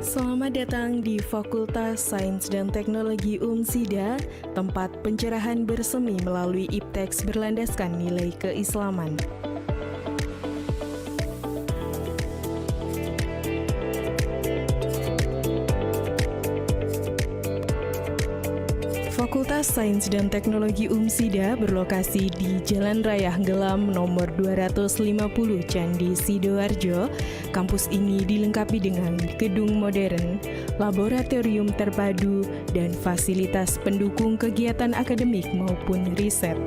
Selamat datang di Fakultas Sains dan Teknologi UMSIDA, tempat pencerahan bersemi melalui ipteks berlandaskan nilai keislaman. Fakultas Sains dan Teknologi UMSIDA berlokasi di Jalan Raya Gelam nomor 250 Candi Sidoarjo. Kampus ini dilengkapi dengan gedung modern, laboratorium terpadu, dan fasilitas pendukung kegiatan akademik maupun riset.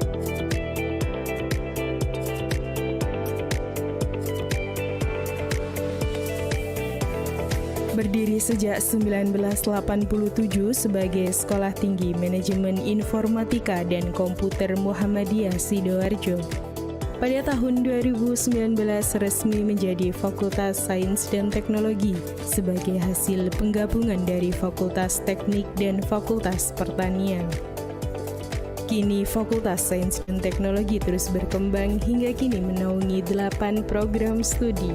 Berdiri sejak 1987 sebagai Sekolah Tinggi Manajemen Informatika dan Komputer Muhammadiyah Sidoarjo. Pada tahun 2019 resmi menjadi Fakultas Sains dan Teknologi sebagai hasil penggabungan dari Fakultas Teknik dan Fakultas Pertanian. Kini Fakultas Sains dan Teknologi terus berkembang hingga kini menaungi 8 program studi.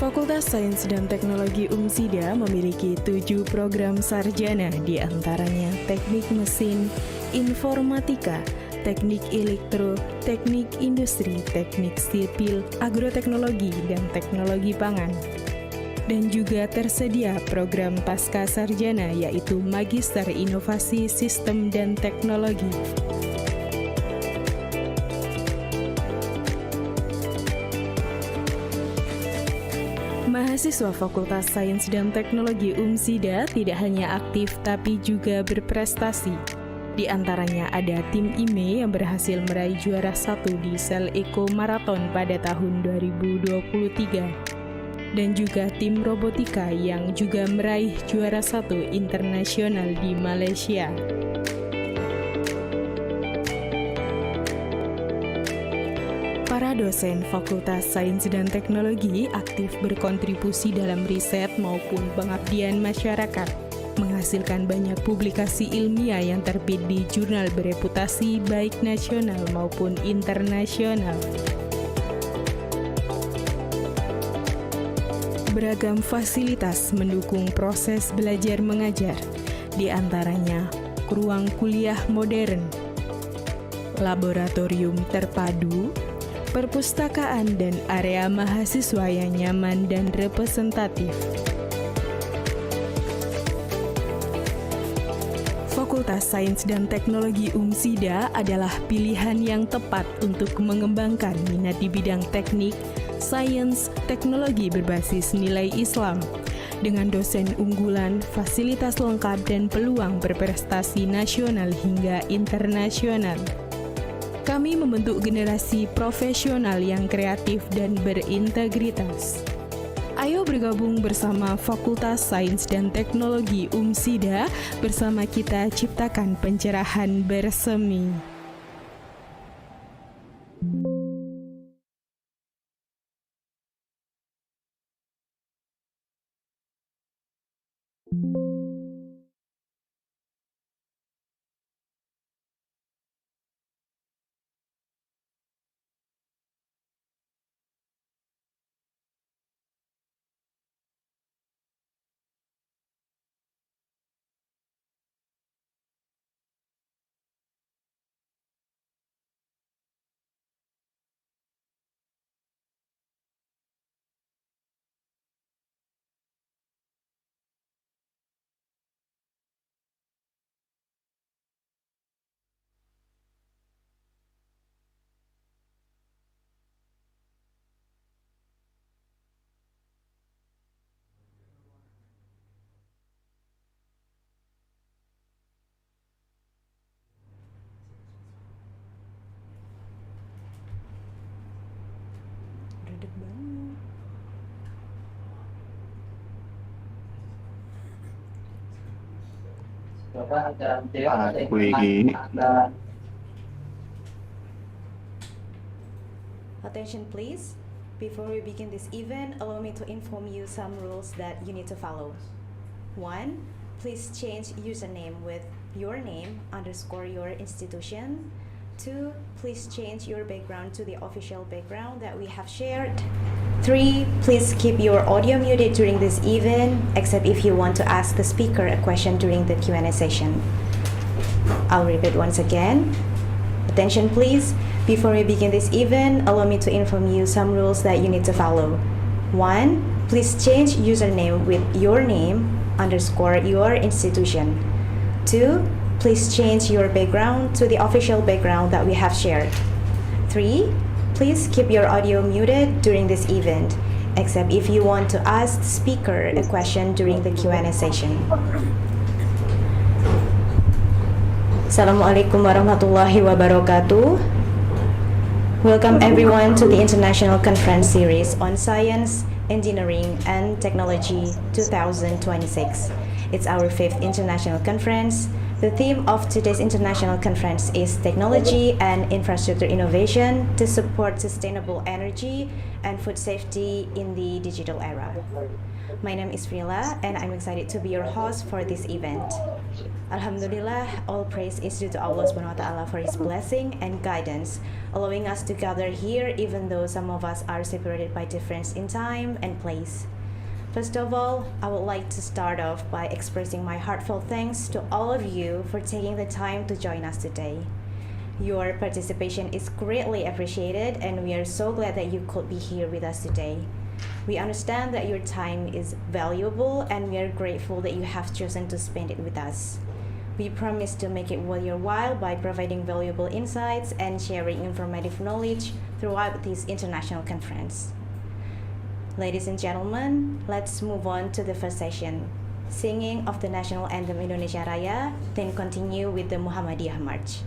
Fakultas Sains dan Teknologi UMSIDA memiliki 7 program sarjana, di antaranya Teknik Mesin, Informatika, Teknik Elektro, Teknik Industri, Teknik Sipil, Agroteknologi, dan Teknologi Pangan. Dan juga tersedia program pasca sarjana yaitu Magister Inovasi Sistem dan Teknologi. Mahasiswa Fakultas Sains dan Teknologi UMSIDA tidak hanya aktif tapi juga berprestasi. Di antaranya ada tim IME yang berhasil meraih juara 1 di Sel Eco Marathon pada tahun 2023. Dan juga tim robotika yang juga meraih juara 1 internasional di Malaysia. Para dosen Fakultas Sains dan Teknologi aktif berkontribusi dalam riset maupun pengabdian masyarakat, menghasilkan banyak publikasi ilmiah yang terbit di jurnal bereputasi baik nasional maupun internasional. Beragam fasilitas mendukung proses belajar mengajar, di antaranya ruang kuliah modern, laboratorium terpadu, perpustakaan, dan area mahasiswa yang nyaman dan representatif. Fakultas Sains dan Teknologi UMSIDA adalah pilihan yang tepat untuk mengembangkan minat di bidang teknik, sains, teknologi berbasis nilai Islam, dengan dosen unggulan, fasilitas lengkap, dan peluang berprestasi nasional hingga internasional. Kami membentuk generasi profesional yang kreatif dan berintegritas. Ayo bergabung bersama Fakultas Sains dan Teknologi UMSIDA, bersama kita ciptakan pencerahan bersemi. Redek banget. Attention please. Before we begin this event, allow me to inform you some rules that you need to follow. 1. Please change username with your name _ your institution. 2. Please change your background to the official background that we have shared. 3. Please keep your audio muted during this event, except if you want to ask the speaker a question during the Q&A session. I'll repeat once again. Attention please. Before we begin this event, allow me to inform you some rules that you need to follow. 1. Please change username with your name _ your institution. 2. Please change your background to the official background that we have shared. 3. Please keep your audio muted during this event, except if you want to ask the speaker a question during the Q&A session. Assalamualaikum warahmatullahi wabarakatuh. Welcome everyone to the International Conference Series on Science, Engineering and Technology 2026. It's our 5th international conference. The theme of today's international conference is Technology and Infrastructure Innovation to support sustainable energy and food safety in the digital era. My name is Frila and I'm excited to be your host for this event. Alhamdulillah, all praise is due to Allah SWT for His blessing and guidance, allowing us to gather here even though some of us are separated by difference in time and place. First of all, I would like to start off by expressing my heartfelt thanks to all of you for taking the time to join us today. Your participation is greatly appreciated and we are so glad that you could be here with us today. We understand that your time is valuable and we are grateful that you have chosen to spend it with us. We promise to make it worth your while by providing valuable insights and sharing informative knowledge throughout this international conference. Ladies and gentlemen, let's move on to the first session, singing of the National Anthem Indonesia Raya, then continue with the Muhammadiyah March.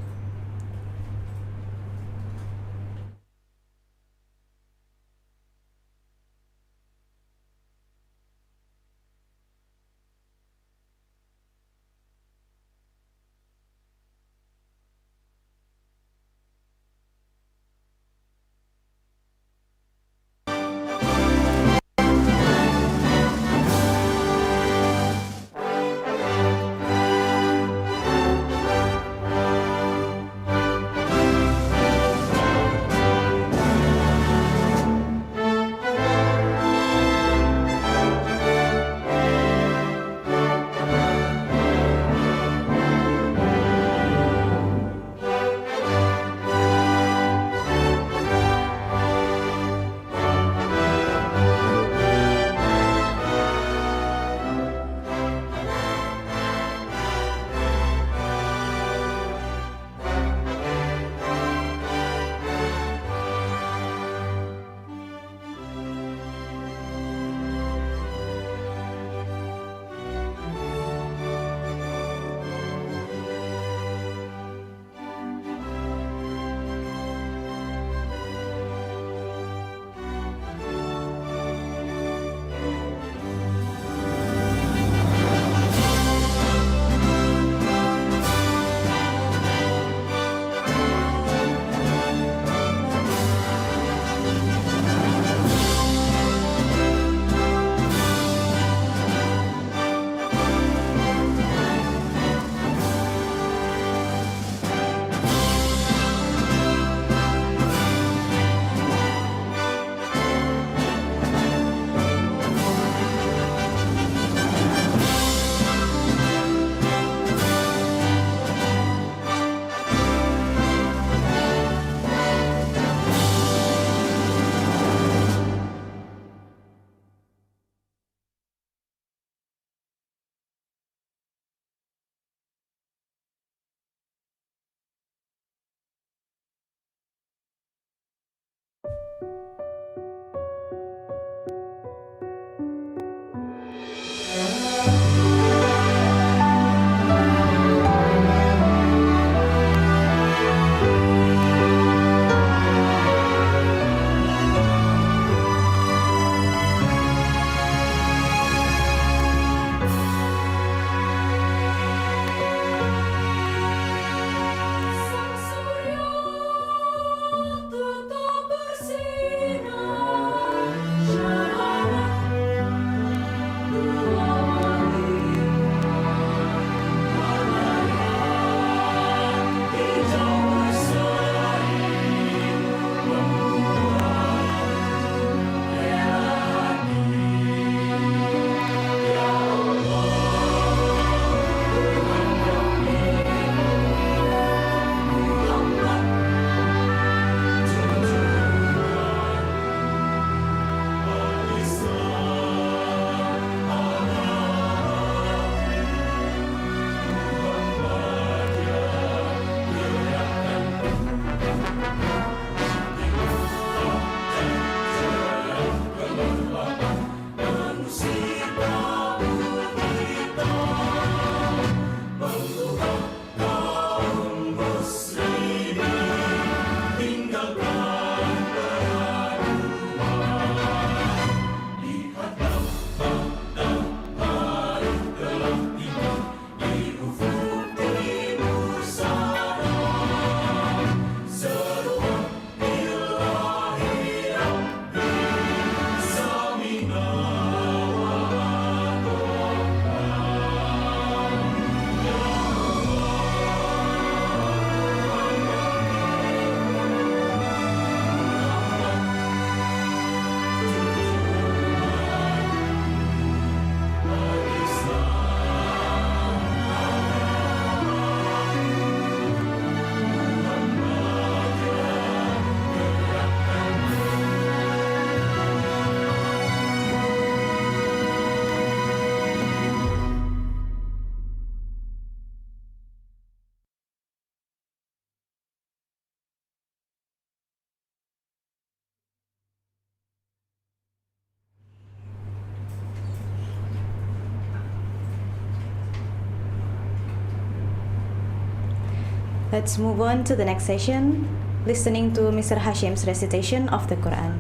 Let's move on to the next session, listening to Mr. Hashim's recitation of the Quran.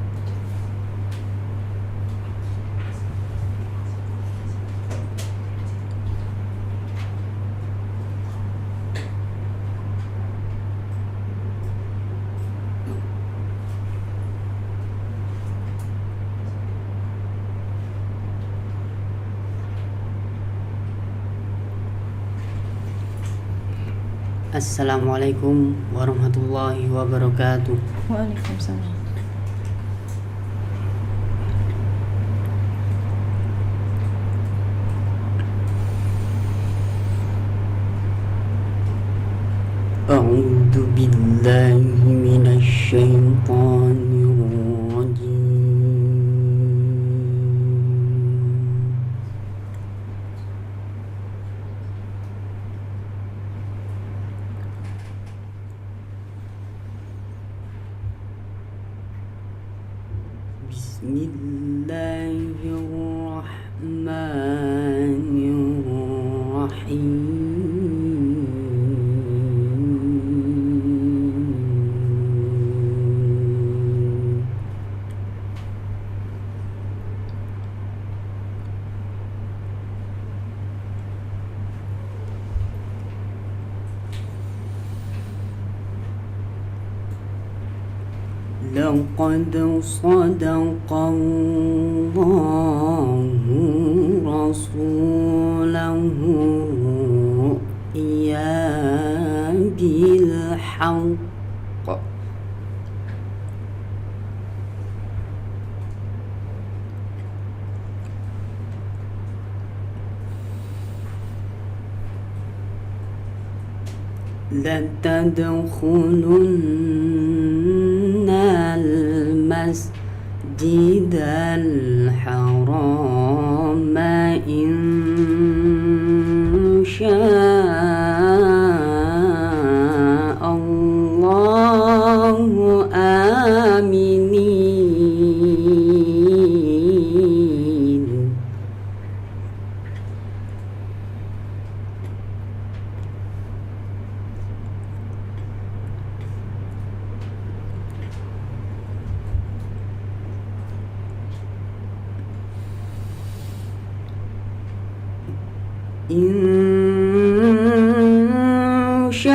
Assalamualaikum warahmatullahi wabarakatuh. Waalaikumsalam. A'udzu billahi minasy syaithanir rajim. لقد صدق الله رسوله الرؤيا بالحق لتدخلن المسجد الحرام إن شاء الله آمنين إن شاء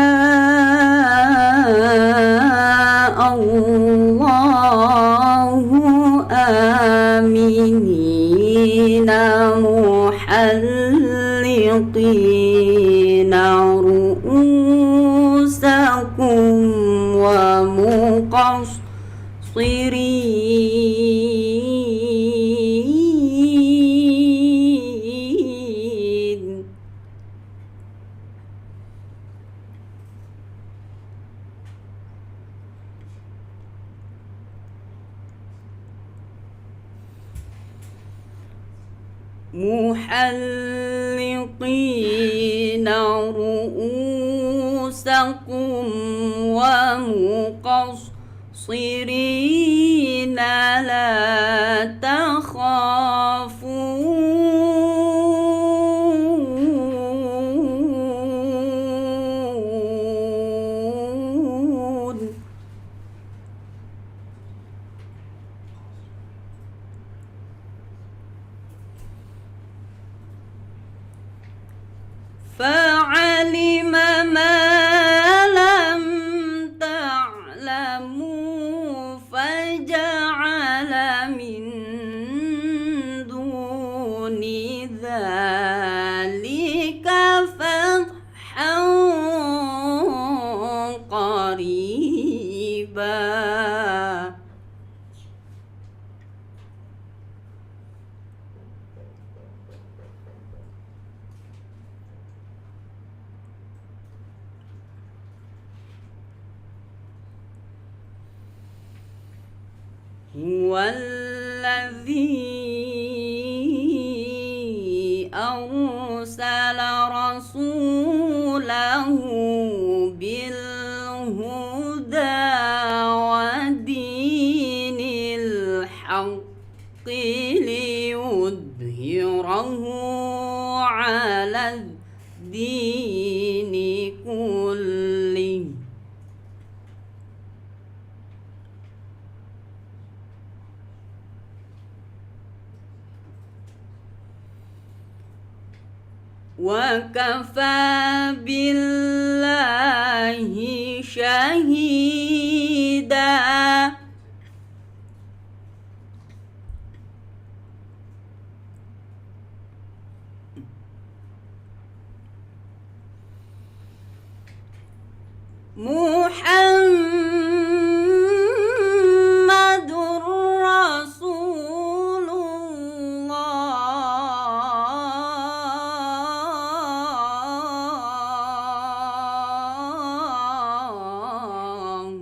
الله آمنين محلقين رؤوسكم ومقصرين محلقين رؤوسكم ومقصرين لا تخافون فعلم ما لم تعلموا فجعل من دون ذلك فتحا قريبا هو الذي أرسل رسوله بالهدى ودين الحق ليظهره على الدين كله وكفى بالله شهيدا محمد رسول الله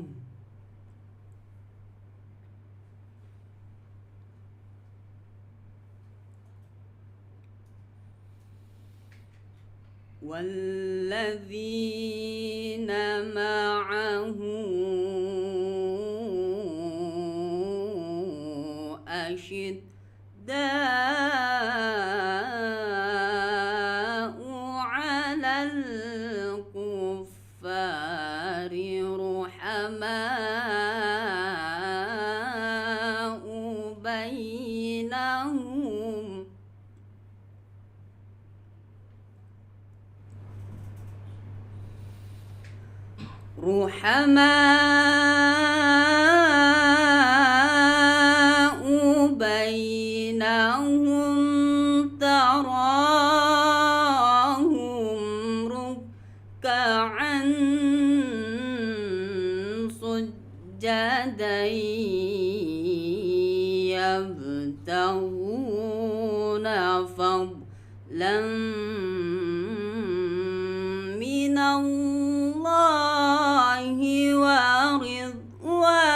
والذين معه أشداء على الكفار رحماء بينهم تراهم ركعا سجدا يبتغون فضلا من الله ورضوانا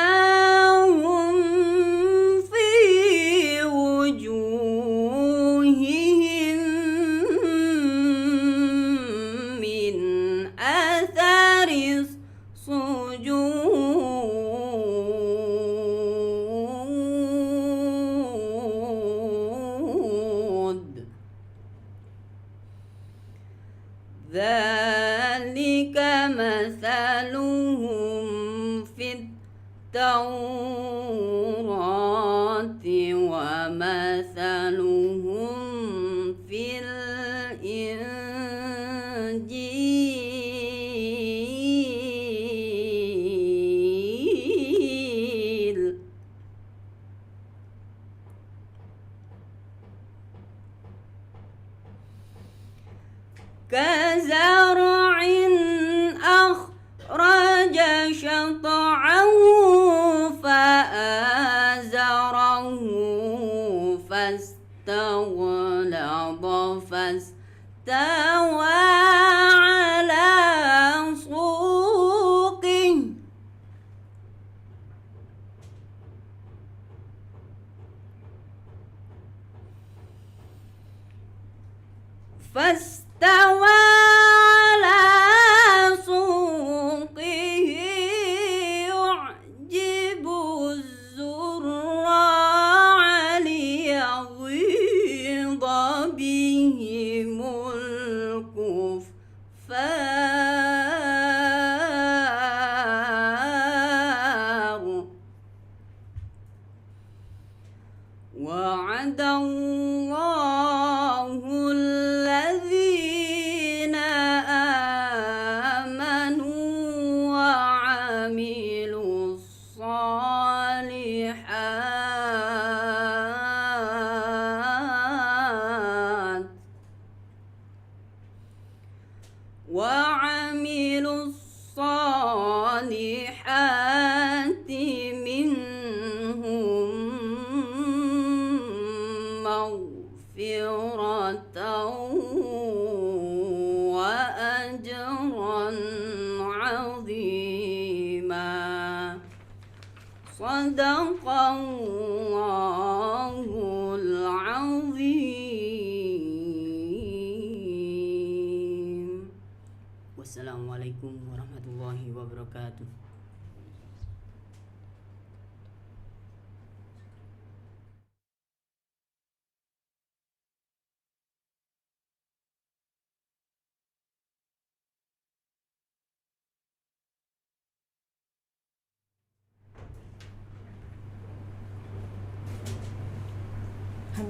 سيماهم في وجوههم من أثر السجود ذلك مثلهم في التوراة ومثلهم في الإنجيل كزرع أخرج شطعه فآزره فاستغلظ فاستوى على سوقه يعجب الزراع ليغيظ بهم الكفار وعد الله الذين آمنوا وعملوا الصالحات منهم مغفرة وأجرا عظيما صدق الله العظيم والسلام عليكم ورحمة الله وبركاته.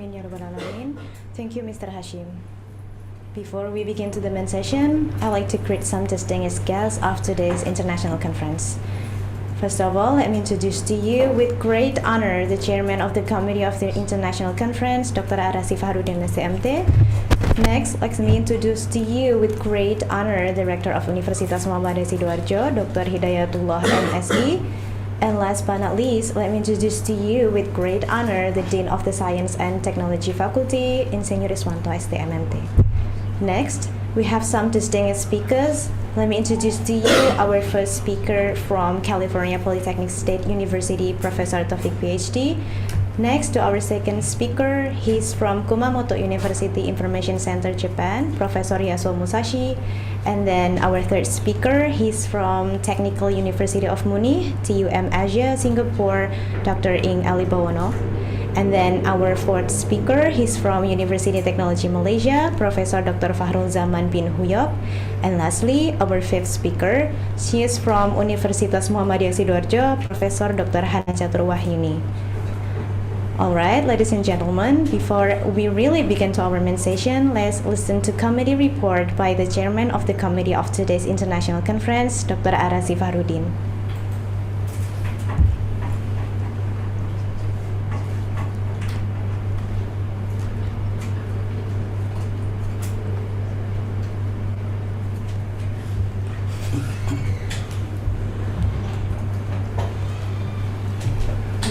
Amin ya rabbal alamin. Thank you, Mr. Hashim. Before we begin to the main session, I'd like to greet some distinguished guests of today's international conference. First of all, let me introduce to you with great honor the chairman of the committee of the international conference, Dr. Arasi Fahrudin SCMT. Next, let me introduce to you with great honor the rector of Universitas Muhammadiyah Sidoarjo, Dr. Hidayatullah MSI. And last but not least, let me introduce to you with great honor the Dean of the Science and Technology Faculty, Insinyur Iswanto STMMT. Next, we have some distinguished speakers. Let me introduce to you our first speaker from California Polytechnic State University, Professor Taufik PhD. Next to our second speaker, he's from Kumamoto University Information Center, Japan, Professor Yasuo Musashi. And then our third speaker, he's from Technical University of Munich, TUM Asia, Singapore, Dr. Ing Ali Bawono. And then our fourth speaker, he's from University Teknologi Malaysia, Professor Dr. Fahrul Zaman bin Huyop. And lastly, our fifth speaker, she is from Universitas Muhammadiyah Sidoarjo, Professor Dr. Hana Caturwahyuni. Alright, ladies and gentlemen, before we really begin to our main session, let's listen to committee report by the chairman of the committee of today's international conference, Dr. Arasi Fahrudin.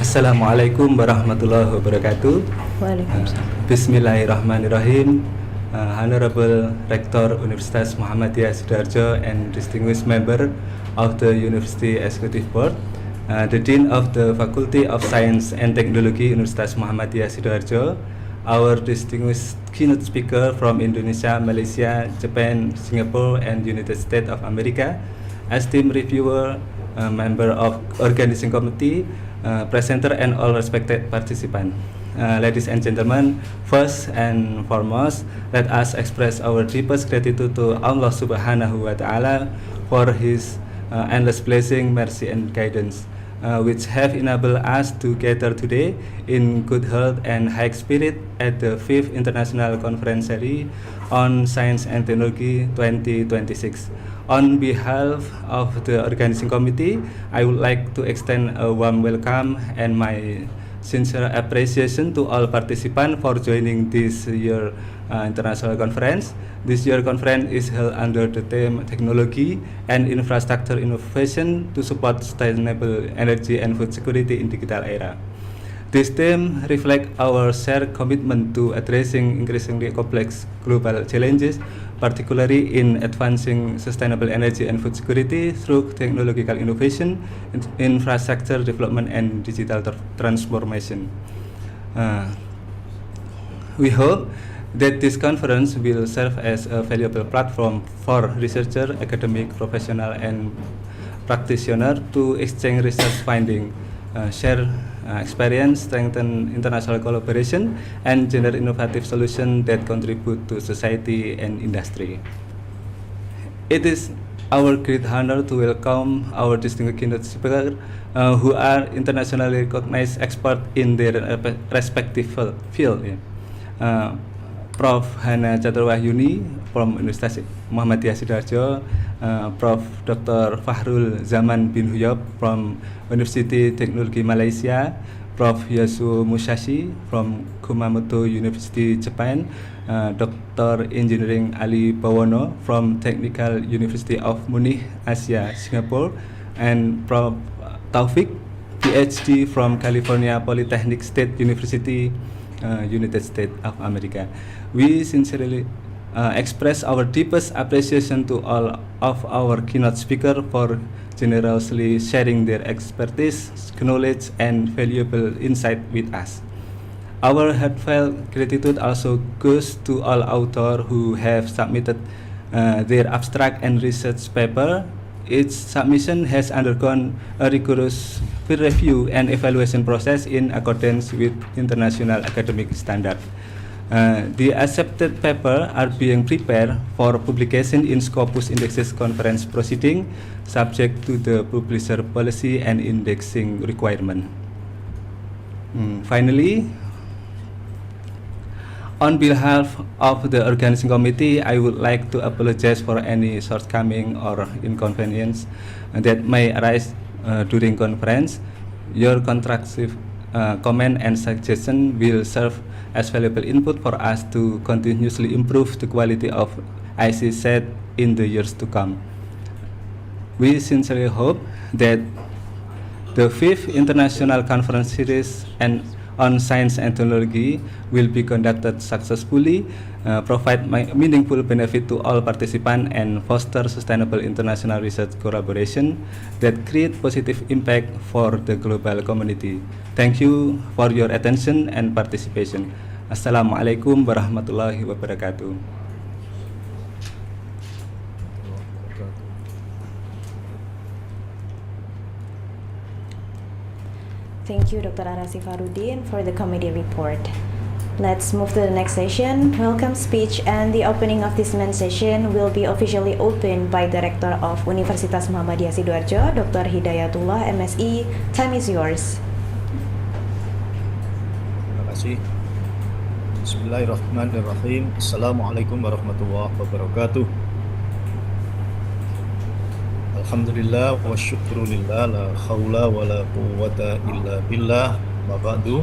Assalamualaikum warahmatullahi wabarakatuh. Bismillahirrahmanirrahim. Honorable Rector Universitas Muhammadiyah Sidoarjo and distinguished member of the University Executive Board, the Dean of the Faculty of Sains and Teknologi Universitas Muhammadiyah Sidoarjo, our distinguished keynote speaker from Indonesia, Malaysia, Japan, Singapore, and United States of America, esteemed reviewer, member of organizing committee, presenter, and all respected participants. Ladies and gentlemen, first and foremost, let us express our deepest gratitude to Allah Subhanahu wa Ta'ala for His endless blessing, mercy, and guidance, which have enabled us to gather today in good health and high spirit at the 5th International Conference Series on Science and Technology 2026. On behalf of the organizing committee, I would like to extend a warm welcome and my sincere appreciation to all participants for joining this year international conference. This year conference is held under the theme Technology and Infrastructure Innovation to support sustainable energy and food security in digital era. This theme reflects our shared commitment to addressing increasingly complex global challenges, particularly in advancing sustainable energy and food security through technological innovation, infrastructure development, and digital transformation. We hope that this conference will serve as a valuable platform for researchers, academic, professional, and practitioners to exchange research findings, share experience, strengthen international collaboration, and generate innovative solutions that contribute to society and industry. It is our great honor to welcome our distinguished keynote speakers who are internationally recognized experts in their respective field. Prof. Hana Caturwahyuni from Universitas Muhammadiyah Sidoarjo, Prof. Dr. Fahrul Zaman bin Huyop from University Teknologi Malaysia, Prof. Yasuo Musashi from Kumamoto University, Japan, Dr. Engineering Ali Bawono from Technical University of Munich, Asia, Singapore, and Prof. Taufik, PhD from California Polytechnic State University, United States of America. We sincerely express our deepest appreciation to all of our keynote speakers for generously sharing their expertise, knowledge, and valuable insight with us. Our heartfelt gratitude also goes to all authors who have submitted their abstract and research paper. Each submission has undergone a rigorous peer review and evaluation process in accordance with international academic standards. The accepted papers are being prepared for publication in Scopus Indexes Conference proceeding, subject to the publisher policy and indexing requirement. Finally, On behalf of the organizing committee, I would like to apologize for any shortcoming or inconvenience that may arise during conference. Your constructive comment and suggestion will serve as valuable input for us to continuously improve the quality of IC set in the years to come. We sincerely hope that the fifth International Conference Series and on Science and Technology will be conducted successfully, provide meaningful benefit to all participants, and foster sustainable international research collaboration that create positive impact for the global community. Thank you for your attention and participation. Assalamualaikum warahmatullahi wabarakatuh. Thank you, Dr. Arasi Farudin, for the committee report. Let's move to the next session. Welcome speech and the opening of this main session will be officially opened by Director of Universitas Muhammadiyah Sidoarjo, Dr. Hidayatullah, MSI. Time is yours. Terima kasih. Bismillahirrahmanirrahim. Assalamualaikum warahmatullahi wabarakatuh. Alhamdulillah wa syukrulillah, la khawla wa la quwwata illa billah, wa ba'du.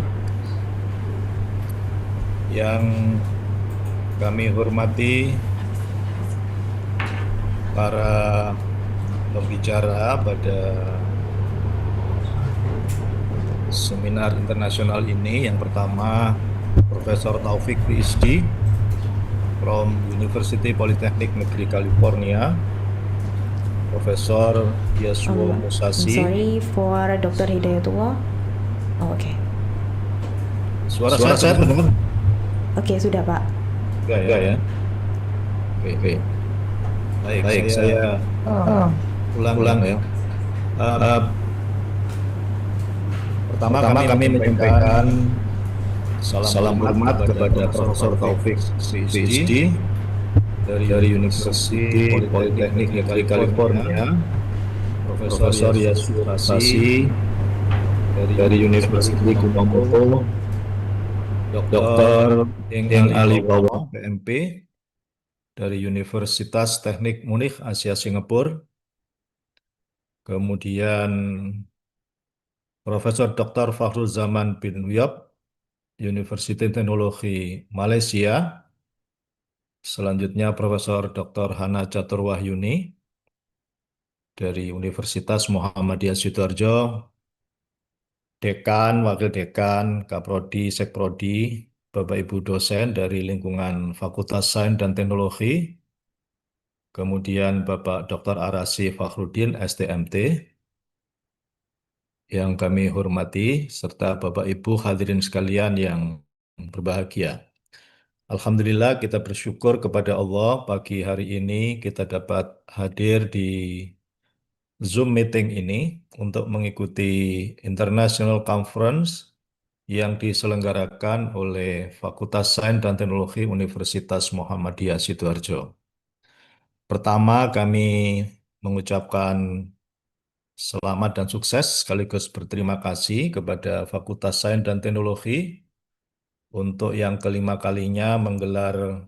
Yang kami hormati para pembicara pada seminar internasional ini. Yang pertama, Profesor Taufik PhD from University Polytechnic Negeri California, Profesor Yasuo I'm Musasi. sorry for Dr. Hidayatullah. Oh, oke. Suara saya mendengar? Oke, sudah Pak. Enggak ya? Oke. Baik, saya ulang ya. Pertama kami menyampaikan salam hormat kepada Profesor Taufik PhD dari University Polytechnic Negeri California, Profesor Yasuo Musasi dari University Kumamoto, Dr. Eng Ali Bawa, PMP, dari Universitas Teknik Munich, Asia Singapura. Kemudian Profesor Dr. Fakhrul Zaman bin Wiyab, University Teknologi Malaysia. Selanjutnya Profesor Dr. Hana Caturwahyuni dari Universitas Muhammadiyah Sidoarjo, Dekan, Wakil Dekan, Kaprodi, Sekprodi, Bapak Ibu dosen dari lingkungan Fakultas Sains dan Teknologi, kemudian Bapak Dr. Arasi Fakhrudin, STMT, yang kami hormati, serta Bapak Ibu hadirin sekalian yang berbahagia. Alhamdulillah, kita bersyukur kepada Allah pagi hari ini kita dapat hadir di Zoom meeting ini untuk mengikuti International Conference yang diselenggarakan oleh Fakultas Sains dan Teknologi Universitas Muhammadiyah Sidoarjo. Pertama, kami mengucapkan selamat dan sukses sekaligus berterima kasih kepada Fakultas Sains dan Teknologi untuk yang kelima kalinya menggelar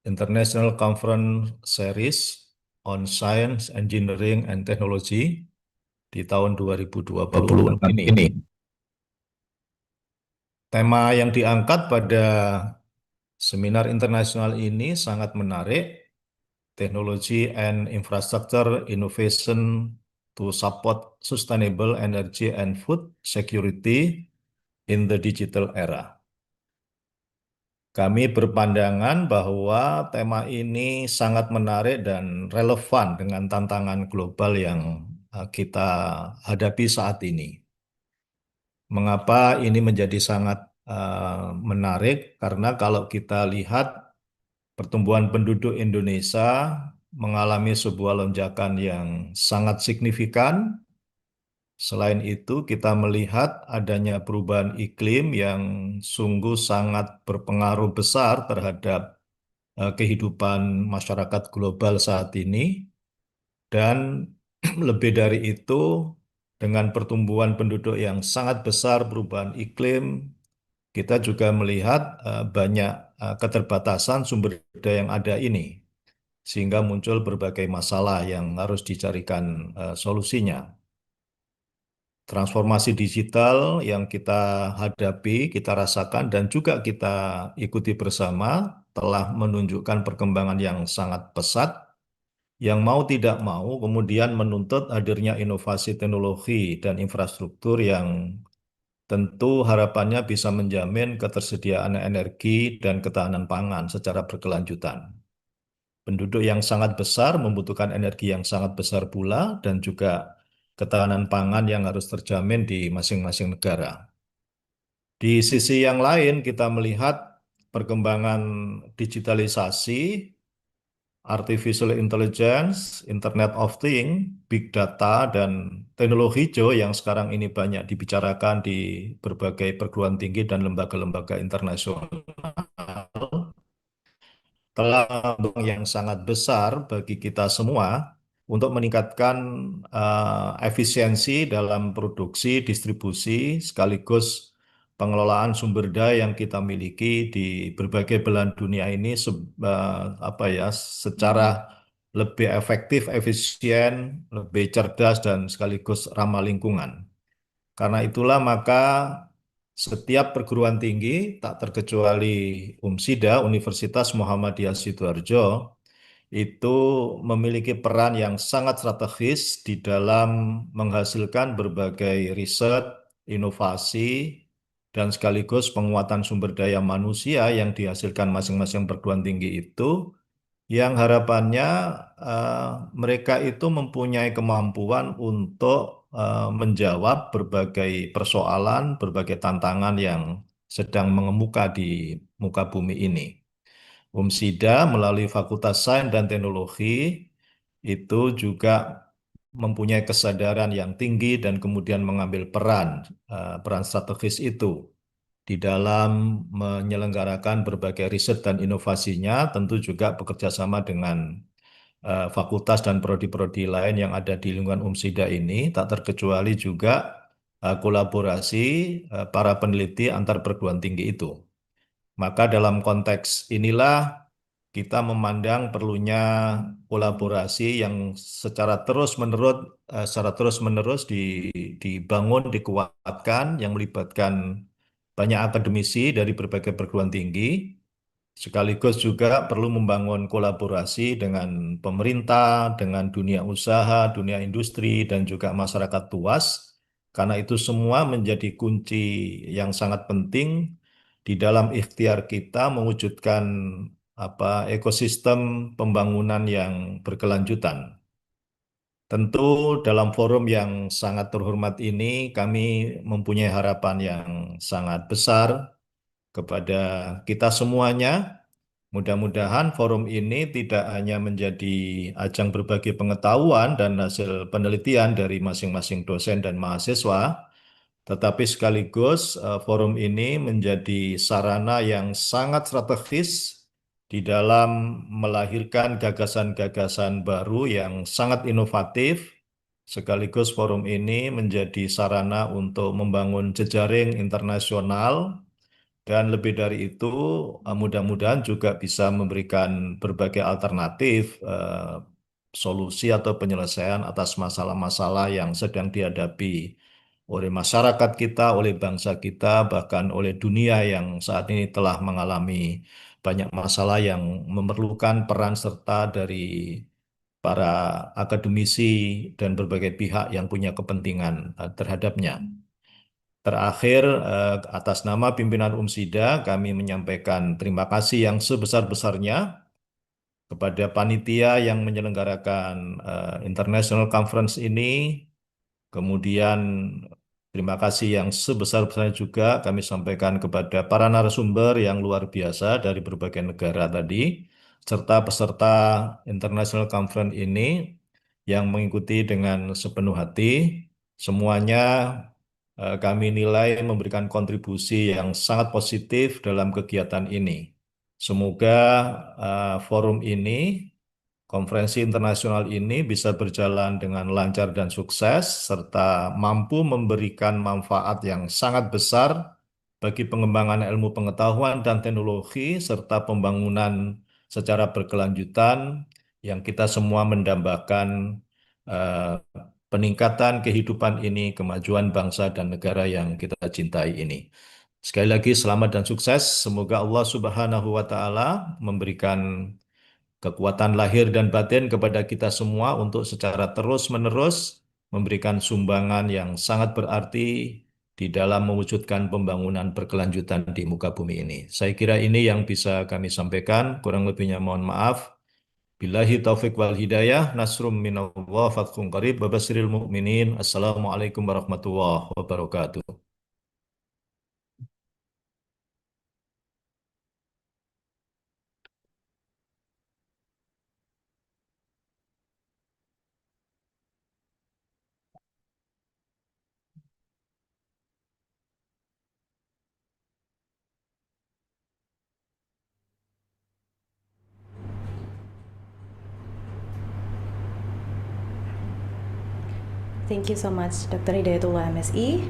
International Conference Series on Science, Engineering, and Technology di tahun 2020 ini. Tema yang diangkat pada seminar internasional ini sangat menarik, Technology and Infrastructure Innovation to Support Sustainable Energy and Food Security in the Digital Era. Kami berpandangan bahwa tema ini sangat menarik dan relevan dengan tantangan global yang kita hadapi saat ini. Mengapa ini menjadi sangat menarik? Karena kalau kita lihat pertumbuhan penduduk Indonesia mengalami sebuah lonjakan yang sangat signifikan. Selain itu, kita melihat adanya perubahan iklim yang sungguh sangat berpengaruh besar terhadap kehidupan masyarakat global saat ini. Dan lebih dari itu, dengan pertumbuhan penduduk yang sangat besar, perubahan iklim, kita juga melihat banyak keterbatasan sumber daya yang ada ini, sehingga muncul berbagai masalah yang harus dicarikan solusinya. Transformasi digital yang kita hadapi, kita rasakan, dan juga kita ikuti bersama telah menunjukkan perkembangan yang sangat pesat, yang mau tidak mau kemudian menuntut hadirnya inovasi teknologi dan infrastruktur yang tentu harapannya bisa menjamin ketersediaan energi dan ketahanan pangan secara berkelanjutan. Penduduk yang sangat besar membutuhkan energi yang sangat besar pula dan juga ketahanan pangan yang harus terjamin di masing-masing negara. Di sisi yang lain kita melihat perkembangan digitalisasi, artificial intelligence, Internet of Things, big data, dan teknologi hijau yang sekarang ini banyak dibicarakan di berbagai perguruan tinggi dan lembaga-lembaga internasional telah yang sangat besar bagi kita semua untuk meningkatkan efisiensi dalam produksi, distribusi, sekaligus pengelolaan sumber daya yang kita miliki di berbagai belahan dunia ini secara lebih efektif, efisien, lebih cerdas dan sekaligus ramah lingkungan. Karena itulah maka setiap perguruan tinggi, tak terkecuali UMSIDA, Universitas Muhammadiyah Sidoarjo, itu memiliki peran yang sangat strategis di dalam menghasilkan berbagai riset, inovasi, dan sekaligus penguatan sumber daya manusia yang dihasilkan masing-masing perguruan tinggi itu, yang harapannya eh, mereka itu mempunyai kemampuan untuk menjawab berbagai persoalan, berbagai tantangan yang sedang mengemuka di muka bumi ini. UMSIDA melalui Fakultas Sains dan Teknologi itu juga mempunyai kesadaran yang tinggi dan kemudian mengambil peran strategis itu di dalam menyelenggarakan berbagai riset dan inovasinya, tentu juga bekerja sama dengan fakultas dan prodi-prodi lain yang ada di lingkungan UMSIDA ini, tak terkecuali juga kolaborasi para peneliti antar perguruan tinggi itu. Maka dalam konteks inilah kita memandang perlunya kolaborasi yang secara terus-menerus dibangun, dikuatkan, yang melibatkan banyak akademisi dari berbagai perguruan tinggi, sekaligus juga perlu membangun kolaborasi dengan pemerintah, dengan dunia usaha, dunia industri, dan juga masyarakat luas, karena itu semua menjadi kunci yang sangat penting di dalam ikhtiar kita mewujudkan ekosistem pembangunan yang berkelanjutan. Tentu dalam forum yang sangat terhormat ini kami mempunyai harapan yang sangat besar kepada kita semuanya. Mudah-mudahan forum ini tidak hanya menjadi ajang berbagi pengetahuan dan hasil penelitian dari masing-masing dosen dan mahasiswa, tetapi sekaligus forum ini menjadi sarana yang sangat strategis di dalam melahirkan gagasan-gagasan baru yang sangat inovatif. Sekaligus forum ini menjadi sarana untuk membangun jejaring internasional dan lebih dari itu, mudah-mudahan juga bisa memberikan berbagai alternatif solusi atau penyelesaian atas masalah-masalah yang sedang dihadapi oleh masyarakat kita, oleh bangsa kita, bahkan oleh dunia yang saat ini telah mengalami banyak masalah yang memerlukan peran serta dari para akademisi dan berbagai pihak yang punya kepentingan terhadapnya. Terakhir, atas nama pimpinan UMSIDA, kami menyampaikan terima kasih yang sebesar-besarnya kepada panitia yang menyelenggarakan International Conference ini. Kemudian, terima kasih yang sebesar-besarnya juga kami sampaikan kepada para narasumber yang luar biasa dari berbagai negara tadi, serta peserta International Conference ini yang mengikuti dengan sepenuh hati. Semuanya kami nilai memberikan kontribusi yang sangat positif dalam kegiatan ini. Semoga forum ini, konferensi internasional ini bisa berjalan dengan lancar dan sukses, serta mampu memberikan manfaat yang sangat besar bagi pengembangan ilmu pengetahuan dan teknologi serta pembangunan secara berkelanjutan yang kita semua mendambakan eh, peningkatan kehidupan ini, kemajuan bangsa dan negara yang kita cintai ini. Sekali lagi selamat dan sukses. Semoga Allah Subhanahu wa taala memberikan kekuatan lahir dan batin kepada kita semua untuk secara terus-menerus memberikan sumbangan yang sangat berarti di dalam mewujudkan pembangunan berkelanjutan di muka bumi ini. Saya kira ini yang bisa kami sampaikan, kurang lebihnya mohon maaf. Billahi taufik wal hidayah, nasrum minallah, fathun qarib, babasiril mu'minin. Assalamualaikum warahmatullahi wabarakatuh. Thank you so much, Dr. Hidayatullah MSE.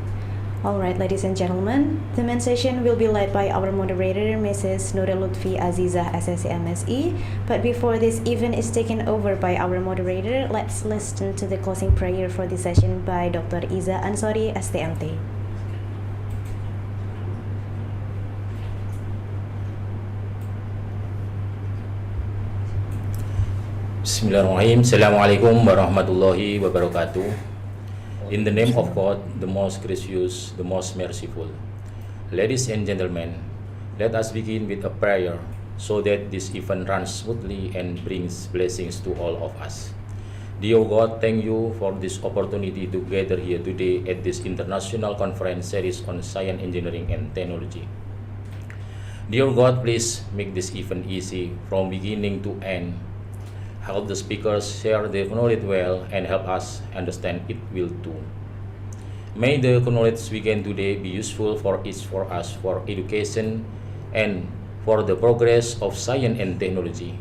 Alright, ladies and gentlemen, the main session will be led by our moderator, Mrs. Nurul Lutfi Azizah SSC MSE. But before this event is taken over by our moderator, let's listen to the closing prayer for this session by Dr. Iza Ansori, STMT. Bismillahirrahmanirrahim. Assalamualaikum warahmatullahi wabarakatuh. In the name of God, the most gracious, the most merciful. Ladies and gentlemen, let us begin with a prayer so that this event runs smoothly and brings blessings to all of us. Dear God, thank you for this opportunity to gather here today at this international conference series on science, engineering, and technology. Dear God, please make this event easy from beginning to end. Help the speakers share their knowledge well and help us understand it well too. May the knowledge we gain today be useful for us for education and for the progress of science and technology.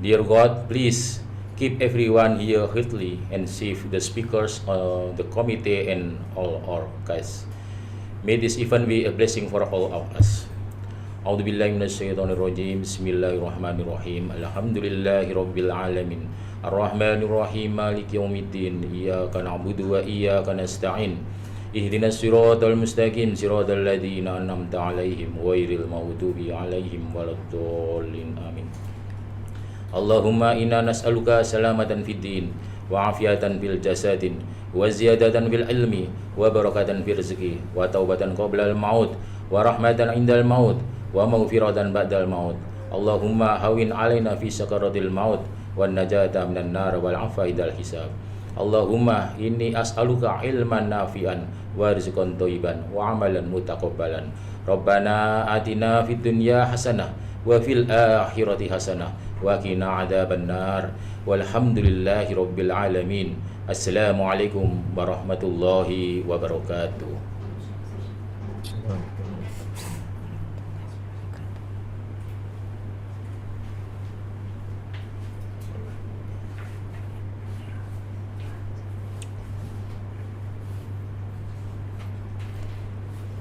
Dear God, please keep everyone here healthy and save the speakers, the committee, and all our guests. May this event be a blessing for all of us. A'udzubillahi minasyaitonirrajim. Bismillahirrahmanirrahim. Alhamdulillahirabbil alamin. Arrahmanirrahim. Maliki yaumiddin. Iyyaka na'budu wa iyyaka nasta'in. Ihdinas siratal mustaqim. Siratal ladzina an'amta 'alaihim ghairil maghdubi 'alaihim waladdallin. Amin. Allahumma inna nas'aluka salamatan fid din wa afiatan fil jasadin wa ziyadatan fil ilmi wa barakatan fil rizqi wa taubatan qabla al maut wa rahmatan indal maut wa maghfiratan ba'dal maut. Allahumma hawin alaina fi sakaratil maut wan najata minan nar wal afa idal hisab. Allahumma inni as'aluka ilman nafi'an wa rizqan thayyiban wa amalan mutaqabbalan. Rabbana atina fid dunya hasanah wa fil akhirati hasanah wa qina adzabannar. Walhamdulillahi rabbil alamin. Assalamualaikum warahmatullahi wabarakatuh.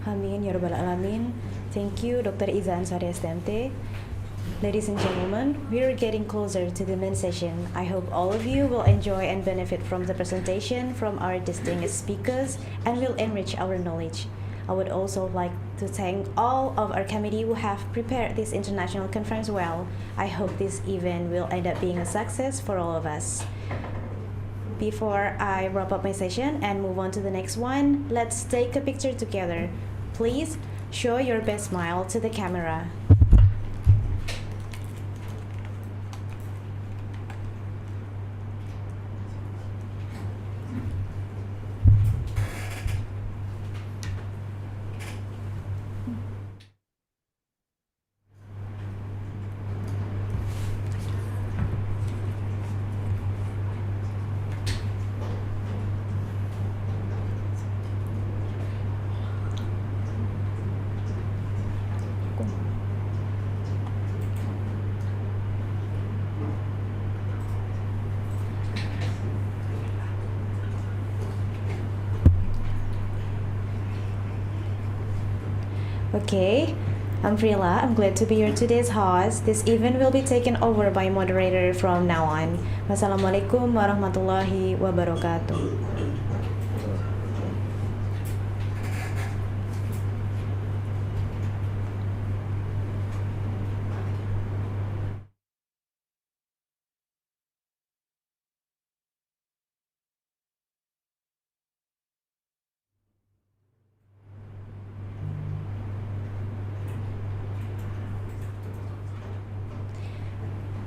Amin, ya Rabbal Alamin. Thank you, Dr. Iza Ansari STMT. Ladies and gentlemen, we're getting closer to the main session. I hope all of you will enjoy and benefit from the presentation from our distinguished speakers and will enrich our knowledge. I would also like to thank all of our committee who have prepared this international conference well. I hope this event will end up being a success for all of us. Before I wrap up my session and move on to the next one, let's take a picture together. Please show your best smile to the camera. Okay, I'm Frila. I'm glad to be your today's host. This event will be taken over by moderator from now on. Wassalamualaikum warahmatullahi wabarakatuh.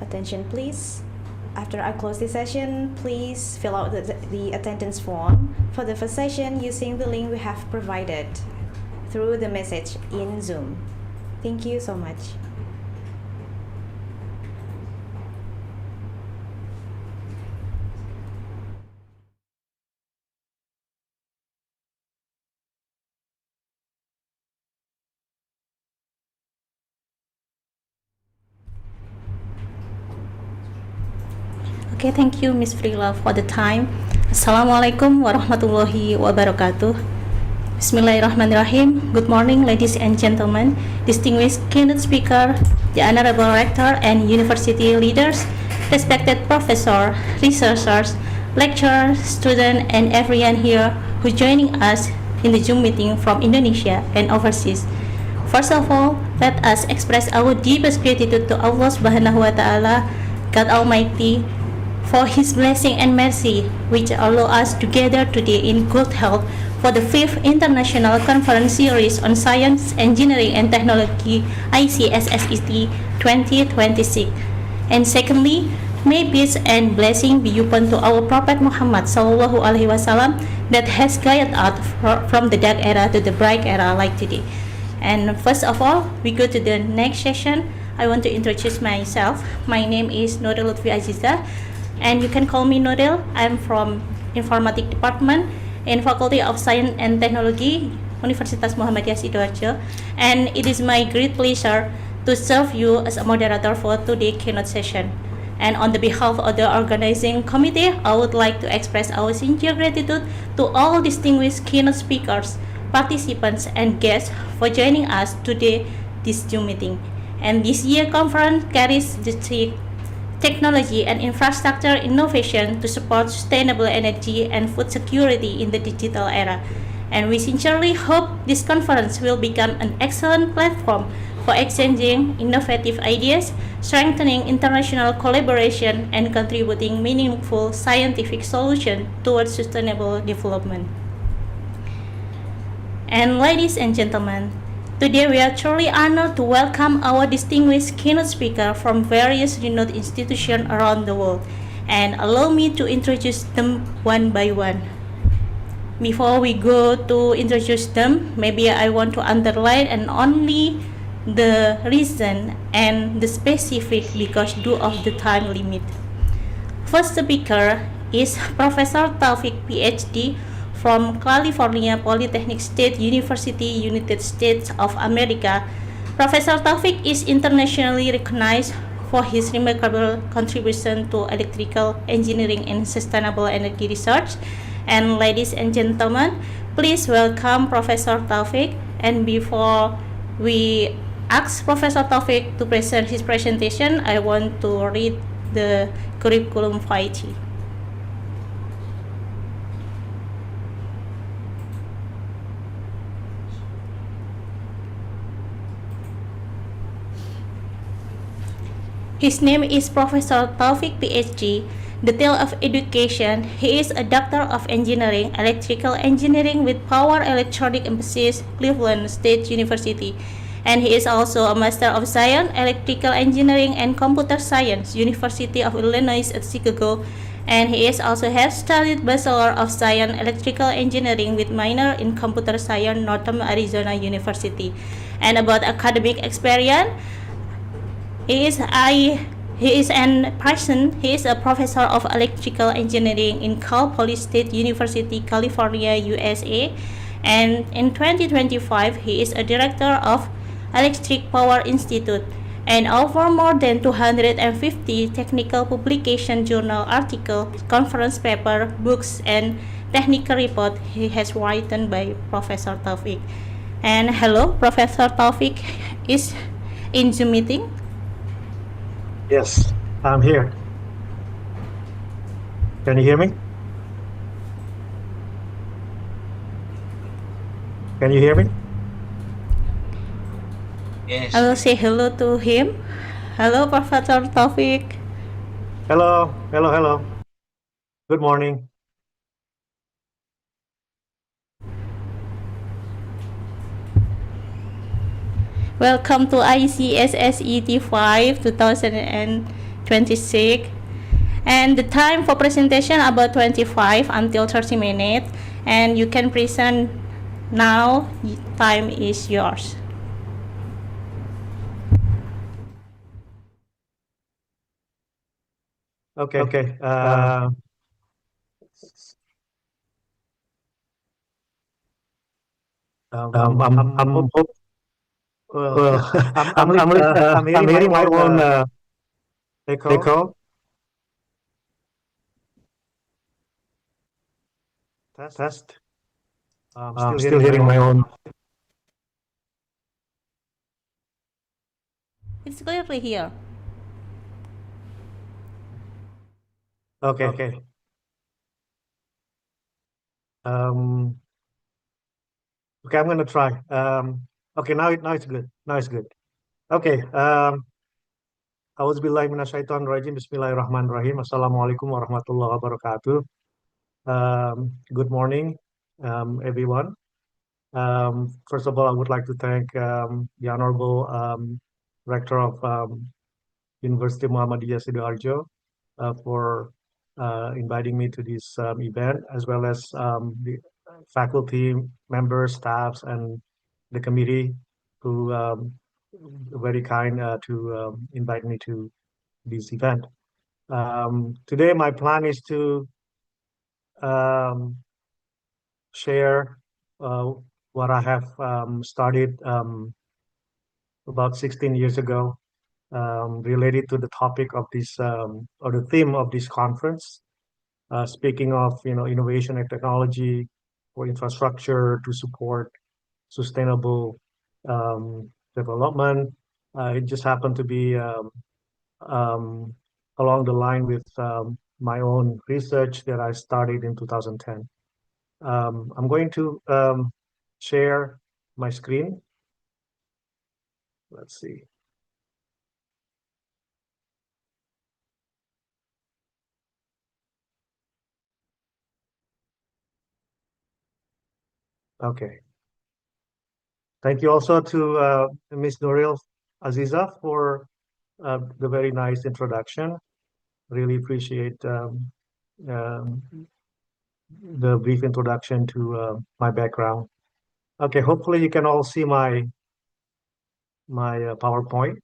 Attention please. After I close this session, please fill out the attendance form for the first session using the link we have provided through the message in Zoom. Thank you so much. Okay, thank you, Miss Frila, for the time. Assalamualaikum warahmatullahi wabarakatuh. Bismillahirrahmanirrahim. Good morning, ladies and gentlemen, distinguished keynote speaker, the honorable rector and university leaders, respected professor, researchers, lecturers, students, and everyone here who joining us in the Zoom meeting from Indonesia and overseas. First of all, let us express our deepest gratitude to Allah Subhanahu wa Ta'ala, God Almighty, for His blessing and mercy, which allow us to gather today in good health for the 5th International Conference Series on Science, Engineering and Technology ICSSET 2026. And secondly, may peace and blessing be upon to our Prophet Muhammad Sallallahu Alaihi Wasallam that has guided us from the dark era to the bright era like today. And first of all, we go to the next session. I want to introduce myself. My name is Nurul Lutfi Aziza, and you can call me Nodel. I'm from Informatik Department in Fakultas of Sains and Teknologi, Universitas Muhammadiyah Sidoarjo. And it is my great pleasure to serve you as a moderator for today's keynote session. And on the behalf of the organizing committee, I would like to express our sincere gratitude to all distinguished keynote speakers, participants, and guests for joining us today this Zoom meeting. And this year conference carries the theme Technology and Infrastructure Innovation to Support Sustainable Energy and Food Security in the Digital Era. And we sincerely hope this conference will become an excellent platform for exchanging innovative ideas, strengthening international collaboration, and contributing meaningful scientific solutions towards sustainable development. And ladies and gentlemen, today we are truly honored to welcome our distinguished keynote speaker from various renowned institutions around the world, and allow me to introduce them one by one. Before we go to introduce them, maybe I want to underline and only the reason and the specific because due of the time limit. First speaker is Professor Taufik, PhD, from California Polytechnic State University, United States of America. Professor Taufik is internationally recognized for his remarkable contribution to electrical engineering and sustainable energy research. And ladies and gentlemen, please welcome Professor Taufik. And before we ask Professor Taufik to present his presentation, I want to read the curriculum vitae. His name is Professor Taufik, PhD. Detail of education: he is a Doctor of Engineering, Electrical Engineering with Power Electronic emphasis, Cleveland State University. And he is also a Master of Science, Electrical Engineering and Computer Science, University of Illinois at Chicago. And he is also has studied Bachelor of Science, Electrical Engineering with minor in Computer Science, Northern Arizona University. And about academic experience, he is a professor of electrical engineering in Cal Poly State University, California, USA. And in 2025, he is a director of Electric Power Institute. And over more than 250 technical publication, journal article, conference paper, books, and technical report he has written by Professor Taufik. And hello, Professor Taufik is in Zoom meeting. Yes, I'm here. Can you hear me? Can you hear me? I will say hello to him. Hello, Professor Taufik. Hello, hello, hello. Good morning. Welcome to ICSSET 5 2026. And the time for presentation about 25 until 30 minutes. And you can present now. Time is yours. Okay. I'm well, I'm hearing my own echo. Test. Still hearing my own. It's clearly here. Okay. Okay, I'm gonna try. Okay, now it's good. Now it's good. Okay. Auzubillahi minasyaitonirrajim. Bismillahirrahmanirrahim. Assalamualaikum warahmatullahi wabarakatuh. Good morning, everyone. First of all, I would like to thank the Honorable Rector of University Muhammadiyah Sidoarjo for inviting me to this event, as well as the faculty members, staffs, and the committee who very kind to invite me to this event. Today, my plan is to share what I have started about 16 years ago, related to the topic of this or the theme of this conference. Speaking of innovation and technology for infrastructure to support sustainable development, it just happened to be along the line with my own research that I started in 2010. I'm going to share my screen. Let's see. Okay. Thank you also to Ms. Nuril Aziza for the very nice introduction. Really appreciate the brief introduction to my background. Okay, hopefully you can all see my PowerPoint.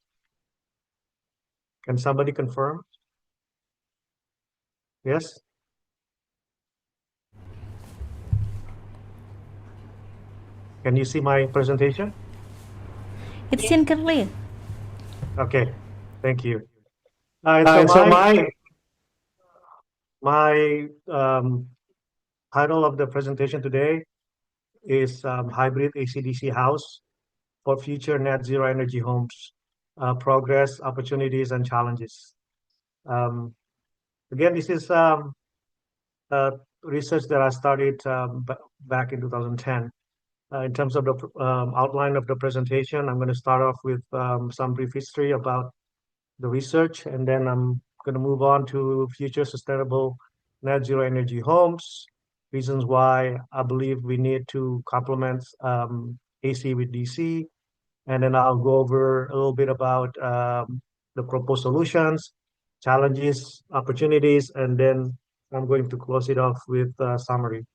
Can somebody confirm? Yes? Can you see my presentation? It's in clearly. Okay, thank you. So my title of the presentation today is Hybrid AC/DC House for Future Net Zero Energy Homes, Progress, Opportunities, and Challenges. Again, this is research that I started back in 2010. In terms of the outline of the presentation, I'm going to start off with some brief history about the research, and then I'm going to move on to future sustainable net zero energy homes, reasons why I believe we need to complement AC with DC, and then I'll go over a little bit about the proposed solutions, challenges, opportunities, and then I'm going to close it off with a summary.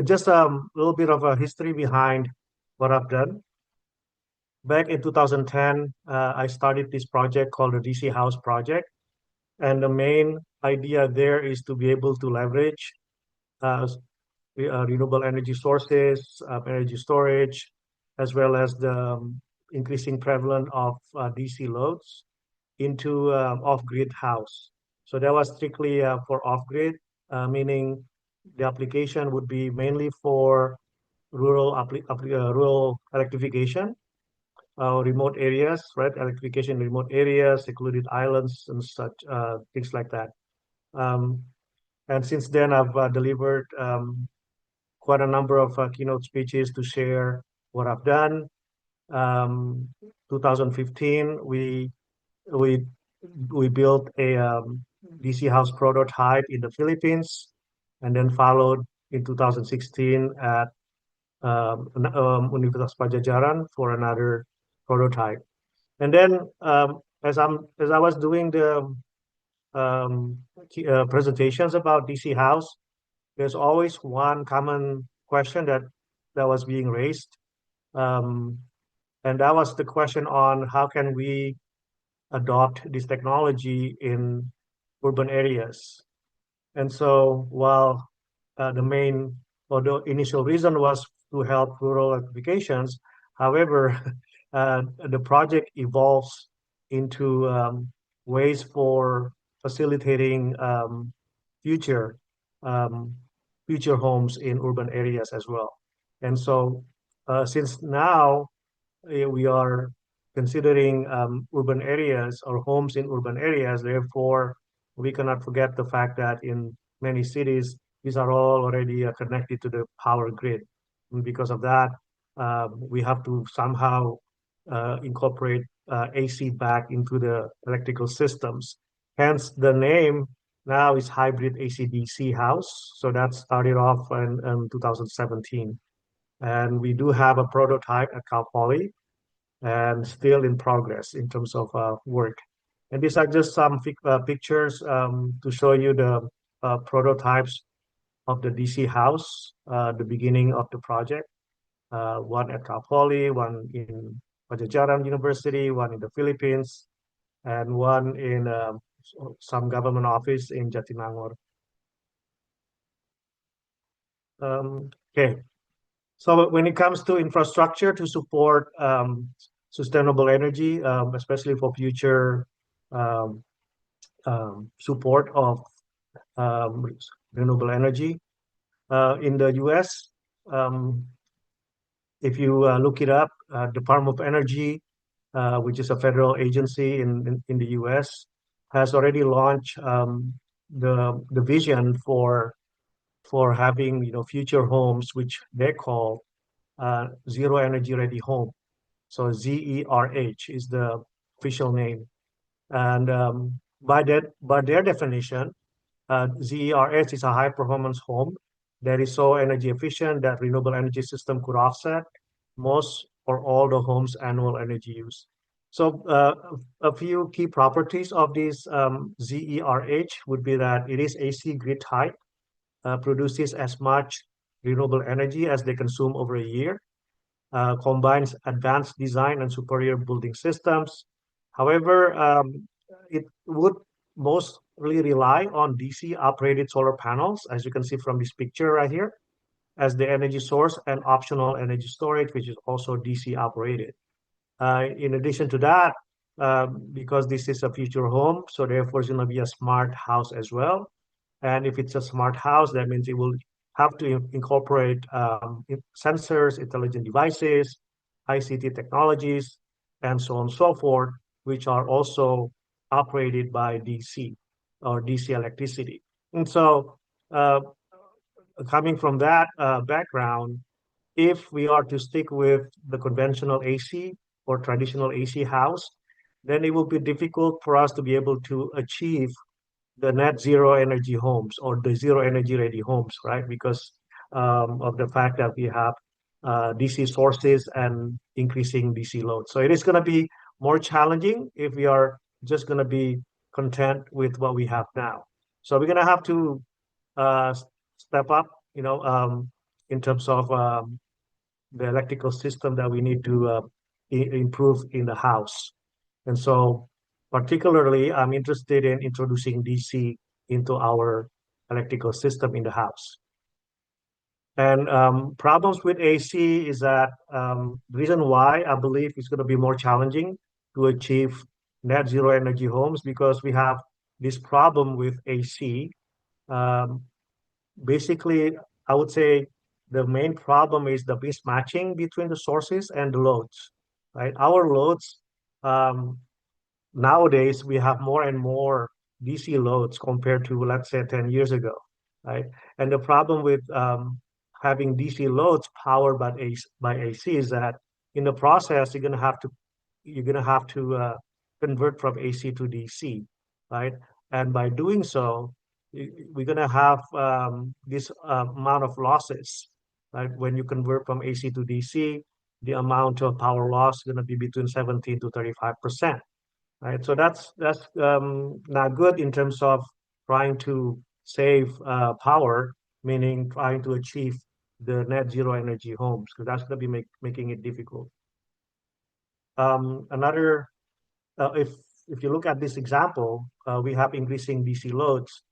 Just a little bit of a history behind what I've done. Back in 2010, I started this project called the DC House Project. And the main idea there is to be able to leverage renewable energy sources, energy storage, as well as the increasing prevalence of DC loads into off-grid house. So that was strictly for off-grid, meaning the application would be mainly for rural rural electrification, remote areas, right? Electrification in remote areas, secluded islands, and such things like that. Um, and since then, I've delivered quite a number of keynote speeches to share what I've done. 2015, we we built a DC house prototype in the Philippines, and then followed in 2016 at Universitas Pajajaran for another prototype. And then as I was doing the presentations about DC house, there's always one common question that was being raised, um, and that was the question on how can we adopt this technology in urban areas. And so while the main or the initial reason was to help rural applications, however, the project evolves into ways for facilitating future um, future homes in urban areas as well. And so since now we are considering urban areas or homes in urban areas. Therefore, we cannot forget the fact that in many cities, these are all already connected to the power grid. And because of that, we have to somehow incorporate AC back into the electrical systems. Hence, the name now is hybrid AC/DC house. So that started off in 2017. And we do have a prototype at Cal Poly and still in progress in terms of work. And these are just some pictures to show you the prototypes of the DC house, the beginning of the project. One at Cal Poly, one in Pajajaran University, one in the Philippines, and one in some government office in Jatinangor. Okay, so when it comes to infrastructure to support sustainable energy, especially for future um, support of um, renewable energy. In the US, if you look it up, Department of Energy, which is a federal agency in the US, has already launched the vision for having future homes, which they call zero energy ready home. So ZERH is the official name. And by their definition, ZERH is a high performance home that is so energy efficient that renewable energy system could offset most or all the home's annual energy use. So a few key properties of this ZERH would be that it is AC grid type, produces as much renewable energy as they consume over a year, combines advanced design and superior building systems. However, it would mostly rely on DC operated solar panels, as you can see from this picture right here, as the energy source, and optional energy storage, which is also DC operated. In addition to that, because this is a future home, so therefore it's going to be a smart house as well. And if it's a smart house, that means it will have to incorporate sensors, intelligent devices, ICT technologies, and so on and so forth, which are also operated by DC or DC electricity. And so coming from that background, if we are to stick with the conventional AC or traditional AC house, then it will be difficult for us to be able to achieve the net zero energy homes or the zero energy ready homes, right? Because of the fact that we have DC sources and increasing DC load. So it is going to be more challenging if we are just going to be content with what we have now. So we're going to have to uh, step up, in terms of the electrical system that we need to improve in the house. And so particularly, I'm interested in introducing DC into our electrical system in the house. And problems with AC is that the reason why I believe it's going to be more challenging to achieve net zero energy homes because we have this problem with AC. Um, basically, I would say the main problem is the mismatching between the sources and the loads, right? Our loads, um, nowadays, we have more and more DC loads compared to, let's say, 10 years ago, right? And the problem with having DC loads powered by AC is that in the process, you're gonna have to convert from AC to DC, right? And by doing so, we're gonna have this amount of losses, right? When you convert from AC to DC, the amount of power loss is gonna be between 17 to 35%, right? So that's not good in terms of trying to save power, meaning trying to achieve the net zero energy homes, because that's gonna be making it difficult. Another if you look at this example, we have increasing DC loads,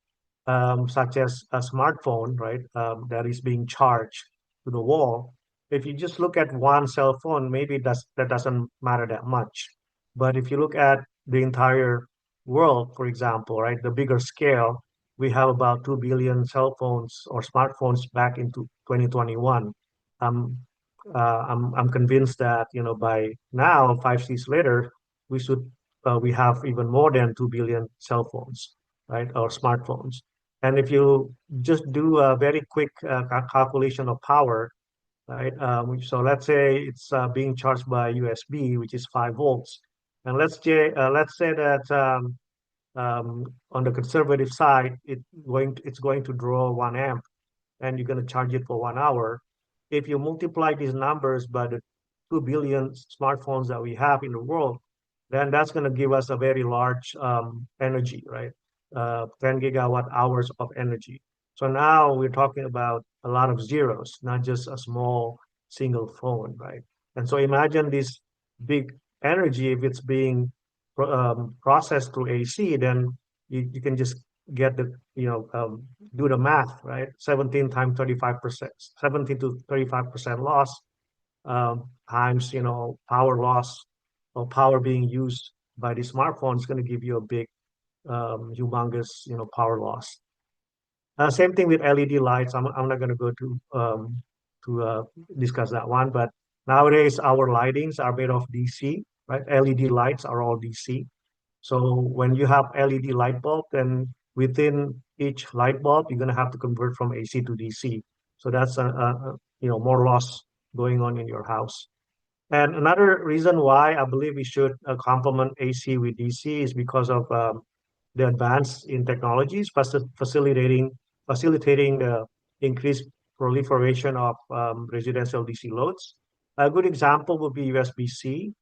such as a smartphone, right, that is being charged to the wall. If you just look at one cell phone, maybe that doesn't matter that much. But if you look at the entire world, for example, right, the bigger scale, we have about 2 billion cell phones or smartphones back into 2021. Um, I'm convinced that by now, 5 6 later, we have even more than 2 billion cell phones, right, or smartphones. And if you just do a very quick calculation of power, right? So let's say it's being charged by USB, which is 5 volts, and let's say that on the conservative side, it's going to draw 1 amp, and you're going to charge it for 1 hour. If you multiply these numbers by the 2 billion smartphones that we have in the world, then that's going to give us a very large energy, right? 10 gigawatt hours of energy. So now we're talking about a lot of zeros, not just a small single phone, right? And so imagine this big energy, if it's being processed through AC, then you can just get do the math, right? 17 times 35%, 17 to 35% loss times power loss or power being used by the smartphone is going to give you a big humongous power loss. Same thing with LED lights. I'm not going to go to discuss that one, but nowadays our lightings are made of DC, right? LED lights are all DC. So when you have LED light bulb, then within each light bulb, you're going to have to convert from AC to DC. So that's more loss going on in your house. And another reason why I believe we should complement AC with DC is because of the advance in technologies, facilitating the increased proliferation of residential DC loads. A good example would be USB-C,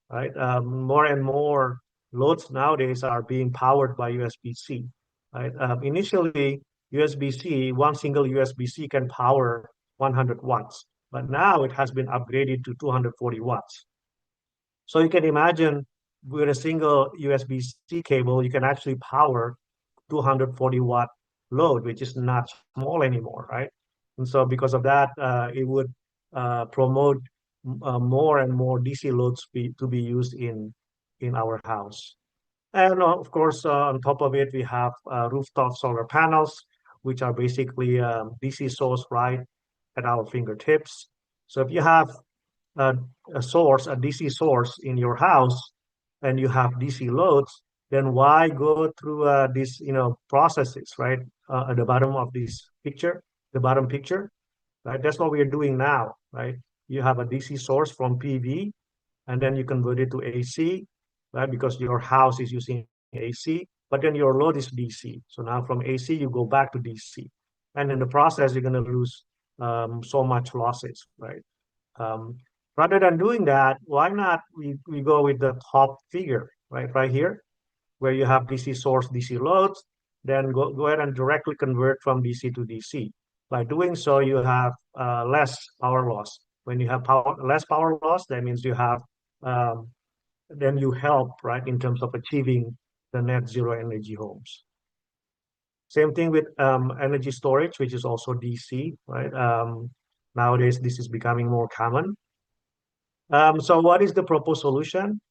right? More and more loads nowadays are being powered by USB-C, right? Initially, USB-C, one single USB-C can power 100 watts, but now it has been upgraded to 240 watts. So you can imagine with a single USB-C cable, you can actually power 240-watt load, which is not small anymore, right? And so because of that, it would promote more and more DC loads to be used in our house. And of course, on top of it, we have rooftop solar panels, which are basically DC source right at our fingertips. So if you have a, a DC source in your house, and you have DC loads, then why go through these processes, right? At the bottom of this picture, the bottom picture, right? That's what we are doing now, right? You have a DC source from PV, and then you convert it to AC, right? Because your house is using AC, but then your load is DC. So now from AC, you go back to DC. And in the process, you're going to lose so much losses, right? Rather than doing that, why not we go with the top figure, right here, where you have DC source, DC loads, then go ahead and directly convert from DC to DC. By doing so, you have less power loss. When you have less power loss, that means you have then you help, right, in terms of achieving the net zero energy homes. Same thing with energy storage, which is also DC, right? Nowadays, this is becoming more common. So what is the proposed solution?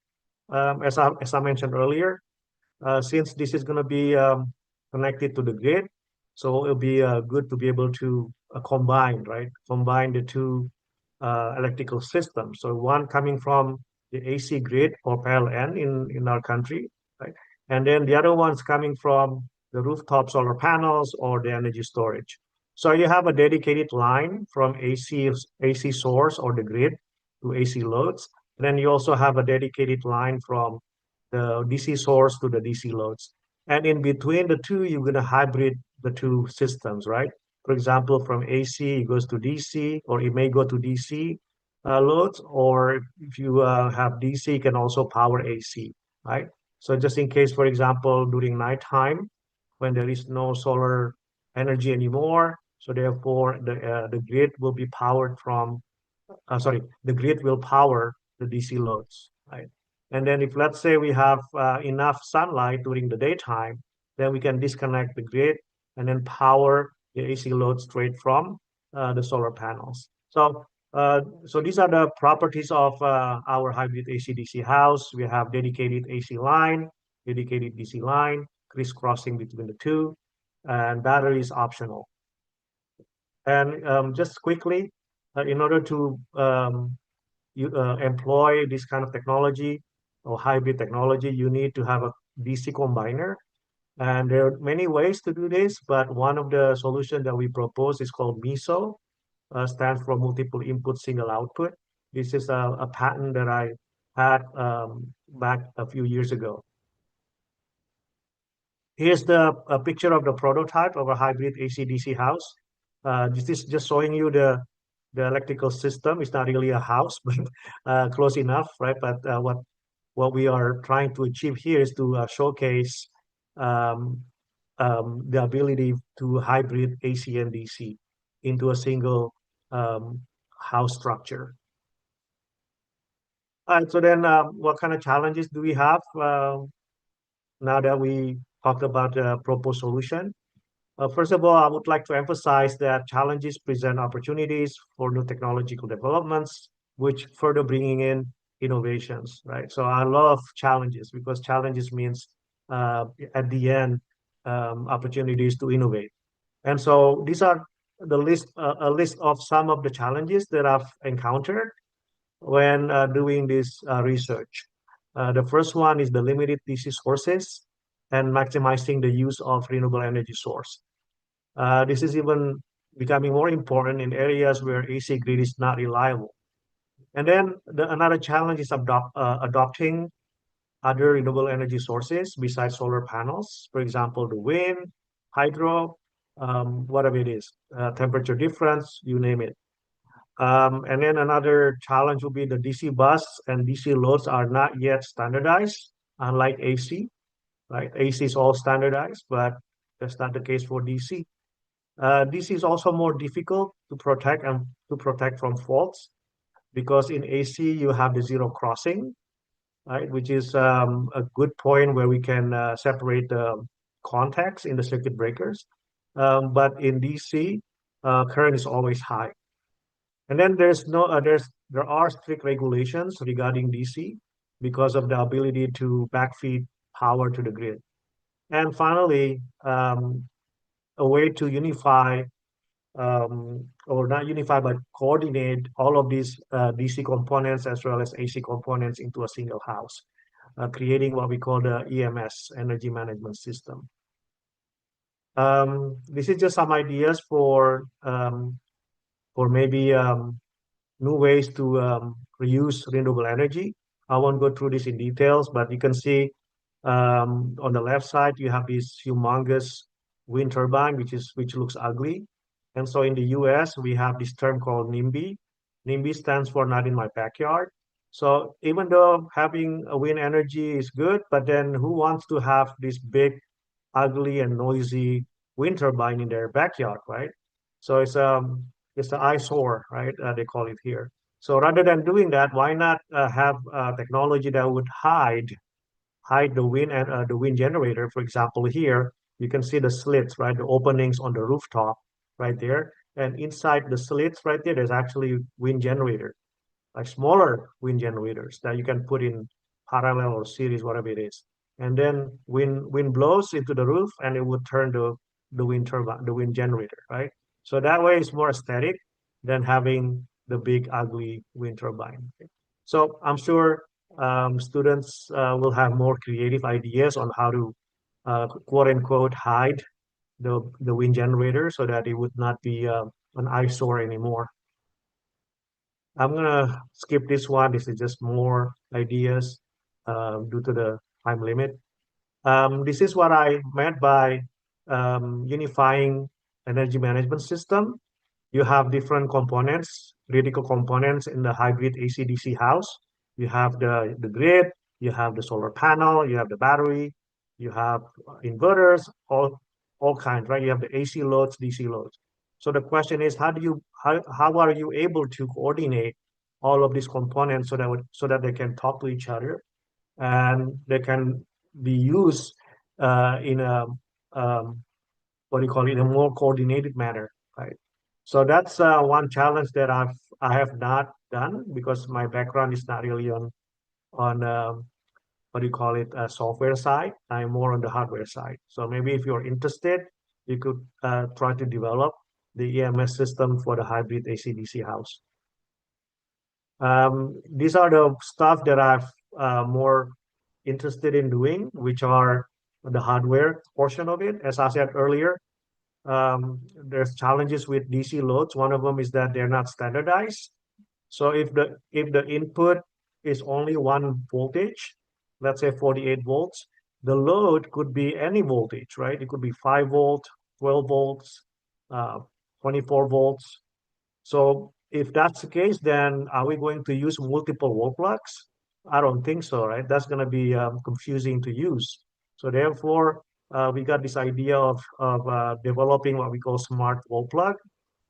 As I mentioned earlier, since this is going to be connected to the grid, So it'll be good to be able to combine, right? Combine the two electrical systems. So one coming from the AC grid or PLN in our country, right? And then the other one's coming from the rooftop solar panels or the energy storage. So you have a dedicated line from AC source or the grid to AC loads. And then you also have a dedicated line from the DC source to the DC loads. And in between the two, you're going to hybrid the two systems, right? For example, from AC, it goes to DC, or it may go to DC loads, or if you have DC, it can also power AC, right? So just in case, for example, during nighttime, when there is no solar energy anymore, so therefore the grid will be powered from the grid will power the DC loads, right? And then if let's say we have enough sunlight during the daytime, then we can disconnect the grid and then power the AC load straight from the solar panels. So these are the properties of our hybrid AC-DC house. We have dedicated AC line, dedicated DC line, crisscrossing between the two, and battery is optional. And just quickly, in order to employ this kind of technology or hybrid technology, you need to have a DC combiner. And there are many ways to do this, but one of the solutions that we propose is called MISO, stands for multiple input, single output. This is a patent that I had back a few years ago. Here's a picture of the prototype of a hybrid AC-DC house. This is just showing you the electrical system. It's not really a house, but close enough, right? But what we are trying to achieve here is to showcase the ability to hybrid AC and DC into a single house structure. All right, so then what kind of challenges do we have now that we talked about the proposed solution? First of all, I would like to emphasize that challenges present opportunities for new technological developments, which further bringing in innovations, right? So I love challenges because challenges means at the end opportunities to innovate. And so these are the a list of some of the challenges that I've encountered when doing this research. The first one is the limited DC sources and maximizing the use of renewable energy source. This is even becoming more important in areas where AC grid is not reliable. And then another challenge is adopting other renewable energy sources besides solar panels. For example, the wind, hydro, whatever it is, temperature difference, you name it. And then another challenge will be the DC bus and DC loads are not yet standardized, unlike AC, right? AC is all standardized, but that's not the case for DC. DC is also more difficult to protect from faults because in AC you have the zero crossing, right? Which is a good point where we can separate the contacts in the circuit breakers. But in DC, current is always high. And then there are strict regulations regarding DC because of the ability to backfeed power to the grid. And finally, a way to unify or not unify, but coordinate all of these DC components as well as AC components into a single house, creating what we call the EMS, Energy Management System. This is just some ideas for maybe new ways to reuse renewable energy. I won't go through this in details, but you can see on the left side, you have this humongous wind turbine, which looks ugly. And so in the US, we have this term called NIMBY. NIMBY stands for not in my backyard. So even though having a wind energy is good, but then who wants to have this big, ugly and noisy wind turbine in their backyard, right? So it's an eyesore, right? They call it here. So rather than doing that, why not have technology that would hide the wind and the wind generator? For example, here you can see the slits, right? The openings on the rooftop, right there. And inside the slits, right there, there's actually wind generator, like smaller wind generators that you can put in parallel or series, whatever it is. And then wind blows into the roof, and it would turn the wind turbine, the wind generator, right? So that way it's more aesthetic than having the big ugly wind turbine. Okay? So I'm sure students will have more creative ideas on how to quote unquote hide the wind generator so that it would not be an eyesore anymore. I'm gonna skip this one. This is just more ideas due to the time limit. This is what I meant by unifying energy management system. You have different components, critical components in the hybrid AC/DC house. You have the grid, you have the solar panel, you have the battery, you have inverters, all kinds, right? You have the AC loads, DC loads. So the question is, how are you able to coordinate all of these components so that they can talk to each other and they can be used in a what do you call it, a more coordinated manner, right? So that's one challenge that I have not done because my background is not really on what do you call it, software side. I'm more on the hardware side. So maybe if you're interested, you could try to develop the EMS system for the hybrid AC/DC house. These are the stuff that I've more interested in doing, which are the hardware portion of it. As I said earlier, there's challenges with DC loads. One of them is that they're not standardized. So if the input is only one voltage, let's say 48 volts, the load could be any voltage, right? It could be 5 volt, 12 volts, 24 volts. So if that's the case, then are we going to use multiple wall plugs? I don't think so, right? That's going to be confusing to use. So therefore, we got this idea of developing what we call smart wall plug,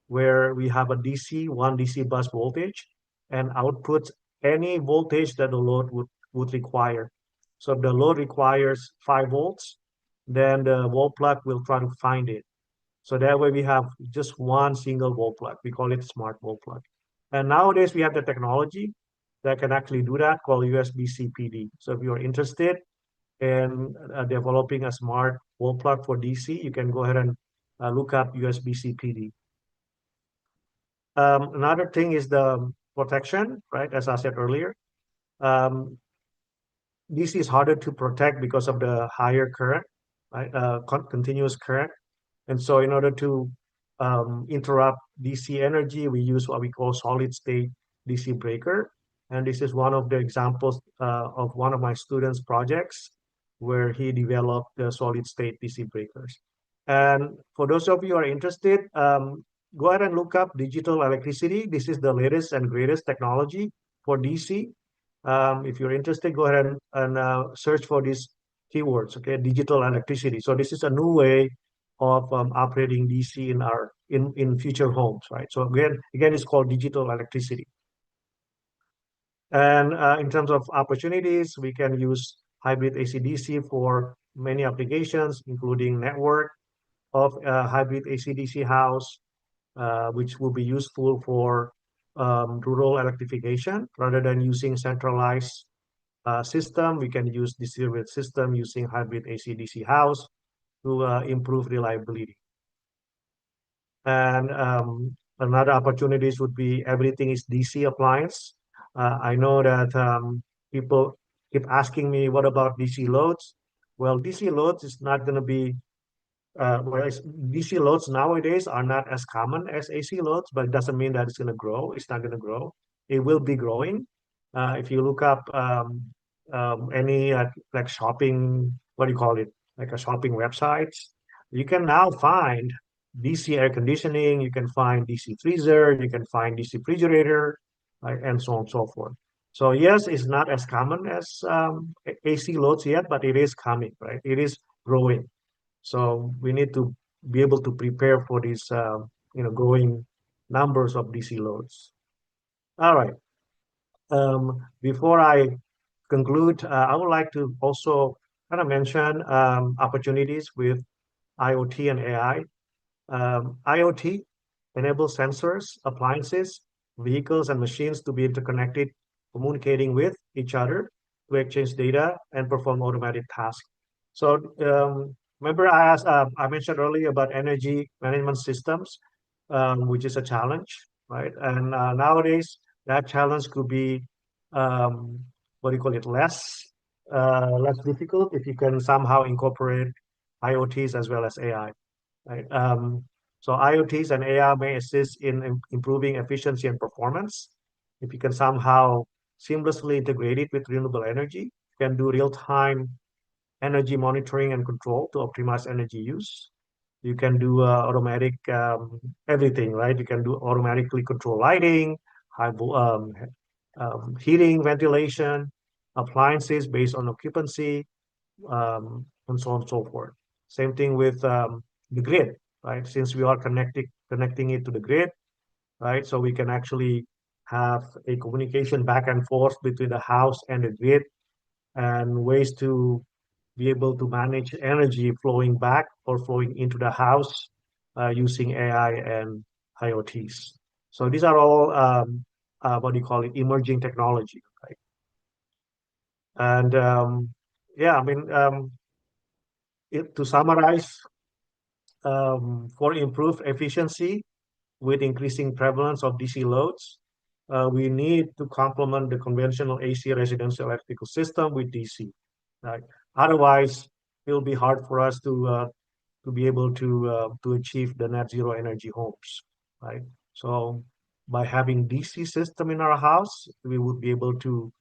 where we have a one DC bus voltage, and outputs any voltage that the load would require. So if the load requires 5 volts, then the wall plug will try to find it. So that way we have just one single wall plug. We call it smart wall plug. And nowadays we have the technology that can actually do that called USB-C PD. So if you're interested in developing a smart wall plug for DC, you can go ahead and look up USB-C PD. Another thing is the protection, right? As I said earlier, DC is harder to protect because of the higher current, right? Continuous current. And so in order to interrupt DC energy, we use what we call solid state DC breaker. And this is one of the examples of one of my students' projects where he developed the solid state DC breakers. And for those of you who are interested, go ahead and look up digital electricity. This is the latest and greatest technology for DC. If you're interested, go ahead and search for these keywords, okay? Digital electricity. So this is a new way of operating DC in future homes, right? So again, it's called digital electricity. And in terms of opportunities, we can use hybrid AC/DC for many applications, including network of hybrid AC/DC house, which will be useful for rural electrification rather than using centralized system. We can use distributed system using hybrid AC/DC house to improve reliability. And another opportunities would be everything is DC appliance. I know that people keep asking me, what about DC loads? Well, DC loads is not going to be, whereas DC loads nowadays are not as common as AC loads, but it doesn't mean that it's going to grow. It's not going to grow. It will be growing. If you look up any like shopping, what do you call it? Like a shopping websites, you can now find DC air conditioning, you can find DC freezer, you can find DC refrigerator, and so on and so forth. So yes, it's not as common as AC loads yet, but it is coming, right? It is growing. So we need to be able to prepare for these, growing numbers of DC loads. All right. Before I conclude, I would like to also kind of mention opportunities with IoT and AI. IoT enables sensors, appliances, vehicles, and machines to be interconnected, communicating with each other to exchange data and perform automated tasks. So Remember, I mentioned earlier about energy management systems, which is a challenge, right? And nowadays, that challenge could be what do you call it, less difficult if you can somehow incorporate IoTs as well as AI, right? So IoTs and AI may assist in improving efficiency and performance. If you can somehow seamlessly integrate it with renewable energy, you can do real-time energy monitoring and control to optimize energy use. You can do automatic everything, right? You can do automatically control lighting, heating, ventilation, appliances based on occupancy, and so on and so forth. Same thing with the grid, right? Since we are connecting it to the grid, right? So we can actually have a communication back and forth between the house and the grid and ways to be able to manage energy flowing back or flowing into the house using AI and IoTs. So these are all what do you call it, emerging technology, right? And yeah, I mean, to summarize, for improved efficiency with increasing prevalence of DC loads, we need to complement the conventional AC residential electrical system with DC. Right? Otherwise, it will be hard for us to be able to achieve the net zero energy homes, right? So by having DC system in our house, we would be able to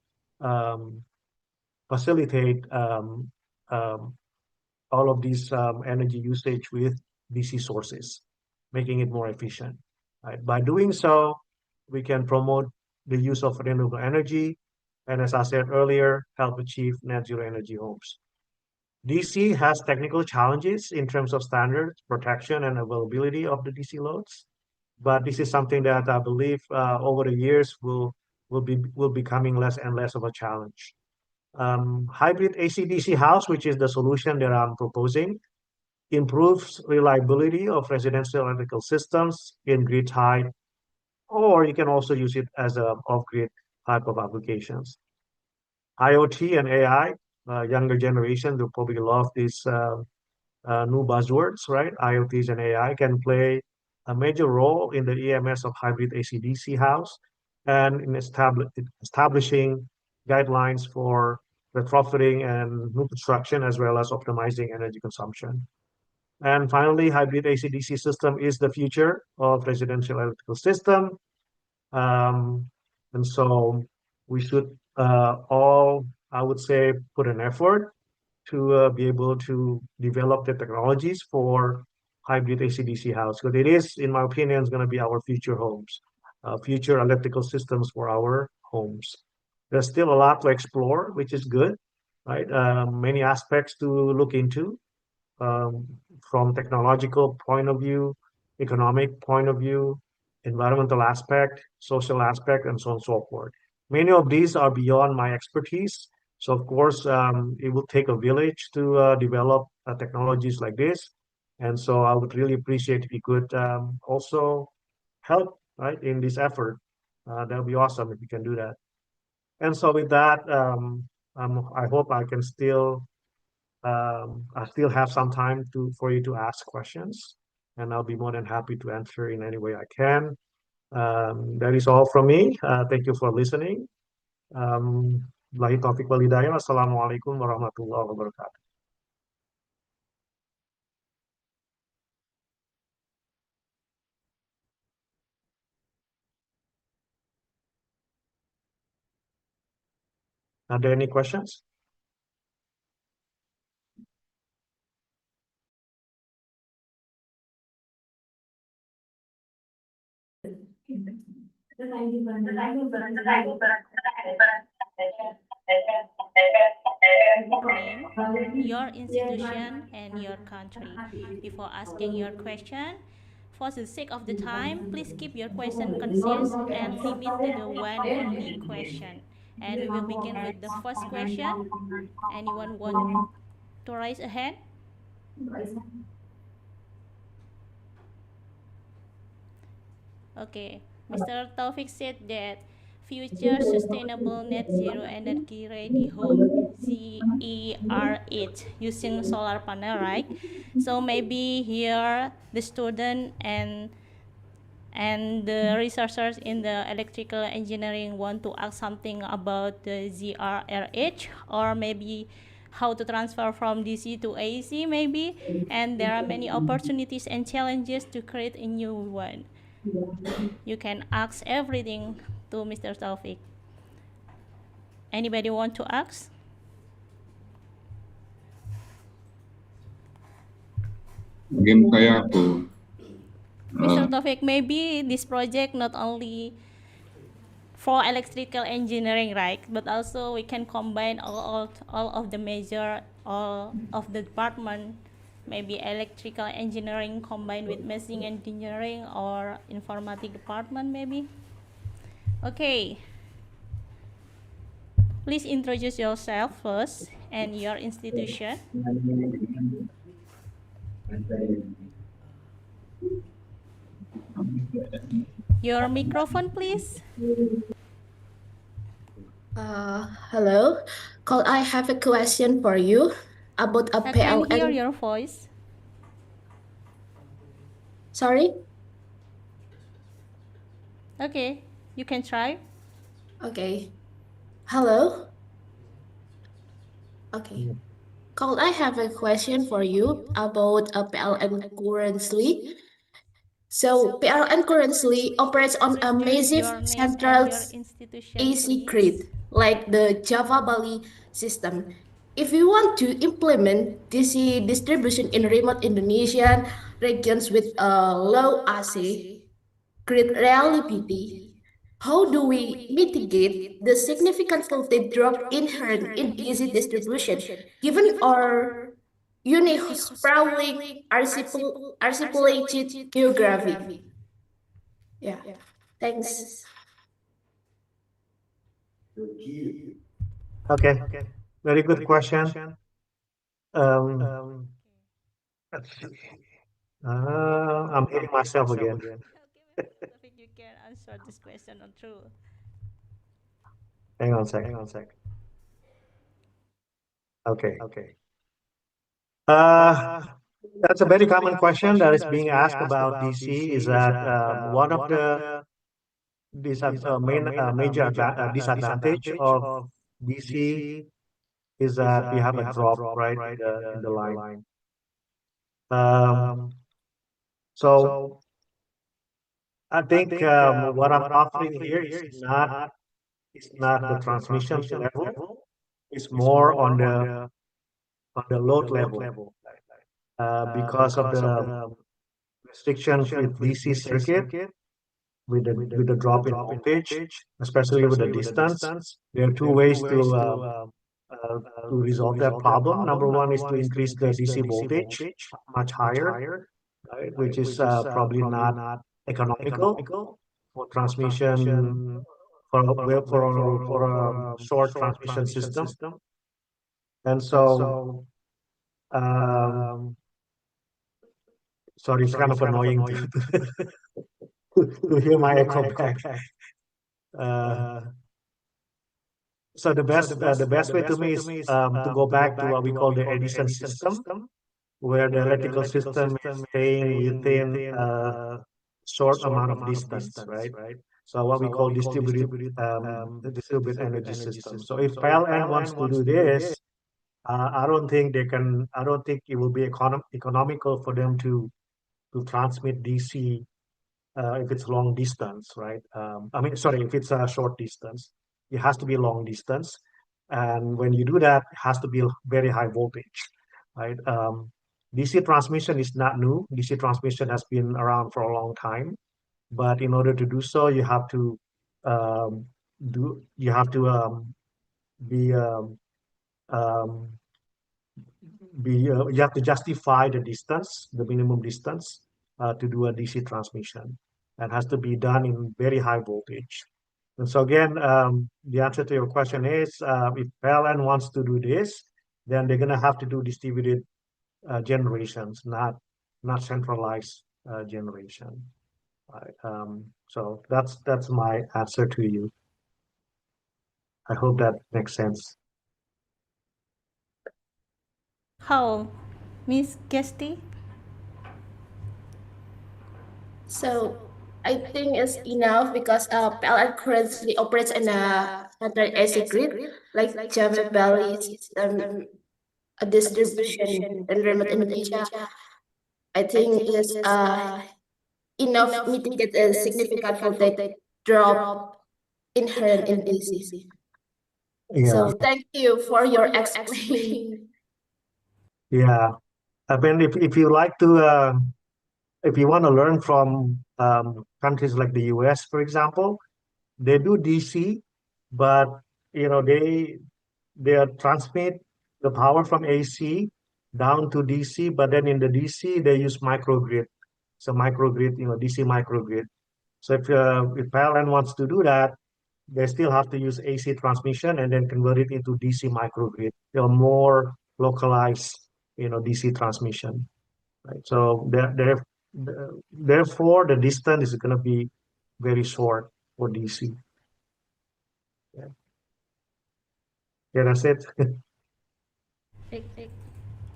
um, facilitate all of these energy usage with DC sources, making it more efficient. Right? By doing so, we can promote the use of renewable energy, and as I said earlier, help achieve net zero energy homes. DC has technical challenges in terms of standards, protection, and availability of the DC loads. But this is something that I believe over the years will becoming less and less of a challenge. Hybrid AC/DC house, which is the solution that I'm proposing, improves reliability of residential electrical systems in grid tied, or you can also use it as a off-grid type of applications. IoT and AI, younger generation will probably love these new buzzwords, right? IoTs and AI can play a major role in the EMS of hybrid AC/DC house and in establishing guidelines for retrofitting and new construction, as well as optimizing energy consumption. And finally, hybrid AC/DC system is the future of residential electrical system. Um, and so we should all, I would say, put an effort to be able to develop the technologies for hybrid AC/DC house, because it is, in my opinion, is going to be our future homes, future electrical systems for our homes. There's still a lot to explore, which is good, right? Many aspects to look into um, from technological point of view, economic point of view, environmental aspect, social aspect, and so on and so forth. Many of these are beyond my expertise. So of course, it will take a village to develop technologies like this. And so I would really appreciate if you could also help, right, in this effort. That would be awesome if you can do that. And so with that, I hope I still have some time for you to ask questions, and I'll be more than happy to answer in any way I can. That is all from me. Thank you for listening. Billahi taufiq wal hidayah. Wassalamualaikum warahmatullahi wabarakatuh. Are there any questions? Name, your institution, and your country. Before asking your question, for the sake of the time, please keep your question concise and limit to the one only question. And we will begin with the first question. Anyone want to raise a hand? Okay. Mr. Taufik said that Future Sustainable Net Zero Energy Ready Home, ZERH, using solar panel, right? So maybe here the student and the researchers in the electrical engineering want to ask something about the ZRRH, or maybe how to transfer from DC to AC maybe, and there are many opportunities and challenges to create a new one. You can ask everything to Mr. Taufik. Anybody want to ask? Mungkin saya aku Mr. Taufik, maybe this project not only for electrical engineering, right? But also we can combine all of the major, all of the department, maybe electrical engineering combined with machine engineering or informatic department maybe. Okay. Please introduce yourself first and your institution. Your microphone, please. Hello. Could I have a question for you about a I can hear PLN? your voice. Sorry? Okay, you can try. Okay. Hello? Okay. Could I have a question for you about a PLN currently? So PLN currently operates on a Introduce massive your name and central your institution, AC please. grid, like the Java Bali system. If we want to implement DC distribution in remote Indonesian regions with a low AC grid reliability, how do we mitigate the significant voltage drop inherent in DC distribution, given our sprawling articulated geography? Yeah, thanks. Okay, very good question. Let's see. I'm hitting myself again. Okay, Mr. Taufik, you can answer this question on true. Hang on a sec. Okay. That's a very common question that is being asked about DC. Is that one of the major disadvantage of DC is that we have a drop right in the line. So I think what I'm offering here is not the transmission level. It's more on the load level because of the restrictions with DC circuit with the drop in voltage, especially with the distance. There are two ways to resolve that problem. Number one is to increase the DC voltage much higher, right, which is probably not economical for transmission for a short transmission system. And so, sorry, it's kind of annoying to hear my echo back. So the best way to me is to go back to what we call the Edison system, where the electrical system is staying within a short amount of distance, right? So what we call the distributed energy system. So if PLN wants to do this, I don't think they can. I don't think it will be economical for them to transmit DC if it's long distance, right? I mean, sorry, if it's a short distance, it has to be long distance. And when you do that, it has to be very high voltage, right? DC transmission is not new. DC transmission has been around for a long time, but in order to do so, you have to um, be um, you have to justify the distance, the minimum distance, to do a DC transmission, and has to be done in very high voltage. And so again, the answer to your question is, if PLN wants to do this, then they're going to have to do distributed generations, not centralized generation. Right? So that's my answer to you. I hope that makes sense. How, Miss Gesti? So I think it's enough because PLN currently operates in a standard AC grid like Java Valley system a distribution in remote Indonesia. I think is enough mitigate a significant voltage drop inherent in DC. Yeah, So thank you for your explain. yeah. I mean, if you like to, if you want to learn from countries like the US, for example, they do DC, but they transmit the power from AC down to DC, but then in the DC they use microgrid. So microgrid, DC microgrid. So if PLN wants to do that, they still have to use AC transmission and then convert it into DC microgrid, more localized, DC transmission, right? So therefore, the distance is going to be very short for DC. Yeah, that's it.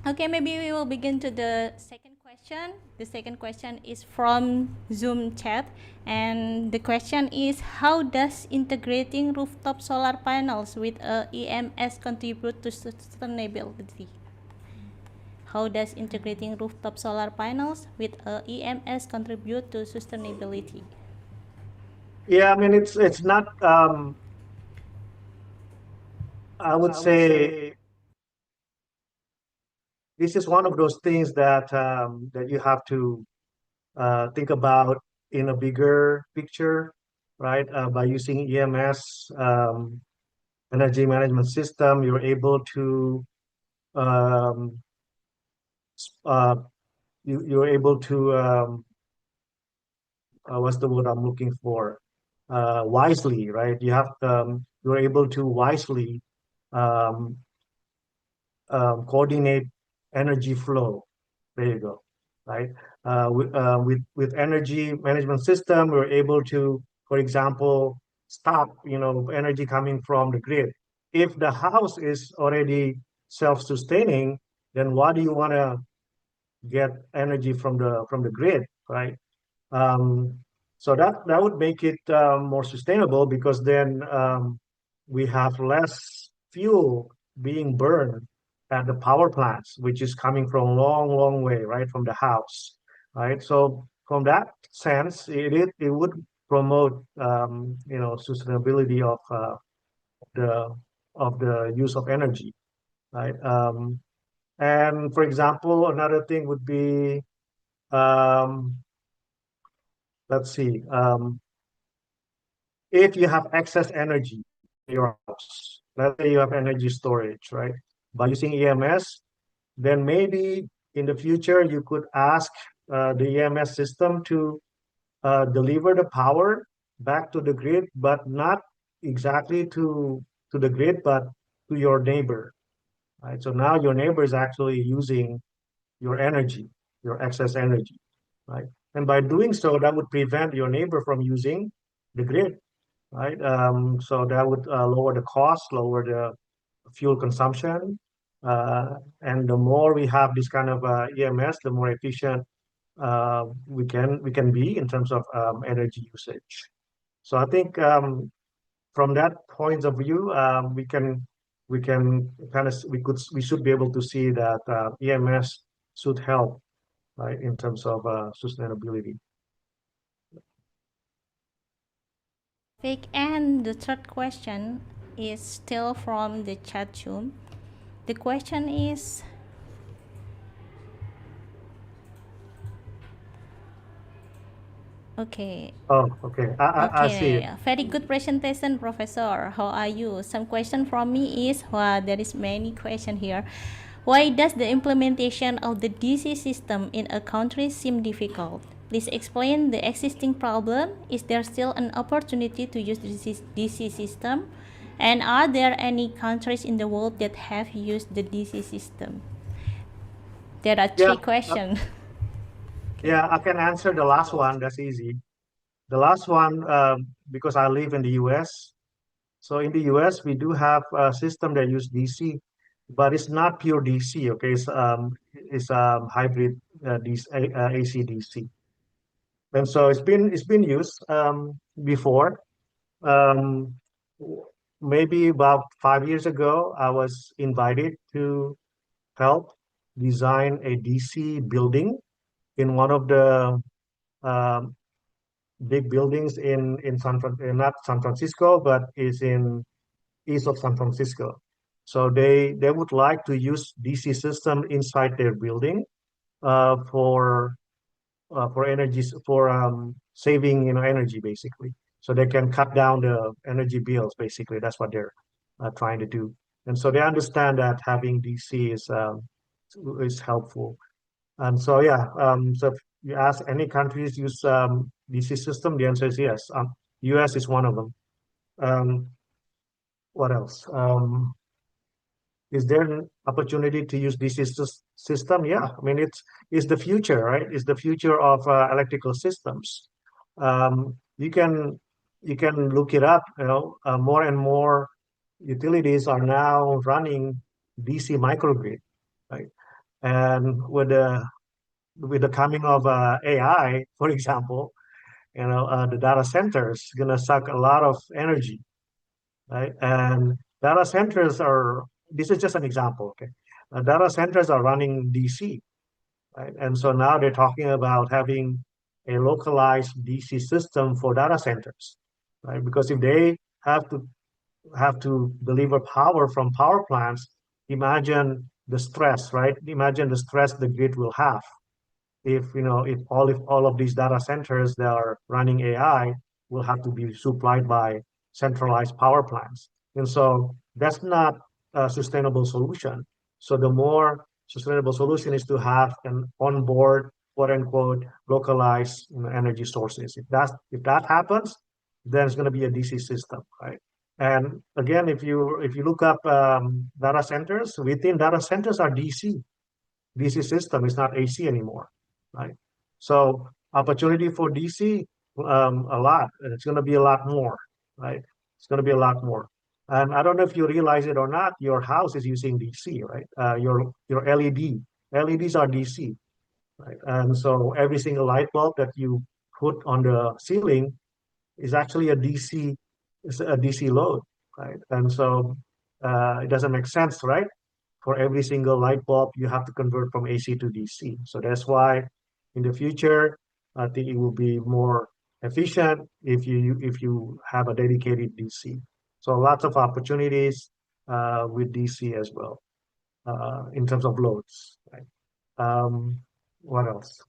Okay, maybe we will begin to the second question. The second question is from Zoom chat, and the question is, how does integrating rooftop solar panels with a EMS contribute to sustainability? How does integrating rooftop solar panels with a EMS contribute to sustainability? Yeah, I mean, it's not, I would say this is one of those things that you have to think about in a bigger picture, right? By using EMS, energy management system, you're able to um, uh, you're able to what's the word I'm looking for? Wisely, right? You're able to wisely um, coordinate energy flow. There you go, right? With energy management system, we're able to, for example, stop energy coming from the grid. If the house is already self-sustaining, then why do you want to get energy from the grid, right? Um, so that would make it more sustainable because then we have less fuel being burned at the power plants, which is coming from a long, long way, right, from the house, right? So from that sense, it would promote sustainability the of the use of energy, right? And for example, another thing would be um, let's see. If you have excess energy in your house, let's say you have energy storage, right? By using EMS, then maybe in the future you could ask the EMS system to deliver the power back to the grid, but not exactly to the grid, but to your neighbor, right? So now your neighbor is actually using your energy, your excess energy, right? And by doing so, that would prevent your neighbor from using the grid, right? So that would lower the cost, lower the fuel consumption, and the more we have this kind of EMS, the more efficient we can be in terms of energy usage. So I think from that point of view, we should be able to see that EMS should help, right, in terms of sustainability. And the third question is still from the chat room. The question is, okay. Oh, okay. I see it. Okay, very good presentation, Professor. How are you? Some question from me is, there is many question here. Why does the implementation of the DC system in a country seem difficult? Please explain the existing problem. Is there still an opportunity to use this DC system? And are there any countries in the world that have used the DC system? There are three questions. Yeah, I can answer the last one. That's easy. The last one, because I live in the US, So in the US, we do have a system that use DC, but it's not pure DC. Okay, it's hybrid DC, AC DC, and so it's been used before. Um, Maybe about 5 years ago, I was invited to help design a DC building in one of the um, big buildings in not San Francisco, but is in east of San Francisco. So they would like to use DC system inside their building uh, for for energy for saving energy basically. So they can cut down the energy bills basically. That's what they're trying to do. And so they understand that having DC is helpful. And so yeah, so if you ask any countries use DC system, the answer is yes. US is one of them. Um, what else? Is there an opportunity to use DC system? Yeah, I mean it's the future, right? It's the future of electrical systems. You can look it up. More and more utilities are now running DC microgrid, right? And with the coming of AI, for example, the data centers gonna suck a lot of energy, right? And data centers are, this is just an example, okay? Data centers are running DC, right? And so now they're talking about having a localized DC system for data centers, right? Because if they have to deliver power from power plants, imagine the stress, right? Imagine the stress the grid will have if all of these data centers that are running AI will have to be supplied by centralized power plants. And so that's not a sustainable solution. So the more sustainable solution is to have an onboard, quote unquote, localized energy sources. If that happens, then it's going to be a DC system, right? And again, if you look up data centers, within data centers are DC system is not AC anymore, right? So opportunity for DC, a lot. And it's going to be a lot more, right? It's going to be a lot more. And I don't know if you realize it or not, your house is using DC, right? Your LEDs are DC, right? And so every single light bulb that you put on the ceiling is actually a DC load, right? And so it doesn't make sense, right? For every single light bulb, you have to convert from AC to DC. So that's why in the future, I think it will be more efficient if you have a dedicated DC. So lots of opportunities with DC as well in terms of loads. Right? What else?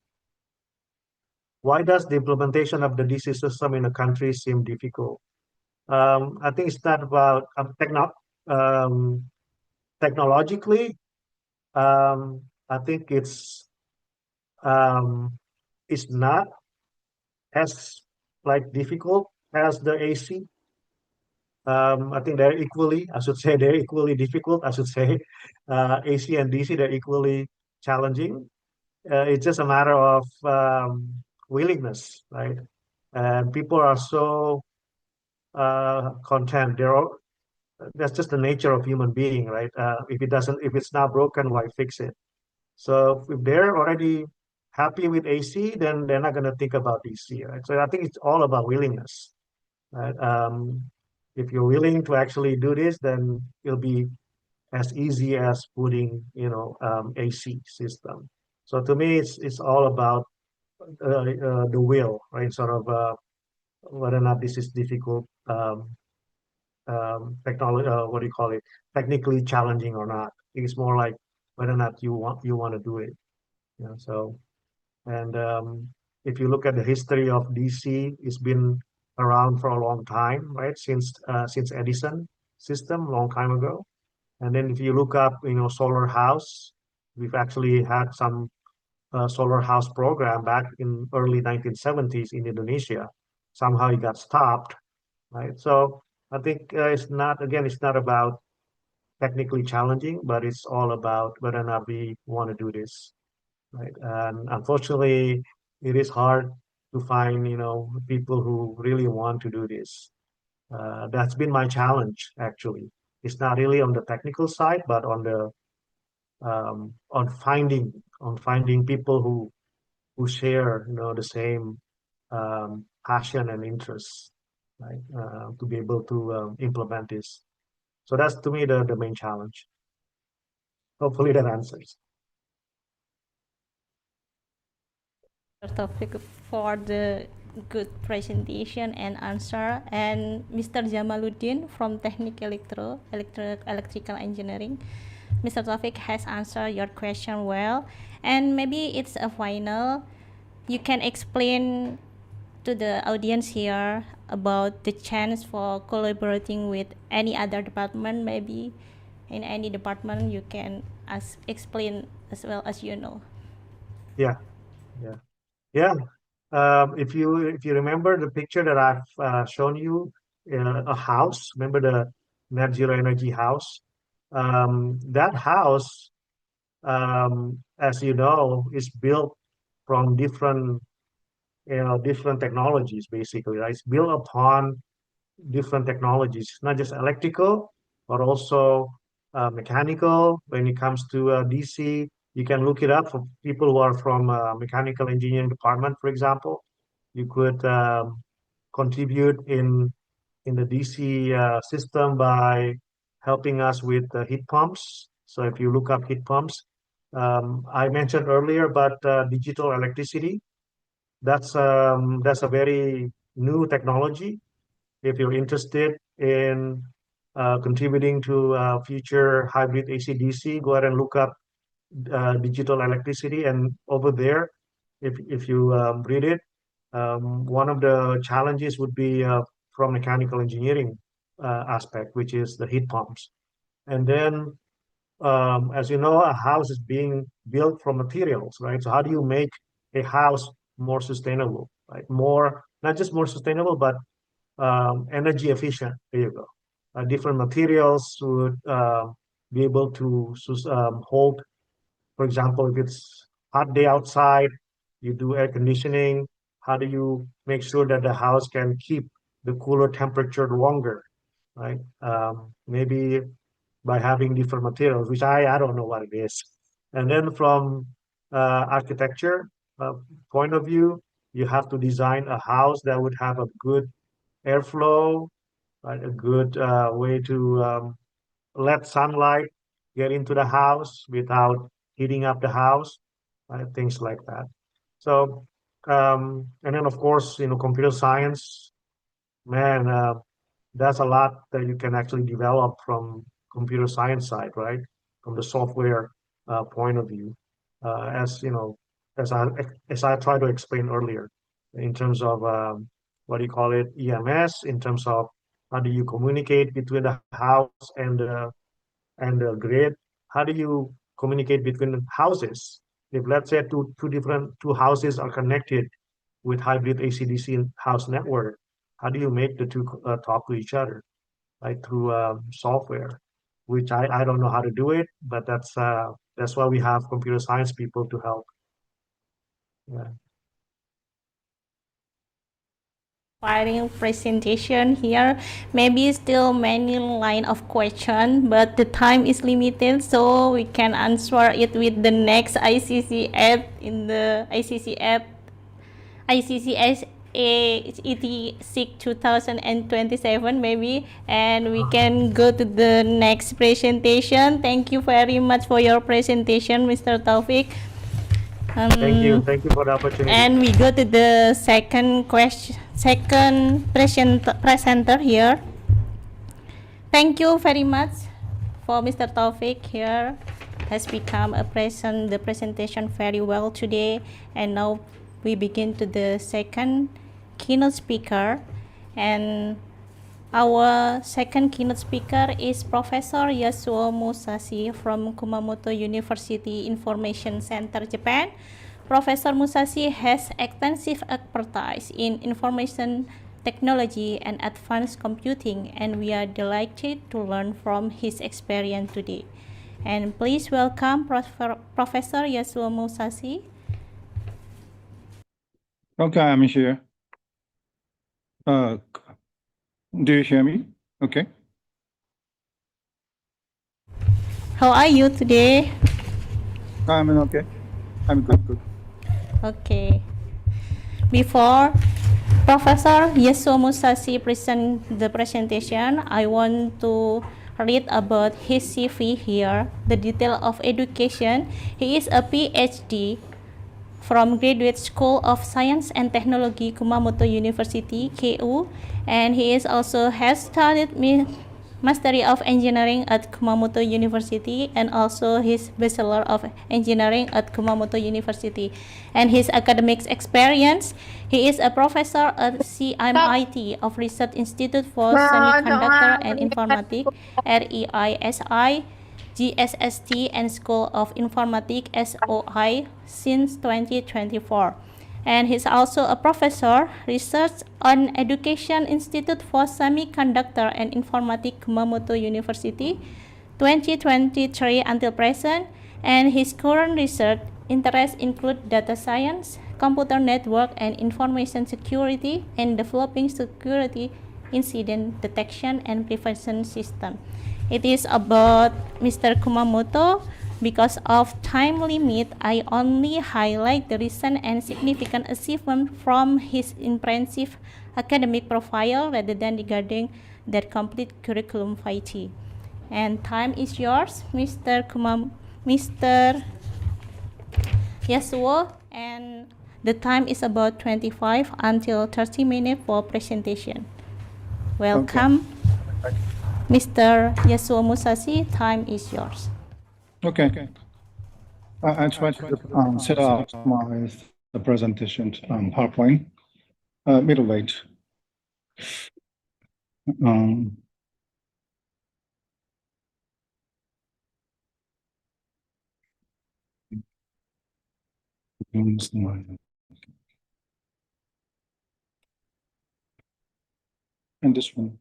Why does the implementation of the DC system in a country seem difficult? I think it's not about technologically. I think um, it's not as like difficult as the AC. I think they're equally, I should say, they're equally difficult. I should say, AC and DC, they're equally challenging. It's just a matter of willingness, right? And people are so content. That's just the nature of human being, right? If it's not broken, why fix it? So if they're already happy with AC, then they're not going to think about DC, right? So I think it's all about willingness, right? If you're willing to actually do this, then it'll be as easy as putting, AC system. So to me, it's all about the will, right? Sort of whether or not this is difficult, technology, what do you call it? Technically challenging or not. It's more like whether or not you want to do it. So and if you look at the history of DC, it's been around for a long time, right? Since Edison system, long time ago. And then if you look up, solar house, we've actually had some solar house program back in early 1970s in Indonesia. Somehow it got stopped, right? So I think it's not about technically challenging, but it's all about whether or not we want to do this, right? And unfortunately, it is hard to find, people who really want to do this. That's been my challenge, actually. It's not really on the technical side, but on the on finding people who share, the same passion and interests, right? To be able to implement this. So that's to me the main challenge. Hopefully that answers. Topic for the good presentation and answer, and Mr. Jamaluddin from Electrical Engineering. Mr. Taufik has answered your question well, and maybe it's a final. You can explain to the audience here about the chance for collaborating with any other department. Maybe in any department you can explain as well as you know. Yeah, yeah, yeah. If you remember the picture that I've shown you, a house. Remember the net zero energy house? That house, as you know, is built from different technologies, basically, right? It's built upon different technologies, not just electrical, but also mechanical. When it comes to DC, you can look it up for people who are from mechanical engineering department, for example. You could contribute in the DC system by helping us with heat pumps. So if you look up heat pumps, I mentioned earlier about digital electricity. That's a very new technology. If you're interested in contributing to future hybrid AC/DC, go ahead and look up digital electricity. And over there, if you read it, one of the challenges would be from mechanical engineering aspect, which is the heat pumps. And then, as you know, a house is being built from materials, right? So how do you make a house more sustainable, right? Not just more sustainable, but energy efficient. There you go. Different materials would be able to hold, for example, if it's hot day outside, you do air conditioning. How do you make sure that the house can keep the cooler temperature longer, right? Maybe by having different materials, which I don't know what it is. And then from architecture point of view, you have to design a house that would have a good airflow, right? A good way to let sunlight get into the house without heating up the house, right? Things like that. So, and then of course, computer science, man, that's a lot that you can actually develop from computer science side, right? From the software point of view, as you know, as I tried to explain earlier, in terms of what do you call it, EMS, in terms of how do you communicate between the house and the grid? How do you communicate between houses? If let's say two houses are connected with hybrid AC/DC house network, how do you make the two talk to each other, right? Through software, which I don't know how to do it, but that's why we have computer science people to help. Yeah. Inspiring presentation here. Maybe still many line of question, but the time is limited, so we can answer it with the next ICC app in the ICC app ICCS ET6 2027 maybe, and we can go to the next presentation. Thank you very much for your presentation, Mr. Taufik. Thank you for the opportunity. And we go to the second presenter here. Thank you very much for Mr. Taufik here. Has become the presentation very well today, and now we begin to the second keynote speaker, and our second keynote speaker is Professor Yasuo Musashi from Kumamoto University Information Center, Japan. Professor Musashi has extensive expertise in information technology and advanced computing, and we are delighted to learn from his experience today. And please welcome Professor Yasuo Musashi. Okay, I'm here. Do you hear me? Okay. How are you today? I'm okay. I'm good. Okay. Before Professor Yasuo Musashi present the presentation, I want to read about his CV here, the detail of education. He is a PhD from Graduate School of Science and Technology, Kumamoto University, KU, and he is also has studied Mastery of Engineering at Kumamoto University and also his Bachelor of Engineering at Kumamoto University. And his academic experience, he is a professor at CMIT of Research Institute for Semiconductor and Informatics, REISI, GSST, and School of Informatics SOI since 2024. And he's also a professor, research on Education Institute for Semiconductor and Informatics, Kumamoto University, 2023 until present. And his current research interests include data science, computer network and information security, and developing security incident detection and prevention system. It is about Mr. Kumamoto. Because of time limit, I only highlight the recent and significant achievement from his impressive academic profile rather than regarding their complete curriculum vitae. And time is yours, Mr. Yasuo, and the time is about 25 until 30 minutes for presentation. Welcome, Okay. Mr. Yasuo Musashi, time is yours. Okay. I try to set up the presentation PowerPoint. Middleweight. And this one.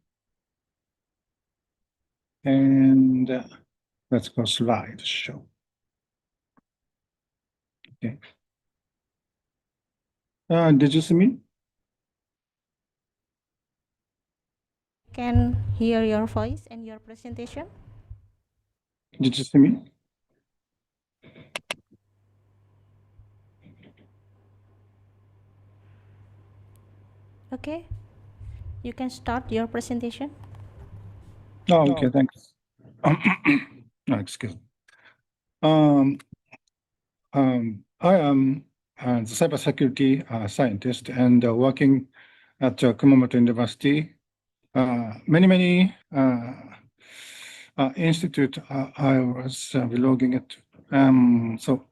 And let's go slide show. Okay. Did you see me? Can hear your voice and your presentation. Did you see me? Okay, you can start your presentation. Oh, okay, thanks. No, excuse me. I am a cybersecurity scientist and working at Kumamoto University. Many institute I was belonging it. So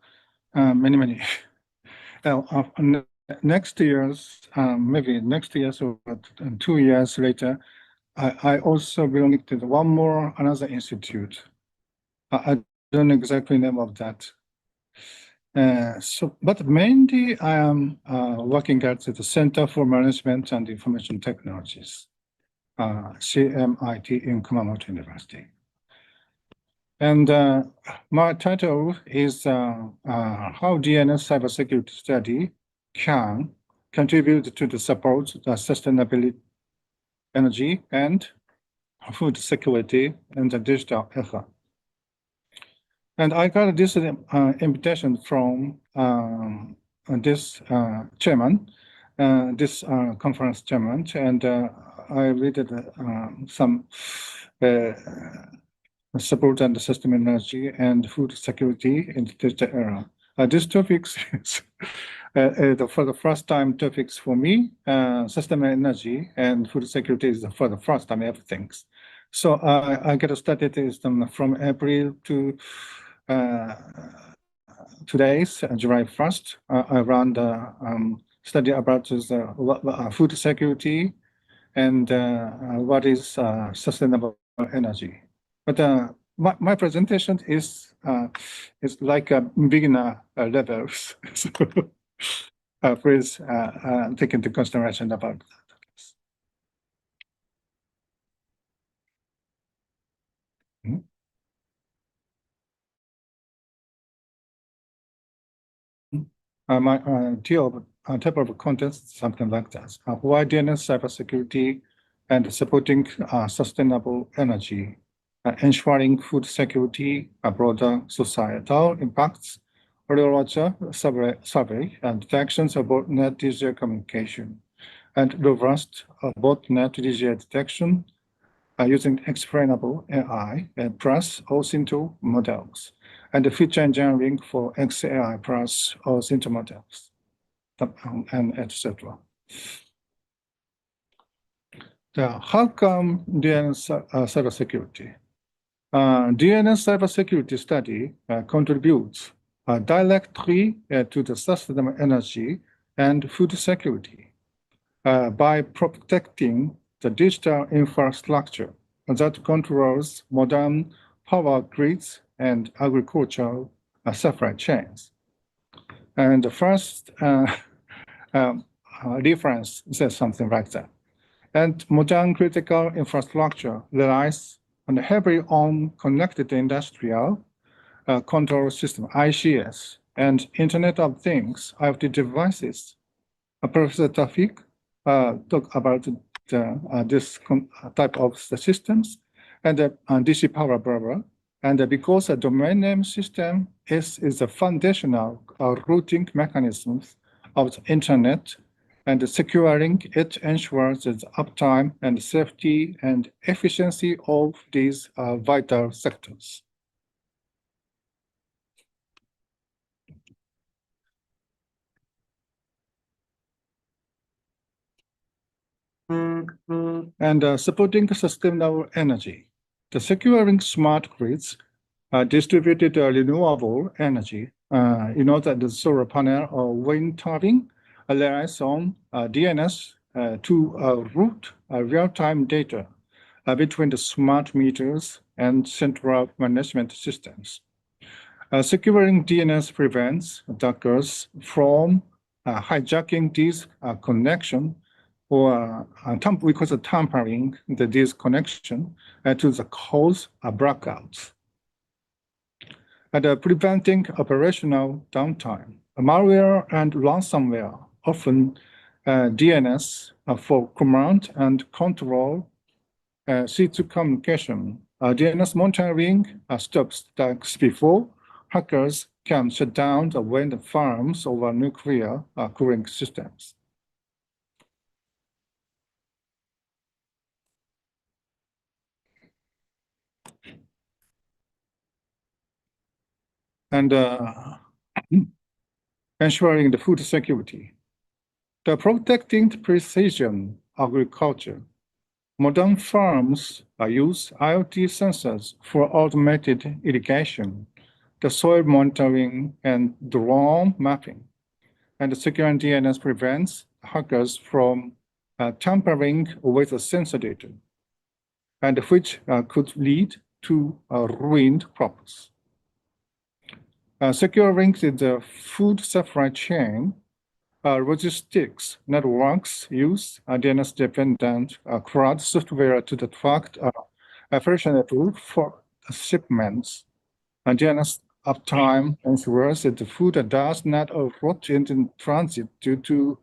many. Next year's maybe next year, so 2 years later, I also belong to another institute. I don't know exactly name of that. But mainly I am working at the Center for Management and Information Technologies, CMIT in Kumamoto University. And my title is How DNS Cybersecurity Study Can Contribute to the Support of Sustainability, Energy, and Food Security in the Digital Era. And I got this invitation from this chairman, this conference chairman, and I read some support and system energy and food security in the digital era. These topics is for the first time topics for me. System energy and food security is for the first time everything. So I get started from April to today's July 1st. I run the study about food security and what is sustainable energy. But my presentation is like a beginner level. So please take into consideration about that. My table of contents, something like that. Why DNS cybersecurity and supporting sustainable energy, ensuring food security, broader societal impacts, early survey and detections about net disease communication, and robust about-net disease detection using explainable AI and plus OSINT models, and the feature engineering for XAI plus OSINT models, and etc. How come DNS cybersecurity? DNS cybersecurity study contributes directly to the sustainable energy and food security by protecting the digital infrastructure that controls modern power grids and agricultural supply chains. And the first reference says something like that. And modern critical infrastructure relies heavily on connected industrial control system, ICS, and Internet of Things, IoT devices. Professor Tafik talked about this type of systems and DC power blah. And because a domain name system is the foundational routing mechanisms of the Internet, and securing it ensures the uptime and safety and efficiency of these vital sectors. And supporting sustainable energy. The securing smart grids distributed renewable energy, that the solar panel or wind turbine relies on DNS to route real-time data between the smart meters and central management systems. Securing DNS prevents attackers from hijacking this connection or we call it tampering this connection to the cause blackouts. And preventing operational downtime. Malware and ransomware often DNS for command and control C2 communication. DNS monitoring stops attacks before hackers can shut down the wind farms over nuclear cooling systems. And ensuring the food security. The protecting precision agriculture. Modern farms use IoT sensors for automated irrigation, the soil monitoring, and drone mapping. And the secure DNS prevents hackers from tampering with the sensor data, and which could lead to ruined crops. Securing the food supply chain, logistics networks use DNS-dependent CRUD software to track efficiently for shipments. DNS uptime ensures that the food does not rot in transit due to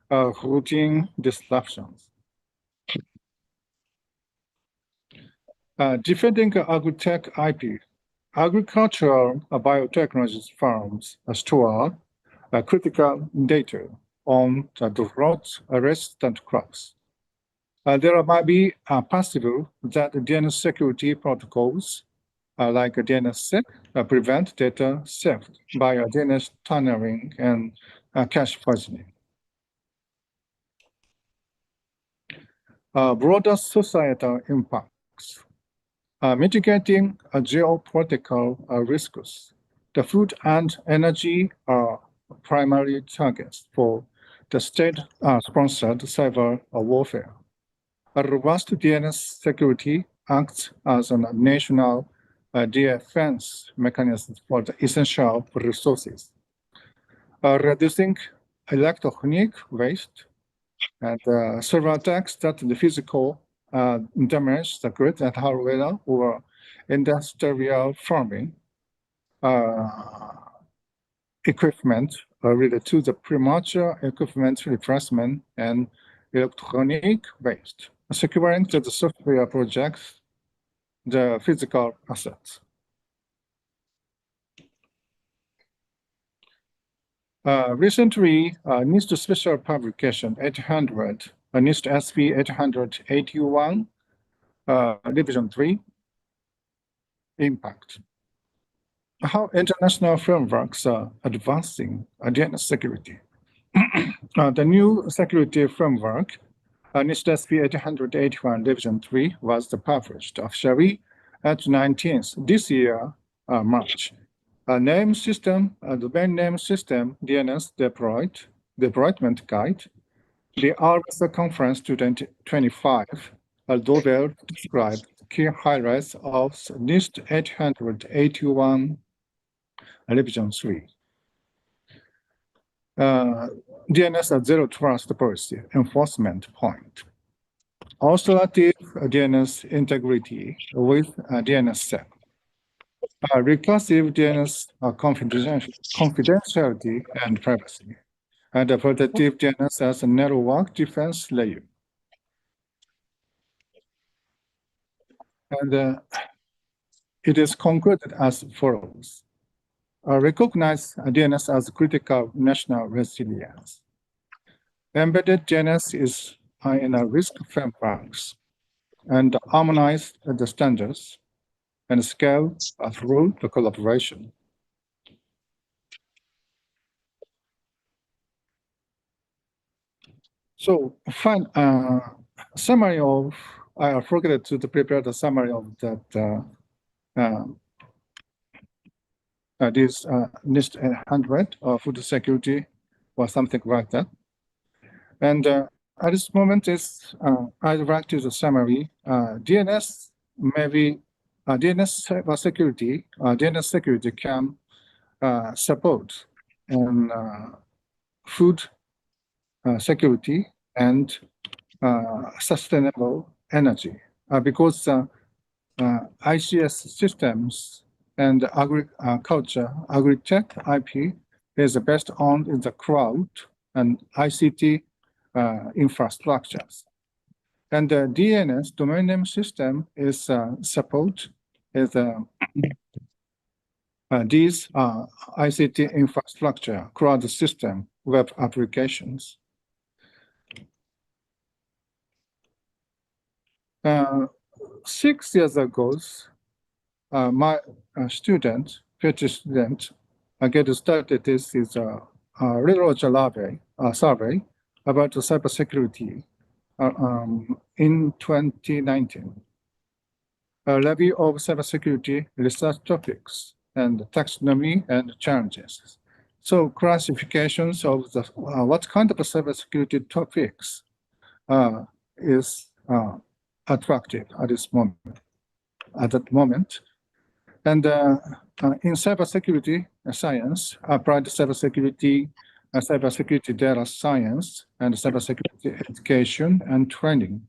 routing disruptions. Defending agri-tech IP. Agricultural biotechnology firms store critical data on the drought-resistant crops. There might be possible that DNS security protocols like DNSSEC prevent data theft by DNS tunneling and cache poisoning. Broader societal impacts. Mitigating geopolitical risks. The food and energy are primary targets for the state-sponsored cyber warfare. A robust DNS security acts as a national defense mechanism for the essential resources. Reducing electronic waste and several attacks that the physical damage the grid and hardware or industrial farming equipment related to the premature equipment replacement and electronic waste. securing to the software projects the physical assets. Recently, NIST Special Publication 800, NIST SP 881, Division 3, Impact. How international frameworks are advancing DNS security. The new security framework, NIST SP 881 Division 3, was published officially at 19th this year, March. A name system, a domain name system, DNS deployment guide, the RSA Conference 2025, will describe key highlights of NIST 881 Revision 3. DNS as zero trust policy enforcement point. Alternative DNS integrity with DNSSEC. Recursive DNS confidentiality and privacy. And protective DNS as a network defense layer. And it is concluded as follows. Recognize DNS as critical national resilience. Embedded DNS is in a risk frameworks and harmonize the standards and scale through the collaboration. So, fine. Summary of, I forgot to prepare the summary of that. This NIST 100 food security or something like that. And at this moment, I'd like to the summary. DNS maybe DNS security. DNS security can support food security and sustainable energy because ICS systems and agriculture, agri-tech IP is based on the cloud and ICT infrastructures. And the DNS, domain name system, is support is these ICT infrastructure, cloud system, web applications. 6 years ago, my student, PhD student, get started this is a literature survey about cybersecurity in 2019. A review of cybersecurity research topics and taxonomy and challenges. So classifications of the what kind of cybersecurity topics is attractive at this moment. At that moment, and in cybersecurity science, applied cybersecurity, cybersecurity data science, and cybersecurity education and training,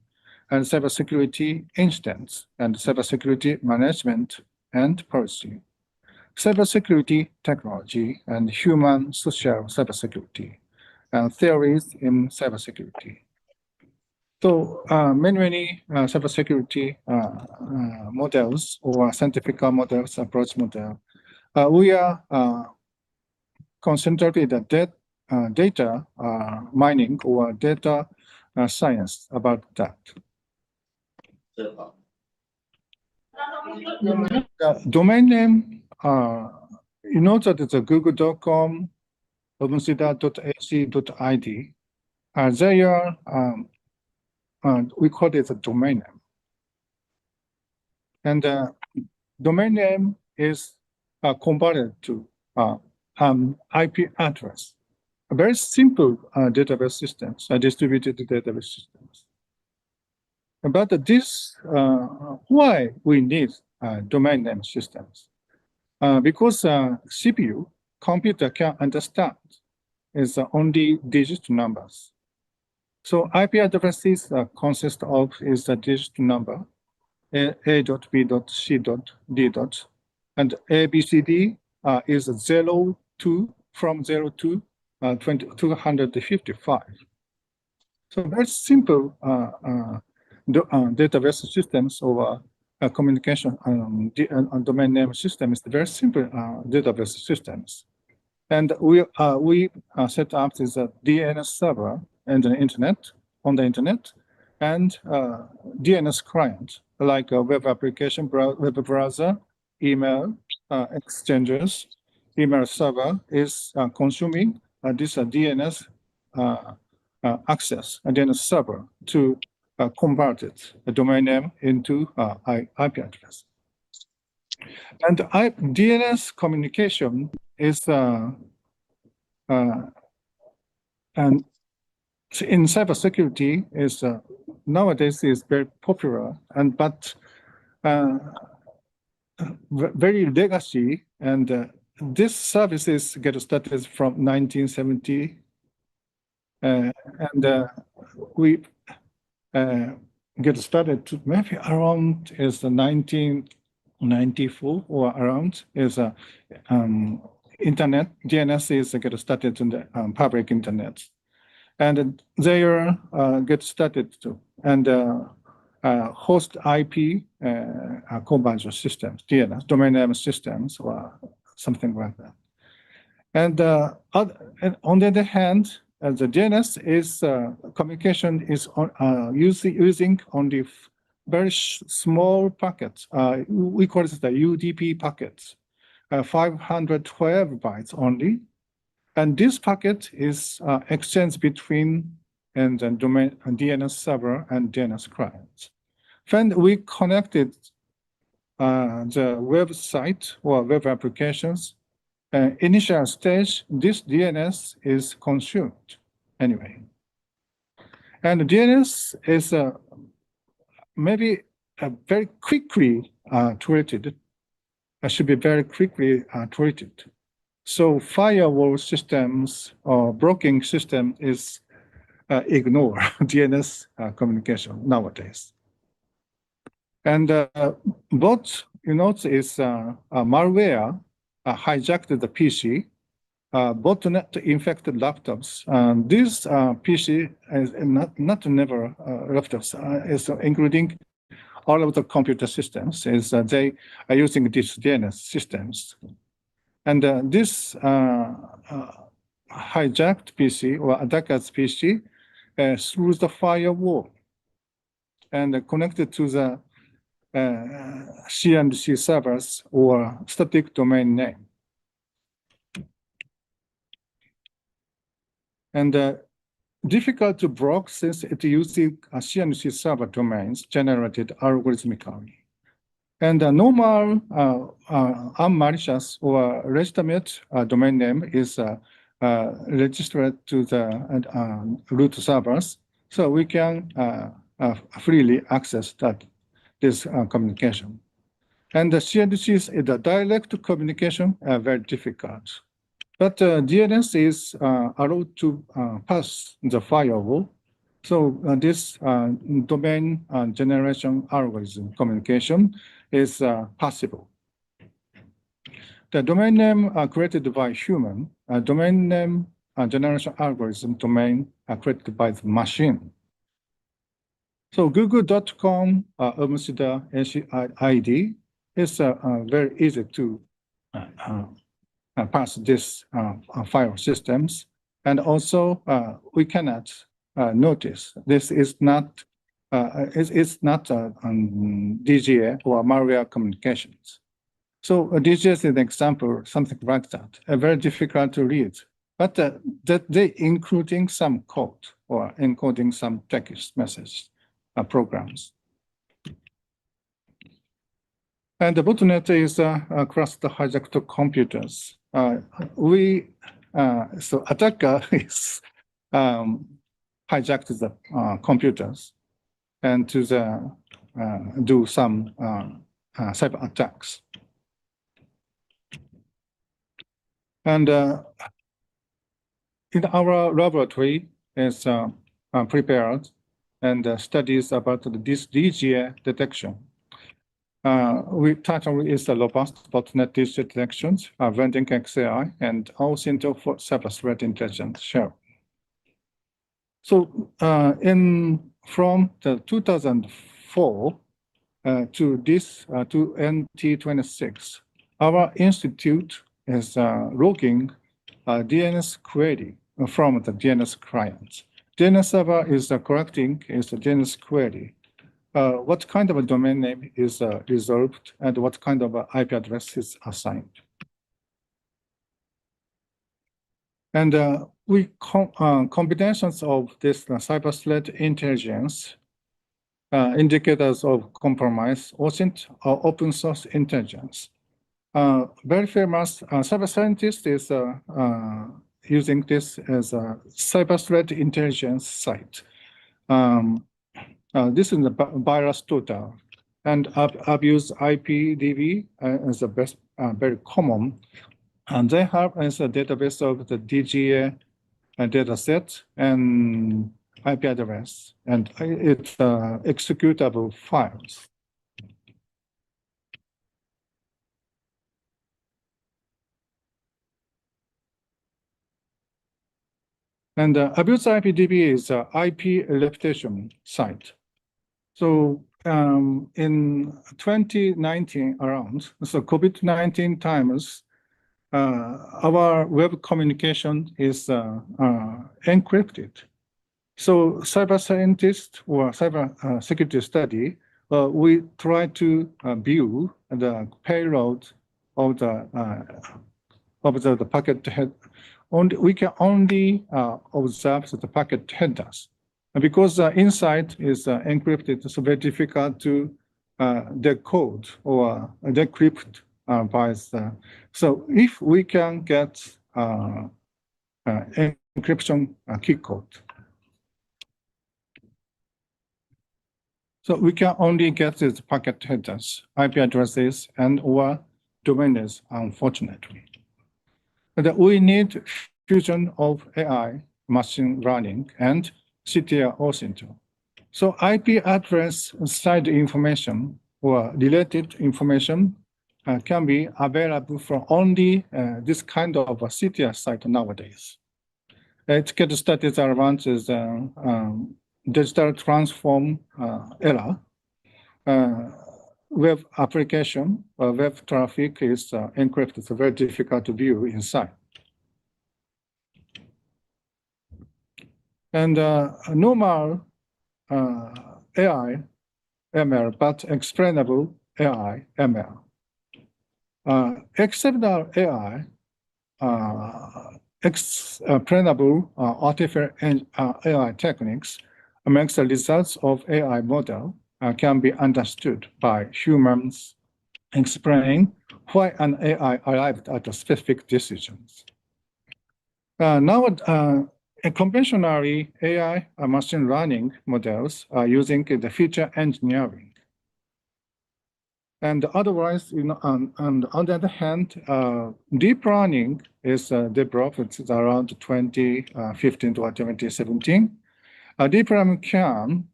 and cybersecurity incidents, and cybersecurity management and policy, cybersecurity technology, and human social cybersecurity, and theories in cybersecurity. So many cybersecurity models or scientific models, approach model, we are concentrated at data mining or data science about that. The domain name, you know that it's a google.com, opensida.ac.id. They are we call it a domain name. And domain name is converted to IP address. A very simple database systems, distributed database systems. But this, why we need domain name systems? Because CPU, computer can understand is only digit numbers. So IP addresses consist of is the digit number A.B.C.D. and ABCD is 0 to from 0 to 255. So very simple database systems or communication domain name system is very simple database systems. And we set up this DNS server and the internet on the internet, and DNS client like a web application, web browser, email exchanges, email server is consuming this DNS access and DNS server to convert it, the domain name into IP address. And DNS communication is and in cybersecurity is nowadays is very popular, and but very legacy, and this services get started from 1970, and we get started to maybe around is the 1994 or around is internet. DNS is get started in the public internet, and they get started to and host IP conversion systems, DNS domain name systems or something like that. And on the other hand, the DNS is communication is using only very small packets. We call it the UDP packets, 512 bytes only. And this packet is exchanged between and the domain DNS server and DNS client. When we connected the website or web applications, initial stage, this DNS is consumed anyway. And DNS is maybe very quickly treated, should be very quickly treated. So firewall systems or blocking system is ignore DNS communication nowadays. And bot, is malware hijacked the PC, botnet infected laptops. These PC is not never laptops, is including all of the computer systems. Is they are using these DNS systems, and this hijacked PC or attacker's PC through the firewall and connected to the C&C servers or static domain name. And difficult to block since it uses C&C server domains generated algorithmically. And a normal unmalicious or legitimate domain name is registered to the root servers, so we can freely access this communication. And the CNC is the direct communication very difficult. But DNS is allowed to pass the firewall. So this domain generation algorithm communication is possible. The domain name created by human, domain name generation algorithm domain created by the machine. So google.com OMSIDA ID is very easy to pass this file systems. And also we cannot notice this is not it's not DGA or malware communications. So DGA is an example, something like that, very difficult to read, but that they including some code or encoding some text message programs. And the botnet is across the hijacked computers. So attacker is hijacked the computers and to do some cyber attacks. And in our laboratory is prepared and studies about this DGA detection. We title is the robust botnet DGA detections, vending XAI, and all Center for Cyber Threat Intelligence Share. So from the 2004 to 2026, our institute is logging DNS query from the DNS client. DNS server is collecting the DNS query. What kind of a domain name is resolved and what kind of IP address is assigned. And combinations of this cyber threat intelligence indicators of compromise, OSINT, or open source intelligence. Very famous cyber scientist is using this as a cyber threat intelligence site. This is the virus total, and abuse IPDB is the best, very common. And they have as a database of the DGA data set and IP address, and it's executable files. And abuse IPDB is an IP reputation site. So in 2019 around, so COVID-19 times, our web communication is encrypted. So cyber scientists or cyber security study, we try to view the payload of the packet head. We can only observe the packet headers. And because inside is encrypted, it's very difficult to decode or decrypt by the. So if we can get encryption key code, so we can only get these packet headers, IP addresses, and or domain names, unfortunately. But we need fusion of AI, machine learning, and CTR OSINT. So IP address side information or related information can be available from only this kind of a CTR site nowadays. Etiquette studies around is digital transform error. Web application, web traffic is encrypted. It's very difficult to view inside. And normal AI, ML, but explainable AI, ML. Explainable AI, explainable artificial AI techniques makes the results of AI model can be understood by humans, explaining why an AI arrived at specific decisions. Now, conventionally, AI machine learning models are using the feature engineering. And otherwise, on the other hand, deep learning is developed around 2015 to 2017. Deep learning can,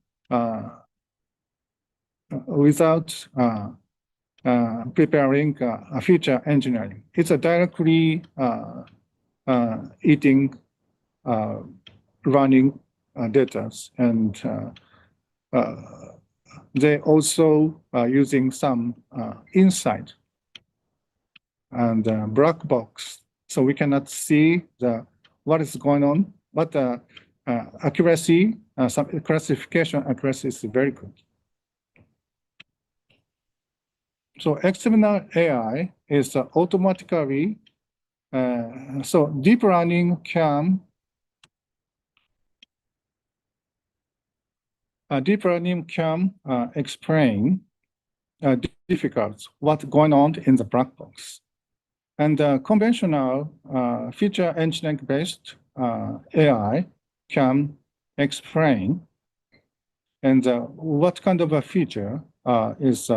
without preparing a feature engineering, it's directly eating running data, and they also are using some insight and black box, so we cannot see what is going on, but accuracy, some classification accuracy is very good. So external AI is automatically, so deep learning can explain difficult what's going on in the black box. And conventional feature engineering based AI can explain and what kind of a feature is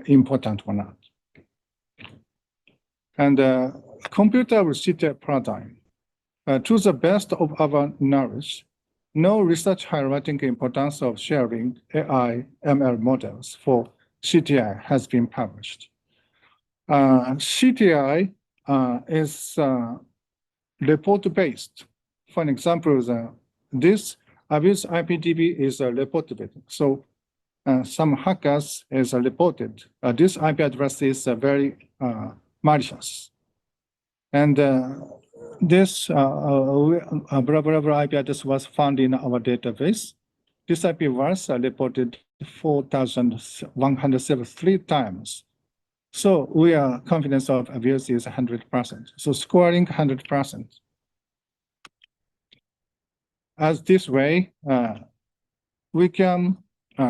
important or not. And computer research paradigm. To the best of our knowledge, no research highlighting the importance of sharing AI ML models for CTI has been published. CTI is report-based. For example, this abuse IPTV is reported. So some hackers is reported. This IP address is very malicious. And this blah, blah, blah IP address was found in our database. This IP was reported 4,173 times. So we are confidence of abuse is 100%. So scoring 100%. As this way, we can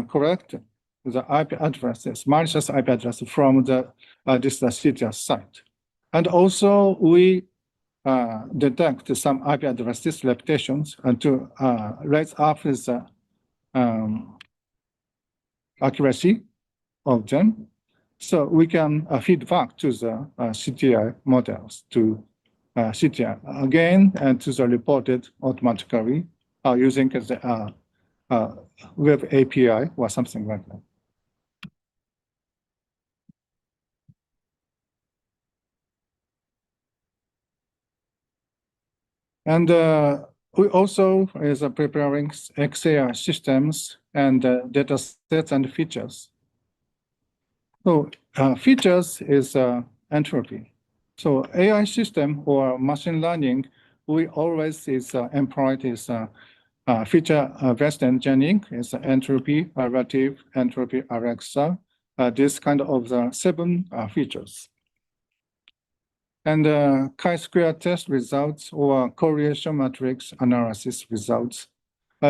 correct the IP addresses, malicious IP address from the this CTR site. And also we detect some IP addresses reputations and to raise up the accuracy of them. So we can feed back to the CTI models to CTI again and to the reported automatically using the web API or something like that. And we also is preparing XAI systems and data sets and features. So features is entropy. So AI system or machine learning, we always is employed is feature-based engineering is entropy, relative, entropy, Alexa, this kind of the 7 features. And chi-square test results or correlation matrix analysis results.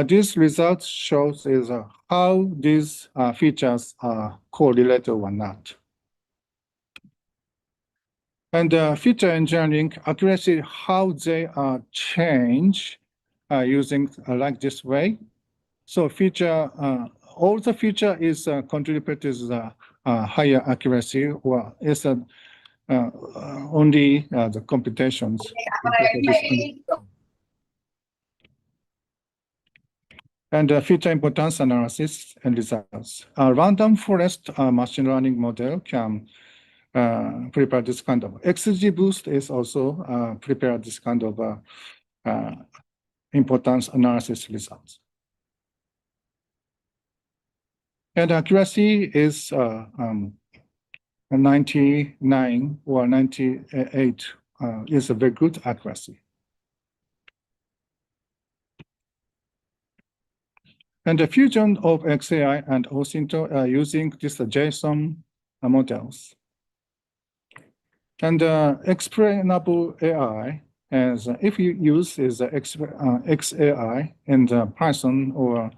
These results shows is how these features are correlated or not. And feature engineering accuracy, how they are changed using like this way. So feature, all the feature is contributed to the higher accuracy or is only the computations. And feature importance analysis and results. A random forest machine learning model can prepare this kind of. XGBoost is also prepare this kind of importance analysis results. And accuracy is 99 or 98 is a very good accuracy. And the fusion of XAI and OSINT are using this JSON models. And explainable AI, as if you use is XAI in the Python or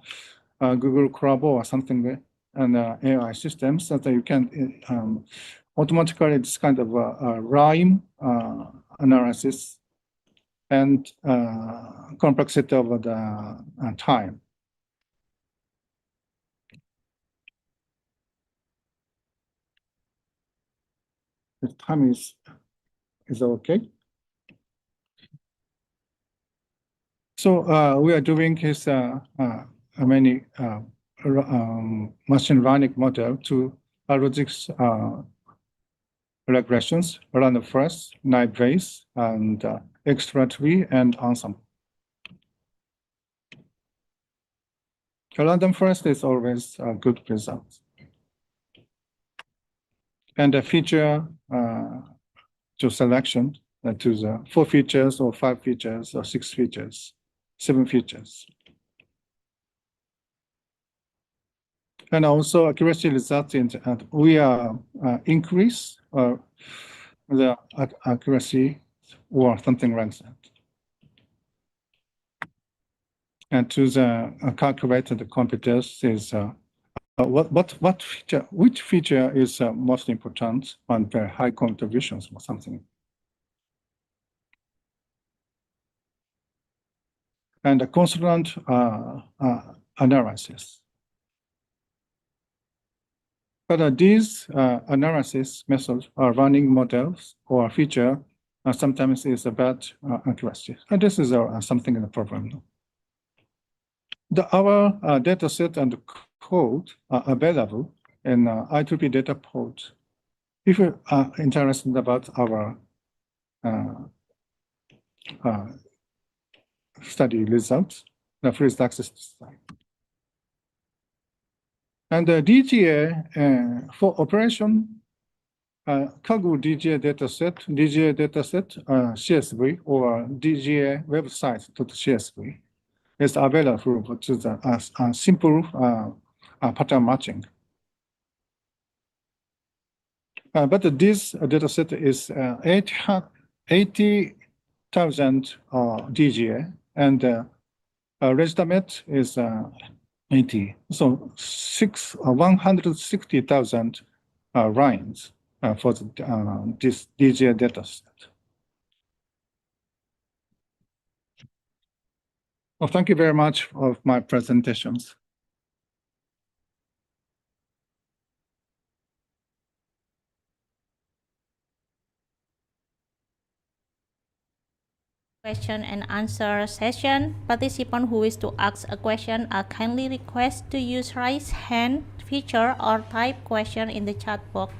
Google Chrome or something, and AI systems, so that you can automatically this kind of rhyme analysis and complexity over the time. The time is okay. So we are doing this many machine learning model to logics regressions, random forest, naive Bayes, and extra tree and ensemble. Random forest is always a good result. And a feature to selection to the 4 features or 5 features or 6 features, 7 features. And also accuracy results in we are increase the accuracy or something like that. And to the calculated computers is what feature, which feature is most important on very high contributions or something. And a constant analysis. But these analysis methods are running models or feature sometimes is a bad accuracy. And this is something in the problem. Our data set and code are available in I2P data port. If you are interested about our study results, the free access design. And the DGA for operation, Kaggle DGA dataset, CSV, or DGA website.csv is available to the simple pattern matching. But this dataset is 80,000 DGA, and Registermet is 80. So 160,000 lines for this DGA dataset. Well, thank you very much for my presentations. Question and answer session. Participants who wish to ask a question are kindly requested to use raise hand feature or type question in the chat box.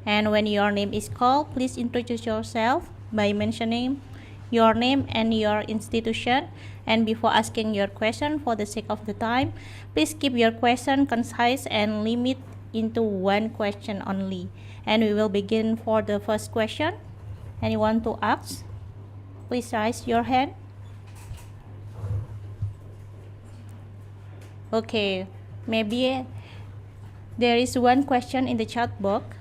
And when your name is called, please introduce yourself by mentioning your name and your institution. And before asking your question, for the sake of the time, please keep your question concise and limit into one question only. And we will begin for the first question. Anyone to ask? Please raise your hand. Okay, maybe there is one question in the chat box.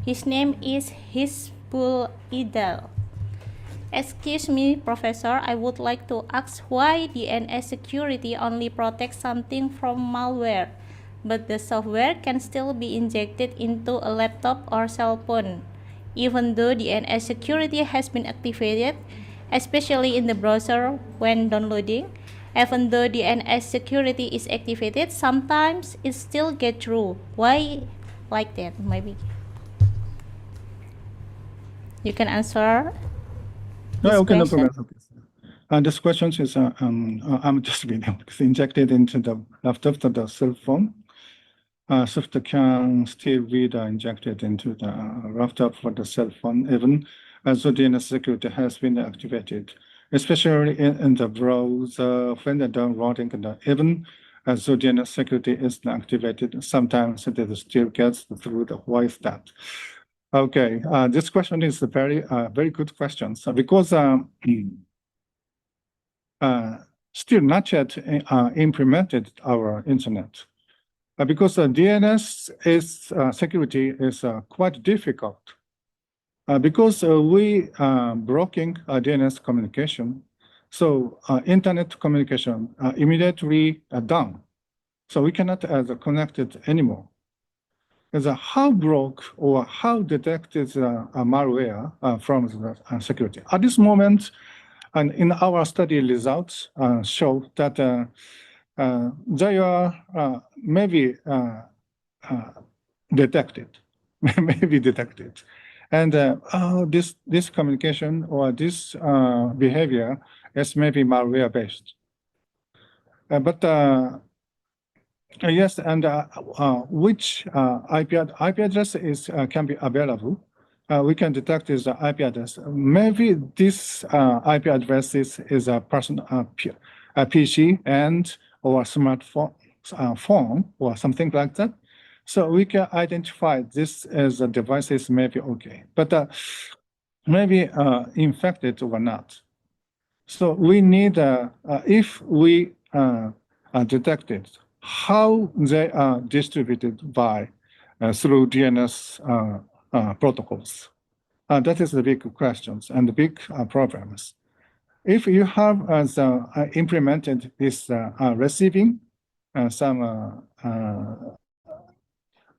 His name is Hisbul Idal. Excuse me, Professor, I would like to ask why DNS security only protects something from malware, but the software can still be injected into a laptop or cell phone, even though DNS security has been activated, especially in the browser when downloading. Even though DNS security is activated, sometimes it still gets through. Why like that? Maybe you can answer. Okay, no problem. And this question is, I'm just reading. It's injected into the laptop to the cell phone. Software can still be injected into the laptop for the cell phone, even as the DNS security has been activated, especially in the browser when the downloading, even as the DNS security is activated, sometimes it still gets through the voice that. Okay, this question is a very good question. So because still not yet implemented our internet, because DNS security is quite difficult. Because we blocking DNS communication, so internet communication immediately down. So we cannot connect it anymore. How broke or how detected malware from the security? At this moment, and in our study results show that they are maybe detected, and this communication or this behavior is maybe malware based. But yes, and which IP address can be available? We can detect this IP address. Maybe this IP address is a person, a PC and or smartphone, phone or something like that. So we can identify this as a devices maybe okay, but maybe infected or not. So we need if we detected how they are distributed by through DNS protocols. That is the big questions and the big problems. If you have implemented this receiving some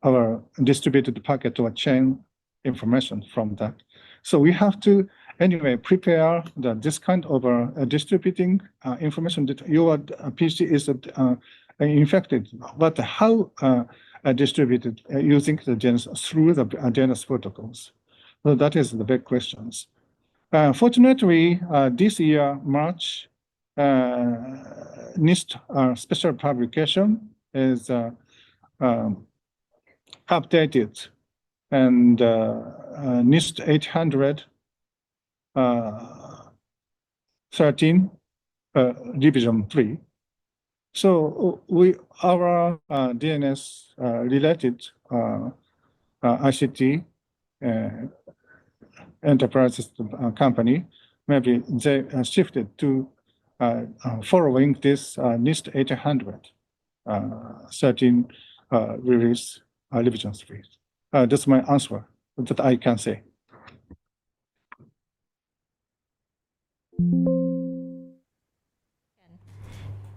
our distributed packet or chain information from that, so we have to anyway prepare this kind of distributing information that your PC is infected, but how distributed using the DNS through the DNS protocols. So that is the big questions. Fortunately, this year, March, NIST special publication is updated, and NIST 813 Division 3 So our DNS related ICT enterprises company, maybe they shifted to following this NIST 800 13 release revision space. That's my answer that I can say.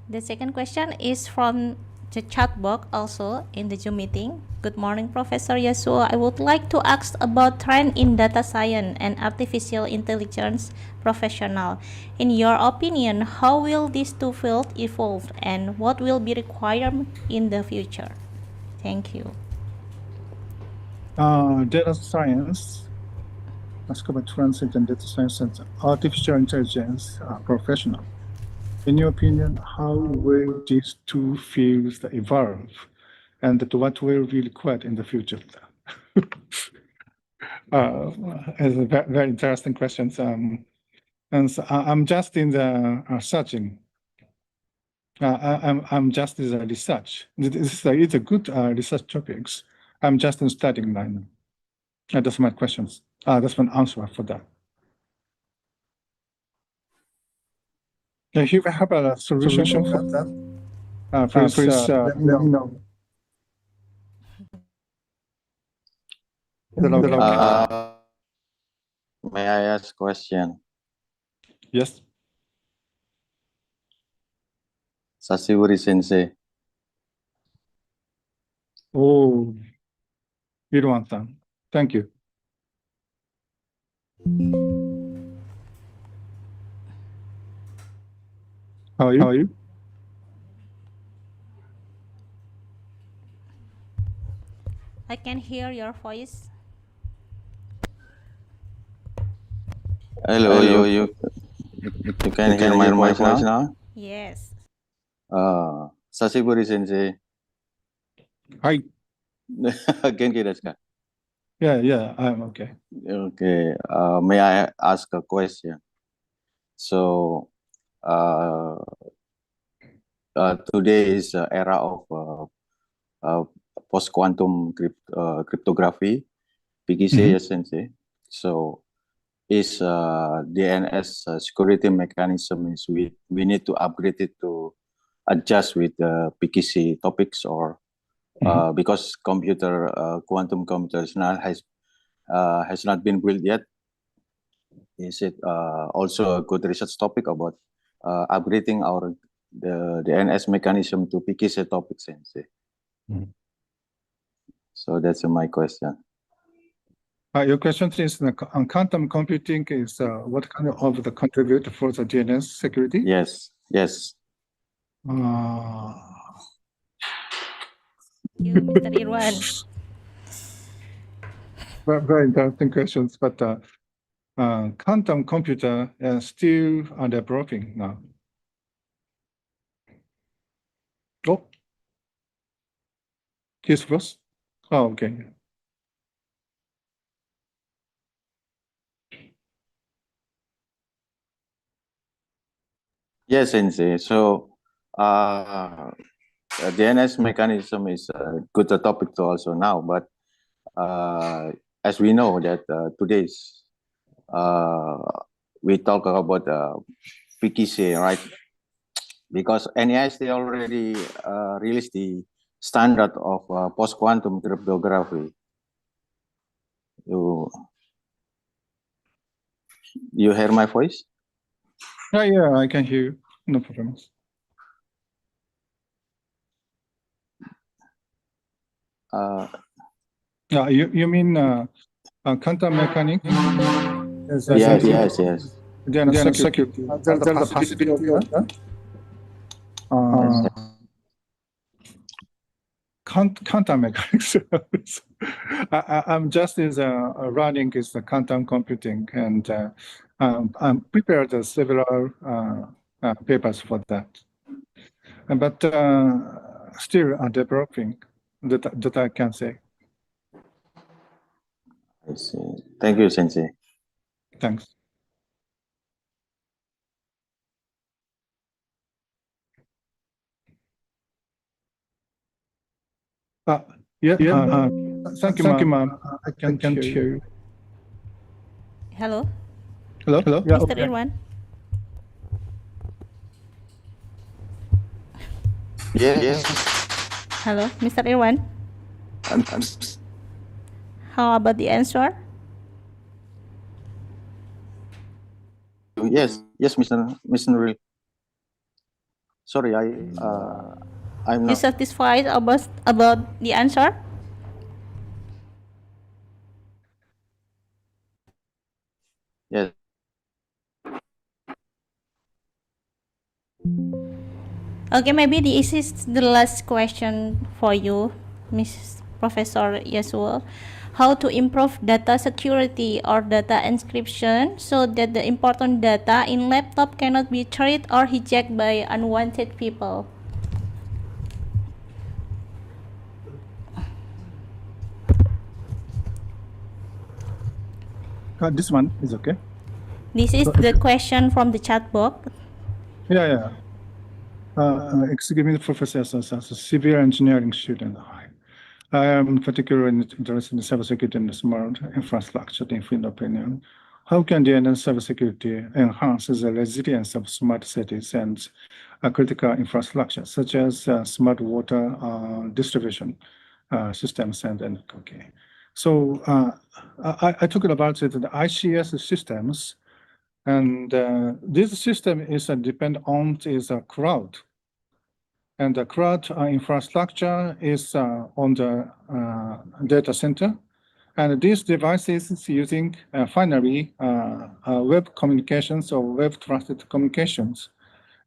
The second question is from the chat box also in the Zoom meeting. Good morning, Professor Yasuo. I would like to ask about trend in data science and artificial intelligence professional. In your opinion, how will these two fields evolve and what will be required in the future? Thank you. Data science, ask about trends in data science and artificial intelligence professional. In your opinion, how will these two fields evolve, and what will be required in the future? It's a very interesting questions. And so I'm just in the searching. I'm just in the research. It's a good research topics. I'm just in studying right now. That's my questions. That's my answer for that. If you have a solution for that, please let me know. Is that okay? May I ask question? Yes. Sasiwuri Sensei. Oh, Hirwan-san. Thank you. How are you? I can hear your voice. Hello, you can hear my voice now? Yes. Sasiwuri Sensei. Hi. Genki desu ka? Yeah, I'm okay. Okay. May I ask a question? So, today is era of post-quantum cryptography, PGC, Sensei. So, is DNS security mechanism is we need to upgrade it to adjust with the PKC topics, or because quantum computational has not been built yet. Is it also a good research topic about upgrading the DNS mechanism to PKC topics? So that's my question. Your question is on quantum computing is what kind of the contribute for the DNS security? Yes. You, Mr. Irwan. Very interesting questions, but quantum computer is still developing now. Oh, here's first. Oh, okay. Yes, Sensei. So, DNS mechanism is a good topic to also now, but as we know that today's we talk about PKC, right? Because NIST already released the standard of post-quantum cryptography. You hear my voice? Yeah, I can hear you. No problems. You mean quantum mechanics? Yes. DNS security. There's a possibility of that. Quantum mechanics. I'm just running is the quantum computing, and I'm prepared several papers for that. But still developing that I can say. I see. Thank you, Sensei. Thanks. Yeah. Thank you, ma'am. I can't hear you. Hello, Hello. Yeah. Mr. Okay. Irwan. Yes. Hello, Mr. Irwan. How about the answer? Yes, Mr. Nuril. Sorry, I'm You not. satisfied about the answer? Yes. Okay, maybe this is the last question for you, Miss Professor Yasuo. How to improve data security or data encryption so that the important data in laptop cannot be treated or hijacked by unwanted people? This one is okay. This is the question from the chat box. Yeah. Excuse me, Professor, as a civil engineering student, I am particularly interested in cybersecurity and smart infrastructure. In my opinion, how can DNS cybersecurity enhance the resilience of smart cities and critical infrastructure, such as smart water distribution systems and okay. So I talked about the ICS systems, and this system is depend on a cloud. And the cloud infrastructure is on the data center. And these devices is using finally web communications or web trusted communications.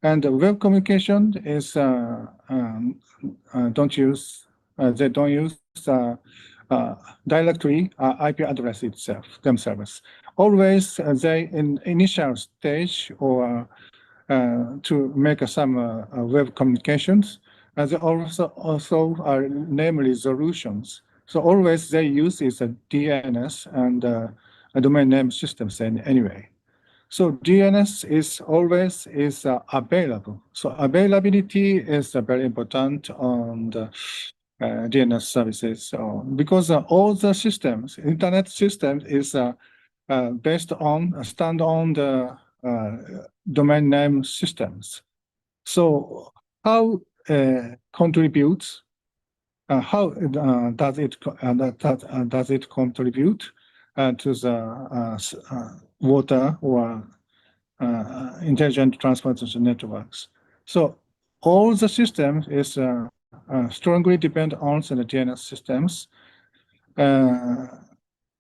And the web communication is they don't use directory IP address itself themselves. Always they in initial stage or to make some web communications. And they also are name resolutions. So always they use is a DNS and a domain name systems anyway. So DNS is always available. So availability is very important on the DNS services. So because all the systems, internet systems is based on stand on the domain name systems. So how contributes? How does it contribute to the water or intelligent transportation networks? So all the systems is strongly depend on the DNS systems.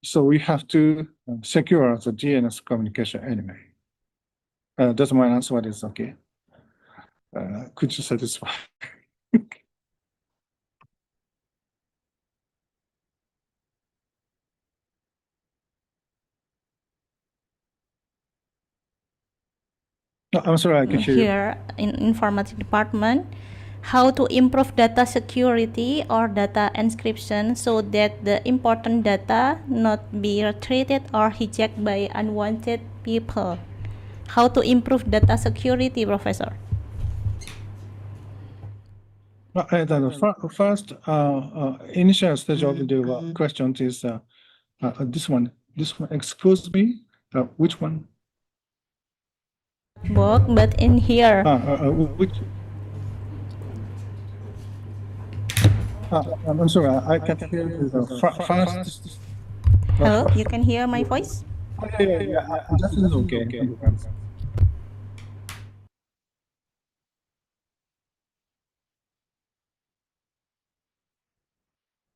So we have to secure the DNS communication anyway. Does my answer is okay? Could you satisfy? No, I'm sorry, I can hear you. Here in informatics department, how to improve data security or data encryption so that the important data not be retrieved or hijacked by unwanted people. How to improve data security, Professor? The first initial stage of the question is this one. This one, excuse me, which one? Book, but in here. Which? I'm sorry, I can't hear the first. Hello, you can hear my voice? Yeah, that is okay.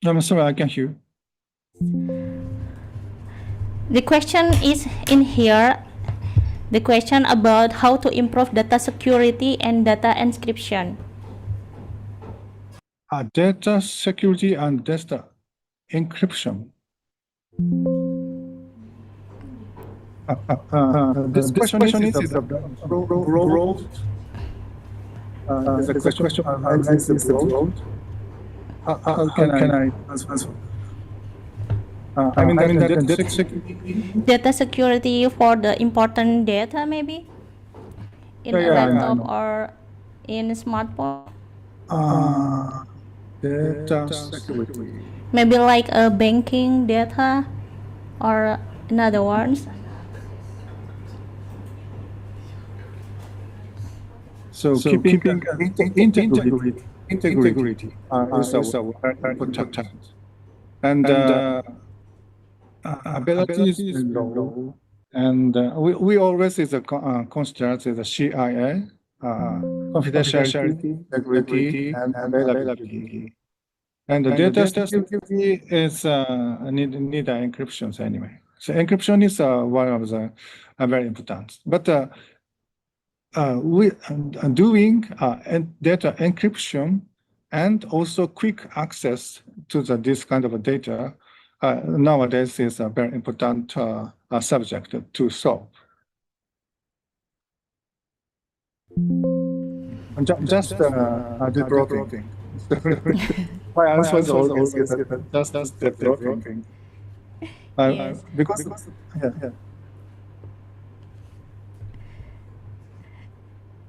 I'm sorry, I can't hear. The question is in here. The question about how to improve data security and data encryption. Data security and data encryption. This question is broad. The question is broad. How can I answer? I mean that data security for the important data, maybe? In a laptop or in a smartphone? Data security. Maybe like a banking data or another ones. So keeping integrity is our very important. And ability is low. And we always is a consider the CIA, confidentiality, integrity, and availability. And the data security is need encryptions anyway. So encryption is one of the very important. But we doing data encryption and also quick access to this kind of data nowadays is a very important subject to solve. Just developing. My answer is always just developing. Yes. Because yeah.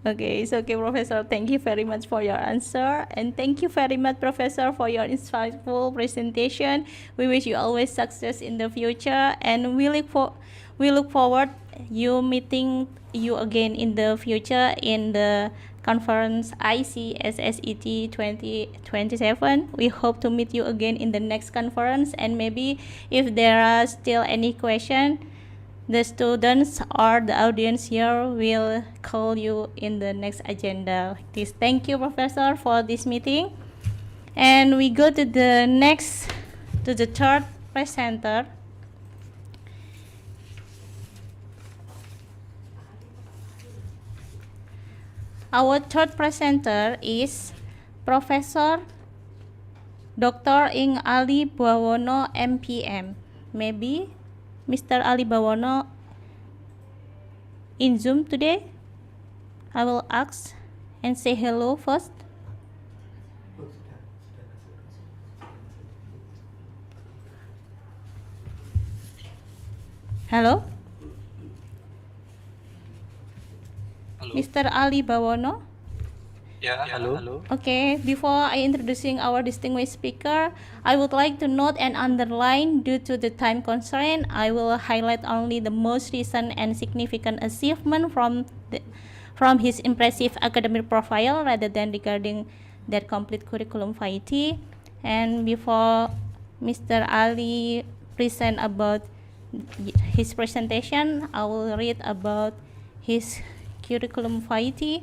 Okay, it's okay, Professor. Thank you very much for your answer. And thank you very much, Professor, for your insightful presentation. We wish you always success in the future. And we look forward you meeting you again in the future in the conference ICSSET 2027. We hope to meet you again in the next conference. And maybe if there are still any questions, the students or the audience here will call you in the next agenda like this. Thank you, Professor, for this meeting. And we go to the third presenter. Our third presenter is Professor Dr. Ing Ali Bawono, MPM. Maybe Mr. Ali Bawono in Zoom today. I will ask and say hello first. Hello? Mr. Ali Bawono? Yeah, hello. Okay, before I introducing our distinguished speaker, I would like to note and underline due to the time constraint, I will highlight only the most recent and significant achievement from his impressive academic profile rather than regarding their complete curriculum vitae. And before Mr. Ali present about his presentation, I will read about his curriculum vitae.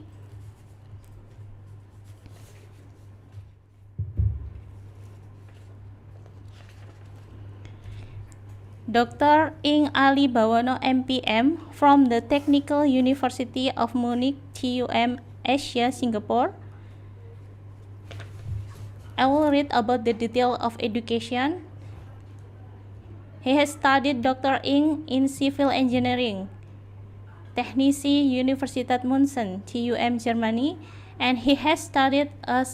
Dr. Ing Ali Bawono, MPM, from the Technical University of Munich, TUM, Asia, Singapore. I will read about the detail of education. He has studied Dr. Ing in Civil Engineering, Technische Universität München, TUM, Germany, and he has studied a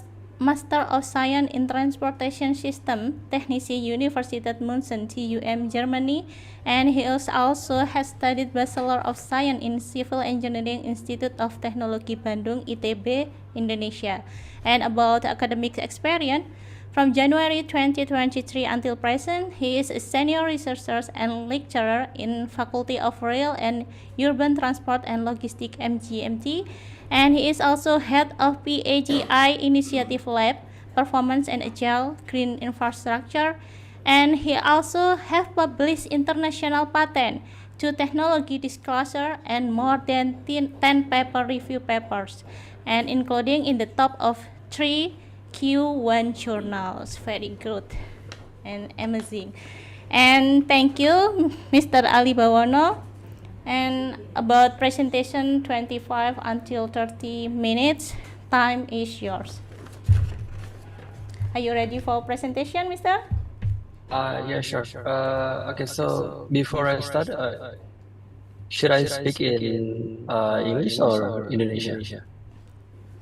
Master of Science in Transportation System, Technische Universität München, TUM, Germany, and he also has studied Bachelor of Science in Civil Engineering, Institute of Teknologi Bandung, ITB, Indonesia. And about academic experience, from January 2023 until present, he is a senior researcher and lecturer in Faculty of Rail and Urban Transport and Logistics, MGMT, and he is also head of PAGI Initiative Lab, Performance and Agile Green Infrastructure, and he also have published international patent to technology disclosure and more than 10 paper review papers, and including in the top of 3 Q1 journals. Very good and amazing. And thank you, Mr. Ali Bawono. And about presentation 25 until 30 minutes, time is yours. Are you ready for presentation, Mr.? Yeah, sure. Okay, so before I start, should I speak in English or Indonesia?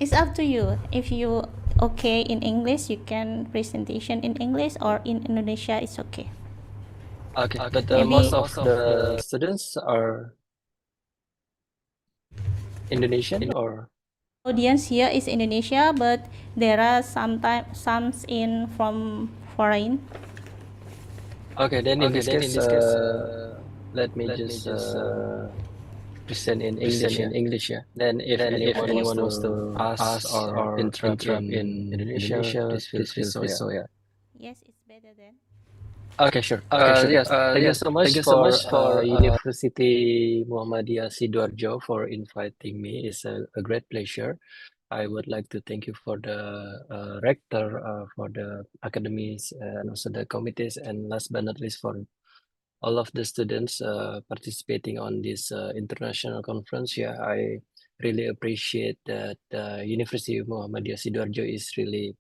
It's up to you. If you okay in English, you can presentation in English, or in Indonesia, it's okay. Okay, but most of the students are Indonesian or? Audience here is Indonesia, but there are some in from foreign. Okay, then in this case, let me just present in English, yeah. Then if anyone wants to ask or interrupt in Indonesia, please feel free so, yeah. Yes, it's better then. Okay, sure. Yes, thank you so much for University Muhammadiyah Sidoarjo for inviting me. It's a great pleasure. I would like to thank you for the rector, for the academies, and also the committees, and last but not least for all of the students participating on this international conference. Yeah, I really appreciate that University of Muhammadiyah Sidoarjo is really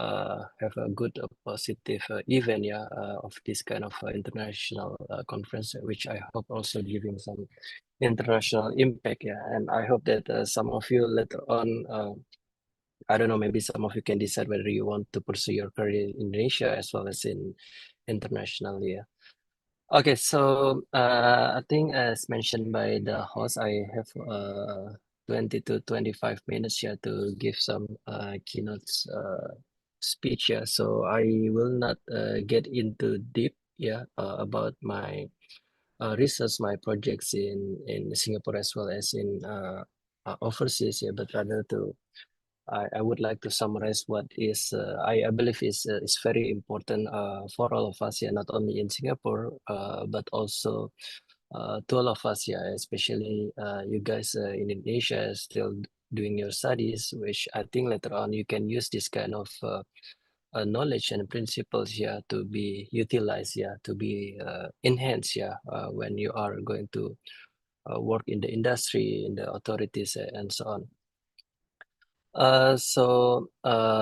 have a good positive event, yeah, of this kind of international conference, which I hope also giving some international impact. Yeah, and I hope that some of you later on, I don't know, maybe some of you can decide whether you want to pursue your career in Indonesia as well as in international. Yeah. Okay, so I think as mentioned by the host, I have 20 to 25 minutes here to give some keynote speech. Yeah, so I will not get into deep, yeah, about my research, my projects in Singapore as well as in overseas. Yeah, but rather to I would like to summarize what is I believe is very important for all of us, yeah, not only in Singapore but also to all of us, yeah, especially you guys in Indonesia still doing your studies, which I think later on you can use this kind of knowledge and principles, yeah, to be utilized, yeah, to be enhanced, yeah, when you are going to work in the industry, in the authorities, and so on.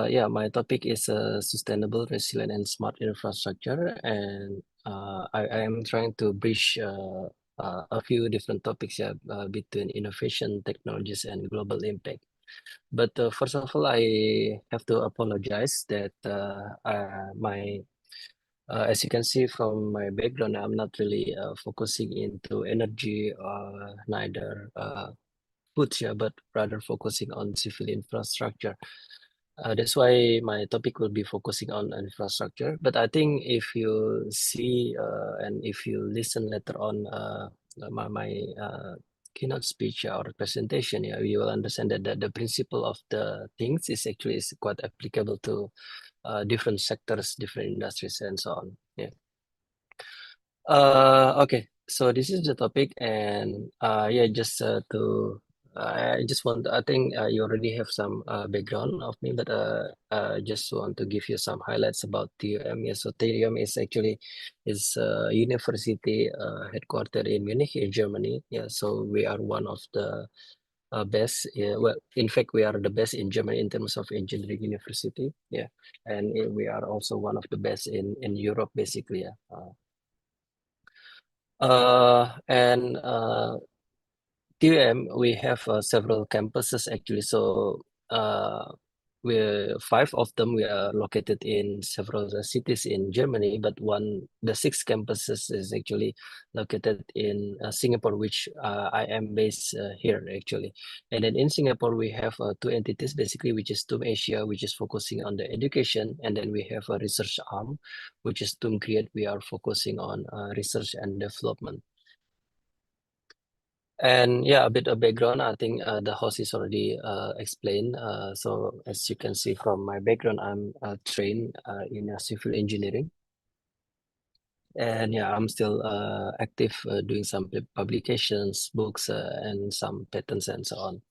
Yeah, my topic is sustainable, resilient, and smart infrastructure, and I am trying to bridge a few different topics, yeah, between innovation, technologies, and global impact. But first of all, I have to apologize that my as you can see from my background, I'm not really focusing into energy, neither foods, yeah, but rather focusing on civil infrastructure. That's why my topic will be focusing on infrastructure. But I think if you see and if you listen later on my keynote speech or presentation, yeah, you will understand that the principle of the things is quite applicable to different sectors, different industries, and so on. Yeah. Okay, so this is the topic, and yeah, just to I just want I think you already have some background of me, but just want to give you some highlights about TUM. Yeah, so TUM is university headquartered in Munich, in Germany. Yeah, so we are one of the best. Yeah, well, in fact, we are the best in Germany in terms of engineering university. Yeah, and we are also one of the best in Europe, basically. Yeah. And TUM, we have several campuses actually. So five of them we are located in several cities in Germany, but the six campuses is actually located in Singapore, which I am based here actually. And then in Singapore, we have two entities basically, which is TUM Asia, which is focusing on the education, and then we have a research arm, which is TUM Create. We are focusing on research and development. And yeah, a bit of background, I think the host is already explained. So as you can see from my background, I'm trained in civil engineering. And yeah, I'm still active doing some publications, books, and some patents and so on.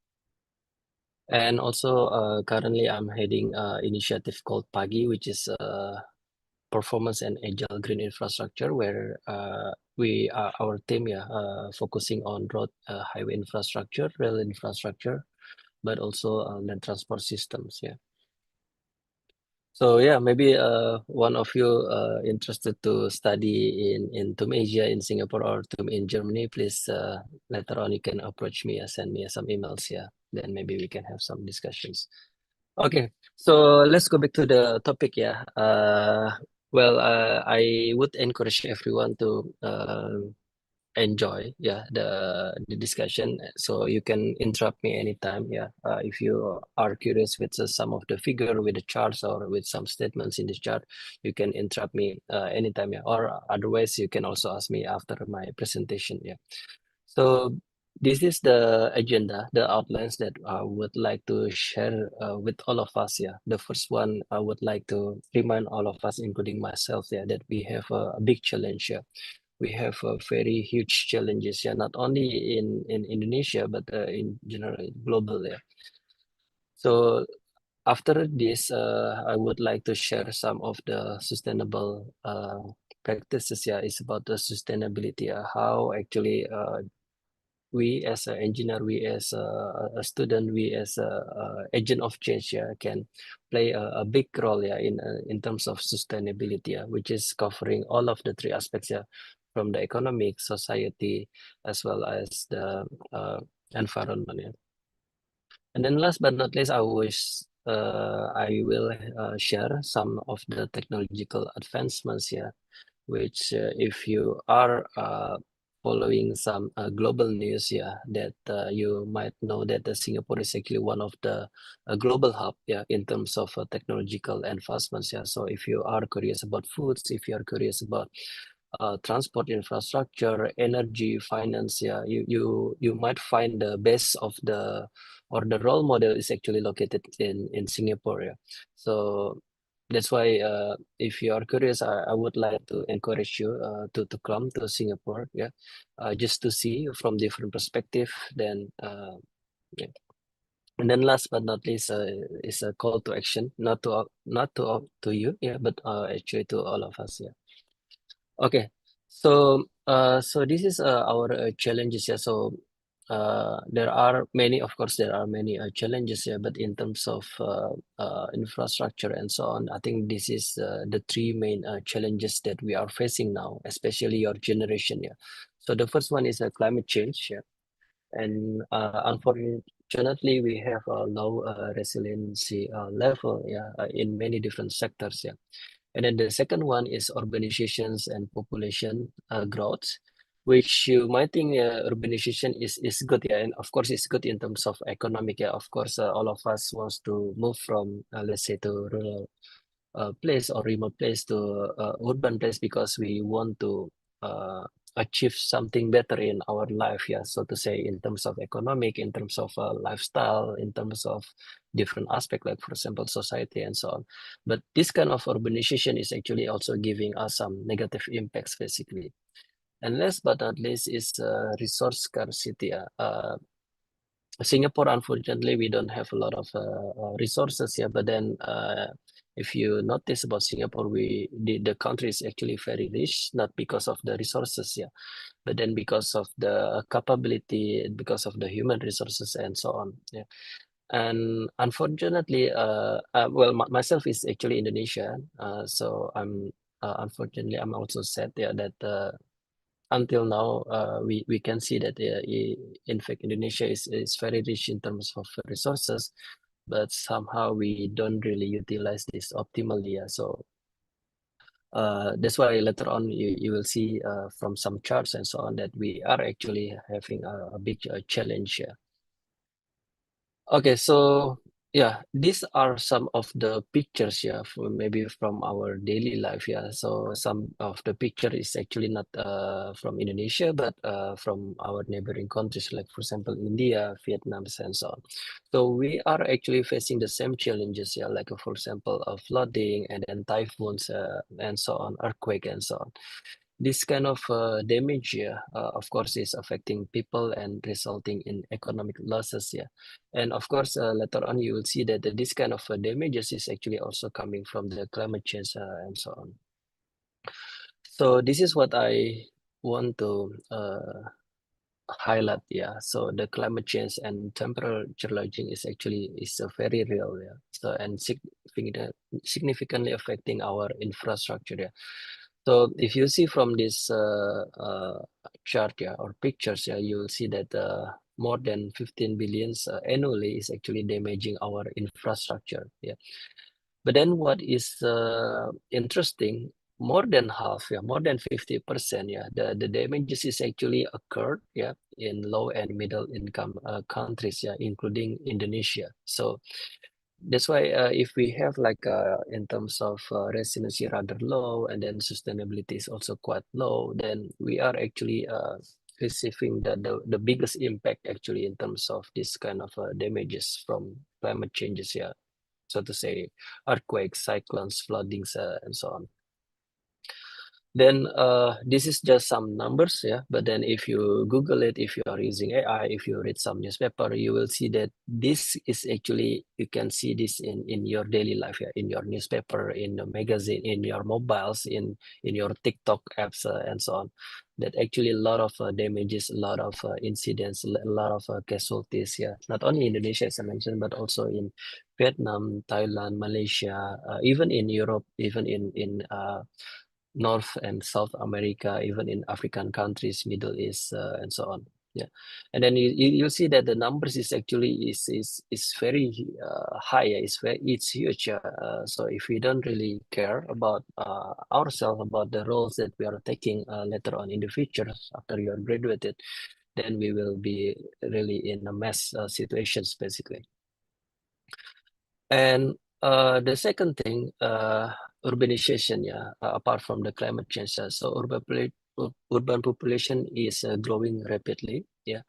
And also currently I'm heading initiative called PAGI, which is performance and agile green infrastructure, where our team focusing on road, highway infrastructure, rail infrastructure, but also land transport systems. Yeah. So yeah, maybe one of you interested to study in TUM Asia in Singapore or TUM in Germany, please later on you can approach me, send me some emails. Yeah, then maybe we can have some discussions. Okay, so let's go back to the topic. Yeah. Well, I would encourage everyone to enjoy the discussion. So you can interrupt me anytime. If you are curious with some of the figure with the charts or with some statements in this chart, you can interrupt me anytime. Or otherwise, you can also ask me after my presentation. So this is the agenda, the outlines that I would like to share with all of us. The first one, I would like to remind all of us, including myself, that we have a big challenge here. We have very huge challenges, not only in Indonesia, but in general, global. So after this, I would like to share some of the sustainable practices. It's about the sustainability, how actually we as an engineer, we as a student, we as a agent of change can play a big role in terms of sustainability, which is covering all of the three aspects, from the economic, society, as well as the environment. And then last but not least, I will share some of the technological advancements here, which if you are following some global news, that you might know that Singapore is actually one of the global hub, in terms of technological advancements. So if you are curious about foods, if you are curious about transport infrastructure, energy, finance, you might find the base of the role model is actually located in Singapore. So that's why if you are curious, I would like to encourage you to come to Singapore, just to see from different perspective. Then and then last but not least is a call to action, not to you, but actually to all of us. Okay, so this is our challenges. So there are many, of course, there are many challenges here, but in terms of infrastructure and so on, I think this is the three main challenges that we are facing now, especially your generation. So the first one is climate change. And unfortunately, we have a low resiliency level. In many different sectors. And then the second one is urbanizations and population growth, which you might think urbanization is good, and of course it's good in terms of economic. Of course, all of us wants to move from let's say to rural place or remote place to urban place because we want to uh, achieve something better in our life, so to say, in terms of economic, in terms of lifestyle, in terms of different aspect, like for example society and so on. But this kind of urbanization is actually also giving us some negative impacts basically. And last but not least is resource scarcity. Singapore, unfortunately, we don't have a lot of resources here. But then, if you notice about Singapore, the country is actually very rich, not because of the resources, but then because of the capability, because of the human resources and so on. And unfortunately, well, myself is actually Indonesian, so unfortunately I'm also sad that. Until now, we can see that in fact Indonesia is very rich in terms of resources, but somehow we don't really utilize this optimally. So that's why later on you will see from some charts and so on that we are actually having a big challenge here. Okay, so these are some of the pictures maybe from our daily life. So some of the picture is actually not from Indonesia, but from our neighboring countries, like for example India, Vietnam, and so on. So we are actually facing the same challenges, like for example flooding and then typhoons and so on, earthquake and so on. This kind of damage, of course, is affecting people and resulting in economic losses. And of course, later on, you will see that this kind of damages is actually also coming from the climate change and so on. So this is what I want to highlight. So the climate change and temperature rising is actually very real. So and significantly affecting our infrastructure. So if you see from this chart or pictures, you will see that more than 15 billions annually is actually damaging our infrastructure. But then what is interesting more than half, yeah, more than 50%, yeah, the damages is actually occurred, yeah, in low and middle income countries, yeah, including Indonesia. So that's why if we have like in terms of resiliency rather low, and then sustainability is also quite low, then we are actually receiving the biggest impact actually in terms of this kind of damages from climate changes, yeah, so to say, earthquakes, cyclones, floodings, and so on. Then this is just some numbers, yeah. But then if you Google it, if you are using AI, if you read some newspaper, you will see that this is actually, you can see this in your daily life, yeah, in your newspaper, in the magazine, in your mobiles, in your TikTok apps, and so on. That actually a lot of damages, a lot of incidents, a lot of casualties, yeah. Not only Indonesia, as I mentioned, but also in Vietnam, Thailand, Malaysia, even in Europe, even in North and South America, even in African countries, Middle East, and so on. Yeah, and then you see that the numbers is actually is very high. It's huge. So if we don't really care about ourselves, about the roles that we are taking later on in the future after you are graduated, then we will be really in a mess situations basically. And the second thing, urbanization, yeah, apart from the climate change. So urban population is growing rapidly, yeah.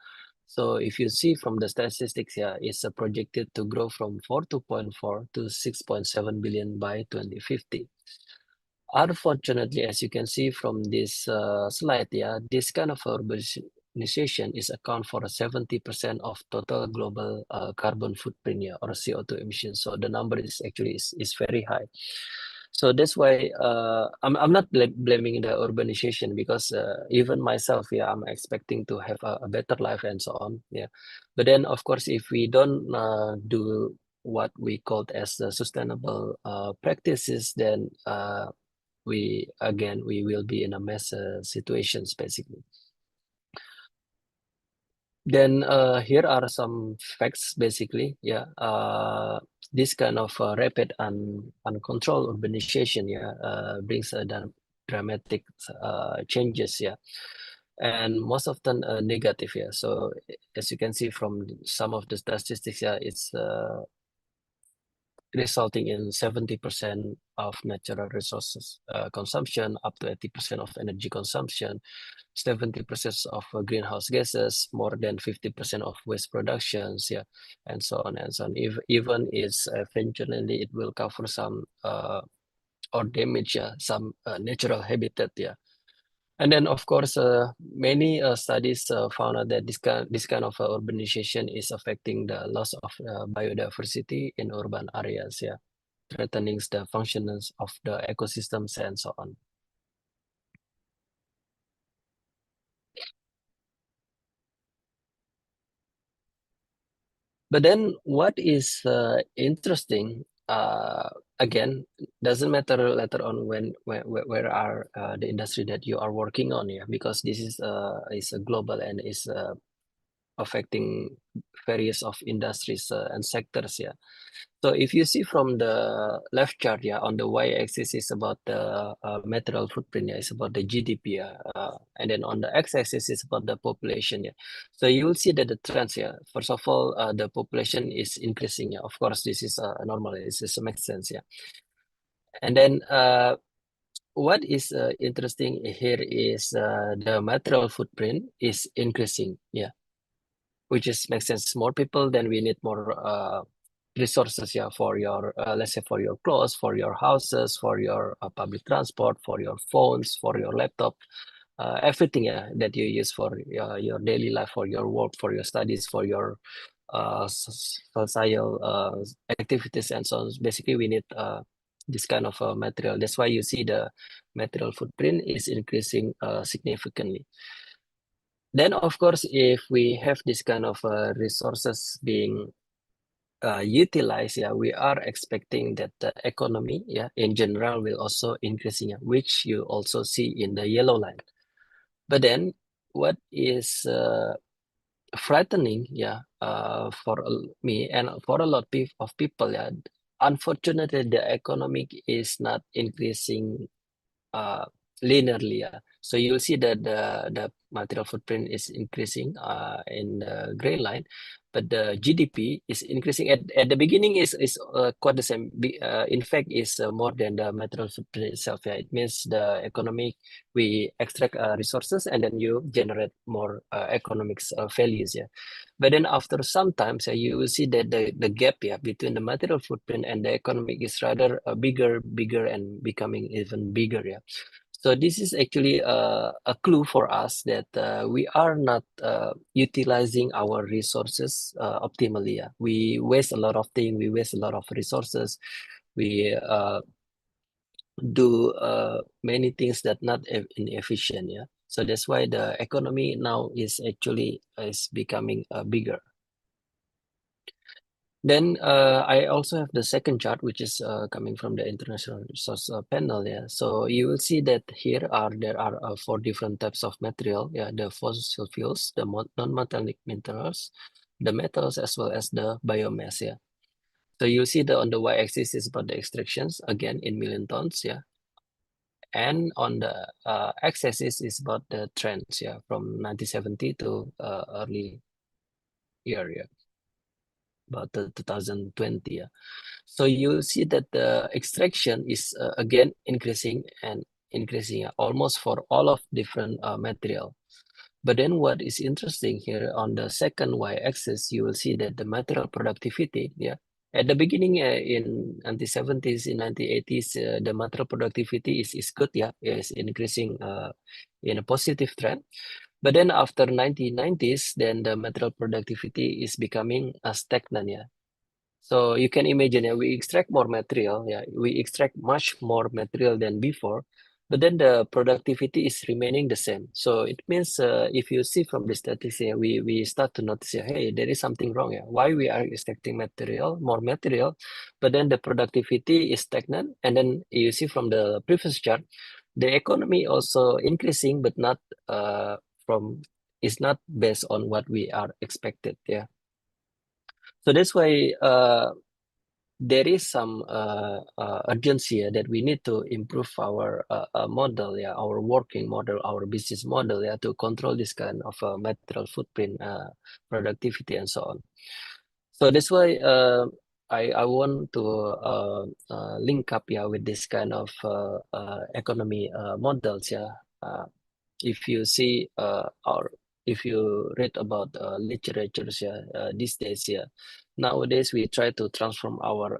So if you see from the statistics, yeah, it's projected to grow from 4.4 to 6.7 billion by 2050. Unfortunately, as you can see from this slide, yeah, this kind of urbanization is account for 70% of total global carbon footprint, yeah, or CO2 emissions. So the number is actually is very high. So that's why I'm not blaming the urbanization, because even myself, yeah, I'm expecting to have a better life and so on, yeah. But then of course, if we don't do what we called as the sustainable practices, then we will be in a mess situations basically. Then here are some facts basically, yeah. This kind of rapid and uncontrolled urbanization, yeah, brings dramatic changes, yeah, and most often negative, yeah. So as you can see from some of the statistics, yeah, it's resulting in 70% of natural resources consumption, up to 80% of energy consumption, 70% of greenhouse gases, more than 50% of waste productions, yeah, and so on and so on. Even is eventually it will cover some or damage, yeah, some natural habitat, yeah. And then, of course, many studies found out that this kind of urbanization is affecting the loss of biodiversity in urban areas, yeah, threatening the functions of the ecosystems and so on. But then, what is interesting? Again, doesn't matter later on where are the industry that you are working on, yeah, because this is a global and is affecting various of industries and sectors, yeah. So if you see from the left chart, yeah, on the y-axis is about the material footprint, yeah, it's about the GDP, yeah, and then on the x-axis is about the population, yeah. So you will see that the trends, yeah. First of all, the population is increasing, yeah. Of course, this is normal. This makes sense, yeah. And then what is interesting here is the material footprint is increasing, yeah, which is makes sense. More people, then we need more resources, yeah, for your let's say for your clothes, for your houses, for your public transport, for your phones, for your laptop, everything, yeah, that you use for your daily life, for your work, for your studies, for your societal activities and so on. Basically, we need this kind of material. That's why you see the material footprint is increasing significantly. Then, of course, if we have this kind of resources being utilized, yeah, we are expecting that the economy, yeah, in general will also increasing, yeah, which you also see in the yellow line. But then, what is frightening, yeah, for me and for a lot of people, yeah, unfortunately, the economic is not increasing linearly. So you will see that the material footprint is increasing in the gray line, but the GDP is increasing at the beginning is quite the same. In fact, is more than the material footprint itself. Yeah, it means the economic we extract resources and then you generate more economics values. Yeah, but then after some time, so you will see that the gap between the material footprint and the economic is rather bigger and becoming even bigger. Yeah. So this is actually a clue for us that we are not utilizing our resources optimally. Yeah. We waste a lot of things. We waste a lot of resources. We do many things that not inefficient. Yeah. So that's why the economy now is actually is becoming bigger. Then I also have the second chart, which is coming from the International Resource Panel. Yeah, so you will see that there are 4 different types of material. Yeah, the fossil fuels, the non-metallic minerals, the metals, as well as the biomass. Yeah, so you see that on the y-axis is about the extractions again in million tons. Yeah, and on the x-axis is about the trends. Yeah, from 1970 to early year. Yeah, about the 2020. Yeah. So you see that the extraction is again increasing and increasing almost for all of different material. But then what is interesting here on the second y-axis, you will see that the material productivity, yeah, at the beginning in 1970s, in 1980s, the material productivity is good, yeah, is increasing in a positive trend. But then after 1990s, then the material productivity is becoming stagnant, yeah. So you can imagine, we extract more material, we extract much more material than before, but then the productivity is remaining the same. So it means if you see from the statistics, we start to notice, hey, there is something wrong here. Why we are extracting more material, but then the productivity is stagnant. And then you see from the previous chart, the economy also increasing, but not from is not based on what we are expected. Yeah. So that's why there is some urgency that we need to improve our model, our working model, our business model, to control this kind of material footprint, productivity, and so on. So that's why I want to link up, with this kind of economy models, if you see or if you read about literatures, these days, nowadays we try to transform our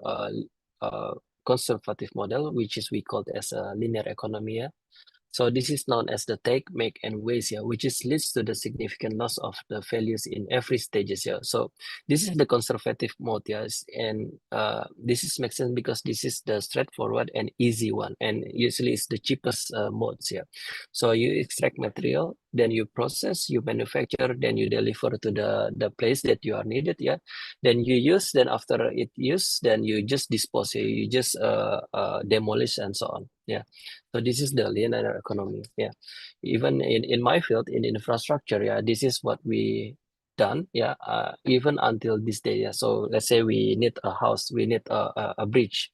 conservative model, which is we call as a linear economy. So this is known as the take, make, and waste, which is leads to the significant loss of the values in every stages. So this is the conservative mode, and this is makes sense because this is the straightforward and easy one, and usually it's the cheapest modes. So you extract material, then you process, you manufacture, then you deliver to the place that you are needed. Then you use, then after it use, then you just dispose, you just demolish and so on. So this is the linear economy. Even in my field in infrastructure, this is what we done. Even until this day. So let's say we need a house, we need a bridge.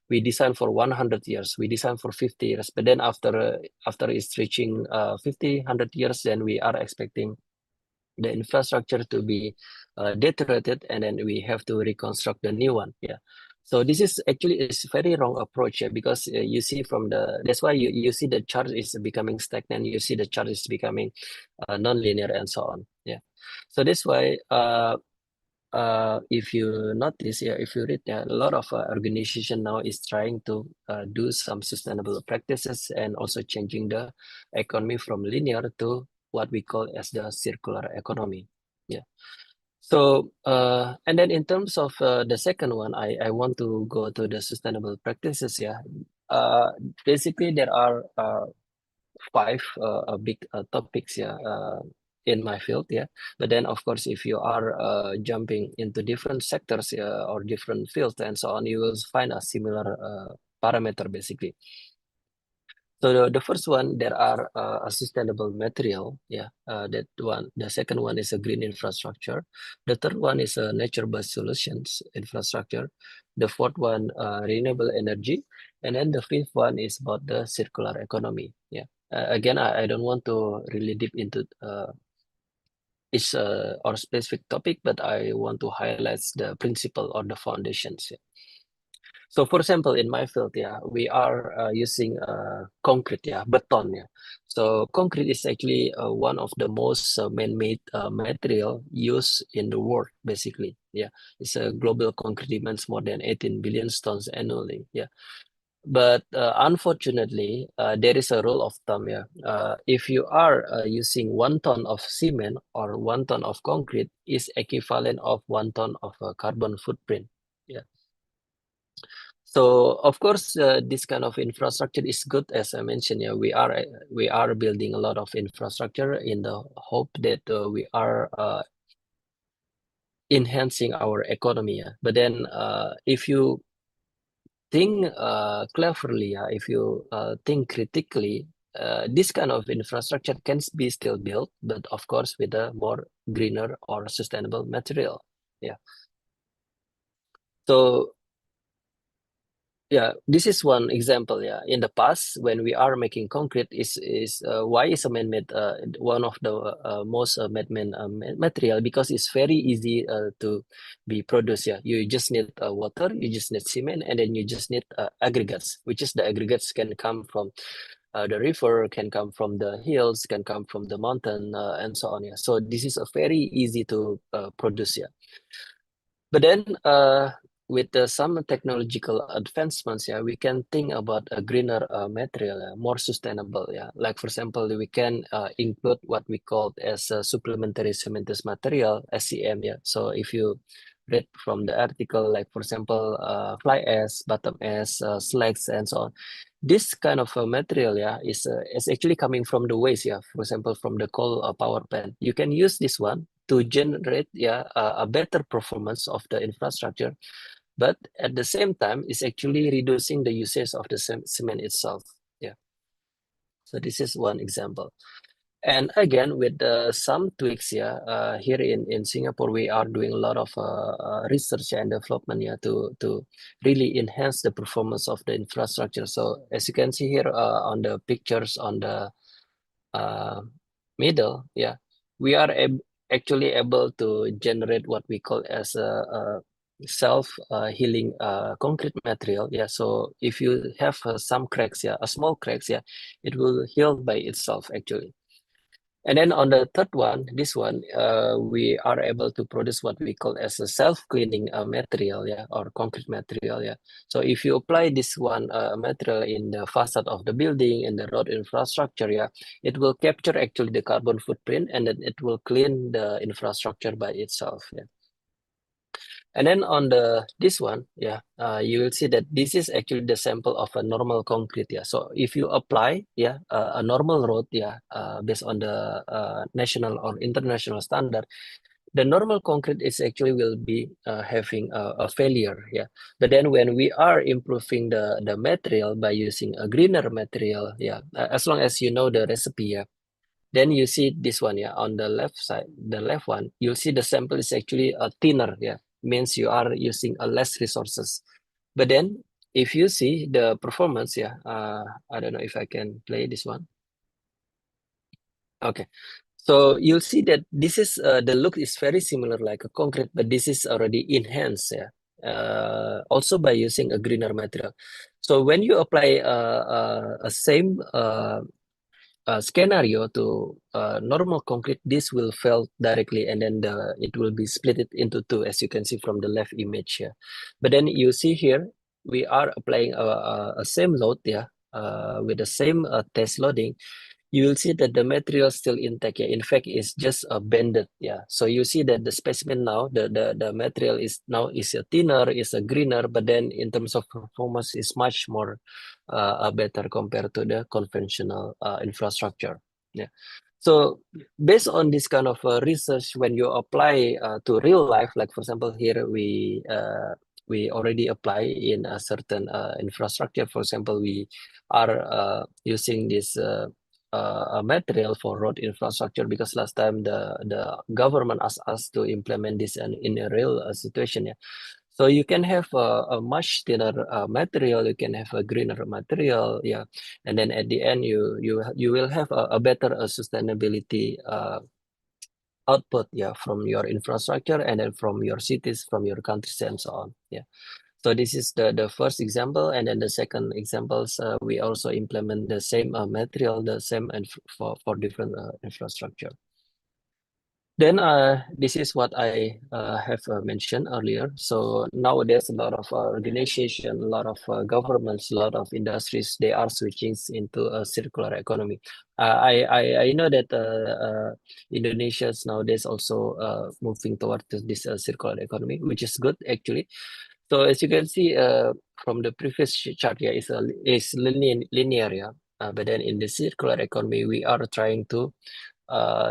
We design for 100 years, we design for 50 years, but then after it's reaching 50, 100 years, then we are expecting the infrastructure to be deteriorated, and then we have to reconstruct the new one. So this is actually is very wrong approach, because you see from that's why you see the chart is becoming stagnant, you see the chart is becoming non-linear and so on. So that's why if you notice, if you read, a lot of organization now is trying to do some sustainable practices and also changing the economy from linear to what we call as the circular economy. So and then in terms of the second one, I want to go to the sustainable practices. Basically there are 5 big topics in my field. But then of course, if you are jumping into different sectors or different fields and so on, you will find a similar parameter basically. So the first one, there are a sustainable material, that one. The second one is a green infrastructure. The third one is a nature-based solutions infrastructure. The fourth one, renewable energy, and then the fifth one is about the circular economy. Again, I don't want to really deep into each or specific topic, but I want to highlight the principle or the foundations. So for example, in my field, we are using concrete, beton. So concrete is actually one of the most man-made material used in the world, basically. It's a global concrete demands more than 18 billion tons annually. But unfortunately, there is a rule of thumb. If you are using 1 ton of cement or 1 ton of concrete, is equivalent of 1 ton of carbon footprint. So of course, this kind of infrastructure is good. As I mentioned, we are building a lot of infrastructure in the hope that we are enhancing our economy. But then, if you think cleverly, if you think critically, this kind of infrastructure can be still built, but of course with a more greener or sustainable material. So this is one example. In the past, when we are making concrete, is why is a man-made one of the most man-made material, because it's very easy to be produced. You just need water, you just need cement, and then you just need aggregates, which is the aggregates can come from the river, can come from the hills, can come from the mountain, and so on. So this is a very easy to produce. But then with some technological advancements, we can think about a greener material, more sustainable. Like for example, we can include what we call as a supplementary cementous material, SCM. So if you read from the article, like for example, fly ash, bottom ash, slags, and so on. This kind of material, is actually coming from the waste. For example, from the coal power plant. You can use this one to generate a better performance of the infrastructure, but at the same time it's actually reducing the usage of the cement itself. So this is one example. And again, with some tweaks here in Singapore, we are doing a lot of research and development to really enhance the performance of the infrastructure. So as you can see here on the pictures on the middle, we are actually able to generate what we call as a self-healing concrete material. So if you have some cracks, a small cracks, it will heal by itself actually. And then on the third one, this one, we are able to produce what we call as a self-cleaning material, or concrete material. So if you apply this one material in the facade of the building and the road infrastructure, it will capture actually the carbon footprint, and then it will clean the infrastructure by itself. And then on this one, you will see that this is actually the sample of a normal concrete. So if you apply, a normal road, based on the national or international standard, the normal concrete is actually will be having a failure. But then when we are improving the material by using a greener material, as long as you know the recipe, then you see this one, on the left side, the left one, you'll see the sample is actually a thinner, means you are using a less resources. But then if you see the performance, I don't know if I can play this one. Okay, so you'll see that this is the look is very similar like a concrete, but this is already enhanced, also by using a greener material. So when you apply a same scenario to normal concrete, this will fail directly, and then it will be split it into two, as you can see from the left image here. But then you see here, we are applying a same load, with the same test loading. You will see that the material is still intact. In fact, it's just bended. So you see that the specimen now, the material is now is a thinner, is a greener, but then in terms of performance, is much more better compared to the conventional infrastructure. So based on this kind of research, when you apply to real life, like for example here we we already apply in a certain infrastructure. For example, we are using this material for road infrastructure because last time the government asked us to implement this in a real situation. Yeah. So you can have a much thinner material, you can have a greener material, yeah, and then at the end you will have a better sustainability output, yeah, from your infrastructure and then from your cities, from your countries, and so on. Yeah. So this is the first example, and then the second examples we also implement the same material, the same and for different infrastructure. Then this is what I have mentioned earlier. So nowadays, a lot of organization, a lot of governments, a lot of industries, they are switching into a circular economy. I know that Indonesia's nowadays also moving towards this circular economy, which is good actually. So as you can see from the previous chart, yeah, is linear, yeah. But then in the circular economy, we are trying to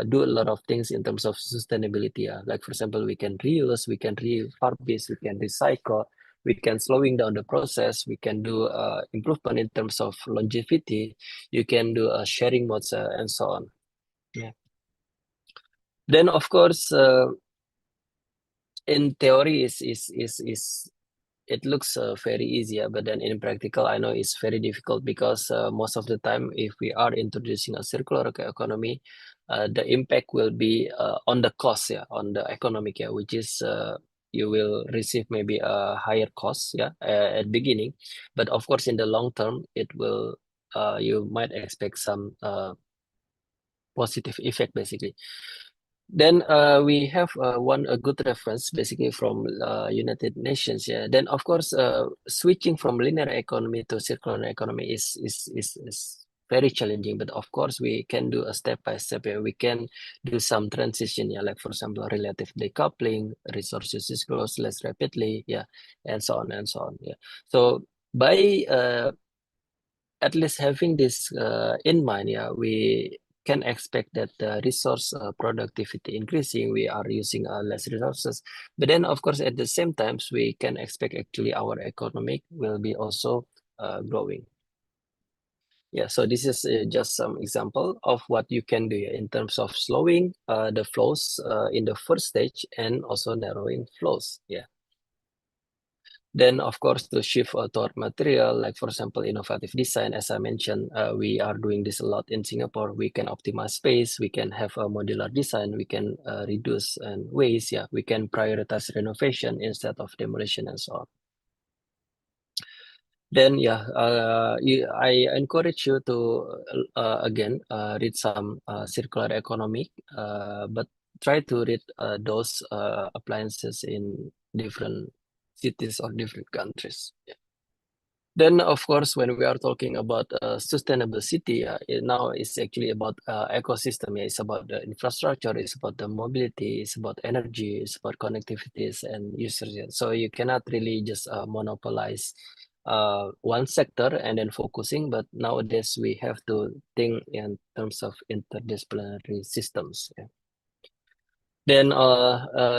do a lot of things in terms of sustainability. Like for example, we can reuse, we can refurbish, we can recycle, we can slowing down the process, we can do improvement in terms of longevity, you can do sharing modes and so on. Yeah. Then of course, in theory is it looks very easy, but then in practical, I know it's very difficult because most of the time, if we are introducing a circular economy, the impact will be on the cost, yeah, on the economic, yeah, which is you will receive maybe a higher cost, yeah, at beginning, but of course, in the long term, it will you might expect some positive effect basically. Then we have a good reference basically from United Nations. Yeah. Then of course, switching from linear economy to circular economy is very challenging. But of course, we can do a step by step. Yeah. We can do some transition. Yeah, like for example, relative decoupling, resources is grows less rapidly. Yeah, and so on and so on. Yeah. So by at least having this in mind, yeah, we can expect that the resource productivity increasing, we are using less resources. But then, of course, at the same times, we can expect actually our economic will be also growing. Yeah, so this is just some example of what you can do in terms of slowing the flows in the first stage and also narrowing flows. Yeah. Then, of course, to shift toward material, like for example, innovative design, as I mentioned, we are doing this a lot in Singapore. We can optimize space, we can have a modular design, we can reduce and waste, yeah, we can prioritize renovation instead of demolition and so on. Then, yeah, I encourage you to, again, read some circular economy, but try to read those appliances in different cities or different countries. Yeah. Then, of course, when we are talking about sustainable city, now it's actually about ecosystem. Yeah, it's about the infrastructure, it's about the mobility, it's about energy, it's about connectivities and users. Yeah. So you cannot really just monopolize one sector and then focusing. But nowadays we have to think in terms of interdisciplinary systems. Yeah. Then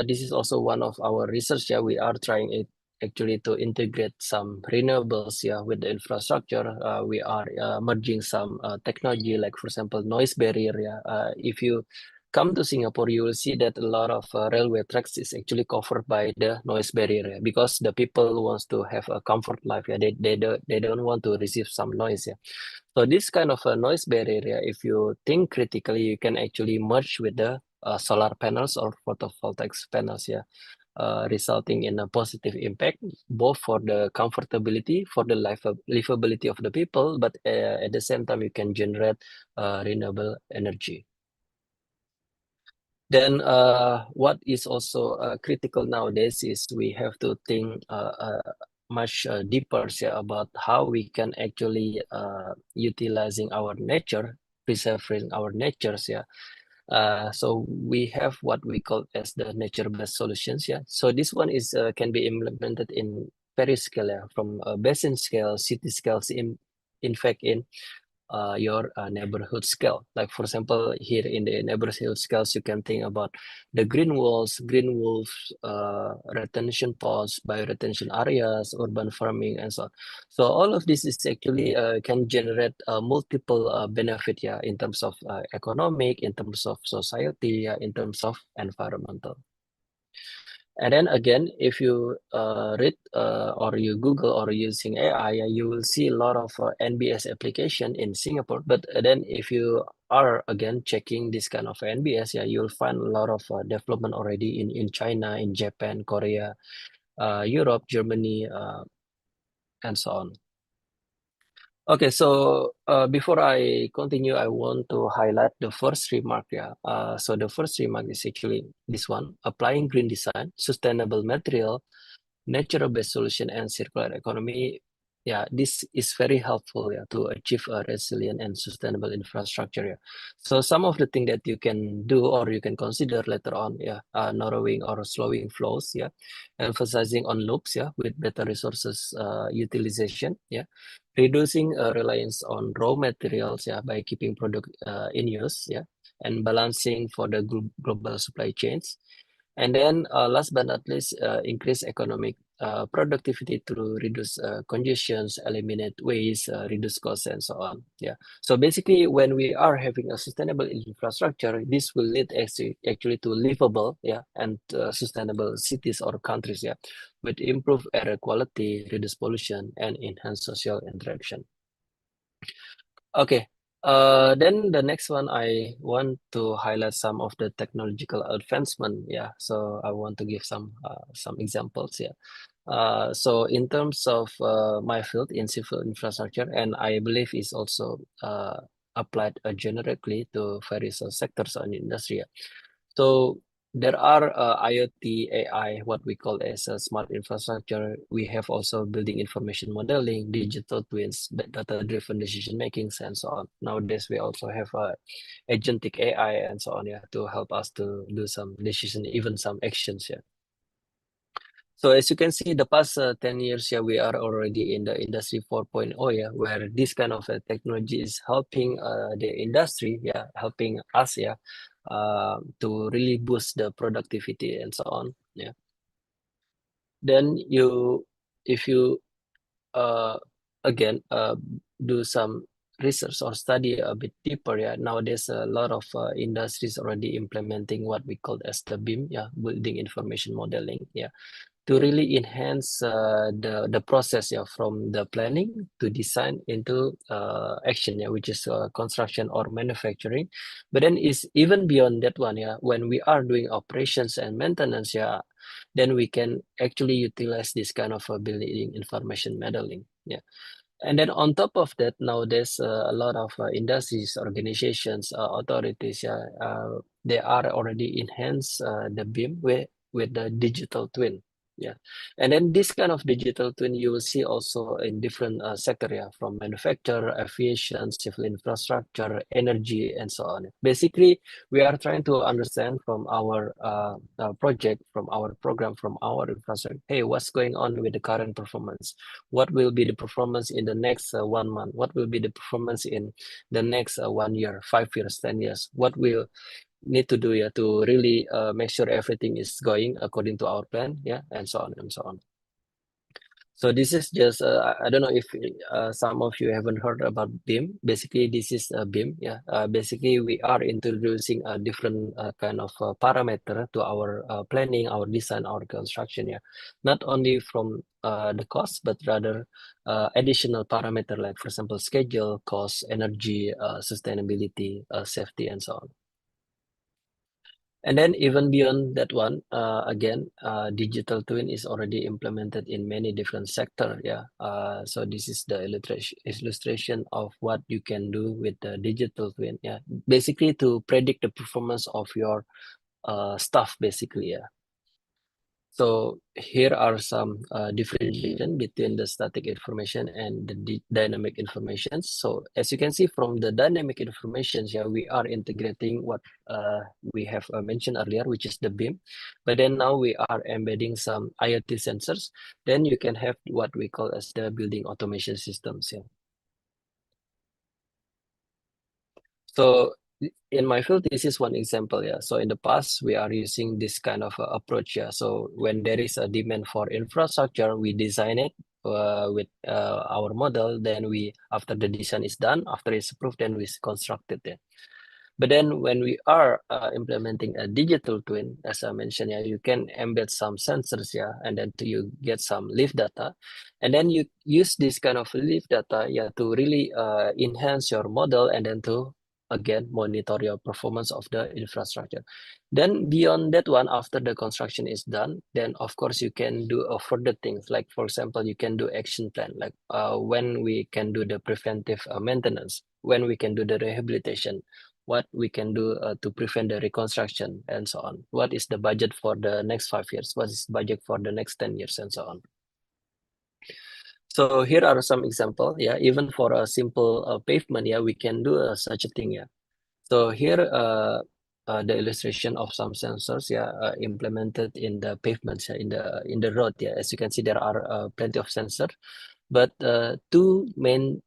this is also one of our research. Yeah, we are trying it actually to integrate some renewables, yeah, with the infrastructure. We are merging some technology, like for example, noise barrier. Yeah, if you come to Singapore, you will see that a lot of railway tracks is actually covered by the noise barrier, yeah, because the people wants to have a comfort life. Yeah, they don't want to receive some noise. Yeah. So this kind of a noise barrier, if you think critically, you can actually merge with the solar panels or photovoltaic panels, yeah, resulting in a positive impact both for the comfortability, for the livability of the people, but at the same time you can generate renewable energy. Then what is also critical nowadays is we have to think much deeper, yeah, about how we can actually utilizing our nature, preserving our natures. Yeah. So we have what we call as the nature-based solutions. Yeah. So this one is can be implemented in various scale, yeah, from basin scale, city scales, in fact in your neighborhood scale. Like for example, here in the neighborhood scales, you can think about the green walls, green roofs, retention ponds, bioretention areas, urban farming, and so on. So all of this is actually can generate multiple benefit, yeah, in terms of economic, in terms of society, in terms of environmental. And then again, if you read or you Google or using AI, you will see a lot of NBS application in Singapore. But then if you are again checking this kind of NBS, yeah, you'll find a lot of development already in China, in Japan, Korea, Europe, Germany, and so on. Okay, so before I continue, I want to highlight the first remark. Yeah, so the first remark is actually this one: applying green design, sustainable material, nature-based solution, and circular economy. Yeah, this is very helpful, yeah, to achieve a resilient and sustainable infrastructure. Yeah. So some of the things that you can do or you can consider later on, yeah, narrowing or slowing flows, yeah, emphasizing on loops, yeah, with better resources utilization, yeah, reducing reliance on raw materials, yeah, by keeping product in use, yeah, and balancing for the global supply chains. And then last but not least, increase economic productivity through reduce congestions, eliminate waste, reduce costs, and so on. Yeah. So basically, when we are having a sustainable infrastructure, this will lead actually to livable, yeah, and sustainable cities or countries, yeah, with improved air quality, reduce pollution, and enhance social interaction. Okay. Then the next one, I want to highlight some of the technological advancement. Yeah, so I want to give some examples. Yeah. So in terms of my field in civil infrastructure, and I believe is also applied generically to various sectors on industry. Yeah. So there are IoT, AI, what we call as a smart infrastructure. We have also building information modeling, digital twins, data-driven decision making, and so on. Nowadays, we also have agentic AI and so on, yeah, to help us to do some decision, even some actions, yeah. So as you can see, the past 10 years, yeah, we are already in the industry 4.0, yeah, where this kind of technology is helping the industry, yeah, helping us, yeah, to really boost the productivity and so on, yeah. Then if you again do some research or study a bit deeper, yeah, nowadays a lot of industries already implementing what we call as the BIM, yeah, building information modeling, yeah, to really enhance the process, yeah, from the planning to design into action, yeah, which is construction or manufacturing. But then is even beyond that one, yeah, when we are doing operations and maintenance, yeah, then we can actually utilize this kind of building information modeling, yeah. And then on top of that, now there's a lot of industries, organizations, authorities, yeah, they are already enhance the BIM with the digital twin. Yeah, and then this kind of digital twin you will see also in different sector, yeah, from manufacture, aviation, civil infrastructure, energy, and so on. Basically, we are trying to understand from our project, from our program, from our infrastructure, hey, what's going on with the current performance? What will be the performance in the next 1 month? What will be the performance in the next 1 year, 5 years, 10 years? What will need to do, yeah, to really make sure everything is going according to our plan, yeah, and so on and so on. So this is just I don't know if some of you haven't heard about BIM. Basically, this is a BIM. Yeah, basically we are introducing a different kind of parameter to our planning, our design, our construction. Yeah, not only from the cost, but rather additional parameter like, for example, schedule, cost, energy, sustainability, safety, and so on. And then even beyond that one, again, digital twin is already implemented in many different sector. Yeah. So this is the illustration of what you can do with the digital twin. Yeah. Basically to predict the performance of your stuff. Basically. Yeah. So here are some differentiation between the static information and the dynamic information. So as you can see from the dynamic information, yeah, we are integrating what we have mentioned earlier, which is the BIM. But then now we are embedding some IoT sensors. Then you can have what we call as the building automation systems. Yeah. So in my field, this is one example. Yeah. So in the past, we are using this kind of approach. Yeah. So when there is a demand for infrastructure, we design it with our model. Then we, after the design is done, after it's approved, then we construct it. But then when we are implementing a digital twin, as I mentioned, yeah, you can embed some sensors, yeah, and then you get some live data, and then you use this kind of live data, yeah, to really enhance your model, and then to again monitor your performance of the infrastructure. Then beyond that one, after the construction is done, then of course you can do further things. Like for example, you can do action plan, like when we can do the preventive maintenance, when we can do the rehabilitation, what we can do to prevent the reconstruction, and so on. What is the budget for the next 5 years? What is the budget for the next 10 years, and so on. So here are some examples. Yeah, even for a simple pavement, yeah, we can do such a thing. Yeah. So here the illustration of some sensors, yeah, implemented in the pavements, yeah, in the road. Yeah, as you can see, there are plenty of sensors, but two main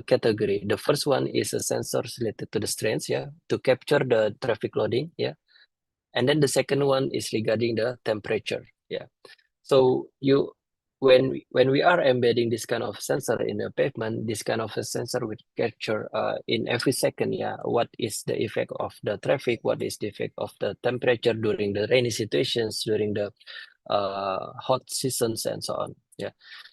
category. The first one is a sensors related to the strengths, yeah, to capture the traffic loading, yeah, and then the second one is regarding the temperature, yeah. So you when we are embedding this kind of sensor in a pavement, this kind of a sensor will capture in every second, yeah, what is the effect of the traffic, what is the effect of the temperature during the rainy situations, during the hot seasons, and so on. Yeah.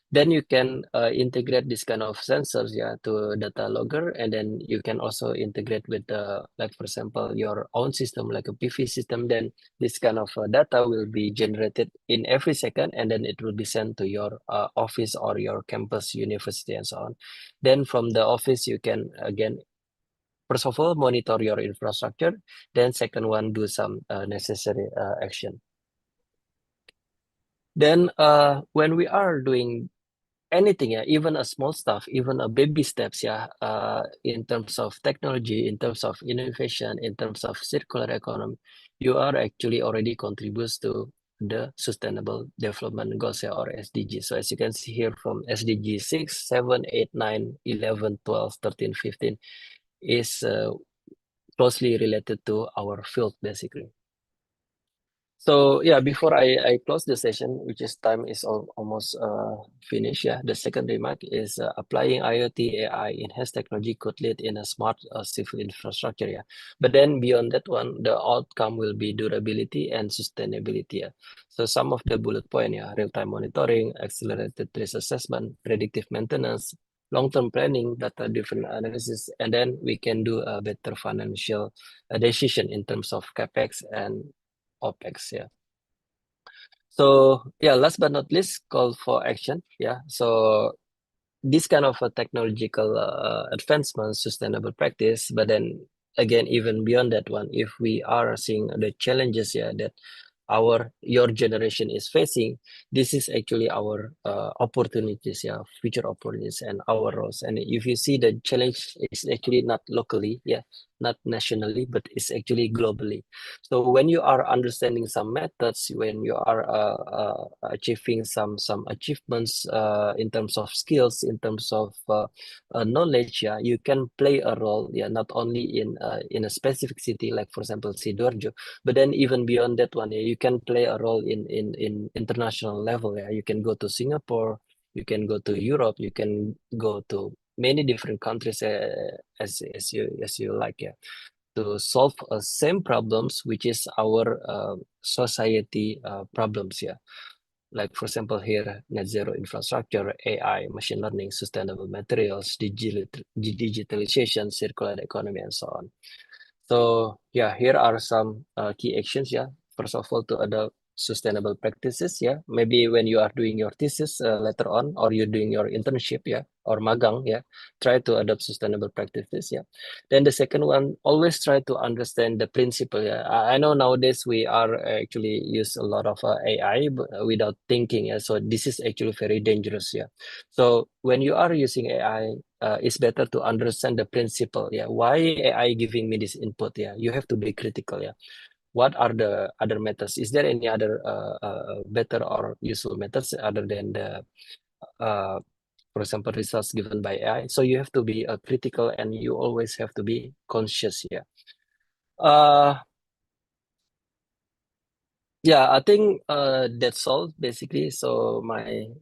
Then you can integrate this kind of sensors, yeah, to data logger, and then you can also integrate with the, like for example, your own system, like a PV system. Then this kind of data will be generated in every second, and then it will be sent to your office or your campus, university, and so on. Then from the office, you can again, first of all, monitor your infrastructure. Then second one, do some necessary action. Then when we are doing anything, yeah, even a small stuff, even a baby steps, yeah, in terms of technology, in terms of innovation, in terms of circular economy, you are actually already contributes to the sustainable development goals, yeah, or SDG. So as you can see here from SDG 6, 7, 8, 9, 11, 12, 13, 15 is closely related to our field basically. So yeah, before I close the session, which is time is almost finished. Yeah, the second remark is applying IoT AI enhanced technology could lead in a smart civil infrastructure. Yeah, but then beyond that one, the outcome will be durability and sustainability. Yeah. So some of the bullet point, yeah, real time monitoring, accelerated risk assessment, predictive maintenance, long-term planning, data-driven analysis, and then we can do a better financial decision in terms of capex and OpEx, yeah. So yeah, last but not least, call for action. Yeah. So this kind of a technological advancement, sustainable practice, but then again, even beyond that one, if we are seeing the challenges, yeah, that your generation is facing, this is actually our opportunities, yeah, future opportunities and our roles. And if you see, the challenge is actually not locally, yeah, not nationally, but it's actually globally. So when you are understanding some methods, when you are achieving some achievements in terms of skills, in terms of knowledge, yeah, you can play a role, yeah, not only in a specific city, like for example Sidoarjo, but then even beyond that one, yeah, you can play a role in international level. Yeah, you can go to Singapore, you can go to Europe, you can go to many different countries as you like, yeah, to solve same problems, which is our society problems. Yeah, like for example here, net zero infrastructure, AI, machine learning, sustainable materials, digitalization, circular economy, and so on. So yeah, here are some key actions. Yeah, first of all, to adopt sustainable practices. Yeah, maybe when you are doing your thesis later on, or you're doing your internship, yeah, or magang, yeah, try to adopt sustainable practices. Yeah. Then the second one, always try to understand the principle. Yeah, I know nowadays we are actually use a lot of AI without thinking. Yeah, so this is actually very dangerous. Yeah. So when you are using AI, it's better to understand the principle. Yeah, why AI giving me this input? Yeah, you have to be critical. Yeah, what are the other methods? Is there any other better or useful methods other than the for example, results given by AI. So you have to be critical and you always have to be conscious. Yeah. Yeah, I think that's all basically. So my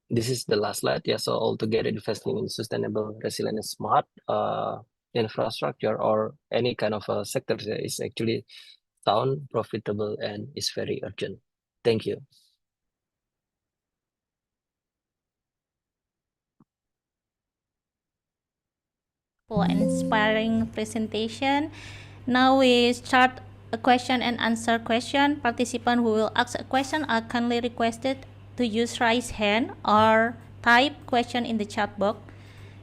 this is the last slide. Yeah, so altogether investing in sustainable, resilient, and smart infrastructure or any kind of sector is actually sound, profitable, and is very urgent. Thank you. For an inspiring presentation. Now we start a question and answer question. Participants who will ask a question are kindly requested to use raise hand or type question in the chat box.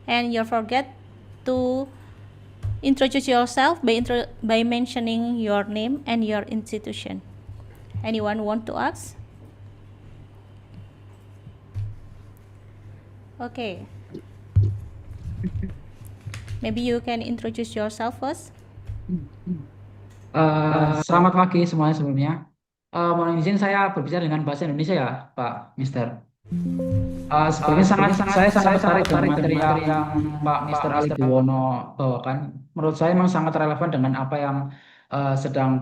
And you forget to introduce yourself by mentioning your name and your institution. Anyone want to ask? Okay. Maybe you can introduce yourself first. Selamat pagi semuanya sebelumnya. Mohon izin saya berbicara dengan bahasa Indonesia ya, Pak Mister. Sebenarnya saya sangat tertarik dengan materi yang Pak Mister Ali Buwono bawakan. Menurut saya memang sangat relevan dengan apa yang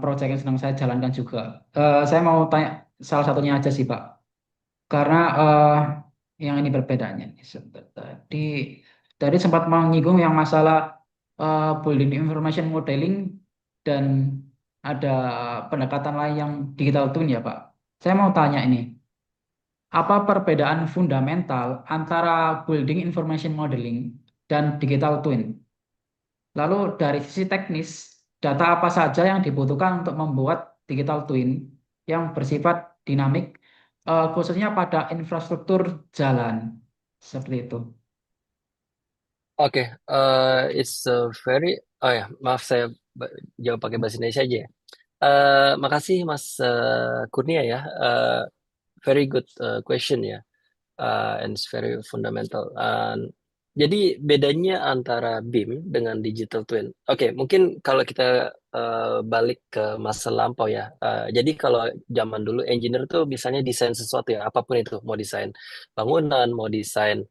proyek yang sedang saya jalankan juga. Saya mau tanya salah satunya aja sih Pak. Karena yang ini perbedaannya. Tadi sempat menyinggung yang masalah building information modeling dan ada pendekatan lain yang digital twin ya Pak. Saya mau tanya ini, apa perbedaan fundamental antara building information modeling dan digital twin? Lalu dari sisi teknis, data apa saja yang dibutuhkan untuk membuat digital twin yang bersifat dinamik, khususnya pada infrastruktur jalan, seperti itu. Oke, it's a very, maaf saya jawab pakai bahasa Indonesia aja ya. Makasih Mas Kurnia ya, very good question ya, and it's very fundamental. Jadi bedanya antara BIM dengan digital twin. Oke, mungkin kalau kita balik ke masa lampau ya. Jadi kalau zaman dulu engineer tuh misalnya desain sesuatu ya, apapun itu, mau desain bangunan, mau desain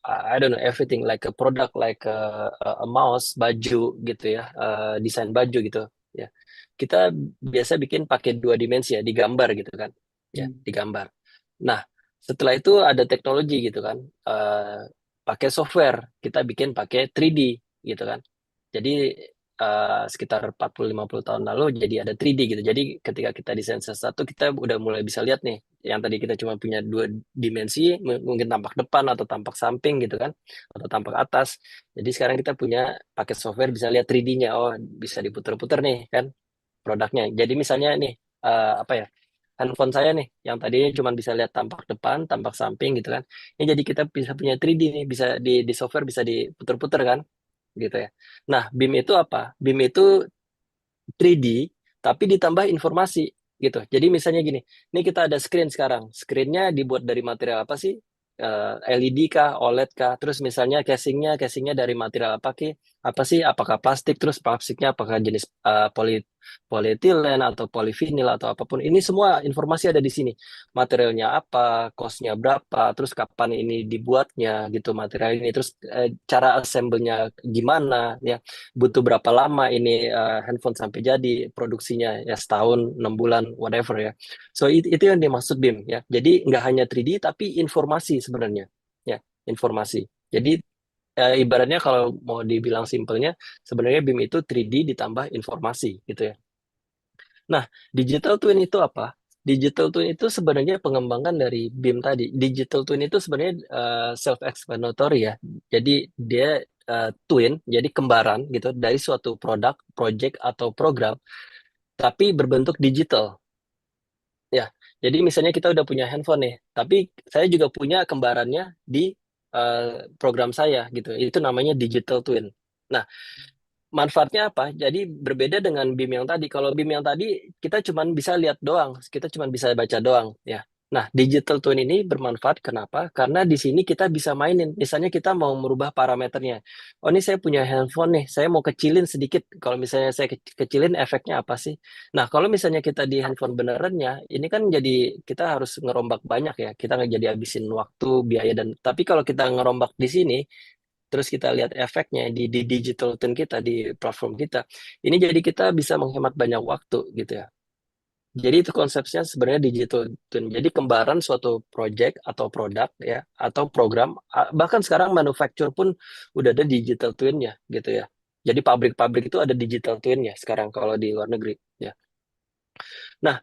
I don't know everything like a product like a mouse, baju gitu ya, desain baju gitu ya. Kita biasa bikin pakai 2 dimensi ya, digambar gitu kan, ya digambar. Nah setelah itu ada teknologi gitu kan, pakai software kita bikin pakai 3D gitu kan. Jadi sekitar 40-50 tahun lalu jadi ada 3D gitu. Jadi ketika kita desain sesuatu kita udah mulai bisa lihat nih, yang tadi kita cuma punya 2 dimensi, mungkin tampak depan atau tampak samping gitu kan, atau tampak atas. Jadi sekarang kita punya pakai software bisa lihat 3D-nya, oh bisa diputer-puter nih kan produknya. Jadi misalnya nih apa ya, handphone saya nih yang tadinya cuma bisa lihat tampak depan, tampak samping gitu kan. Ini jadi kita bisa punya 3D nih, bisa di software bisa diputer-puter kan gitu ya. Nah, BIM itu apa? BIM itu 3D tapi ditambah informasi gitu. Jadi misalnya gini, ini kita ada screen sekarang. Screen-nya dibuat dari material apa sih? LED kah, OLED kah? Terus misalnya casingnya dari material apa sih? Apa sih? Apakah plastik? Terus plastiknya apakah jenis polietilen atau polivinil atau apapun? Ini semua informasi ada di sini. Materialnya apa? Cost-nya berapa? Terus kapan ini dibuatnya gitu material ini? Terus cara assemble-nya gimana? Ya, butuh berapa lama ini handphone sampai jadi produksinya ya, setahun, 6 bulan, whatever ya. So itu yang dimaksud BIM ya. Jadi nggak hanya 3D tapi informasi sebenarnya ya, informasi. Jadi ibaratnya kalau mau dibilang simpelnya sebenarnya BIM itu 3D ditambah informasi gitu ya. Nah, digital twin itu apa? Digital twin itu sebenarnya pengembangan dari BIM tadi. Digital twin itu sebenarnya self-explanatory ya. Jadi dia twin, jadi kembaran gitu dari suatu produk, project atau program, tapi berbentuk digital. Ya, jadi misalnya kita udah punya handphone nih, tapi saya juga punya kembarannya di program saya gitu. Itu namanya digital twin. Nah, manfaatnya apa? Jadi berbeda dengan BIM yang tadi. Kalau BIM yang tadi kita cuma bisa lihat doang, kita cuma bisa baca doang ya. Nah, digital twin ini bermanfaat kenapa? Karena di sini kita bisa mainin. Misalnya kita mau merubah parameternya. Oh, ini saya punya handphone nih, saya mau kecilin sedikit. Kalau misalnya saya kecilin, efeknya apa sih? Nah, kalau misalnya kita di handphone benerannya, ini kan jadi kita harus ngerombak banyak ya. Kita nggak jadi habisin waktu, biaya dan. Tapi kalau kita ngerombak di sini, terus kita lihat efeknya di digital twin kita di platform kita, ini jadi kita bisa menghemat banyak waktu gitu ya. Jadi itu konsepnya sebenarnya digital twin. Jadi kembaran suatu project atau produk ya atau program, bahkan sekarang manufacture pun udah ada digital twinnya gitu ya. Jadi pabrik-pabrik itu ada digital twinnya sekarang kalau di luar negeri ya. Nah,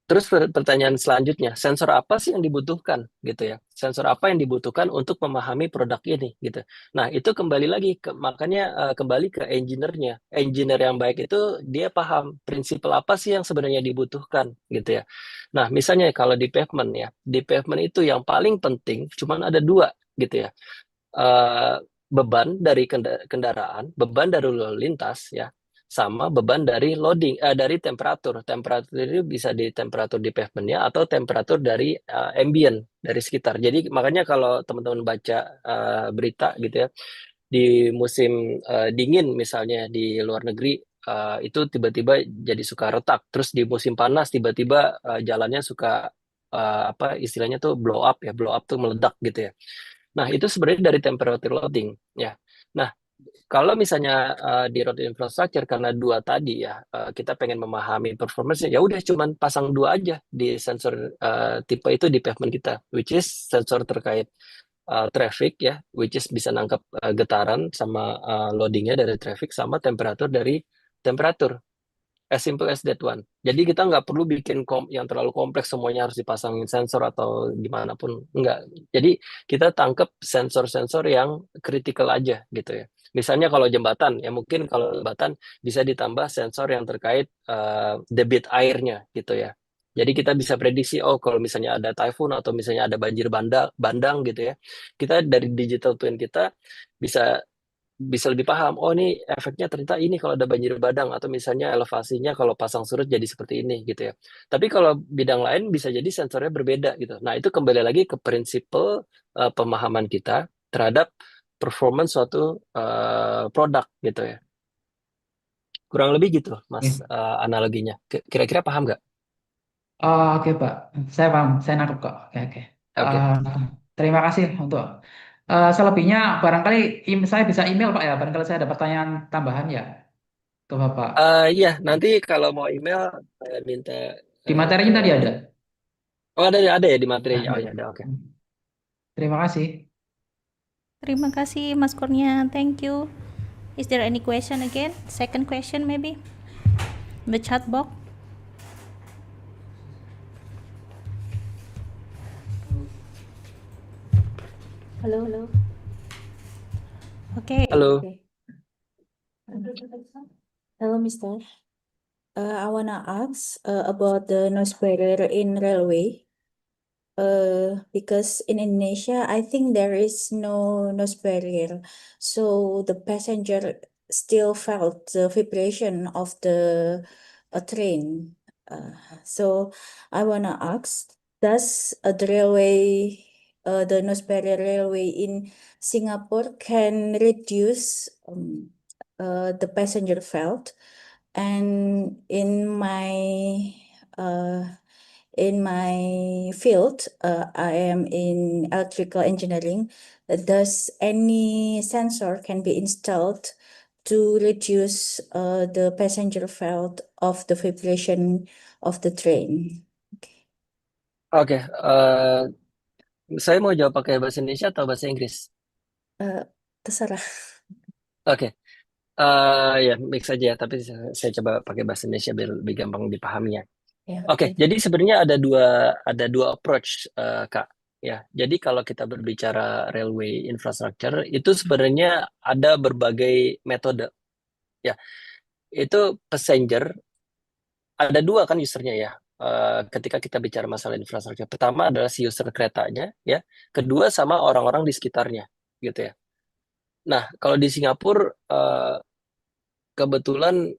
terus pertanyaan selanjutnya, sensor apa sih yang dibutuhkan gitu ya? Sensor apa yang dibutuhkan untuk memahami produk ini gitu. Nah, itu kembali lagi makanya kembali ke engineer-nya. Engineer yang baik itu dia paham prinsip apa sih yang sebenarnya dibutuhkan gitu ya. Nah, misalnya kalau di pavement ya, di pavement itu yang paling penting cuman ada dua gitu ya. eh, Beban dari kendaraan, beban dari lalu lintas ya, sama beban dari loading, dari temperatur. Temperatur ini bisa di temperatur di pavementnya atau temperatur dari ambient dari sekitar. Jadi makanya kalau teman-teman baca berita gitu ya, di musim dingin misalnya di luar negeri itu tiba-tiba jadi suka retak. Terus di musim panas tiba-tiba jalannya suka apa istilahnya tuh blow up ya, blow up tuh meledak gitu ya. Nah, itu sebenarnya dari temperature loading ya. Nah, kalau misalnya di road infrastructure karena dua tadi ya, kita pengen memahami performance ya udah cuman pasang dua aja di sensor tipe itu di pavement kita, which is sensor terkait traffic ya, which is bisa nangkap getaran sama loadingnya dari traffic sama temperatur dari temperatur. As simple as that one. Jadi kita nggak perlu bikin yang terlalu kompleks semuanya harus dipasangin sensor atau gimana pun nggak. Jadi kita tangkep sensor-sensor yang kritikal aja gitu ya. Misalnya kalau jembatan ya mungkin kalau jembatan bisa ditambah sensor yang terkait debit airnya gitu ya. Jadi kita bisa prediksi oh kalau misalnya ada typhoon atau misalnya ada banjir bandang gitu ya. Kita dari digital twin kita bisa bisa lebih paham, oh ini efeknya ternyata ini kalau ada banjir bandang atau misalnya elevasinya kalau pasang surut jadi seperti ini gitu ya. Tapi kalau bidang lain bisa jadi sensornya berbeda gitu. Nah itu kembali lagi ke prinsip pemahaman kita terhadap performance suatu produk gitu ya. Kurang lebih gitu Mas Oke. analoginya. Kira-kira paham nggak? Oh, oke Pak, saya paham, saya nangkep kok. Oke, oke. Oke. Eh, Terima kasih untuk selebihnya barangkali saya bisa email Pak ya, barangkali saya ada pertanyaan tambahan ya ke Bapak. Iya, nanti kalau mau email minta Di ke materinya tadi ada. oh ada ya di materi. Nah, Oh ada. ya ada oke. Terima kasih. Terima kasih Mas Kurnia. Thank you. Is there any question again? Second question maybe? The chat box. Hello. Okay. Halo. Okay. Hello, Mister. I wanna ask about the noise barrier in railway. Because in Indonesia, I think there is no noise barrier, so the passenger still felt the vibration of the train. So I wanna ask, does the noise barrier railway in Singapore can reduce the passenger felt? And in my field, I am in electrical engineering. Does any sensor can be installed to reduce the passenger felt of the vibration of the train? Oke, saya mau jawab pakai bahasa Indonesia atau bahasa Inggris? Terserah. Oke, ya mix aja ya, tapi saya coba pakai bahasa Indonesia biar lebih gampang dipahaminya. Ya, Oke, jadi sebenarnya ada dua approach, Kak. Ya, jadi kalau kita berbicara railway infrastructure itu sebenarnya ada berbagai metode. Ya, itu passenger ada dua kan usernya ya. Ketika kita bicara masalah infrastruktur, pertama adalah si user keretanya, ya. Kedua sama orang-orang di sekitarnya, gitu ya. Nah, kalau di Singapura kebetulan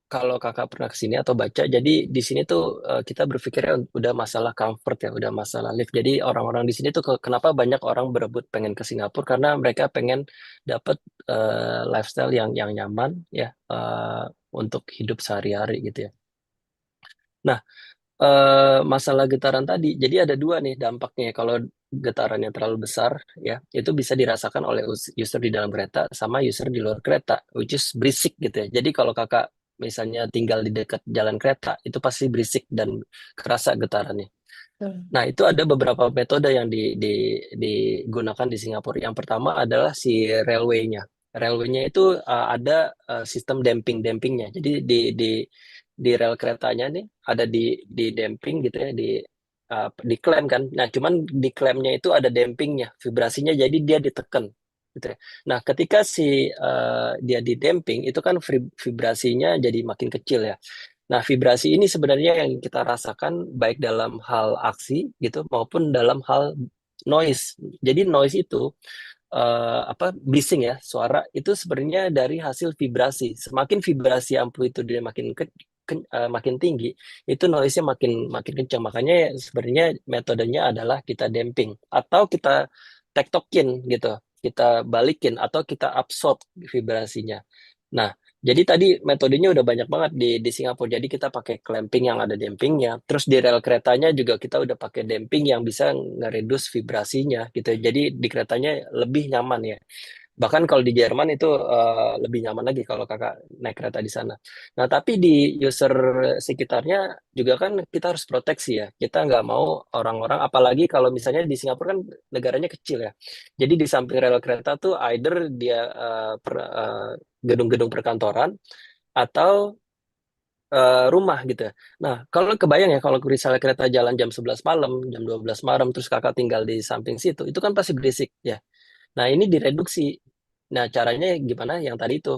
kalau kakak pernah kesini atau baca, jadi di sini tuh kita berpikirnya udah masalah comfort ya, udah masalah live. Jadi orang-orang di sini tuh kenapa banyak orang berebut pengen ke Singapura karena mereka pengen dapat lifestyle yang nyaman ya untuk hidup sehari-hari gitu ya. Nah, masalah getaran tadi, jadi ada dua nih dampaknya. Kalau getaran yang terlalu besar, ya, itu bisa dirasakan oleh user di dalam kereta sama user di luar kereta, which is berisik gitu ya. Jadi kalau kakak misalnya tinggal di dekat jalan kereta, itu pasti berisik dan kerasa getarannya. Nah, itu ada beberapa metode yang digunakan di Singapura. Yang pertama adalah si railway-nya. Railway-nya itu ada sistem dampingnya. Jadi di rel keretanya nih ada di damping gitu ya, di klem kan. Nah, cuman di klemnya itu ada dampingnya, vibrasinya jadi dia ditekan gitu ya. Nah, ketika dia di damping itu kan vibrasinya jadi makin kecil ya. Nah, vibrasi ini sebenarnya yang kita rasakan baik dalam hal aksi gitu maupun dalam hal noise. Jadi noise itu bising ya, suara itu sebenarnya dari hasil vibrasi. Semakin vibrasi amplitudenya makin tinggi, itu noise-nya makin makin kencang. Makanya sebenarnya metodenya adalah kita damping atau kita tektokin gitu. Kita balikin atau kita absorb vibrasinya. Nah, jadi tadi metodenya udah banyak banget di Singapura. Jadi kita pakai clamping yang ada dampingnya. Terus di rel keretanya juga kita udah pakai damping yang bisa ngeredus vibrasinya gitu. Jadi di keretanya lebih nyaman ya. Bahkan kalau di Jerman itu lebih nyaman lagi kalau kakak naik kereta di sana. Nah, tapi di user sekitarnya juga kan kita harus proteksi ya. Kita nggak mau orang-orang, apalagi kalau misalnya di Singapura kan negaranya kecil ya. Jadi di samping rel kereta tuh either dia gedung-gedung perkantoran atau rumah gitu. Nah, kalau kebayang ya kalau misalnya kereta jalan jam 11 malam, jam 12 malam, terus kakak tinggal di samping situ, itu kan pasti berisik ya. Nah, ini direduksi. Nah, caranya gimana? Yang tadi itu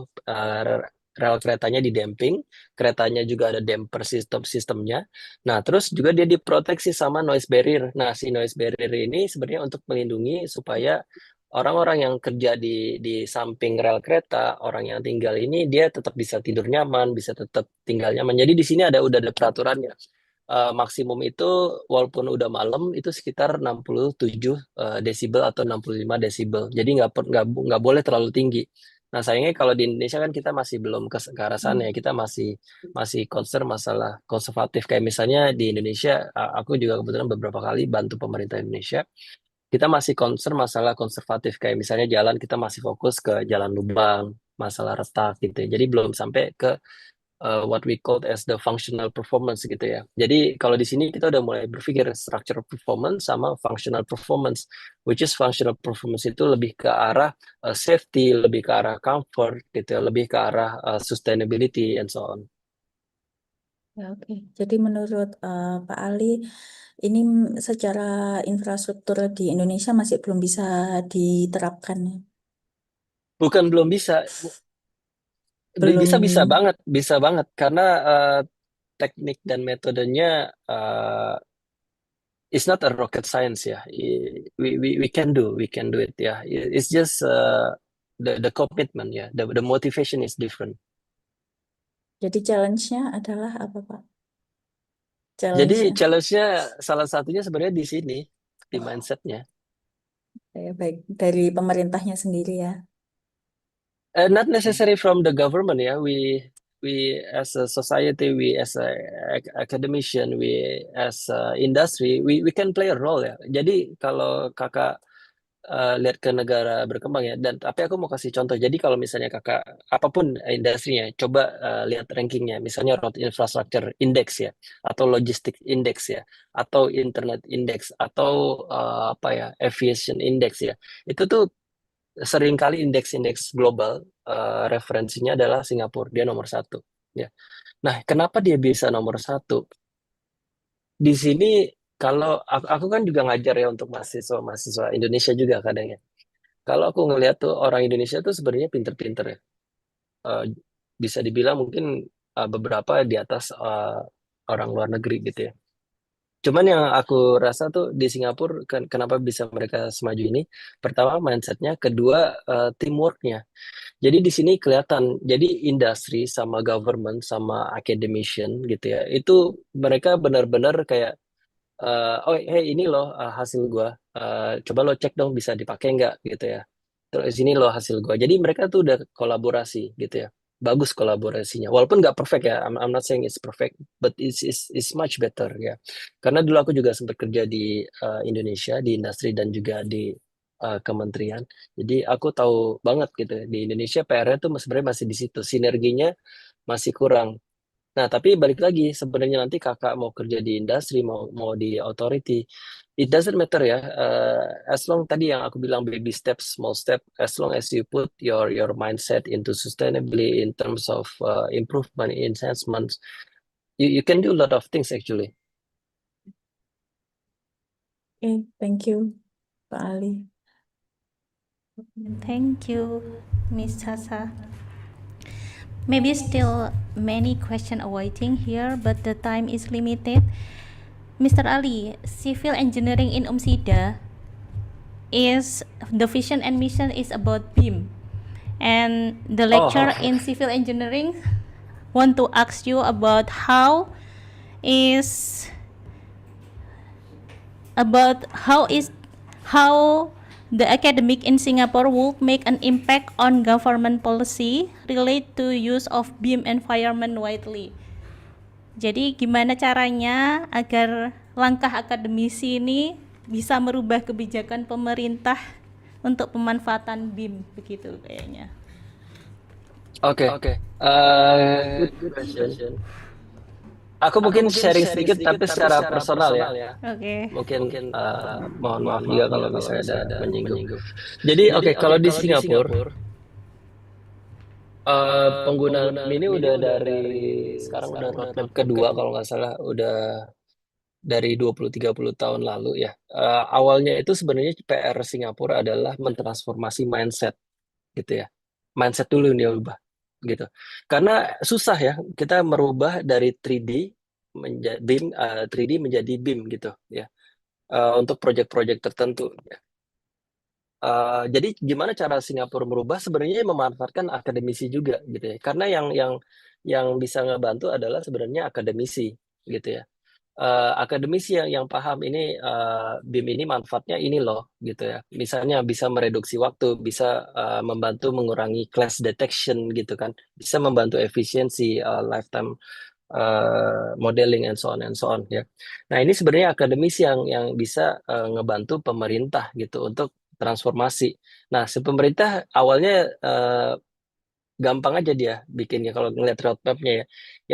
rel keretanya di damping, keretanya juga ada damper sistemnya. Nah, terus juga dia diproteksi sama noise barrier. Nah, si noise barrier ini sebenarnya untuk melindungi supaya orang-orang yang kerja di samping rel kereta, orang yang tinggal ini dia tetap bisa tidur nyaman, bisa tetap tinggal nyaman. Jadi di sini udah ada peraturannya maksimum itu walaupun udah malam itu sekitar 67 desibel atau 65 desibel. Jadi nggak boleh terlalu tinggi. Nah, sayangnya kalau di Indonesia kan kita masih belum ke arah sana ya. Kita masih masih concern masalah konservatif. Kayak misalnya di Indonesia, aku juga kebetulan beberapa kali bantu pemerintah Indonesia. Kita masih concern masalah konservatif. Kayak misalnya jalan kita masih fokus ke jalan lubang, masalah retak gitu ya. Jadi belum sampai ke what we call as the functional performance gitu ya. Jadi kalau di sini kita udah mulai berpikir structural performance sama functional performance, which is functional performance itu lebih ke arah safety, lebih ke arah comfort gitu ya, lebih ke arah sustainability and so on. Ya, oke. Jadi menurut Pak Ali, ini secara infrastruktur di Indonesia masih belum bisa diterapkan, ya? Bukan belum bisa, Belum. bisa banget karena teknik dan metodenya it's not a rocket science ya. We can do it ya. It's just the commitment ya. The motivation is different. Jadi challenge-nya adalah apa, Pak? Jadi Challenge-nya. challenge-nya salah satunya sebenarnya di sini, di mindsetnya. Baik dari pemerintahnya sendiri ya. Not necessary from the government ya. We as a society, we as a academician, we as a industry, we can play a role ya. Jadi kalau kakak lihat ke negara berkembang ya, dan tapi aku mau kasih contoh. Jadi kalau misalnya kakak apapun industrinya, coba lihat rankingnya, misalnya road infrastructure index ya, atau logistik index ya, atau internet index, atau apa ya aviation index ya. Itu tuh seringkali indeks-indeks global referensinya adalah Singapura, dia nomor satu. Ya. Nah, kenapa dia bisa nomor satu? Di sini kalau aku kan juga ngajar ya untuk mahasiswa-mahasiswa Indonesia juga kadang ya. Kalau aku ngelihat tuh orang Indonesia tuh sebenarnya pinter-pinter ya. Eh, bisa dibilang mungkin beberapa di atas orang luar negeri gitu ya. Cuman yang aku rasa tuh di Singapura kenapa bisa mereka semaju ini? Pertama mindsetnya, kedua teamworknya. Jadi di sini kelihatan, jadi industri sama government sama academician gitu ya, itu mereka benar-benar kayak oh hey ini loh hasil gua. Coba lo cek dong bisa dipakai nggak gitu ya. Terus ini loh hasil gua. Jadi mereka tuh udah kolaborasi gitu ya. Bagus kolaborasinya. Walaupun nggak perfect ya. I'm not saying it's perfect, but it's much better ya. Karena dulu aku juga sempat kerja di Indonesia di industri dan juga di kementerian. Jadi aku tahu banget gitu ya, di Indonesia PR-nya tuh sebenarnya masih di situ. Sinerginya masih kurang. Nah, tapi balik lagi sebenarnya nanti kakak mau kerja di industri, mau mau di authority, it doesn't matter ya. As long tadi yang aku bilang baby step, small step, as long as you put your mindset into sustainability in terms of improvement, enhancements, you can do a lot of things actually. Okay, thank you, Pak Ali. Thank you, Miss Sasa. Maybe still many questions awaiting here, but the time is limited. Mr. Ali, civil engineering in UMSIDA is the vision and mission is about BIM, and the lecture in civil engineering want to ask you about is how the academic in Singapore will make an impact on government policy relate to use of BIM environment widely. Jadi gimana caranya agar langkah akademisi ini bisa merubah kebijakan pemerintah untuk pemanfaatan BIM begitu kayaknya. Oke. Good question. Aku mungkin sharing sedikit tapi secara personal ya. Oke. Mungkin mohon maaf juga kalau misalnya ada menyinggung. Jadi kalau di Singapura pengguna ini udah dari sekarang udah roadmap kedua kalau nggak salah udah dari 20-30 tahun lalu ya. Awalnya itu sebenarnya PR Singapura adalah mentransformasi mindset gitu ya. Mindset dulu yang dia ubah gitu. Karena susah ya kita merubah dari 3D menjadi BIM 3D menjadi BIM gitu ya. Untuk proyek-proyek tertentu ya. Jadi gimana cara Singapura merubah sebenarnya memanfaatkan akademisi juga gitu ya. Karena yang bisa ngebantu adalah sebenarnya akademisi gitu ya. Akademisi yang paham ini BIM ini manfaatnya ini loh gitu ya. Misalnya bisa mereduksi waktu, bisa membantu mengurangi clash detection gitu kan. Bisa membantu efisiensi lifetime modeling and so on ya. Nah, ini sebenarnya akademisi yang bisa ngebantu pemerintah gitu untuk transformasi. Nah, si pemerintah awalnya gampang aja dia bikinnya kalau ngelihat roadmap-nya ya.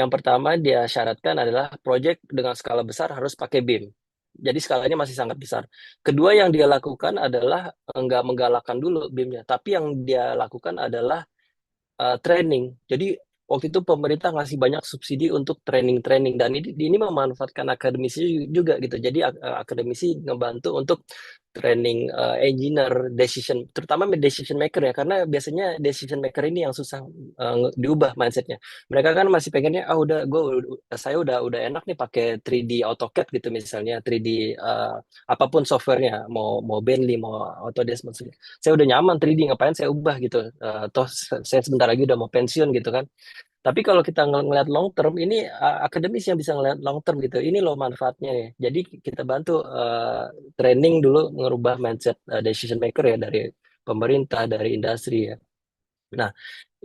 Yang pertama dia syaratkan adalah proyek dengan skala besar harus pakai BIM. Jadi skalanya masih sangat besar. Kedua yang dia lakukan adalah enggak menggalakkan dulu BIM-nya, tapi yang dia lakukan adalah training. Jadi waktu itu pemerintah ngasih banyak subsidi untuk training-training dan ini memanfaatkan akademisi juga gitu. Jadi akademisi ngebantu untuk training engineer, terutama decision maker ya, karena biasanya decision maker ini yang susah diubah mindsetnya. Mereka kan masih pengennya saya udah enak nih pakai 3D AutoCAD gitu misalnya, 3D apapun softwarenya, mau Bentley, mau Autodesk, maksudnya saya udah nyaman 3D, ngapain saya ubah gitu. Toh saya sebentar lagi udah mau pensiun gitu kan. Tapi kalau kita ngelihat long term, ini akademis yang bisa ngelihat long term gitu. Ini loh manfaatnya ya. Jadi kita bantu training dulu ngerubah mindset decision maker ya dari pemerintah, dari industri ya. Nah,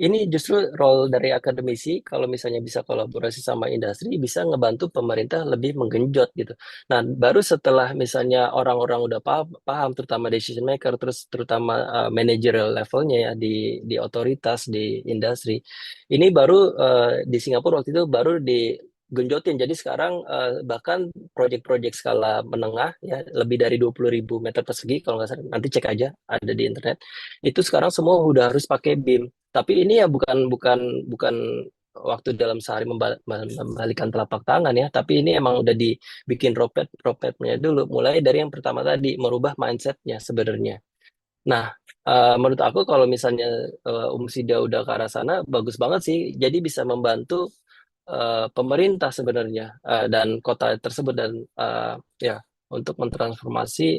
ini justru role dari akademisi kalau misalnya bisa kolaborasi sama industri bisa ngebantu pemerintah lebih menggenjot gitu. Nah, baru setelah misalnya orang-orang udah paham terutama decision maker terus terutama managerial levelnya ya di otoritas di industri. Ini baru di Singapura waktu itu baru digenjotin. Jadi sekarang bahkan proyek-proyek skala menengah ya lebih dari 20.000 meter persegi kalau nggak salah nanti cek aja ada di internet. Itu sekarang semua udah harus pakai BIM. Tapi ini ya bukan waktu dalam sehari membalikan telapak tangan ya, tapi ini emang udah dibikin roadmapnya dulu. Mulai dari yang pertama tadi merubah mindsetnya sebenarnya. Nah, menurut aku kalau misalnya Umsida udah ke arah sana bagus banget sih. Jadi bisa membantu pemerintah sebenarnya dan kota tersebut dan ya untuk mentransformasi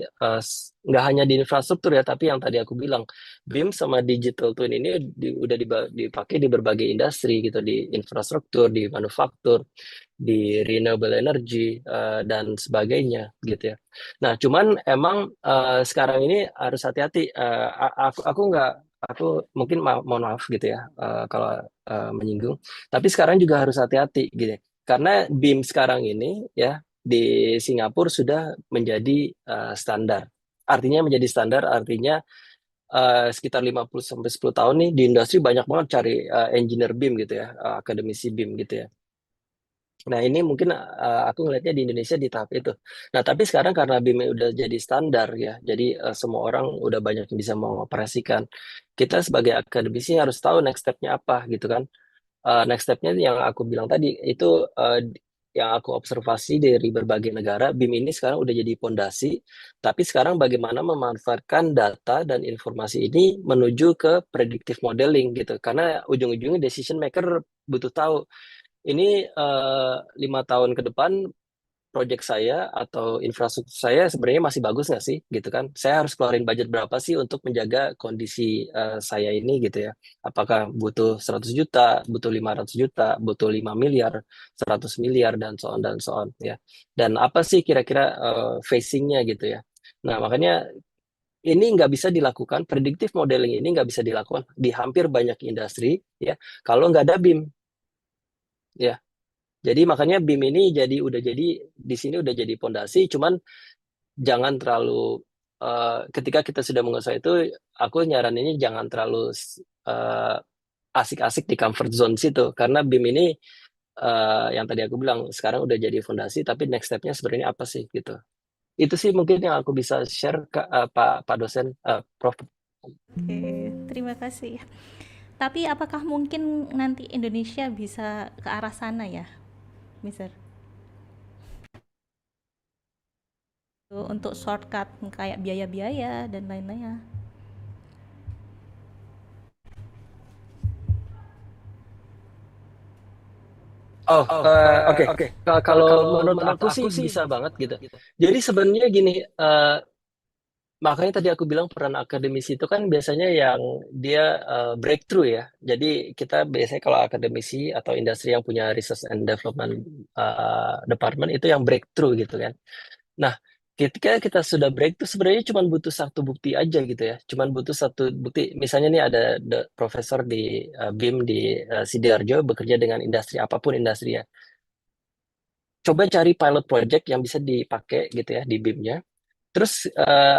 nggak hanya di infrastruktur ya, tapi yang tadi aku bilang BIM sama digital twin ini udah dipakai di berbagai industri gitu, di infrastruktur, di manufaktur, di renewable energy dan sebagainya gitu ya. Nah, cuman emang sekarang ini harus hati-hati. Aku nggak, aku mungkin mohon maaf gitu ya kalau menyinggung. Tapi sekarang juga harus hati-hati gitu ya. Karena BIM sekarang ini ya di Singapura sudah menjadi standar. Artinya menjadi standar, artinya sekitar 50 sampai 10 tahun nih di industri banyak banget cari engineer BIM gitu ya, akademisi BIM gitu ya. Nah, ini mungkin aku ngelihatnya di Indonesia di tahap itu. Nah, tapi sekarang karena BIM udah jadi standar ya, jadi semua orang udah banyak yang bisa mengoperasikan. Kita sebagai akademisi harus tahu next step-nya apa gitu kan. Next step-nya yang aku bilang tadi itu yang aku observasi dari berbagai negara, BIM ini sekarang udah jadi fondasi, tapi sekarang bagaimana memanfaatkan data dan informasi ini menuju ke predictive modeling gitu. Karena ujung-ujungnya decision maker butuh tahu ini 5 tahun ke depan proyek saya atau infrastruktur saya sebenarnya masih bagus nggak sih gitu kan? Saya harus keluarin budget berapa sih untuk menjaga kondisi saya ini gitu ya? Apakah butuh 100 juta, butuh 500 juta, butuh 5 miliar, 100 miliar dan so on ya. Dan apa sih kira-kira facing-nya gitu ya? Nah, makanya ini nggak bisa dilakukan, predictive modeling ini nggak bisa dilakukan di hampir banyak industri ya kalau nggak ada BIM ya. Jadi makanya BIM ini udah jadi di sini udah jadi pondasi, cuman jangan terlalu ketika kita sudah menguasai itu, aku nyaraninnya jangan terlalu eh, asik-asik di comfort zone situ, karena BIM ini yang tadi aku bilang sekarang udah jadi fondasi, tapi next step-nya sebenarnya apa sih gitu. Itu sih mungkin yang aku bisa share ke Pak dosen, Prof. Oke, terima kasih. Tapi apakah mungkin nanti Indonesia bisa ke arah sana ya, Mister? Untuk shortcut kayak biaya-biaya dan lain-lainnya. Oh, oke. Kalau menurut aku sih bisa banget gitu. Jadi sebenarnya gini, makanya tadi aku bilang peran akademisi itu kan biasanya yang dia breakthrough ya. Jadi kita biasanya kalau akademisi atau industri yang punya research and development department itu yang breakthrough gitu kan. Nah, ketika kita sudah breakthrough sebenarnya cuma butuh satu bukti aja gitu ya. Cuma butuh satu bukti. Misalnya nih ada profesor di BIM di Sidoarjo bekerja dengan industri apapun industri ya. Coba cari pilot project yang bisa dipakai gitu ya di BIM-nya. Terus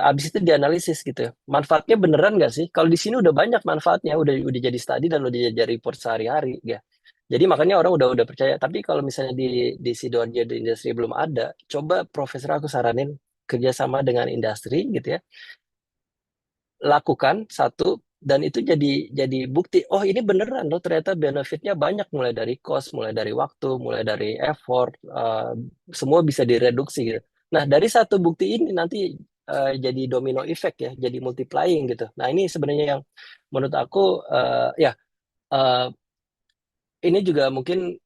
abis itu dianalisis gitu ya. Manfaatnya beneran nggak sih? Kalau di sini udah banyak manfaatnya, udah jadi study dan udah jadi report sehari-hari ya. Jadi makanya orang udah percaya. Tapi kalau misalnya di Sidoarjo di industri belum ada, coba profesor aku saranin kerjasama dengan industri gitu ya, lakukan satu dan itu jadi bukti oh ini beneran loh ternyata benefitnya banyak mulai dari cost mulai dari waktu mulai dari effort semua bisa direduksi gitu. Nah dari satu bukti ini nanti jadi domino effect ya jadi multiplying gitu. Nah ini sebenarnya yang menurut aku ya eh, ini juga mungkin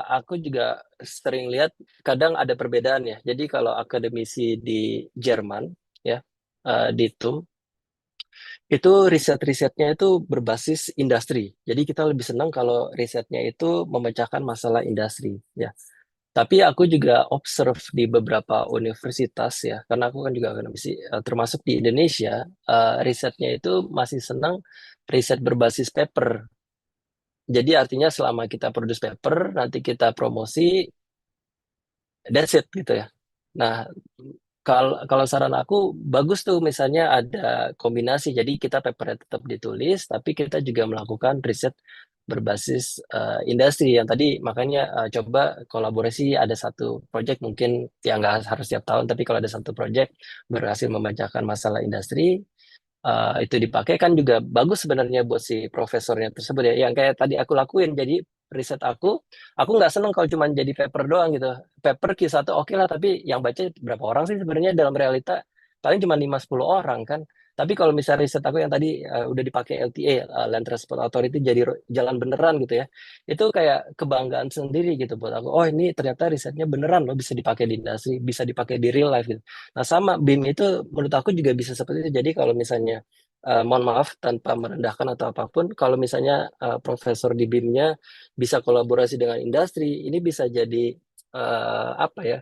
aku juga sering lihat kadang ada perbedaan ya. Jadi kalau akademisi di Jerman ya di TUM itu riset-risetnya itu berbasis industri. Jadi kita lebih senang kalau risetnya itu memecahkan masalah industri ya. Tapi aku juga observe di beberapa universitas ya, karena aku kan juga akademisi, termasuk di Indonesia, risetnya itu masih senang riset berbasis paper. Jadi artinya selama kita produce paper, nanti kita promosi, that's it gitu ya. Nah, kalau saran aku bagus tuh misalnya ada kombinasi. Jadi kita papernya tetap ditulis, tapi kita juga melakukan riset berbasis industri yang tadi makanya coba kolaborasi ada satu project mungkin yang nggak harus tiap tahun, tapi kalau ada satu project berhasil memecahkan masalah industri itu dipakai kan juga bagus sebenarnya buat si profesornya tersebut ya. Yang kayak tadi aku lakuin, jadi riset aku nggak seneng kalau cuma jadi paper doang gitu. Paper Q1 oke lah, tapi yang baca berapa orang sih sebenarnya dalam realita? Paling cuma 5-10 orang kan. Tapi kalau misalnya riset aku yang tadi udah dipakai LTA, Land Transport Authority, jadi jalan beneran gitu ya, itu kayak kebanggaan sendiri gitu buat aku. Oh ini ternyata risetnya beneran loh, bisa dipakai di industri, bisa dipakai di real life gitu. Nah sama BIM itu menurut aku juga bisa seperti itu. Jadi kalau misalnya mohon maaf tanpa merendahkan atau apapun, kalau misalnya profesor di BIM-nya bisa kolaborasi dengan industri, ini bisa jadi apa ya?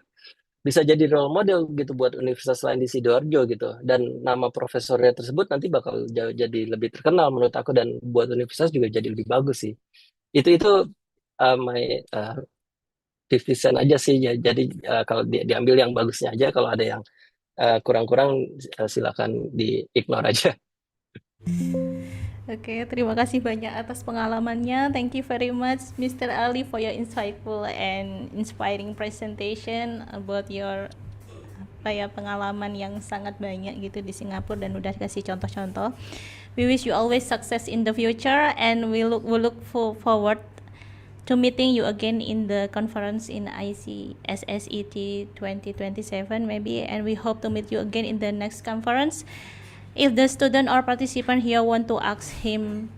Bisa jadi role model gitu buat universitas lain di Sidoarjo gitu, dan nama profesornya tersebut nanti bakal jadi lebih terkenal menurut aku, dan buat universitas juga jadi lebih bagus sih. Itu my 50 cent aja sih ya. Jadi kalau diambil yang bagusnya aja, kalau ada yang kurang-kurang silakan di ignore aja. Oke, terima kasih banyak atas pengalamannya. Thank you very much, Mr. Ali, for your insightful and inspiring presentation about your pengalaman yang sangat banyak gitu di Singapura dan udah kasih contoh-contoh. We wish you always success in the future, and we look forward to meeting you again in the conference in ICSSET 2027 maybe, and we hope to meet you again in the next conference. If the student or participant here want to ask him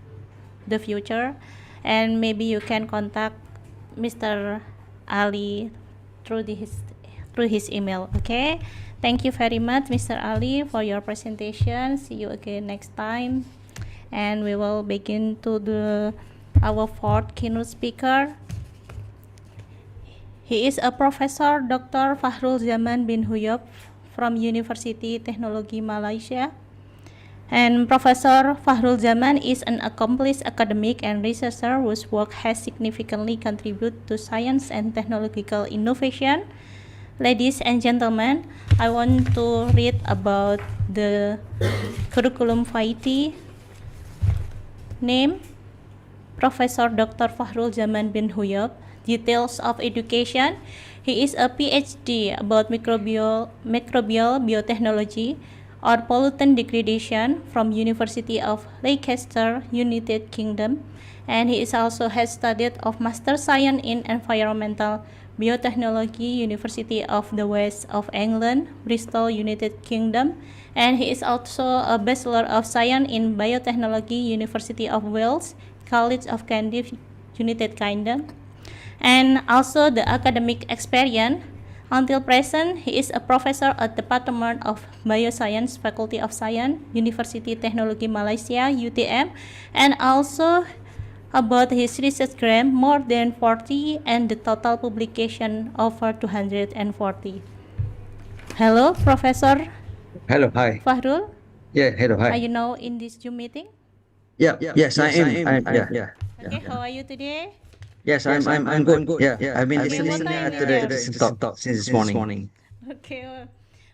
the future, and maybe you can contact Mr. Ali through his email. Okay, thank you very much, Mr. Ali, for your presentation. See you again next time, and we will begin to our fourth keynote speaker. He is a Professor Dr. Fahrul Zaman bin Huyop from University Teknologi Malaysia. And Professor Fahrul Zaman is an accomplished academic and researcher whose work has significantly contributed to science and technological innovation. Ladies and gentlemen, I want to read about the curriculum vitae. Name: Professor Dr. Fahrul Zaman bin Huyop. Details of education: he is a PhD about microbial biotechnology or pollutant degradation from University of Leicester, United Kingdom, and he is also has studied of Master Science in Environmental Biotechnology, University of the West of England, Bristol, United Kingdom, and he is also a Bachelor of Science in Biotechnology, University of Wales, College of Cardiff, United Kingdom, and also the academic experience. Until present, he is a professor at the Department of Bioscience, Faculty of Science, University Teknologi Malaysia, UTM, and also about his research grant, more than 40, and the total publication over 240. Hello, Professor Hello, hi. Fahrul. Yeah, hello, Are hi. you now in this Zoom meeting? Yeah, yes, I am. Yeah. Okay, how are you today? Yes, I'm good. Yeah, I've been Okay, listening what time to is the there? talk since this morning. Okay,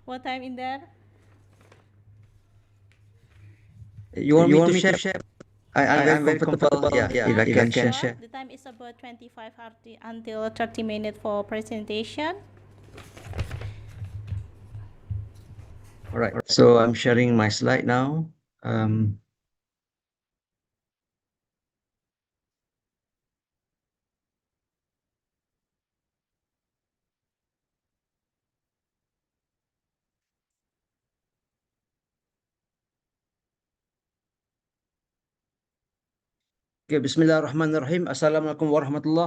what time in there? You want me to share? I'm very comfortable. Yeah, if I can share. The time is about 25 until 30 minutes for presentation. All right. So I'm sharing my slide now. Okay, Bismillahirrahmanirrahim. Assalamualaikum warahmatullah.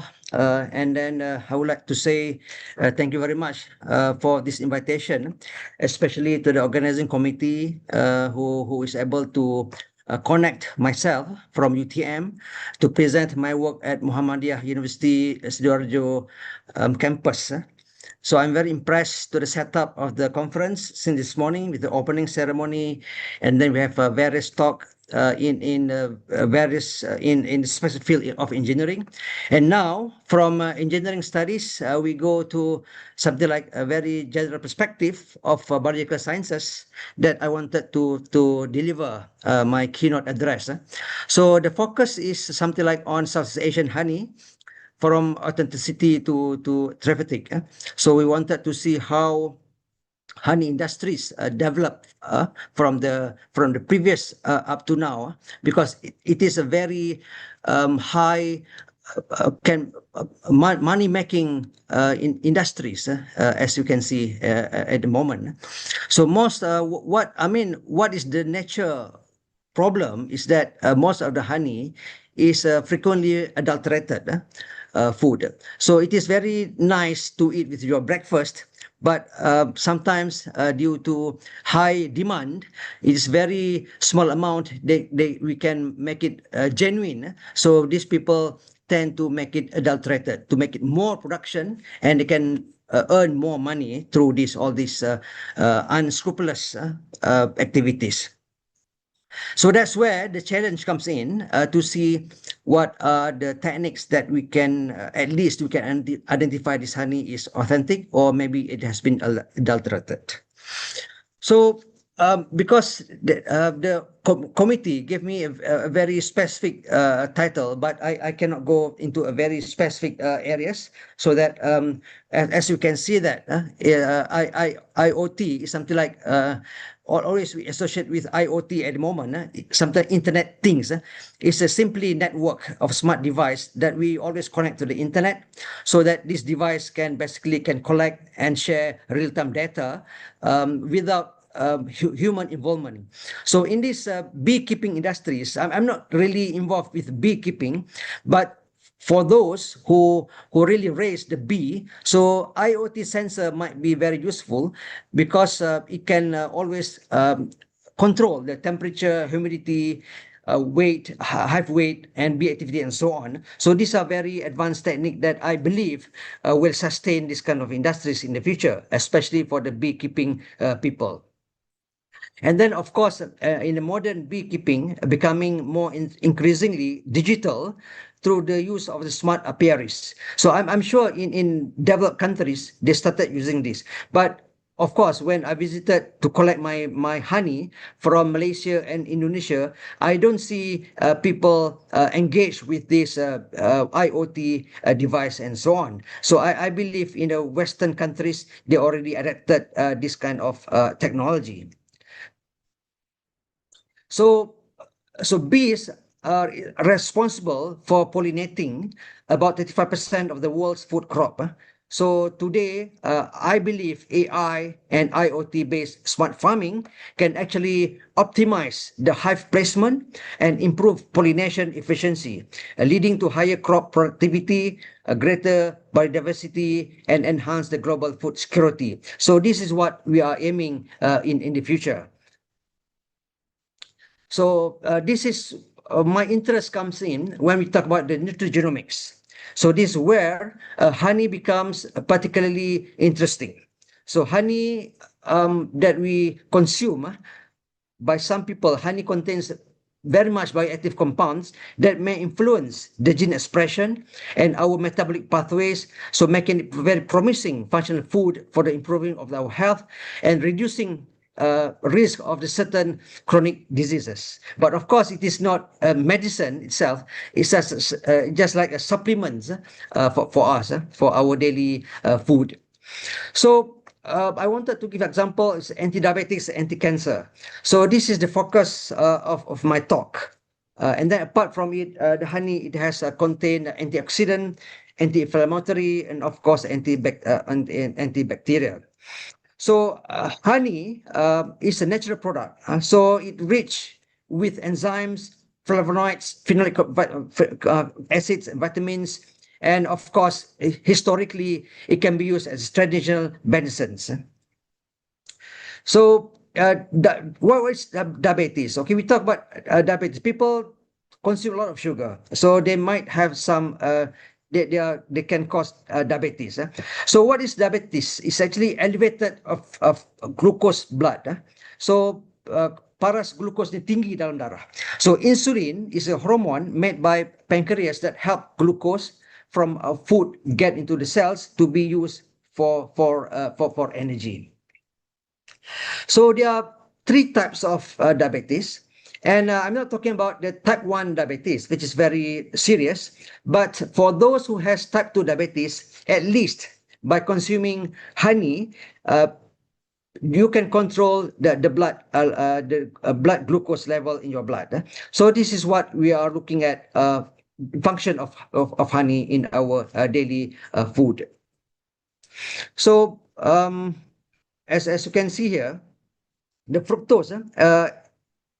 And then I would like to say thank you very much for this invitation, especially to the organizing committee who is able to connect myself from UTM to present my work at Muhammadiyah University Sidoarjo campus. So I'm very impressed to the setup of the conference since this morning with the opening ceremony, and then we have various talk in various in the specific field of engineering, and now from engineering studies we go to something like a very general perspective of biological sciences that I wanted to deliver my keynote address. So the focus is something like on Southeast Asian honey, from authenticity to traffic. So we wanted to see how honey industries developed from the previous up to now, because it is a very high money making industries, as you can see at the moment. So what is the nature problem is that most of the honey is frequently adulterated food. So it is very nice to eat with your breakfast, but sometimes due to high demand, it is very small amount. We can make it genuine. So these people tend to make it adulterated to make it more production, and they can earn more money through all these unscrupulous activities. So that's where the challenge comes in, to see what are the techniques that we can, at least we can identify this honey is authentic or maybe it has been adulterated. So because the committee gave me a very specific title, but I cannot go into a very specific areas, so that as you can see that IoT is something like always we associate with IoT at the moment. Sometimes Internet things is a simply network of smart device that we always connect to the internet, so that this device can collect and share real-time data without human involvement. So in this beekeeping industries, I'm not really involved with beekeeping, but for those who really raise the bee, so IoT sensor might be very useful, because it can always control the temperature, humidity, weight, hive weight, and bee activity, and so on. So these are very advanced technique that I believe will sustain this kind of industries in the future, especially for the beekeeping people. And then, of course, in the modern beekeeping, becoming more increasingly digital through the use of the smart apiaries. So I'm sure in developed countries, they started using this. But of course, when I visited to collect my honey from Malaysia and Indonesia, I don't see people engaged with this IoT device and so on. So I believe in the Western countries, they already adapted this kind of technology. So bees are responsible for pollinating about 35% of the world's food crop. So today, I believe AI and IoT-based smart farming can actually optimize the hive placement and improve pollination efficiency, leading to higher crop productivity, a greater biodiversity, and enhance the global food security. So this is what we are aiming in the future. So this is my interest comes in when we talk about the nutrigenomics. So this is where honey becomes particularly interesting. So honey that we consume, by some people, honey contains very much bioactive compounds that may influence the gene expression and our metabolic pathways, so making it very promising functional food for the improving of our health and reducing risk of the certain chronic diseases. But of course, it is not a medicine itself. It's just like a supplement for us, for our daily food. So I wanted to give example is anti-diabetics, anti-cancer. So this is the focus of my talk. And then apart from it, the honey, it has contained antioxidant, anti-inflammatory, and of course, antibacterial. So honey is a natural product. So it rich with enzymes, flavonoids, phenolic acids, and vitamins. And of course, historically, it can be used as traditional medicines. So what is diabetes? Okay, we talk about diabetes. People consume a lot of sugar, so they might have some they can cause diabetes. So what is diabetes? It's actually elevated of glucose blood. So paras glucose ni tinggi dalam darah. So insulin is a hormone made by pancreas that help glucose from food get into the cells to be used for energy. So there are three types of diabetes. And I'm not talking about the type 1 diabetes, which is very serious. But for those who has type 2 diabetes, at least by consuming honey, you can control the blood glucose level in your blood. So this is what we are looking at function of honey in our daily food. So as you can see here, the fructose,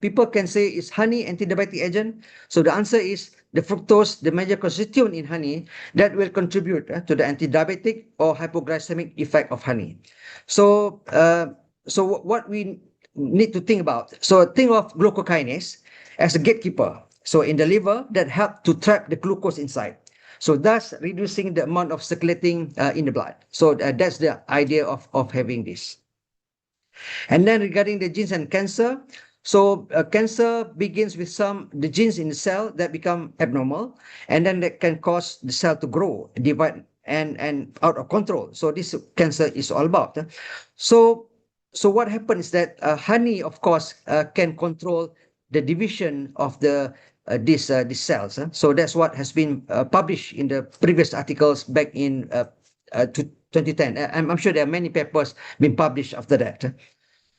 people can say, is honey antidiabetic agent? So the answer is the fructose, the major constituent in honey that will contribute to the antidiabetic or hypoglycemic effect of honey. So what we need to think about, so think of glucokinase as a gatekeeper. So in the liver that help to trap the glucose inside. So thus reducing the amount of circulating in the blood. So that's the idea of having this. And then regarding the genes and cancer, so cancer begins with the genes in the cell that become abnormal, and then that can cause the cell to grow, divide, and out of control. So this cancer is all about. So what happens is that honey, of course, can control the division of these cells. So that's what has been published in the previous articles back in 2010. I'm sure there are many papers been published after that.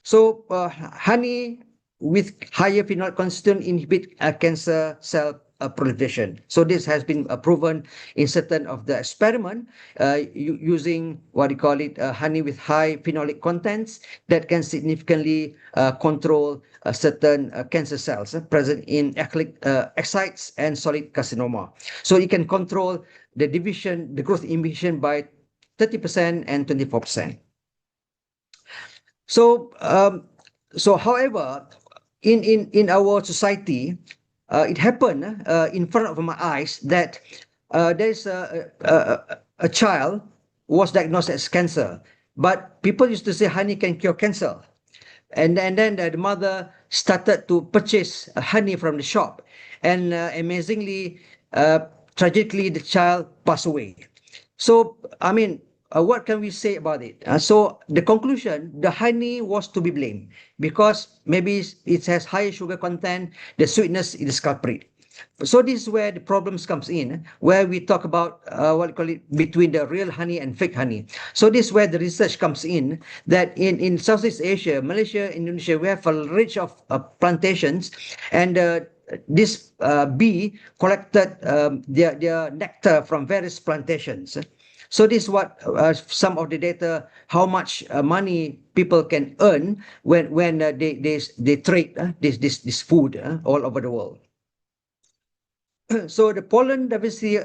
So honey with higher phenol constituent inhibit cancer cell proliferation. So this has been proven in certain of the experiment using what you call it honey with high phenolic contents that can significantly control certain cancer cells present in excites and solid carcinoma. So it can control the division, the growth inhibition by 30% and 24%. So, however, in our society, it happened in front of my eyes that there's a child was diagnosed as cancer, but people used to say honey can cure cancer, and then the mother started to purchase honey from the shop, and amazingly, tragically, the child passed away. So, I mean, what can we say about it? So the conclusion, the honey was to be blamed because maybe it has higher sugar content, the sweetness is the culprit. So this is where the problems comes in, where we talk about what we call it between the real honey and fake honey. So this is where the research comes in, that in Southeast Asia, Malaysia, Indonesia, we have a range of plantations, and this bee collected their nectar from various plantations. So this is what some of the data, how much money people can earn when they trade this food all over the world. So the pollen diversity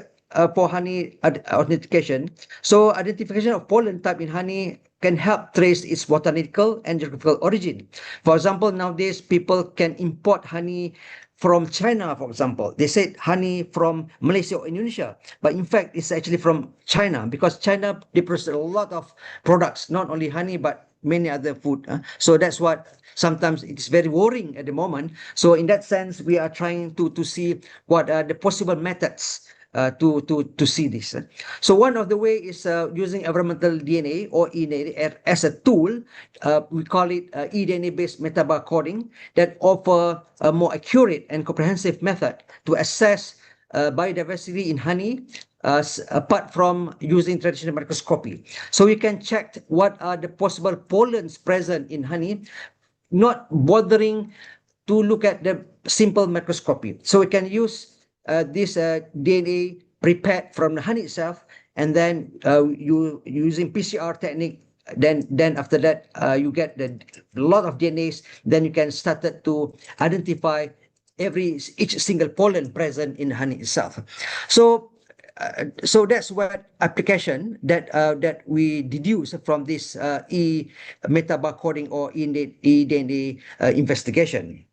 for honey authentication. So identification of pollen type in honey can help trace its botanical and geographical origin. For example, nowadays people can import honey from China, for example. They said honey from Malaysia or Indonesia, but in fact it's actually from China, because China, they produce a lot of products, not only honey, but many other food. So that's what sometimes it's very worrying at the moment. So in that sense, we are trying to see what are the possible methods to see this. So one of the way is using environmental DNA or eDNA as a tool. We call it eDNA-based metabarcoding that offer a more accurate and comprehensive method to assess biodiversity in honey, apart from using traditional microscopy. So we can check what are the possible pollens present in honey, not bothering to look at the simple microscopy. So we can use this DNA prepared from the honey itself, and then you using PCR technique. Then after that, you get a lot of DNAs. Then you can start to identify each single pollen present in honey itself. So that's what application that we deduce from this metabarcoding or eDNA investigation.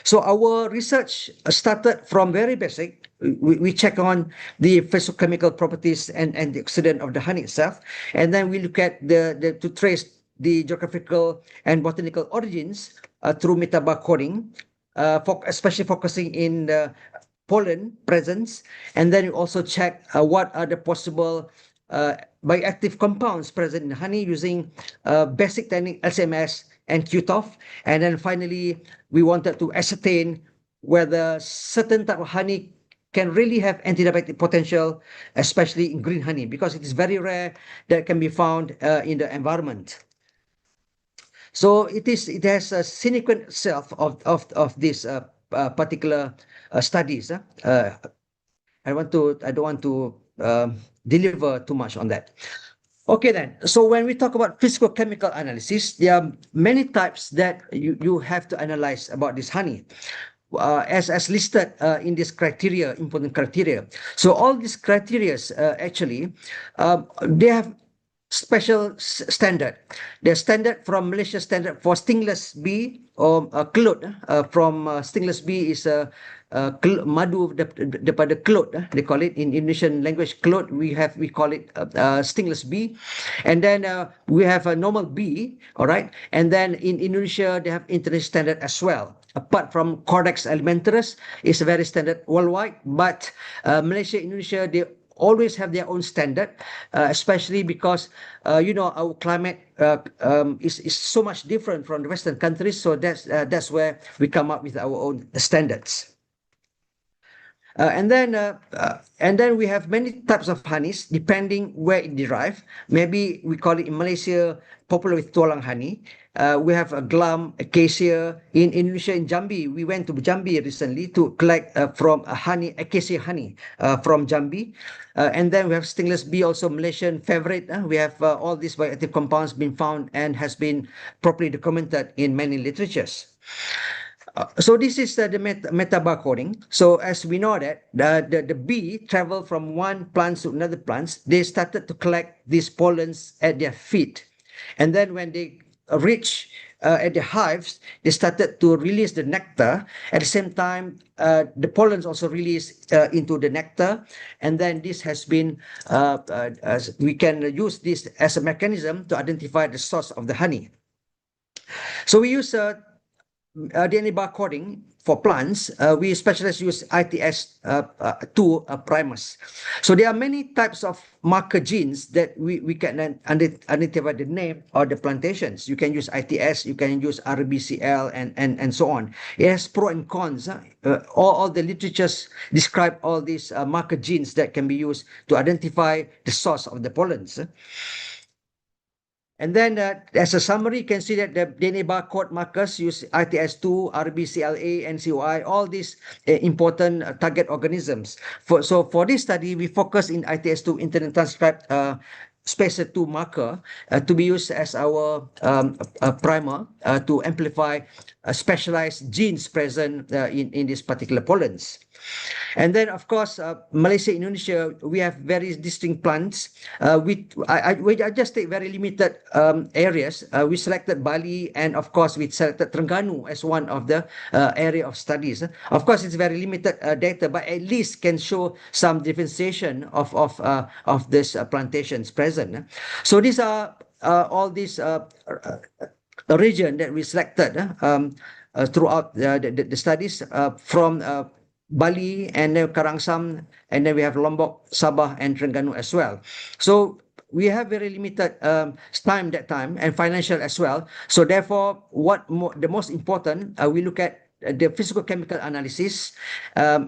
So our research started from very basic. We check on the physiochemical properties and the oxidant of the honey itself, and then we look at to trace the geographical and botanical origins through metabarcoding, especially focusing in the pollen presence, and then you also check what are the possible bioactive compounds present in honey using basic technique LCMS and QTOF. And then finally, we wanted to ascertain whether certain type of honey can really have antidiabetic potential, especially in green honey, because it is very rare that can be found in the environment. So it has a sequence itself of this particular studies. I don't want to deliver too much on that. Okay then, so when we talk about physicochemical analysis, there are many types that you have to analyze about this honey. As listed in this criteria, important criteria. So all these criteria actually, they have special standard. The standard from Malaysia standard for stingless bee or clot from stingless bee is madu daripada clot, they call it in Indonesian language clot. We call it stingless bee, and then we have a normal bee. All right, and then in Indonesia they have international standard as well. Apart from Codex Alimentarius, is very standard worldwide, but Malaysia, Indonesia, they always have their own standard, especially because our climate is so much different from the Western countries. So that's where we come up with our own standards. And then we have many types of honeys depending where it derived. Maybe we call it in Malaysia popular with tulang honey. We have a glum, acacia. In Indonesia, in Jambi, we went to Jambi recently to collect from honey, acacia honey from Jambi. And then we have stingless bee, also Malaysian favorite. We have all these bioactive compounds been found and has been properly documented in many literatures. So this is the metabarcoding. So as we know that the bee travel from one plant to another plant, they started to collect these pollens at their feet. And then when they reach at the hives, they started to release the nectar. At the same time, the pollens also release into the nectar. And then this has been, we can use this as a mechanism to identify the source of the honey. So we use DNA barcoding for plants. We specialists use ITS2 primers. So there are many types of marker genes that we can identify the name or the plantations. You can use ITS, you can use RBCL, and so on. It has pros and cons. All the literatures describe all these marker genes that can be used to identify the source of the pollens. And then as a summary, you can see that the DNA barcode markers use ITS2, RBCLA, NCOI, all these important target organisms. So for this study, we focus in ITS2, internet transcribed spacer 2 marker, to be used as our primer to amplify specialized genes present in these particular pollens. And then, of course, Malaysia, Indonesia, we have very distinct plants. I just take very limited areas. We selected Bali, and of course, we selected Terengganu as one of the area of studies. Of course, it's very limited data, but at least can show some differentiation of these plantations present. So these are all these region that we selected throughout the studies from Bali, and then Karangsam, and then we have Lombok, Sabah, and Terengganu as well. So we have very limited time that time, and financial as well. So therefore, the most important, we look at the physicochemical analysis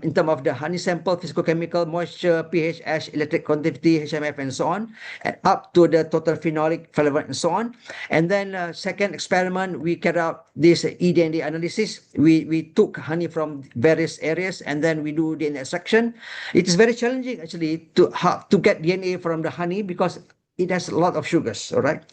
in terms of the honey sample, physicochemical, moisture, pH, ash, electric conductivity, HMF, and so on, and up to the total phenolic, flavonoid, and so on. And then second experiment, we carried out this eDNA analysis. We took honey from various areas, and then we do DNA extraction. It is very challenging actually to get DNA from the honey because it has a lot of sugars, all right?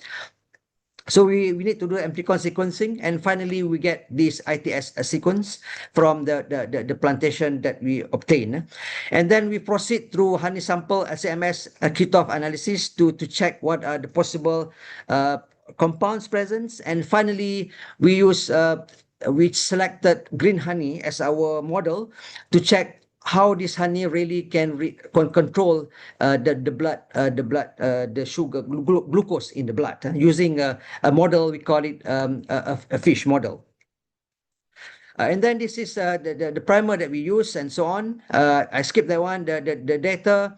So we need to do amplicon sequencing, and finally we get this ITS sequence from the plantation that we obtain. And then we proceed through honey sample SAMS cutoff analysis to check what are the possible compounds present. And finally, we selected green honey as our model to check how this honey really can control the sugar glucose in the blood using a model. We call it a fish model. And then this is the primer that we use, and so on. I skipped that one. The data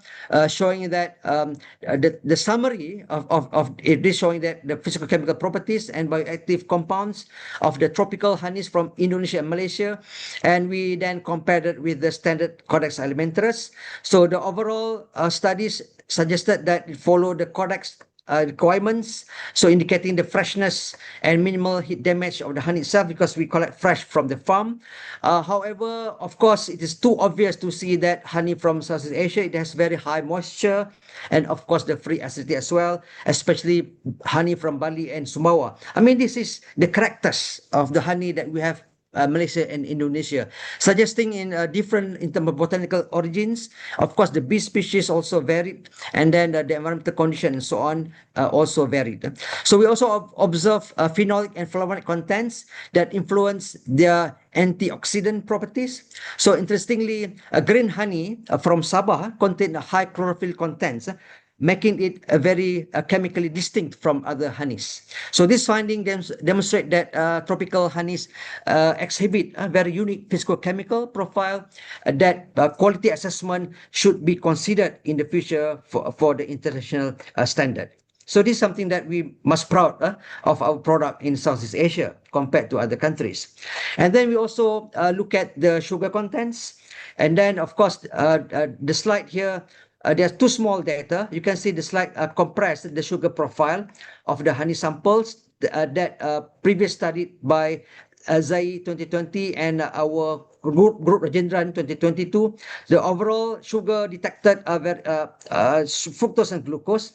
showing that the summary of it is showing that the physicochemical properties and bioactive compounds of the tropical honeys from Indonesia and Malaysia, and we then compared it with the standard Codex Alimentarius. So the overall studies suggested that it followed the Codex requirements, so indicating the freshness and minimal heat damage of the honey itself because we collect fresh from the farm. However, of course, it is too obvious to see that honey from Southeast Asia, it has very high moisture and of course the free acidity as well, especially honey from Bali and Sumbawa. I mean, this is the characters of the honey that we have Malaysia and Indonesia, suggesting in different in terms of botanical origins. Of course, the bee species also varied, and then the environmental condition and so on also varied. So we also observe phenolic and flavonoid contents that influence their antioxidant properties. So interestingly, green honey from Sabah contain a high chlorophyll contents, making it a very chemically distinct from other honeys. So this finding demonstrate that tropical honeys exhibit a very unique physicochemical profile that quality assessment should be considered in the future for the international standard. So this is something that we must proud of our product in Southeast Asia compared to other countries. And then we also look at the sugar contents. And then, of course, the slide here, there's too small data. You can see the slide compressed the sugar profile of the honey samples that previous studied by Zai 2020 and our group Rajendran 2022. The overall sugar detected are fructose and glucose,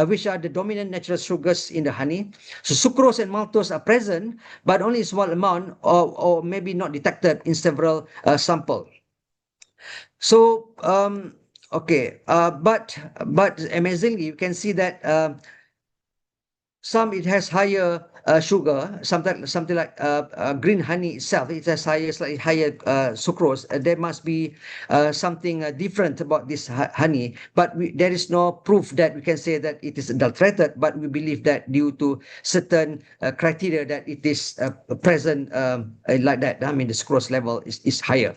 which are the dominant natural sugars in the honey. So sucrose and maltose are present, but only a small amount or maybe not detected in several samples. So okay, but amazingly, you can see that some it has higher sugar, something like green honey itself. It has slightly higher sucrose. There must be something different about this honey, but there is no proof that we can say that it is adulterated. But we believe that due to certain criteria that it is present like that. I mean, the sucrose level is higher.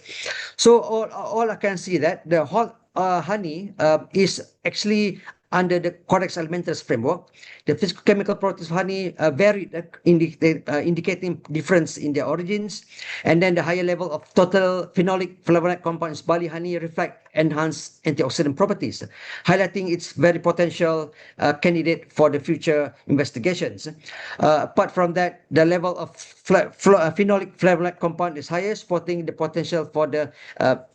So all I can see that the whole honey is actually under the Codex Alimentarius framework. The physicochemical properties of honey varied, indicating difference in their origins. And then the higher level of total phenolic flavonoid compounds Bali honey reflect enhanced antioxidant properties, highlighting its very potential candidate for the future investigations. Apart from that, the level of phenolic flavonoid compound is higher, supporting the potential for the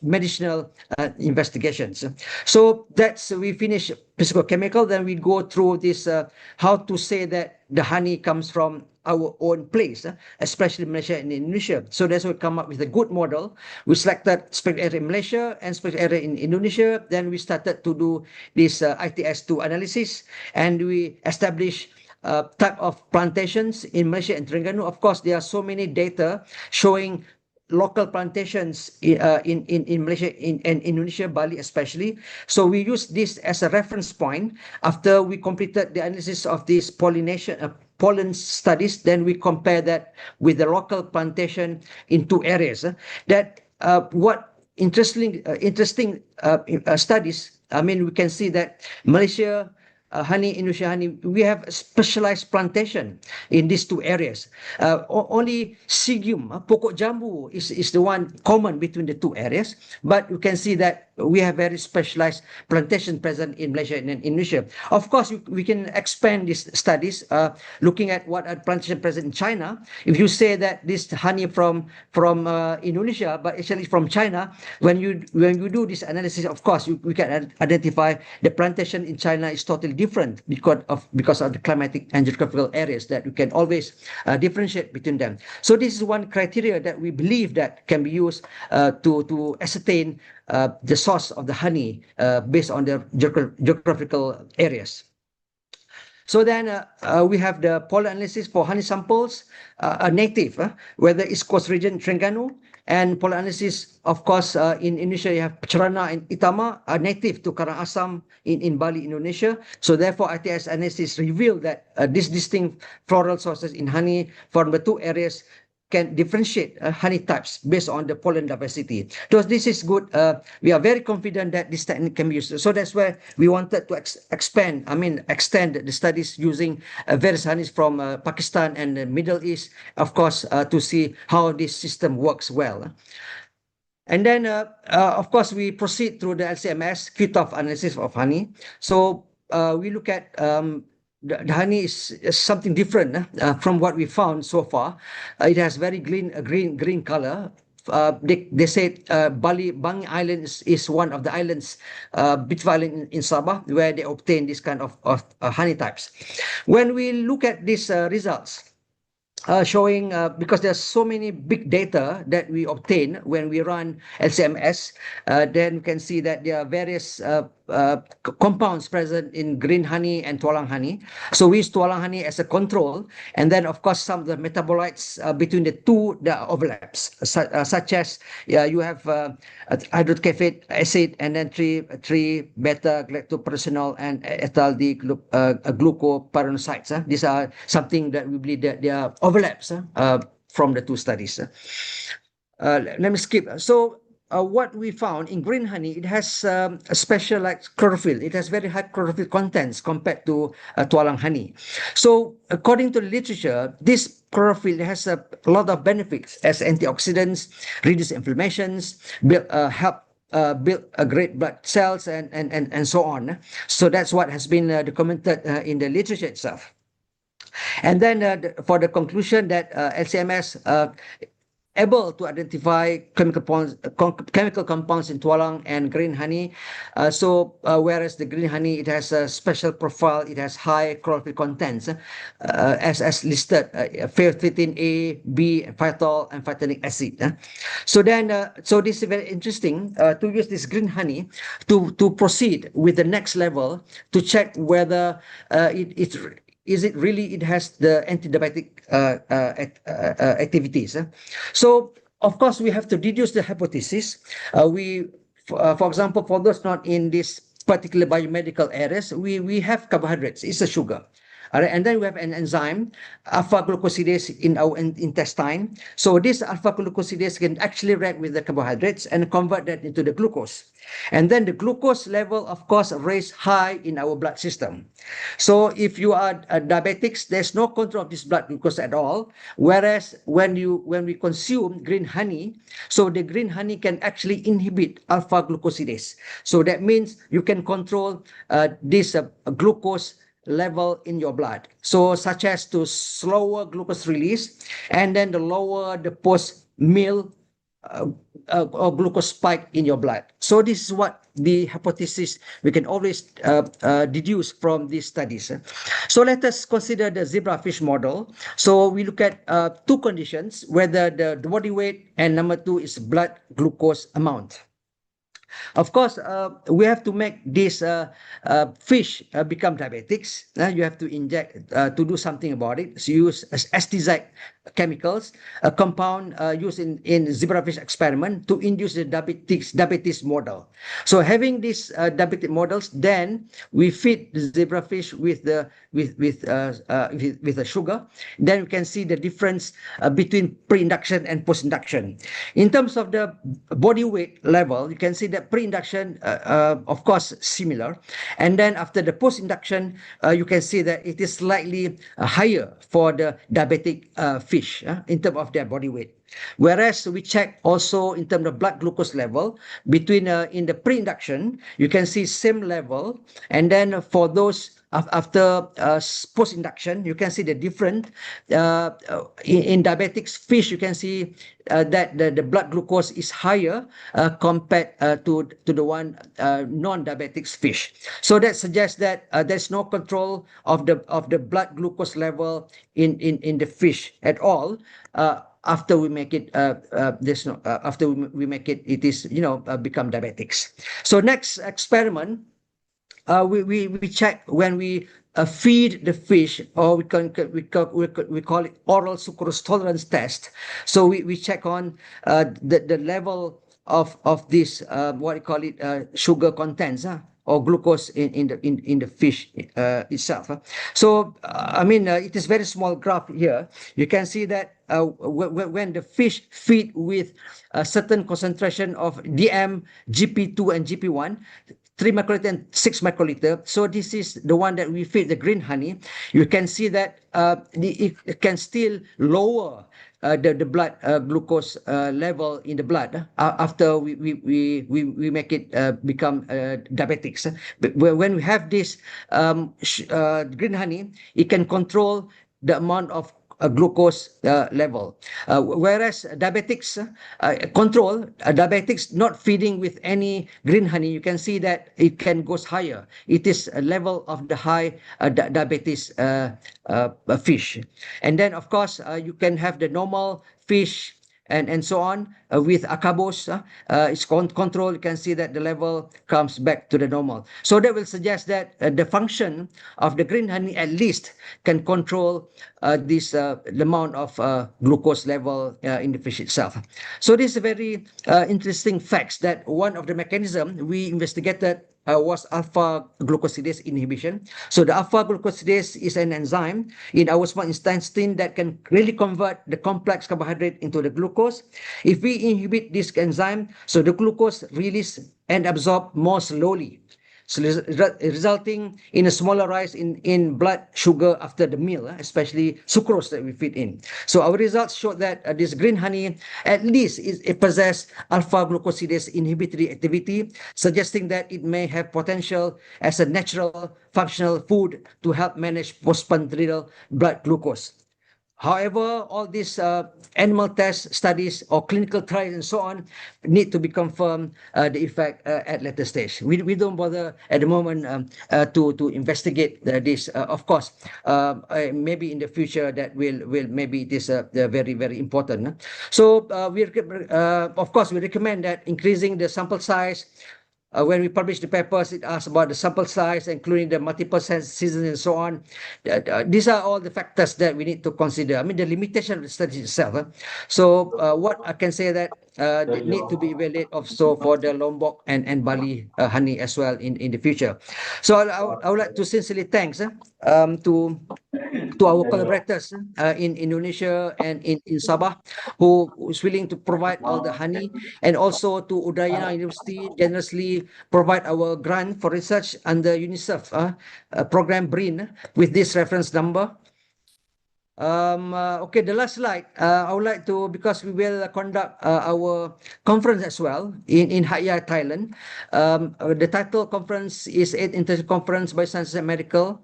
medicinal investigations. So that's we finish physicochemical, then we go through this how to say that the honey comes from our own place, especially Malaysia and Indonesia. So that's why we come up with a good model. We selected specific area in Malaysia and specific area in Indonesia. Then we started to do this ITS2 analysis, and we established type of plantations in Malaysia and Terengganu. Of course, there are so many data showing local plantations in Malaysia and Indonesia, Bali especially. So we use this as a reference point after we completed the analysis of these pollen studies. Then we compare that with the local plantation in two areas. What interesting studies. I mean, we can see that Malaysia honey, Indonesia honey, we have a specialized plantation in these two areas. Only Sigium, pokok jambu, is the one common between the two areas. But you can see that we have very specialized plantation present in Malaysia and Indonesia. Of course, we can expand these studies looking at what are plantation present in China. If you say that this honey from Indonesia, but actually from China, when you do this analysis, of course, we can identify the plantation in China is totally different because of the climatic and geographical areas that we can always differentiate between them. So this is one criteria that we believe that can be used to ascertain the source of the honey based on the geographical areas. So then we have the pollen analysis for honey samples, native, whether East Coast region, Terengganu, and pollen analysis, of course, in Indonesia, you have Cerana and Itama, are native to Karangasem in Bali, Indonesia. So therefore, ITS analysis revealed that these distinct floral sources in honey from the two areas can differentiate honey types based on the pollen diversity. So this is good. We are very confident that this technique can be used. So that's where we wanted to extend the studies using various honeys from Pakistan and the Middle East, of course, to see how this system works well. And then, of course, we proceed through the LCMS, cutoff analysis of honey. So we look at the honey is something different from what we found so far. It has very green color. They say Bangi Island is one of the islands, beach island in Sabah, where they obtain this kind of honey types. When we look at these results, showing because there's so many big data that we obtain when we run LCMS, then we can see that there are various compounds present in green honey and tualang honey. So we use tualang honey as a control, and then of course some of the metabolites between the two, the overlaps, such as you have hydrochloric acid and then 3 beta galactopyranol and ethyl glucopyranoxides. These are something that we believe that they are overlaps from the two studies. Let me skip. So what we found in green honey, it has a special like chlorophyll. It has very high chlorophyll contents compared to tualang honey. So according to the literature, this chlorophyll has a lot of benefits as antioxidants, reduce inflammations, help build great blood cells and so on. So that's what has been documented in the literature itself. And then for the conclusion that LCMS able to identify chemical compounds in tualang and green honey. Whereas the green honey, it has a special profile, it has high chlorophyll contents, as listed, ferritin A, B, phytol, and phytanic acid. So this is very interesting to use this green honey to proceed with the next level to check whether it has the antidiabetic activities. So of course we have to deduce the hypothesis. For example, for those not in this particular biomedical areas, we have carbohydrates. It's a sugar. All right, and then we have an enzyme, alpha glucosidase, in our intestine. So this alpha glucosidase can actually react with the carbohydrates and convert that into the glucose. And then the glucose level, of course, raise high in our blood system. So if you are diabetics, there's no control of this blood glucose at all. Whereas when we consume green honey, so the green honey can actually inhibit alpha glucosidase. So that means you can control this glucose level in your blood, so such as to slower glucose release and then the lower the post meal or glucose spike in your blood. So this is what the hypothesis we can always deduce from these studies. So let us consider the zebrafish model. So we look at two conditions, whether the body weight and number two is blood glucose amount. Of course, we have to make this fish become diabetics. You have to inject to do something about it. So use asticide chemicals, a compound used in zebrafish experiment to induce the diabetes model. So having these diabetic models, then we feed the zebrafish with the sugar. Then we can see the difference between pre-induction and post-induction. In terms of the body weight level, you can see that pre-induction, of course, similar. And then after the post-induction, you can see that it is slightly higher for the diabetic fish in terms of their body weight. Whereas we check also in terms of blood glucose level between in the pre-induction, you can see same level. And then for those after post-induction, you can see the different in diabetics fish. You can see that the blood glucose is higher compared to the one non-diabetics fish. So that suggests that there's no control of the blood glucose level in the fish at all. After we make it, after we make it, it is become diabetics. So next experiment. We check when we feed the fish, or we call it oral sucrose tolerance test. So we check on the level of this what you call it sugar contents or glucose in the fish itself. So I mean it is very small graph here. You can see that when the fish feed with a certain concentration of DM, GP2 and GP1, 3 microliter and 6 microliter. So this is the one that we feed the green honey. You can see that it can still lower the blood glucose level in the blood after we make it become diabetics. But when we have this green honey, it can control the amount of glucose level. Whereas diabetics control diabetics not feeding with any green honey, you can see that it can goes higher. It is a level of the high diabetes fish. And then of course you can have the normal fish and so on with acabos it's control. You can see that the level comes back to the normal, so that will suggest that the function of the green honey at least can control this the amount of glucose level in the fish itself. So this is a very interesting facts that one of the mechanism we investigated was alpha glucosidase inhibition. So the alpha glucosidase is an enzyme in our small intestine that can really convert the complex carbohydrate into the glucose. If we inhibit this enzyme, so the glucose release and absorb more slowly, so resulting in a smaller rise in blood sugar after the meal, especially sucrose that we feed in. So our results show that this green honey at least it possess alpha glucosidase inhibitory activity, suggesting that it may have potential as a natural functional food to help manage postprandial blood glucose. However, all these animal test studies or clinical trials and so on need to be confirmed the effect at later stage. We don't bother at the moment to investigate this. Of course, maybe in the future that will maybe it is very very important. So of course we recommend that increasing the sample size. When we publish the papers, it asks about the sample size, including the multiple seasons and so on. These are all the factors that we need to consider. I mean, the limitation of the study itself. So what I can say that they need to be evaluated also for the Lombok and Bali honey as well in the future. So I would like to sincerely thanks to our collaborators in Indonesia and in Sabah, who is willing to provide all the honey, and also to Udayana University generously provide our grant for research under UNICEF program BRIN with this reference number. Okay, the last slide. I would like to, because we will conduct our conference as well in Hat Yai, Thailand. The title conference is 8th International Conference by Science and Biomedical.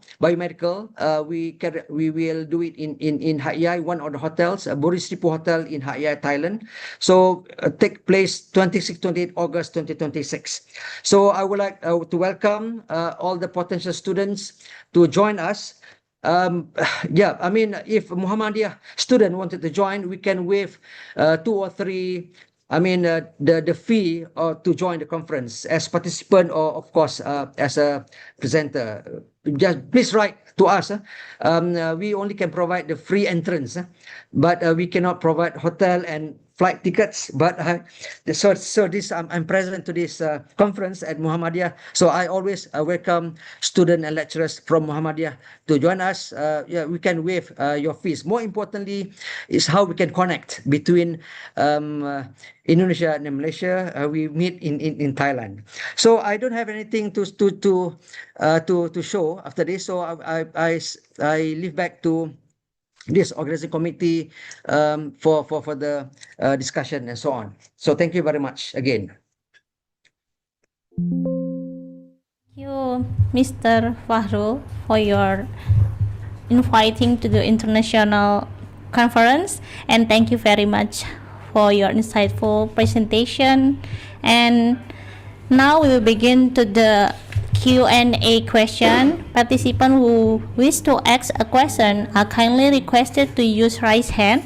We will do it in Hat Yai, one of the hotels, Boris Tipu Hotel in Hat Yai, Thailand. So take place 26-28 August 2026. So I would like to welcome all the potential students to join us. Yeah, I mean, if Muhammadiyah student wanted to join, we can waive 2 or 3, I mean, the fee to join the conference as participant, or of course as a presenter. Just please write to us. We only can provide the free entrance, but we cannot provide hotel and flight tickets. But so this I'm present to this conference at Muhammadiyah. So I always welcome students and lecturers from Muhammadiyah to join us. Yeah, we can waive your fees. More importantly, is how we can connect between Indonesia and Malaysia. We meet in Thailand. So I don't have anything to show after this. So I leave back to this organizing committee for the discussion and so on. So thank you very much again. Thank you, Mr. Fahrul, for your inviting to the international conference, and thank you very much for your insightful presentation. And now we will begin to the Q&A question. Participants who wish to ask a question are kindly requested to use raise hand.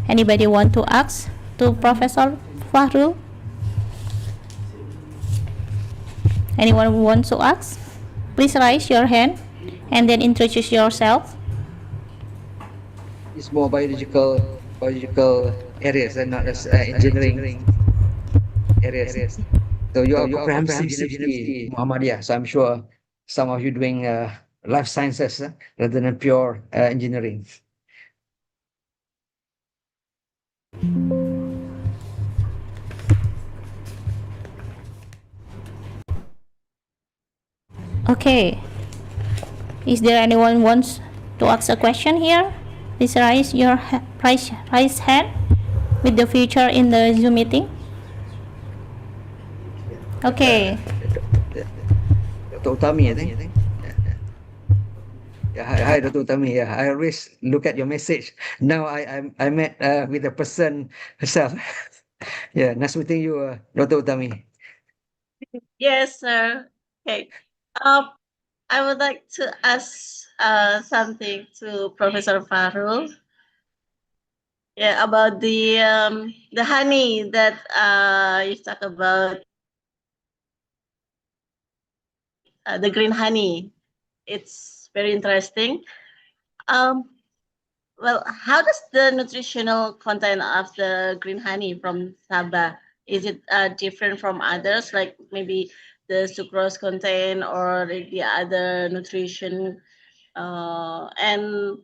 Anybody want to ask to Professor Fahrul? Anyone who wants to ask? Please raise your hand and then introduce yourself. It's more biological areas and not as engineering areas. So you are comprehensive university, Muhammadiyah. So I'm sure some of you doing life sciences rather than pure engineering. Okay. Is there anyone wants to ask a question here? Please raise your raise hand. with the future in the Zoom meeting? Okay. Dr. Utami, I think. Yeah, hi, Dr. Utami. Yeah, I always look at your message. Now I met with the person herself. Yeah, nice meeting you, Dr. Utami. Yes, sir. Okay. I would like to ask something to Professor Farul. Yeah, about the honey that you talk about, the green honey. It's very interesting. Um, well, how does the nutritional content of the green honey from Sabah, is it different from others, like maybe the sucrose content or the other nutrition? And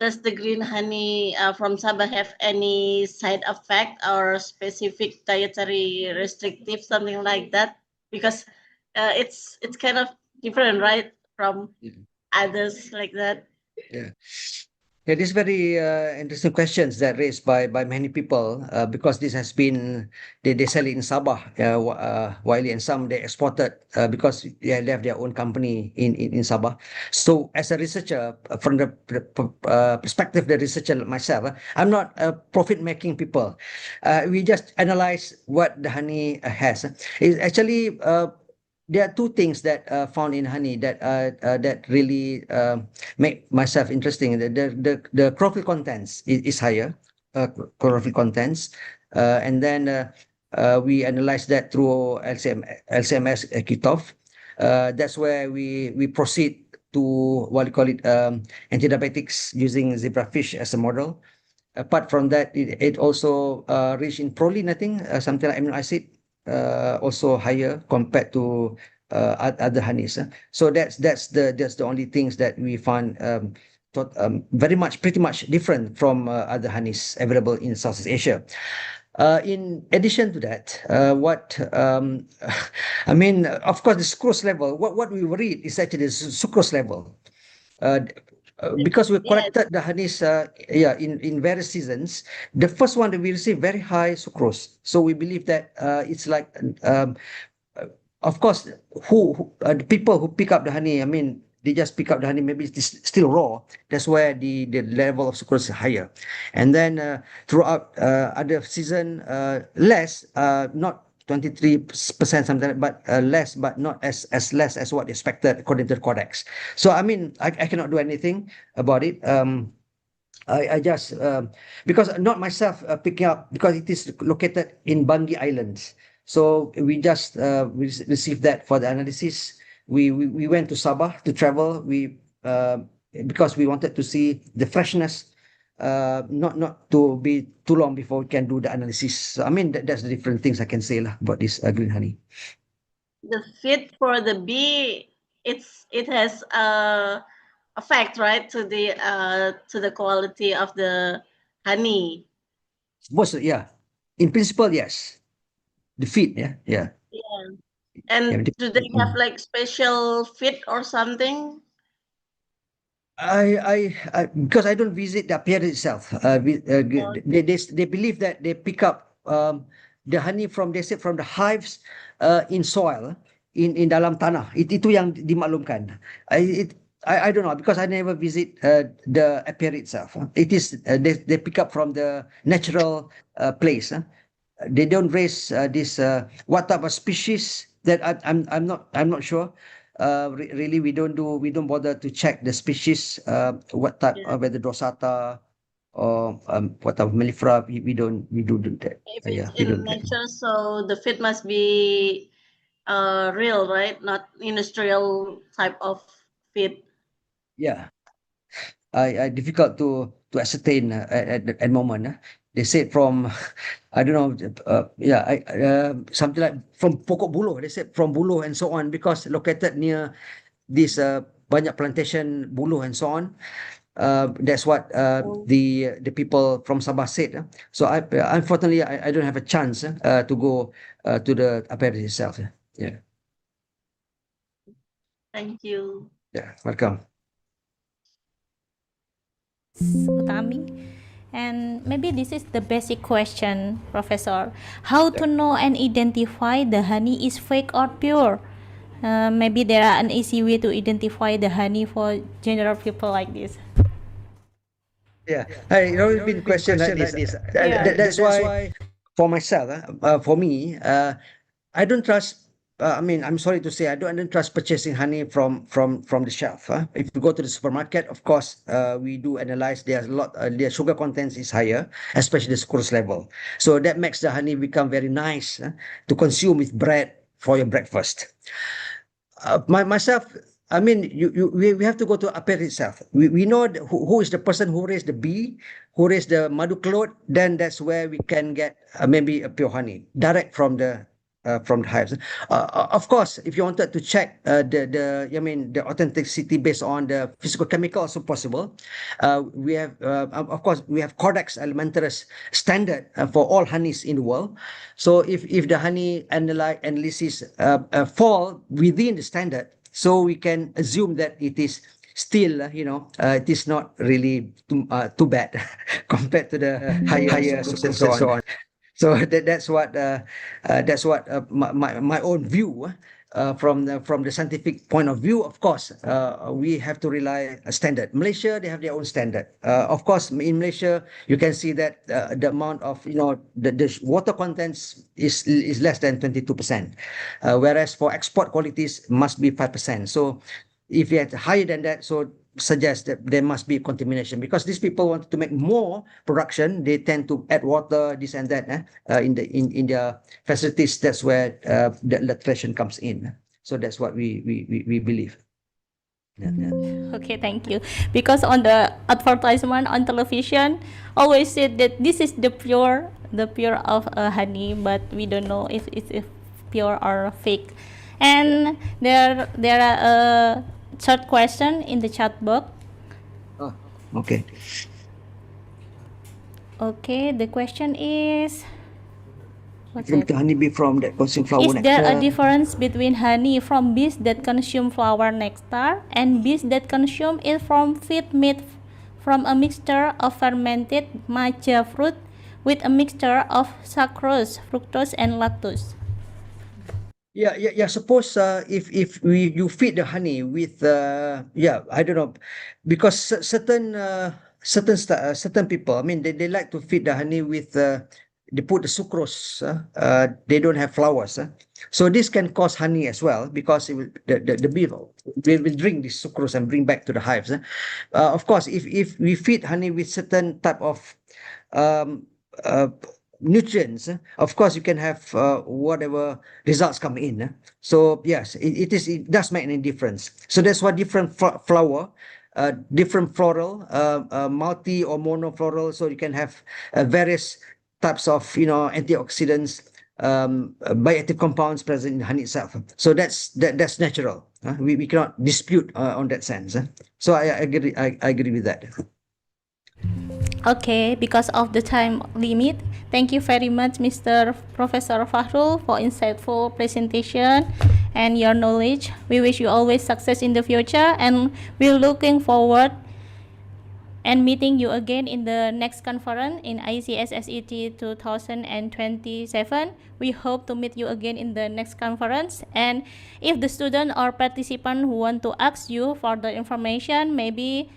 does the green honey from Sabah have any side effect or specific dietary restrictive, something like that? Because it's kind of different, right, from others like that. Yeah. Yeah, this very interesting questions that raised by many people because this has been they sell it in Sabah widely, and some they exported because they have their own company in Sabah. So as a researcher from the perspective the researcher myself, I'm not a profit making people. We just analyze what the honey has. It's actually there are two things that found in honey that really make myself interesting. The chlorophyll contents is higher, chlorophyll contents, and then we analyze that through LCMS cutoff. That's where we proceed to what you call it antidiabetics using zebrafish as a model. Apart from that, it also rich in proline, I think, something like amino acid, also higher compared to other honeys. So that's the only things that we find very much pretty much different from other honeys available in Southeast Asia. In addition to that, I mean, of course, the sucrose level. What we read is actually the sucrose level. Uh, because we collected the honeys in various seasons, the first one that we received very high sucrose, so we believe that it's like of course the people who pick up the honey, I mean they just pick up the honey, maybe it's still raw, that's where the level of sucrose is higher. And then throughout other season, less, not 23% something, but less, but not as less as what expected according to the codex. So I mean, I cannot do anything about it. I just because not myself picking up, because it is located in Bangi Islands. So we just received that for the analysis. We went to Sabah to travel. We because we wanted to see the freshness, not to be too long before we can do the analysis. So, I mean that's the different things I can say lah about this green honey. The fit for the bee, it has effect, right, to the quality of the honey. Most, yeah, in principle, yes. The feed, yeah. Yeah. And do they have like special fit or something? Because I don't visit the apiary itself. They believe that they pick up the honey from, they say, from the hives in soil, in dalam tanah. Itu yang dimaklumkan. I don't know because I never visit the apiary itself. It is they pick up from the natural place. They don't raise this what type of species that I'm not sure. Really, we don't bother to check the species, what type, whether Drosata or what type of mellifera. We do that. If Yeah, it's we in don't. nature, so the fit must be real, right? Not industrial type of fit. Yeah, I difficult to ascertain at moment. They said from I don't know. Yeah, something like from pokok buluh. They said from buluh and so on because located near this banyak plantation buluh and so on. That's what the people from Sabah said. So unfortunately I don't have a chance to go to the apiary itself. Yeah. Thank you. Yeah. Welcome. Utami. And maybe this is the basic question, Professor. How to know and identify the honey is fake or pure? Maybe there are an easy way to identify the honey for general people like this. Yeah, I always been questioned like this. That's why, for myself, for me, I don't trust. I mean, I'm sorry to say, I don't trust purchasing honey from the shelf. If you go to the supermarket, of course, we do analyze. There's a lot. Their sugar content is higher, especially the sucrose level. So that makes the honey become very nice to consume with bread for your breakfast. Myself, I mean, we have to go to appeal itself. We know who is the person who raised the bee, who raised the madu cloth. Then that's where we can get maybe a pure honey direct from the hives. Of course, if you wanted to check the authenticity based on the physical chemical, also possible. We have of course we have Codex Alimentarius standard for all honeys in the world. So if the honey analysis fall within the standard, so we can assume that it is still, it is not really too bad compared to the higher sucrose and so on. So that's what my own view from the scientific point of view. Of course, we have to rely a standard. Malaysia, they have their own standard. Of course, in Malaysia, you can see that the amount of the water contents is less than 22%, whereas for export qualities must be 5%. So if you had higher than that, so suggest that there must be contamination, because these people want to make more production. They tend to add water, this and that, in their facilities. That's where the lactation comes in. So that's what we believe. Okay, thank you. Because on the advertisement on television, always said that this is the pure of honey, but we don't know if it's pure or fake. And there are third question in the chat box. Oh, okay. Okay, the question is, From the honeybee from that consume flower is there a difference between honey from bees that consume flower nectar and bees that consume it from feed made from a mixture of fermented matcha fruit with a mixture of sucrose, fructose, and lactose? Yeah. Suppose if you feed the honey with I don't know, because certain people, I mean, they like to feed the honey with they put the sucrose. They don't have flowers. So this can cause honey as well, because it will, the bee will drink this sucrose and bring back to the hives. Of course, if we feed honey with certain type of um, nutrients, of course you can have whatever results come in. So yes, it does make any difference. So that's why different flower, different floral, multi or monofloral, so you can have various types of antioxidants, bioactive compounds present in honey itself. So that's natural. We cannot dispute on that sense. So I agree with that. Okay, because of the time limit, thank you very much, Mr. Professor Fahrul, for insightful presentation and your knowledge. We wish you always success in the future, and we're looking forward and meeting you again in the next conference in ICSSET 2027. We hope to meet you again in the next conference. And if the student or participant who want to ask you for the information, maybe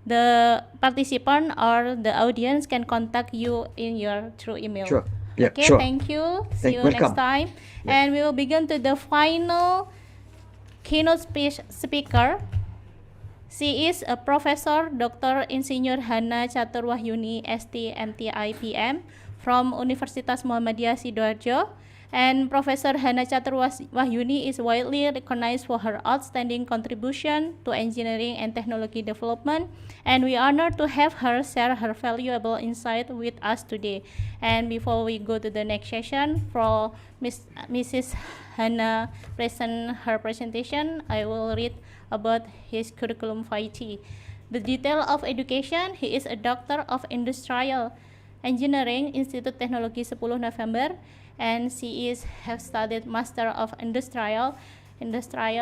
the participant or the audience can contact you in your through email. Sure. Yeah, okay, sure. thank you. See you Welcome. next time. Yeah. And we will begin to the final keynote speaker. She is a Professor Dr. Insinyur Hana Caturwahyuni ST MTI PM from Universitas Muhammadiyah Sidoarjo. And Professor Hana Caturwahyuni is widely recognized for her outstanding contribution to engineering and technology development, and we are honored to have her share her valuable insight with us today. And before we go to the next session, for Mrs. Hana present her presentation, I will read about his curriculum vitae. The detail of education: he is a Doctor of Industrial Engineering, Institut Teknologi 10 November, and she have studied Master of Industrial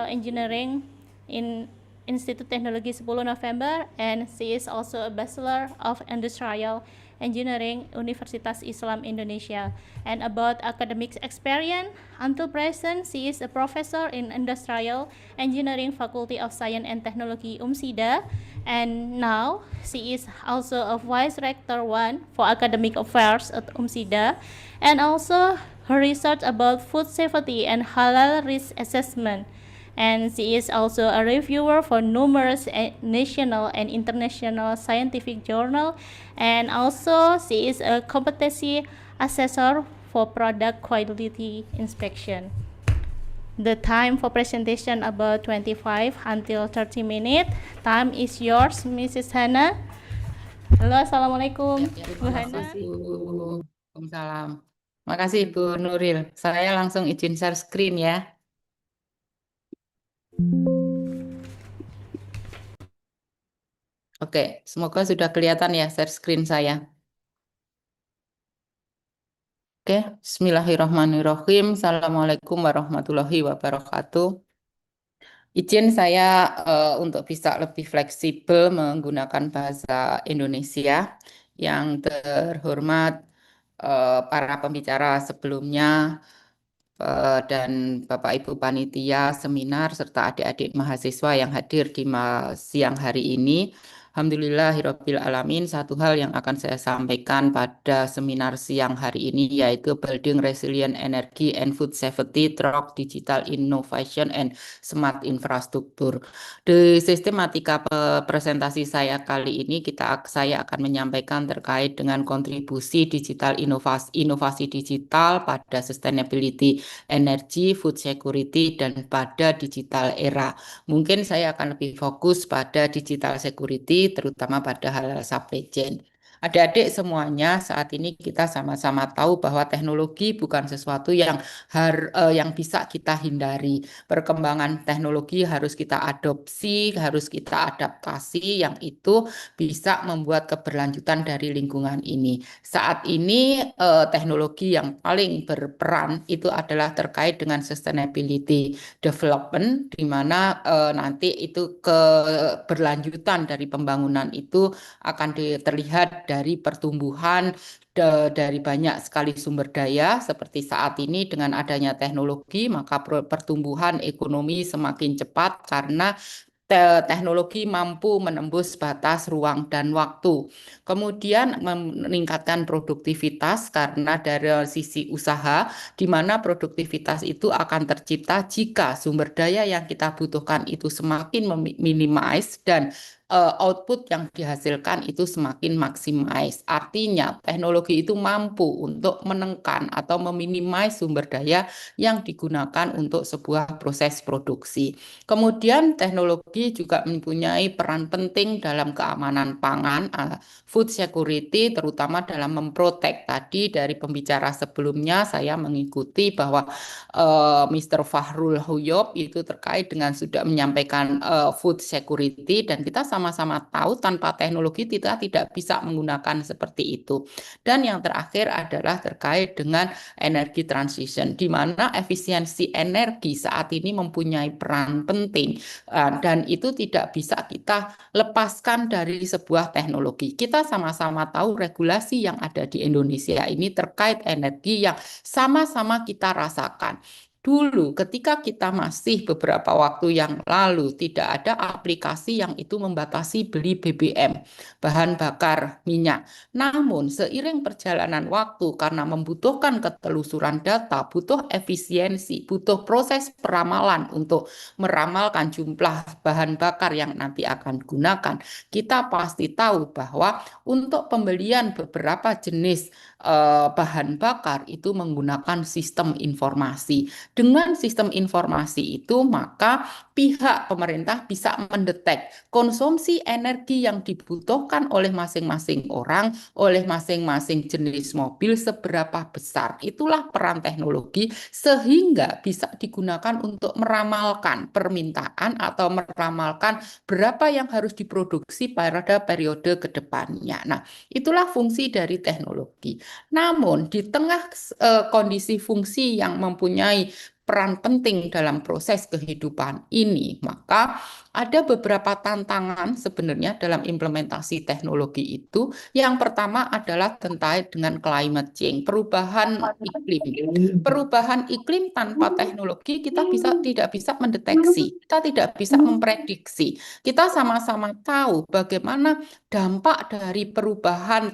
Engineering in Institut Teknologi 10 November, and she is also a Bachelor of Industrial Engineering, Universitas Islam Indonesia. And about academic experience, until present, she is a professor in Industrial Engineering, Fakulty of Science and Teknologi UMSIDA, and now she is also a Vice Rector 1 for Academic Affairs at UMSIDA, and also her research about food safety and halal risk assessment. And she is also a reviewer for numerous national and international scientific journals, and also she is a competency assessor for product quality inspection. The time for presentation about 25 until 30 minutes. Time is yours, Mrs. Hana. Halo, Assalamualaikum, Bu Hana. Waalaikumsalam. Makasih Bu Nuril. Saya langsung izin share screen ya. Oke, semoga sudah kelihatan ya share screen saya. Oke, Bismillahirrahmanirrahim. Assalamualaikum warahmatullahi wabarakatuh. Izin saya untuk bisa lebih fleksibel menggunakan bahasa Indonesia. Yang terhormat para pembicara sebelumnya, dan Bapak Ibu Panitia seminar serta adik-adik mahasiswa yang hadir di siang hari ini. Alhamdulillahirabbil alamin, satu hal yang akan saya sampaikan pada seminar siang hari ini yaitu Building Resilient Energy and Food Safety Through Digital Innovation and Smart Infrastructure. Di sistematika presentasi saya kali ini saya akan menyampaikan terkait dengan kontribusi digital inovasi digital pada sustainability energi, food security, dan pada digital era. Mungkin saya akan lebih fokus pada digital security, terutama pada hal supply chain. Adik-adik semuanya, saat ini kita sama-sama tahu bahwa teknologi bukan sesuatu yang bisa kita hindari. Perkembangan teknologi harus kita adopsi, harus kita adaptasi, yang itu bisa membuat keberlanjutan dari lingkungan ini. Saat ini teknologi yang paling berperan itu adalah terkait dengan sustainability development, di mana nanti itu keberlanjutan dari pembangunan itu akan terlihat dari pertumbuhan dari banyak sekali sumber daya. Seperti saat ini dengan adanya teknologi, maka pertumbuhan ekonomi semakin cepat karena teknologi mampu menembus batas ruang dan waktu. Kemudian meningkatkan produktivitas karena dari sisi usaha, di mana produktivitas itu akan tercipta jika sumber daya yang kita butuhkan itu semakin minimize dan output yang dihasilkan itu semakin maximize. Artinya teknologi itu mampu untuk menekan atau meminimais sumber daya yang digunakan untuk sebuah proses produksi. Kemudian teknologi juga mempunyai peran penting dalam keamanan pangan, food security, terutama dalam memprotek. Tadi dari pembicara sebelumnya saya mengikuti bahwa Mr. Fahrul Huyob itu terkait dengan sudah menyampaikan food security, dan kita sama-sama tahu tanpa teknologi kita tidak bisa menggunakan seperti itu. Dan yang terakhir adalah terkait dengan energi transition, di mana efisiensi energi saat ini mempunyai peran penting, dan itu tidak bisa kita lepaskan dari sebuah teknologi. Kita sama-sama tahu regulasi yang ada di Indonesia ini terkait energi yang sama-sama kita rasakan. Dulu ketika kita masih beberapa waktu yang lalu tidak ada aplikasi yang itu membatasi beli BBM, bahan bakar minyak. Namun seiring perjalanan waktu karena membutuhkan ketelusuran data, butuh efisiensi, butuh proses peramalan untuk meramalkan jumlah bahan bakar yang nanti akan digunakan, kita pasti tahu bahwa untuk pembelian beberapa jenis bahan bakar itu menggunakan sistem informasi. Dengan sistem informasi itu, maka pihak pemerintah bisa mendetek konsumsi energi yang dibutuhkan oleh masing-masing orang, oleh masing-masing jenis mobil seberapa besar. Itulah peran teknologi sehingga bisa digunakan untuk meramalkan permintaan atau meramalkan berapa yang harus diproduksi pada periode kedepannya. Nah, itulah fungsi dari teknologi. Namun, di tengah kondisi fungsi yang mempunyai peran penting dalam proses kehidupan ini, maka ada beberapa tantangan sebenarnya dalam implementasi teknologi itu. Yang pertama adalah terkait dengan climate change, perubahan iklim. Perubahan iklim tanpa teknologi kita tidak bisa mendeteksi, kita tidak bisa memprediksi. Kita sama-sama tahu bagaimana dampak dari perubahan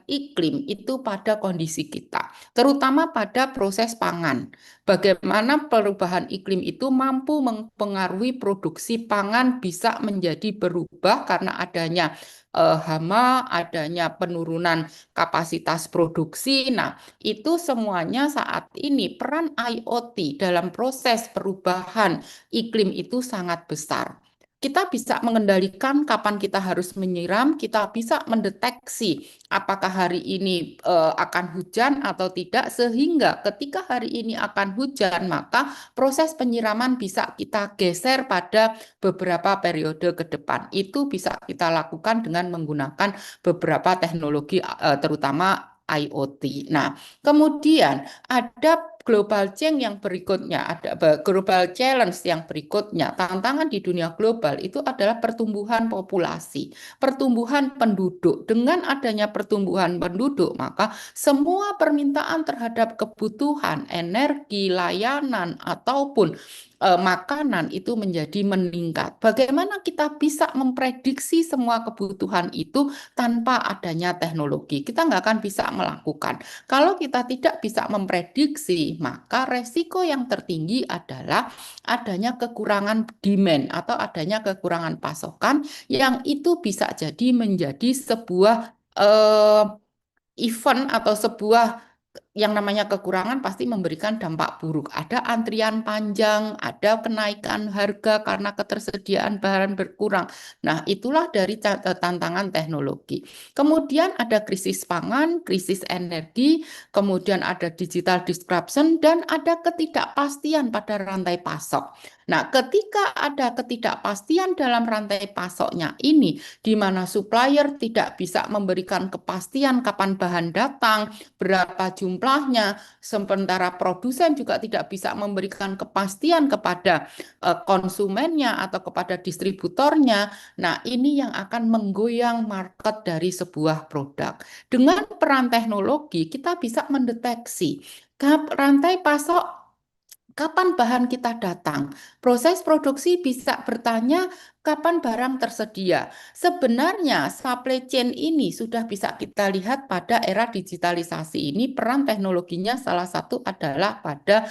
iklim itu pada kondisi kita, terutama pada proses pangan. Bagaimana perubahan iklim itu mampu mempengaruhi produksi pangan bisa menjadi berubah karena adanya hama, adanya penurunan kapasitas produksi. Nah, itu semuanya saat ini peran IoT dalam proses perubahan iklim itu sangat besar. Kita bisa mengendalikan kapan kita harus menyiram, kita bisa mendeteksi apakah hari ini akan hujan atau tidak, sehingga ketika hari ini akan hujan, maka proses penyiraman bisa kita geser pada beberapa periode ke depan. Itu bisa kita lakukan dengan menggunakan beberapa teknologi, terutama IoT. Nah, kemudian ada global change yang berikutnya, ada global challenge yang berikutnya. Tantangan di dunia global itu adalah pertumbuhan populasi, pertumbuhan penduduk. Dengan adanya pertumbuhan penduduk, maka semua permintaan terhadap kebutuhan energi, layanan, ataupun makanan itu menjadi meningkat. Bagaimana kita bisa memprediksi semua kebutuhan itu tanpa adanya teknologi? Kita nggak akan bisa melakukan. Kalau kita tidak bisa memprediksi, maka resiko yang tertinggi adalah adanya kekurangan demand atau adanya kekurangan pasokan yang itu bisa jadi menjadi sebuah event atau sebuah yang namanya kekurangan pasti memberikan dampak buruk. Ada antrian panjang, ada kenaikan harga karena ketersediaan bahan berkurang. Nah, itulah dari tantangan teknologi. Kemudian ada krisis pangan, krisis energi, kemudian ada digital disruption, dan ada ketidakpastian pada rantai pasok. Nah, ketika ada ketidakpastian dalam rantai pasoknya ini, di mana supplier tidak bisa memberikan kepastian kapan bahan datang, berapa jumlahnya, sementara produsen juga tidak bisa memberikan kepastian kepada konsumennya atau kepada distributornya. Nah, ini yang akan menggoyang market dari sebuah produk. Dengan peran teknologi, kita bisa mendeteksi rantai pasok kapan bahan kita datang. Proses produksi bisa bertanya kapan barang tersedia. Sebenarnya supply chain ini sudah bisa kita lihat pada era digitalisasi ini, peran teknologinya salah satu adalah pada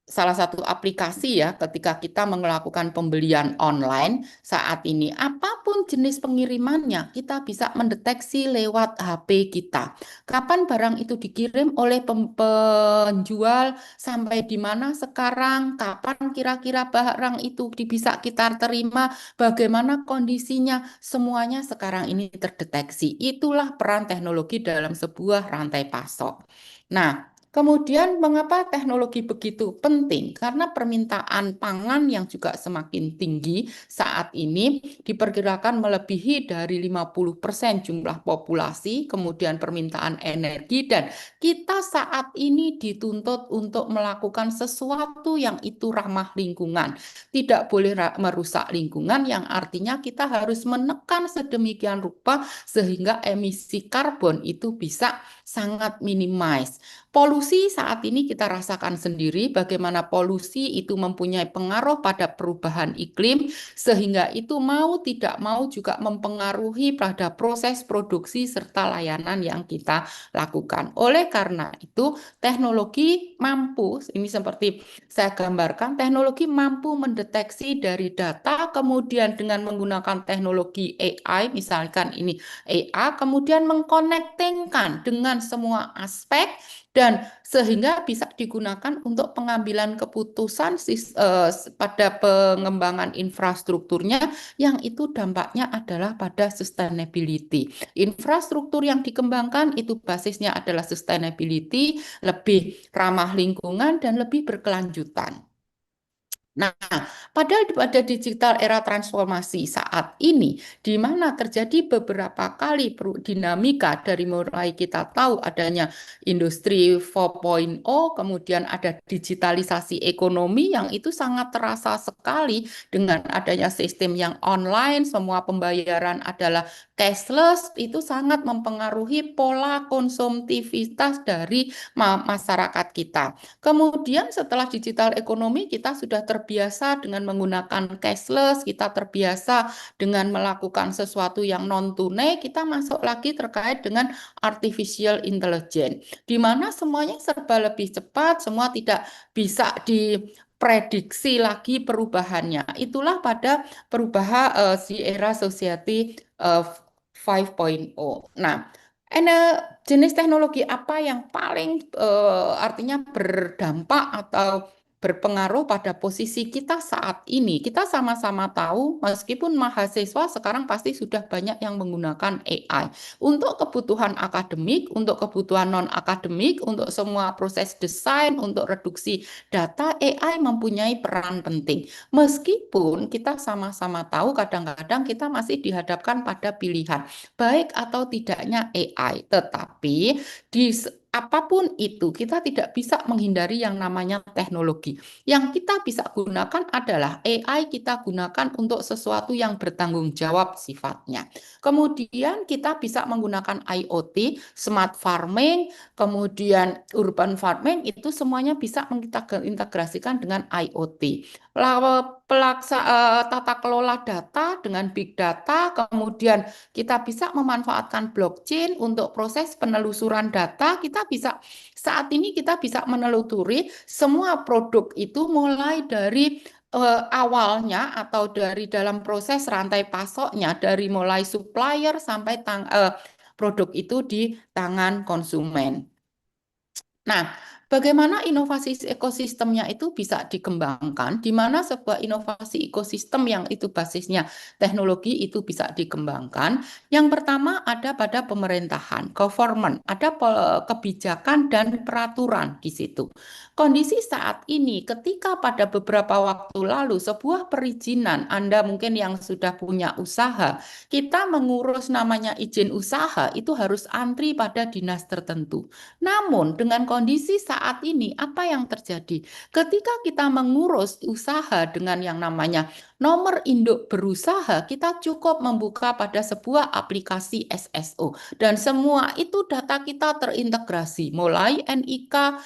salah satu aplikasi ya, ketika kita melakukan pembelian online saat ini, apapun jenis pengirimannya, kita bisa mendeteksi lewat HP kita. Kapan barang itu dikirim oleh penjual, sampai di mana sekarang, kapan kira-kira barang itu bisa kita terima, bagaimana kondisinya, semuanya sekarang ini terdeteksi. Itulah peran teknologi dalam sebuah rantai pasok. Nah, kemudian mengapa teknologi begitu penting? Karena permintaan pangan yang juga semakin tinggi saat ini diperkirakan melebihi dari 50% jumlah populasi, kemudian permintaan energi, dan kita saat ini dituntut untuk melakukan sesuatu yang itu ramah lingkungan. Tidak boleh merusak lingkungan, yang artinya kita harus menekan sedemikian rupa sehingga emisi karbon itu bisa sangat minimize. Polusi saat ini kita rasakan sendiri bagaimana polusi itu mempunyai pengaruh pada perubahan iklim, sehingga itu mau tidak mau juga mempengaruhi pada proses produksi serta layanan yang kita lakukan. Oleh karena itu, teknologi mampu, ini seperti saya gambarkan, teknologi mampu mendeteksi dari data, kemudian dengan menggunakan teknologi AI, misalkan ini AI, kemudian mengkonektingkan dengan semua aspek, dan sehingga bisa digunakan untuk pengambilan keputusan pada pengembangan infrastrukturnya, yang itu dampaknya adalah pada sustainability. Infrastruktur yang dikembangkan itu basisnya adalah sustainability, lebih ramah lingkungan, dan lebih berkelanjutan. Nah, padahal pada digital era transformasi saat ini, di mana terjadi beberapa kali dinamika dari mulai kita tahu adanya industri 4.0, kemudian ada digitalisasi ekonomi yang itu sangat terasa sekali dengan adanya sistem yang online, semua pembayaran adalah cashless, itu sangat mempengaruhi pola konsumtivitas dari masyarakat kita. Kemudian setelah digital ekonomi kita sudah terbiasa dengan menggunakan cashless, kita terbiasa dengan melakukan sesuatu yang non tunai, kita masuk lagi terkait dengan artificial intelligence, di mana semuanya serba lebih cepat, semua tidak bisa diprediksi lagi perubahannya. Itulah pada perubahan si era society 5.0. Nah, jenis teknologi apa yang paling artinya berdampak atau berpengaruh pada posisi kita saat ini? Kita sama-sama tahu, meskipun mahasiswa sekarang pasti sudah banyak yang menggunakan AI untuk kebutuhan akademik, untuk kebutuhan non-akademik, untuk semua proses desain, untuk reduksi data, AI mempunyai peran penting. Meskipun kita sama-sama tahu kadang-kadang kita masih dihadapkan pada pilihan baik atau tidaknya AI, tetapi apapun itu kita tidak bisa menghindari yang namanya teknologi. Yang kita bisa gunakan adalah AI, kita gunakan untuk sesuatu yang bertanggung jawab sifatnya. Kemudian kita bisa menggunakan IoT, smart farming, kemudian urban farming, itu semuanya bisa kita integrasikan dengan IoT. Tata kelola data dengan big data, kemudian kita bisa memanfaatkan blockchain untuk proses penelusuran data. Saat ini kita bisa menelusuri semua produk itu mulai dari awalnya atau dari dalam proses rantai pasoknya, dari mulai supplier sampai produk itu di tangan konsumen. Nah, bagaimana inovasi ekosistemnya itu bisa dikembangkan, di mana sebuah inovasi ekosistem yang itu basisnya teknologi itu bisa dikembangkan. Yang pertama ada pada pemerintahan, government, ada kebijakan dan peraturan di situ. Kondisi saat ini, ketika pada beberapa waktu lalu sebuah perizinan, Anda mungkin yang sudah punya usaha, kita mengurus namanya izin usaha itu harus antri pada dinas tertentu. Namun, dengan kondisi saat ini, apa yang terjadi? Ketika kita mengurus usaha dengan yang namanya nomor induk berusaha, kita cukup membuka pada sebuah aplikasi SSO. Dan semua itu data kita terintegrasi, mulai NIK,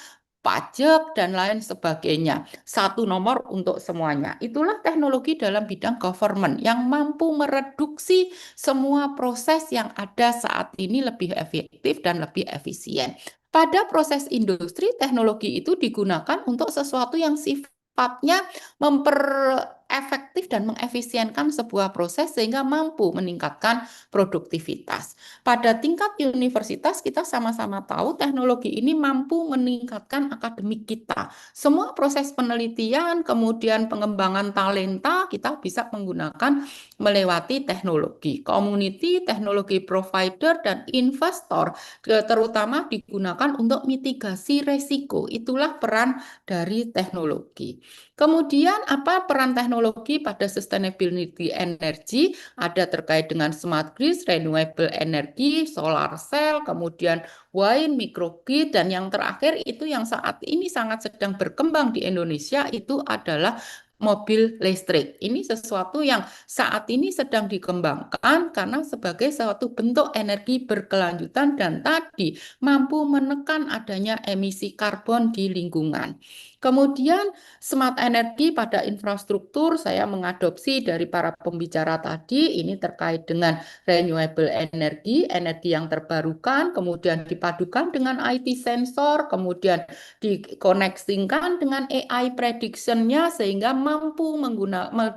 pajak, dan lain sebagainya. Satu nomor untuk semuanya. Itulah teknologi dalam bidang government yang mampu mereduksi semua proses yang ada saat ini lebih efektif dan lebih efisien. Pada proses industri, teknologi itu digunakan untuk sesuatu yang sifatnya memperefektif dan mengefisienkan sebuah proses sehingga mampu meningkatkan produktivitas. Pada tingkat universitas, kita sama-sama tahu teknologi ini mampu meningkatkan akademik kita. Semua proses penelitian, kemudian pengembangan talenta, kita bisa menggunakan melewati teknologi. Community, teknologi provider, dan investor terutama digunakan untuk mitigasi resiko. Itulah peran dari teknologi. Kemudian apa peran teknologi pada sustainability energy? Ada terkait dengan smart grid, renewable energy, solar cell, kemudian wind, microgrid, dan yang terakhir itu yang saat ini sangat sedang berkembang di Indonesia itu adalah mobil listrik. Ini sesuatu yang saat ini sedang dikembangkan karena sebagai suatu bentuk energi berkelanjutan dan tadi mampu menekan adanya emisi karbon di lingkungan. Kemudian smart energi pada infrastruktur, saya mengadopsi dari para pembicara tadi, ini terkait dengan renewable energy, energi yang terbarukan, kemudian dipadukan dengan IT sensor, kemudian dikoneksikan dengan AI prediction-nya sehingga mampu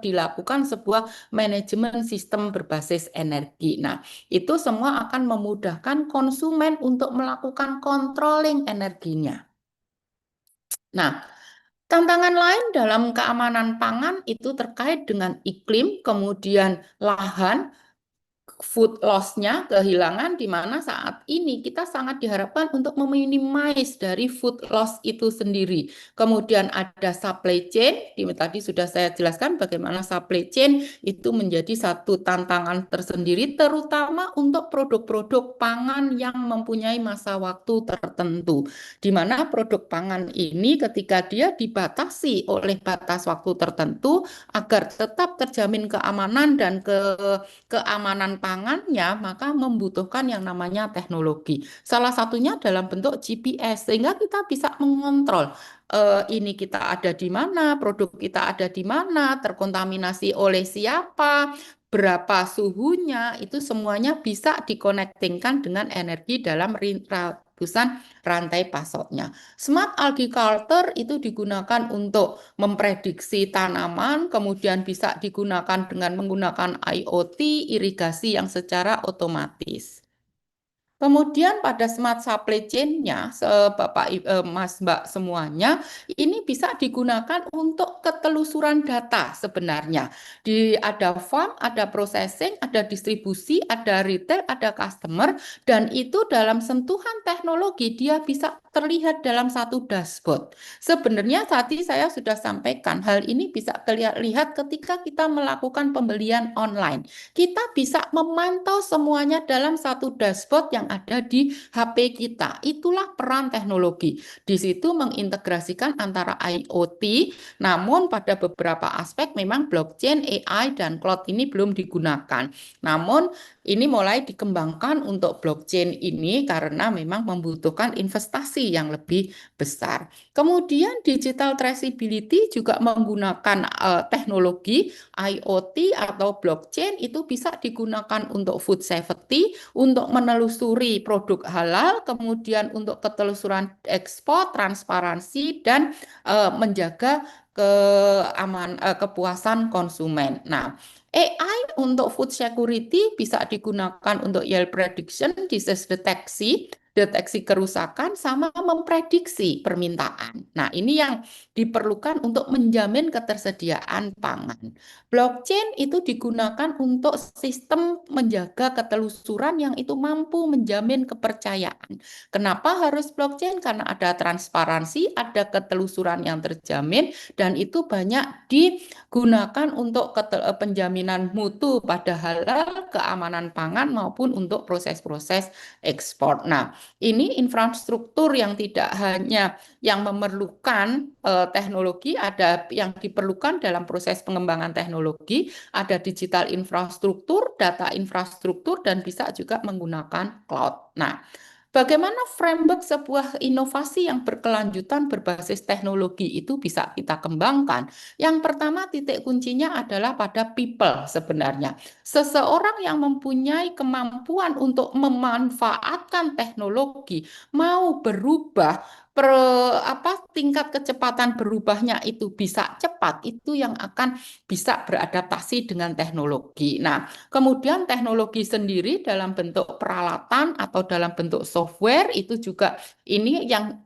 dilakukan sebuah manajemen sistem berbasis energi. Nah, itu semua akan memudahkan konsumen untuk melakukan controlling energinya. Nah, tantangan lain dalam keamanan pangan itu terkait dengan iklim, kemudian lahan, food loss-nya, kehilangan, di mana saat ini kita sangat diharapkan untuk meminimais dari food loss itu sendiri. Kemudian ada supply chain, tadi sudah saya jelaskan bagaimana supply chain itu menjadi satu tantangan tersendiri, terutama untuk produk-produk pangan yang mempunyai masa waktu tertentu, di mana produk pangan ini ketika dia dibatasi oleh batas waktu tertentu agar tetap terjamin keamanan dan keamanan pangannya, maka membutuhkan yang namanya teknologi. Salah satunya dalam bentuk GPS, sehingga kita bisa mengontrol ini kita ada di mana, produk kita ada di mana, terkontaminasi oleh siapa, berapa suhunya, itu semuanya bisa dikonektingkan dengan energi dalam ratusan rantai pasoknya. Smart agriculture itu digunakan untuk memprediksi tanaman, kemudian bisa digunakan dengan menggunakan IoT, irigasi yang secara otomatis. Kemudian pada smart supply chain-nya, Mas, Mbak semuanya, ini bisa digunakan untuk ketelusuran data sebenarnya. Ada farm, ada processing, ada distribusi, ada retail, ada customer, dan itu dalam sentuhan teknologi dia bisa terlihat dalam satu dashboard. Sebenarnya tadi saya sudah sampaikan, hal ini bisa terlihat ketika kita melakukan pembelian online. Kita bisa memantau semuanya dalam satu dashboard yang ada di HP kita. Itulah peran teknologi. Di situ mengintegrasikan antara IoT, namun pada beberapa aspek memang blockchain, AI, dan cloud ini belum digunakan. Namun ini mulai dikembangkan untuk blockchain ini karena memang membutuhkan investasi yang lebih besar. Kemudian digital traceability juga menggunakan teknologi IoT atau blockchain, itu bisa digunakan untuk food safety, untuk menelusuri produk halal, kemudian untuk ketelusuran ekspor, transparansi, dan menjaga kepuasan konsumen. Nah, AI untuk food security bisa digunakan untuk yield prediction, disease deteksi kerusakan, sama memprediksi permintaan. Nah, ini yang diperlukan untuk menjamin ketersediaan pangan. Blockchain itu digunakan untuk sistem menjaga ketelusuran yang itu mampu menjamin kepercayaan. Kenapa harus blockchain? Karena ada transparansi, ada ketelusuran yang terjamin, dan itu banyak digunakan untuk penjaminan mutu pada halal, keamanan pangan, maupun untuk proses-proses ekspor. Nah, ini infrastruktur yang tidak hanya yang memerlukan teknologi, ada yang diperlukan dalam proses pengembangan teknologi, ada digital infrastruktur, data infrastruktur, dan bisa juga menggunakan cloud. Nah, bagaimana framework sebuah inovasi yang berkelanjutan berbasis teknologi itu bisa kita kembangkan? Yang pertama, titik kuncinya adalah pada people sebenarnya. Seseorang yang mempunyai kemampuan untuk memanfaatkan teknologi, mau berubah, tingkat kecepatan berubahnya itu bisa cepat, itu yang akan bisa beradaptasi dengan teknologi. Nah, kemudian teknologi sendiri dalam bentuk peralatan atau dalam bentuk software itu juga ini yang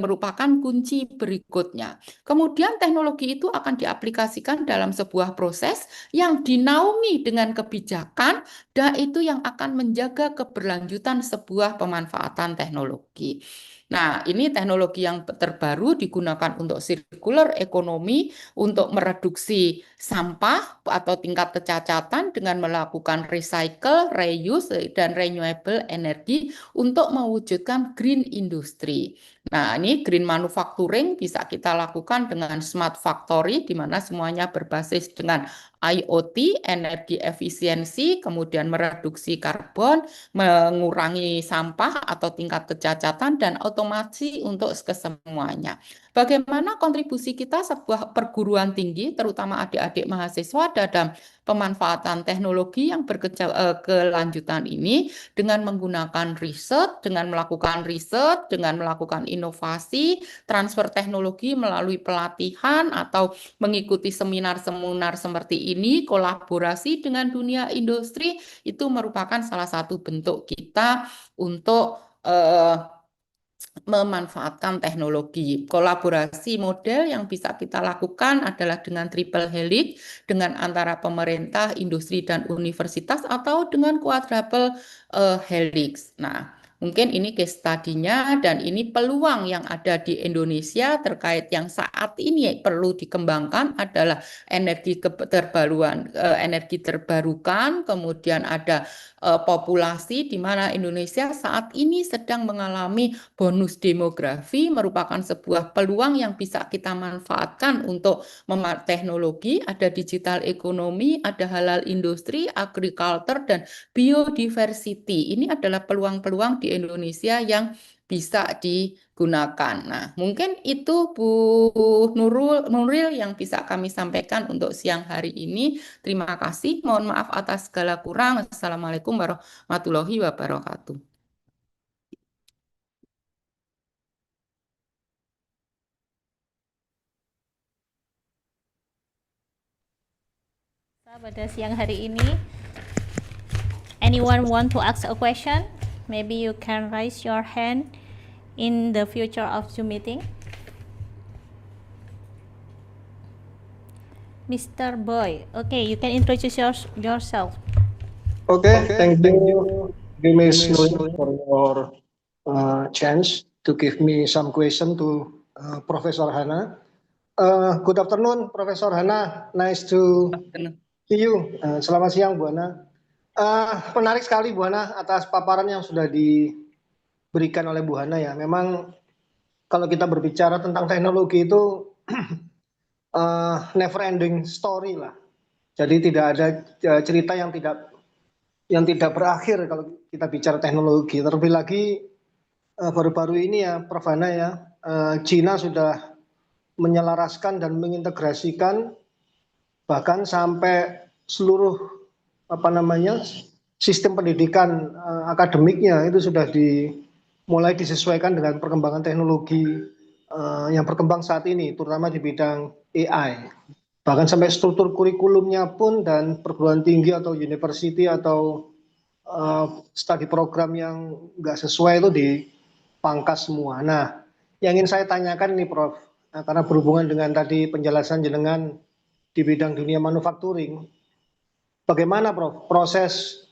merupakan kunci berikutnya. Kemudian teknologi itu akan diaplikasikan dalam sebuah proses yang dinaungi dengan kebijakan, dan itu yang akan menjaga keberlanjutan sebuah pemanfaatan teknologi. Nah, ini teknologi yang terbaru digunakan untuk circular economy, untuk mereduksi sampah atau tingkat kecacatan dengan melakukan recycle, reuse, dan renewable energy untuk mewujudkan green industry. Nah, ini green manufacturing bisa kita lakukan dengan smart factory, di mana semuanya berbasis dengan IoT, energi efisiensi, kemudian mereduksi karbon, mengurangi sampah atau tingkat kecacatan, dan otomasi untuk kesemuanya. Bagaimana kontribusi kita sebuah perguruan tinggi, terutama adik-adik mahasiswa dalam pemanfaatan teknologi yang berkelanjutan ini dengan menggunakan riset, dengan melakukan riset, dengan melakukan inovasi, transfer teknologi melalui pelatihan atau mengikuti seminar-seminar seperti ini, kolaborasi dengan dunia industri, itu merupakan salah satu bentuk kita untuk memanfaatkan teknologi. Kolaborasi model yang bisa kita lakukan adalah dengan triple helix, dengan antara pemerintah, industri, dan universitas, atau dengan quadruple helix. Nah, mungkin ini case study-nya, dan ini peluang yang ada di Indonesia terkait yang saat ini perlu dikembangkan adalah energi terbarukan, kemudian ada populasi di mana Indonesia saat ini sedang mengalami bonus demografi, merupakan sebuah peluang yang bisa kita manfaatkan untuk teknologi, ada digital ekonomi, ada halal industri, agriculture, dan biodiversity. Ini adalah peluang-peluang di Indonesia yang bisa digunakan. Nah, mungkin itu Bu Nuril yang bisa kami sampaikan untuk siang hari ini. Terima kasih. Mohon maaf atas segala kurang. Assalamualaikum warahmatullahi wabarakatuh. Pada siang hari ini, anyone want to ask a question? Maybe you can raise your hand in the future of Zoom meeting. Mr. Boy, okay, you can introduce yourself. Okay, thank you, Ms. Nui, for your chance to give me some question to Professor Hana. Good afternoon, Professor Hana. Nice to see you. Selamat siang, Bu Hana. Menarik sekali, Bu Hana, atas paparan yang sudah diberikan oleh Bu Hana ya. Memang kalau kita berbicara tentang teknologi itu never ending story lah. Jadi tidak ada cerita yang tidak berakhir kalau kita bicara teknologi. Terlebih lagi baru-baru ini ya, Prof. Hana ya, China sudah menyelaraskan dan mengintegrasikan bahkan sampai seluruh sistem pendidikan akademiknya itu sudah mulai disesuaikan dengan perkembangan teknologi yang berkembang saat ini, terutama di bidang AI. Bahkan sampai struktur kurikulumnya pun dan perguruan tinggi atau university atau studi program yang nggak sesuai itu dipangkas semua. Nah, yang ingin saya tanyakan ini Prof, karena berhubungan dengan tadi penjelasan jenengan di bidang dunia manufacturing, bagaimana Prof proses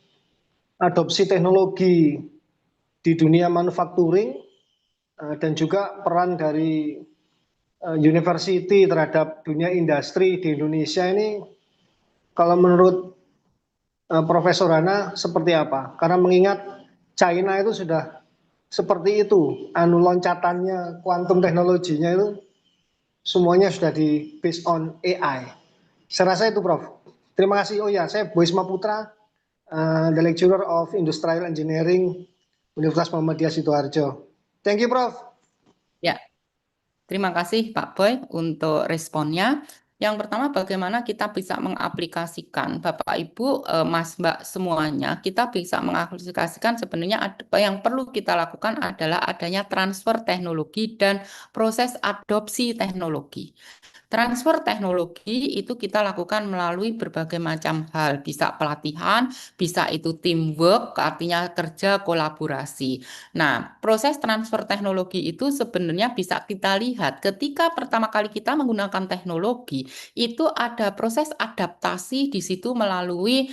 adopsi teknologi di dunia manufacturing dan juga peran dari university terhadap dunia industri di Indonesia ini, kalau menurut Profesor Hana seperti apa? Karena mengingat China itu sudah seperti itu, loncatannya, kuantum teknologinya itu semuanya sudah di based on AI. Saya rasa itu Prof. Terima kasih. Oh ya, saya Boisma Putra, the lecturer of Industrial Engineering Universitas Muhammadiyah Sidoarjo. Thank you Prof. Ya, terima kasih Pak Boy untuk responnya. Yang pertama, bagaimana kita bisa mengaplikasikan, Bapak Ibu, Mas Mbak semuanya, kita bisa mengaplikasikan sebenarnya apa yang perlu kita lakukan adalah adanya transfer teknologi dan proses adopsi teknologi. Transfer teknologi itu kita lakukan melalui berbagai macam hal, bisa pelatihan, bisa itu teamwork, artinya kerja kolaborasi. Nah, proses transfer teknologi itu sebenarnya bisa kita lihat ketika pertama kali kita menggunakan teknologi, itu ada proses adaptasi di situ melalui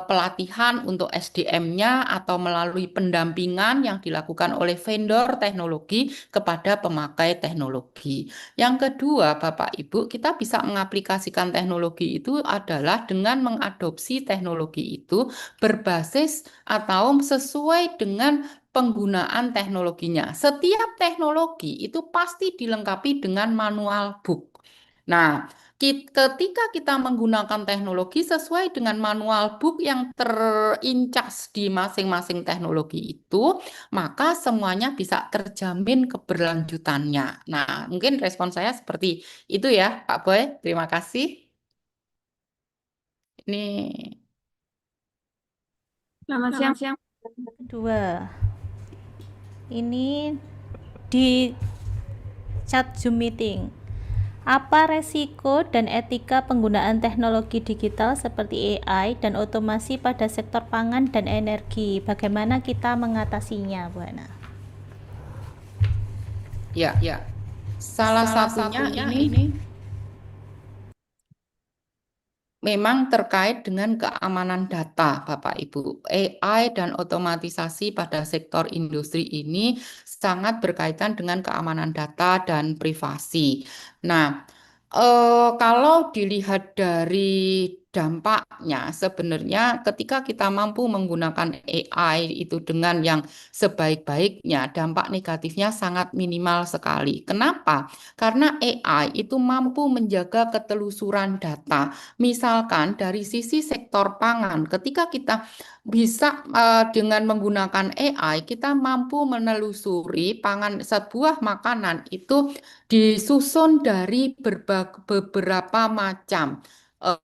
pelatihan untuk SDM-nya atau melalui pendampingan yang dilakukan oleh vendor teknologi kepada pemakai teknologi. Yang kedua, Bapak Ibu, kita bisa mengaplikasikan teknologi itu adalah dengan mengadopsi teknologi itu berbasis atau sesuai dengan penggunaan teknologinya. Setiap teknologi itu pasti dilengkapi dengan manual book. Nah, ketika kita menggunakan teknologi sesuai dengan manual book yang terincas di masing-masing teknologi itu, maka semuanya bisa terjamin keberlanjutannya. Nah, mungkin respon saya seperti itu ya, Pak Boy. Terima kasih. Ini. Selamat siang. Kedua, ini di chat Zoom meeting. Apa resiko dan etika penggunaan teknologi digital seperti AI dan otomasi pada sektor pangan dan energi? Bagaimana kita mengatasinya, Bu Ana? Ya, salah satunya ini memang terkait dengan keamanan data, Bapak Ibu. AI dan otomatisasi pada sektor industri ini sangat berkaitan dengan keamanan data dan privasi. Nah, kalau dilihat dari dampaknya, sebenarnya ketika kita mampu menggunakan AI itu dengan yang sebaik-baiknya, dampak negatifnya sangat minimal sekali. Kenapa? Karena AI itu mampu menjaga ketelusuran data. Misalkan dari sisi sektor pangan, ketika kita bisa dengan menggunakan AI, kita mampu menelusuri pangan sebuah makanan itu disusun dari beberapa macam. eh,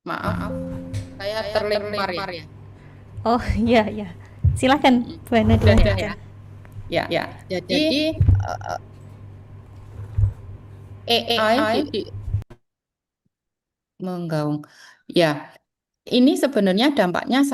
Maaf, saya terlempar ya. Oh iya ya. Silakan Bu Hana Sudah dilanjutkan. ya. Jadi AI menggaung. Ya, ini sebenarnya dampaknya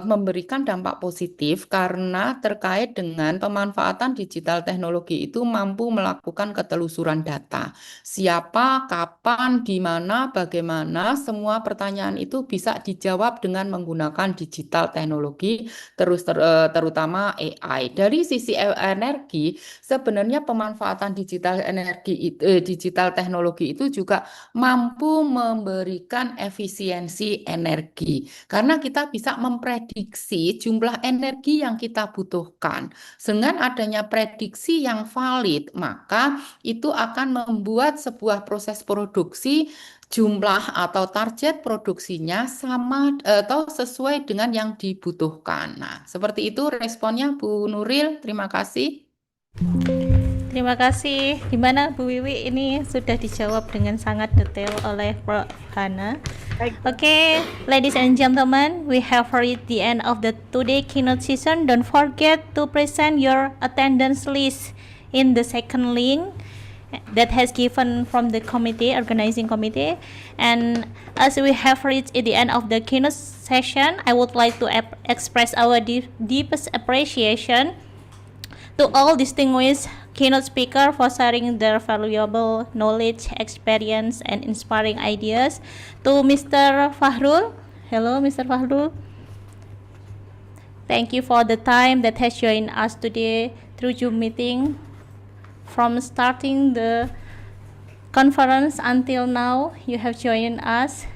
memberikan dampak positif karena terkait dengan pemanfaatan digital teknologi itu mampu melakukan ketelusuran data. Siapa, kapan, di mana, bagaimana, semua pertanyaan itu bisa dijawab dengan menggunakan digital teknologi, terutama AI. Dari sisi energi, sebenarnya pemanfaatan digital teknologi itu juga mampu memberikan efisiensi energi karena kita bisa memprediksi jumlah energi yang kita butuhkan. Dengan adanya prediksi yang valid, maka itu akan membuat sebuah proses produksi jumlah atau target produksinya sama atau sesuai dengan yang dibutuhkan. Nah, seperti itu responnya Bu Nuril. Terima kasih. Terima kasih. Gimana Bu Wiwi, ini sudah dijawab dengan sangat detail oleh Prof. Hana. Okay, ladies and gentlemen, we have reached the end of the today keynote session. Don't forget to present your attendance list in the second link that has given from the organizing committee. And as we have reached at the end of the keynote session, I would like to express our deepest appreciation to all distinguished keynote speakers for sharing their valuable knowledge, experience, and inspiring ideas. To Mr. Fahrul, hello Mr. Fahrul. Thank you for the time that has joined us today through Zoom meeting. From starting the conference until now, you have joined us.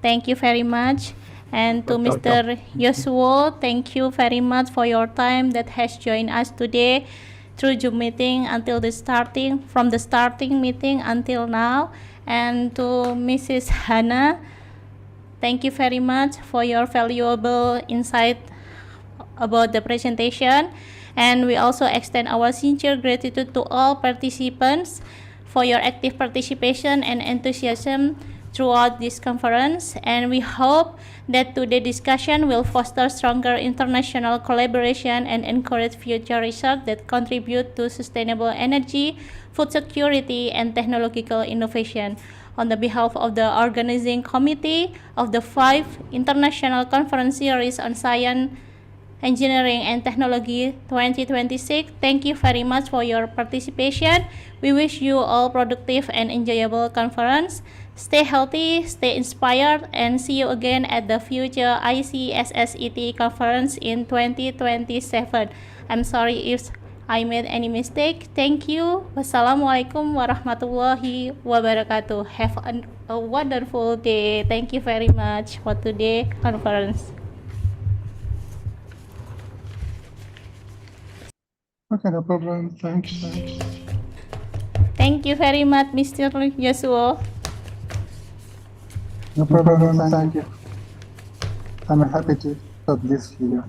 Thank you very much. And to Mr. Yoswo, thank you very much for your time that has joined us today through Zoom meeting from the starting meeting until now. And to Mrs. Hana, thank you very much for your valuable insight about the presentation. And we also extend our sincere gratitude to all participants for your active participation and enthusiasm throughout this conference, and we hope that today's discussion will foster stronger international collaboration and encourage future research that contribute to sustainable energy, food security, and technological innovation. On the behalf of the organizing committee of the 5 International Conference Series on Science, Engineering and Technology 2026. Thank you very much for your participation. We wish you all productive and enjoyable conference. Stay healthy, stay inspired, and see you again at the future ICSSET conference in 2027. I'm sorry if I made any mistake. Thank you. Wassalamualaikum warahmatullahi wabarakatuh. Have a wonderful day. Thank you very much for today's conference. Okay, no problem. Thanks. Thank you very much, Mr. Yasuo. No problem. Thank you. I'm happy to stop this video.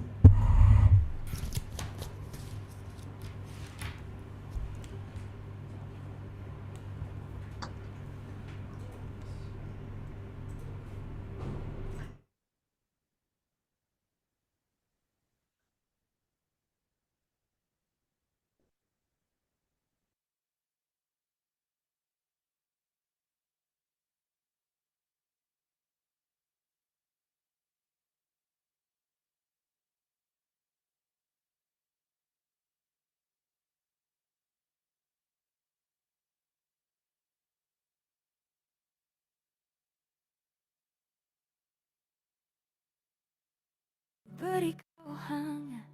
beri kau hangat,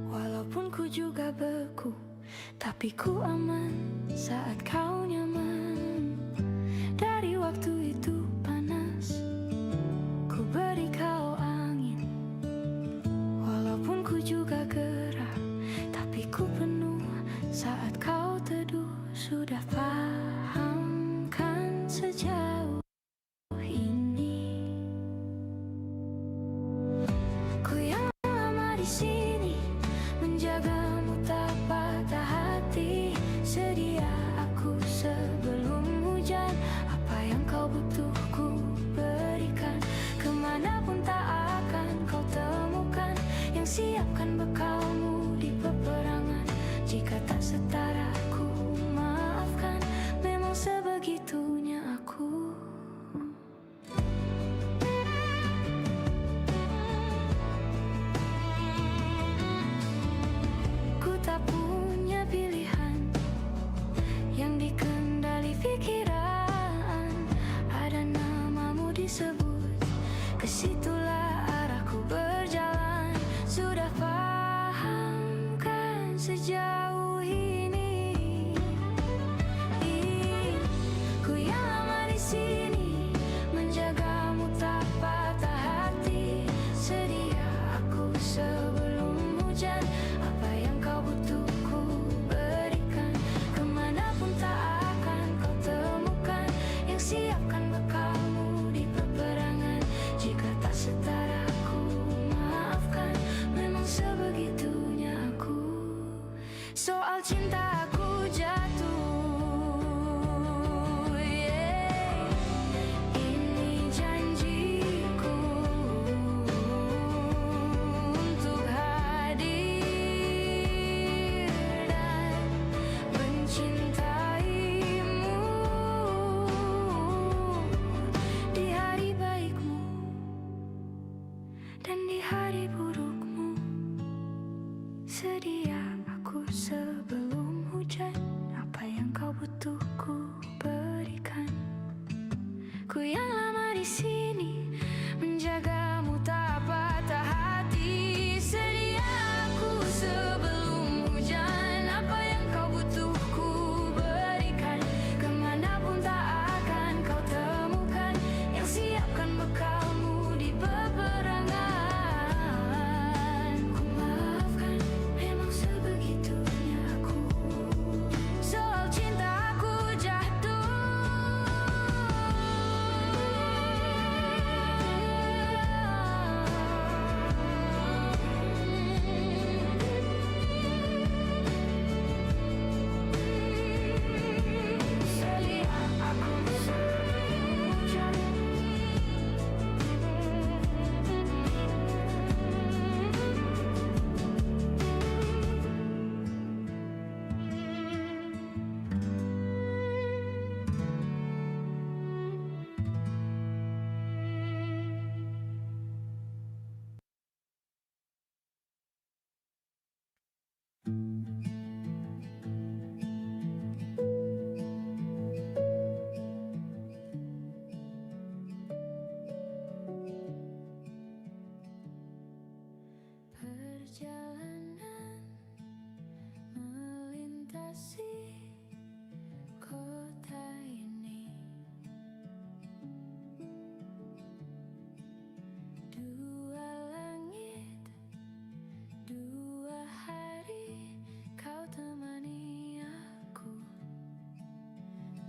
walaupun ku juga beku, tapi ku aman saat kau nyaman. Dari waktu itu panas, ku beri kau angin, walaupun ku juga gerah, tapi ku penuh saat kau teduh. Sudah paham kan sejauh ini, ku yang lama di sini menjagamu tak patah hati. Sedia aku sebelum hujan, apa yang kau butuh ku berikan. Kemanapun tak akan kau temukan yang siapkan bekalmu di peperangan. Jika tak setara ku maafkan, memang sebegitunya aku. Ku tak punya pilihan yang dikendali pikiran. Ada namamu disebut, kesitulah arahku berjalan. Sudah paham kan sejauh ini, ku yang lama di sini menjagamu tak patah hati. Sedia aku sebelum hujan, apa yang kau butuh ku berikan. Kemanapun tak akan kau temukan yang siapkan bekalmu di peperangan. Jika tak setara ku maafkan, memang sebegitunya aku. Soal cinta aku jatuh, yeah. Ini janjiku untuk hadir dan mencintaimu di hari baikmu dan di hari burukmu. Sedia aku sebelum hujan, apa yang kau butuh ku berikan. Ku yang lama di sini menjagamu tak patah hati. Sedia aku sebelum hujan, apa yang kau butuh ku berikan. Kemanapun tak akan kau temukan yang siapkan bekalmu di peperangan. Ku maafkan, memang sebegitunya aku. Soal cinta aku jatuh, sedia aku sebelum hujan. Perjalanan melintasi kota ini, dua langit, dua hari, kau temani aku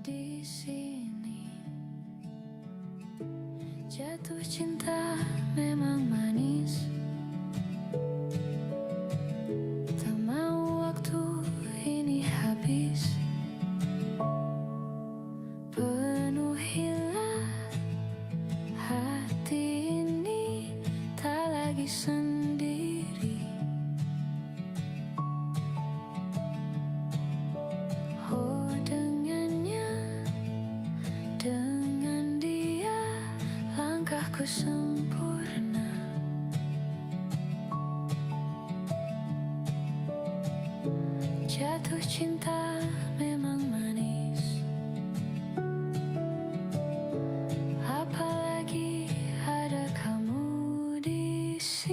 di sini. Jatuh cinta memang manis, tak mau waktu ini habis. Penuhilah hati ini, tak lagi sendiri. Oh, dengannya, dengan dia, langkahku sempurna. Jatuh cinta memang manis, apalagi ada kamu di sini.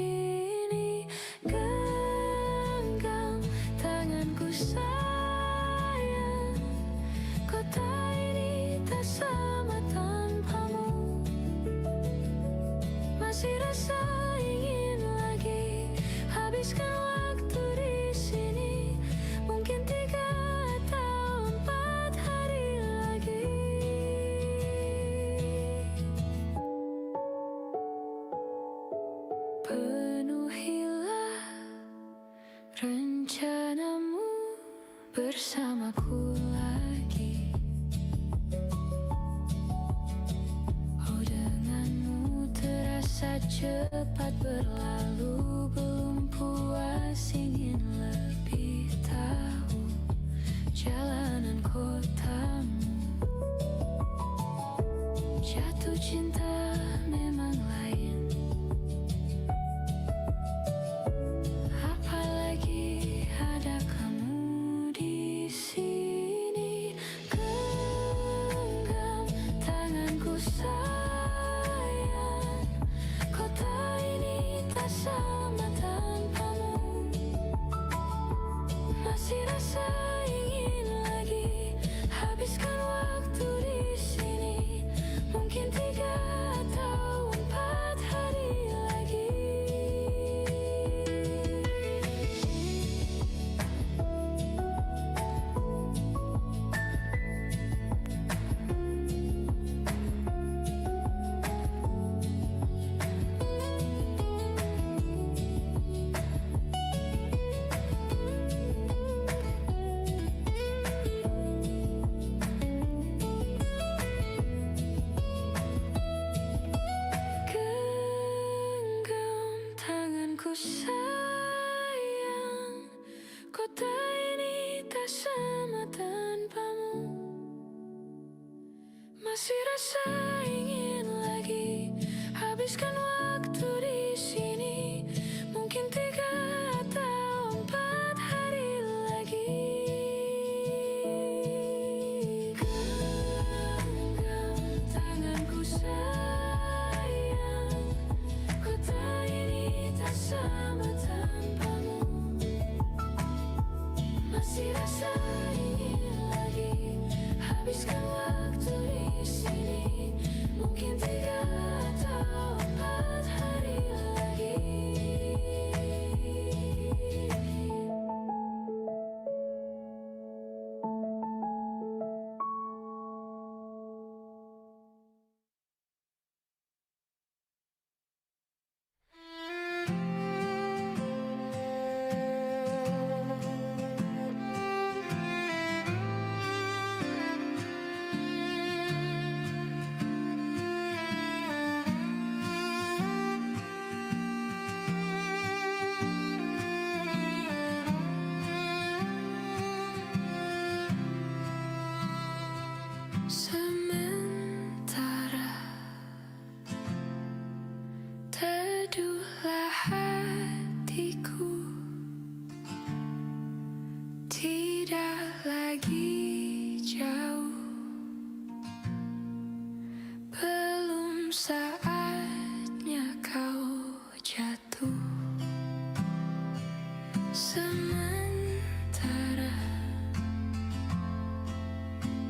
bersamaku lagi. Oh, denganmu terasa cepat berlalu, belum puas ingin lebih tahu jalanan kotamu. Jatuh cinta memang lain, apalagi ada kamu di sini. Genggam tanganku sayang, kota ini tak sama tanpamu. Masih rasa ingin lagi habiskan waktu di sini, mungkin 3 atau 4 hari lagi. Genggam tanganku sayang, kota ini tak sama tanpamu. Masih rasa ingin lagi habiskan waktu di sini, mungkin 3 atau 4 hari lagi. Genggam tanganku sayang, kota ini tak sama tanpamu. Masih rasa ingin lagi habiskan waktu di sini, mungkin 3 atau 4 hari lagi. Sementara teduhlah hatiku, tidak lagi jauh, belum saatnya kau jatuh. Sementara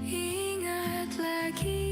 ingat lagi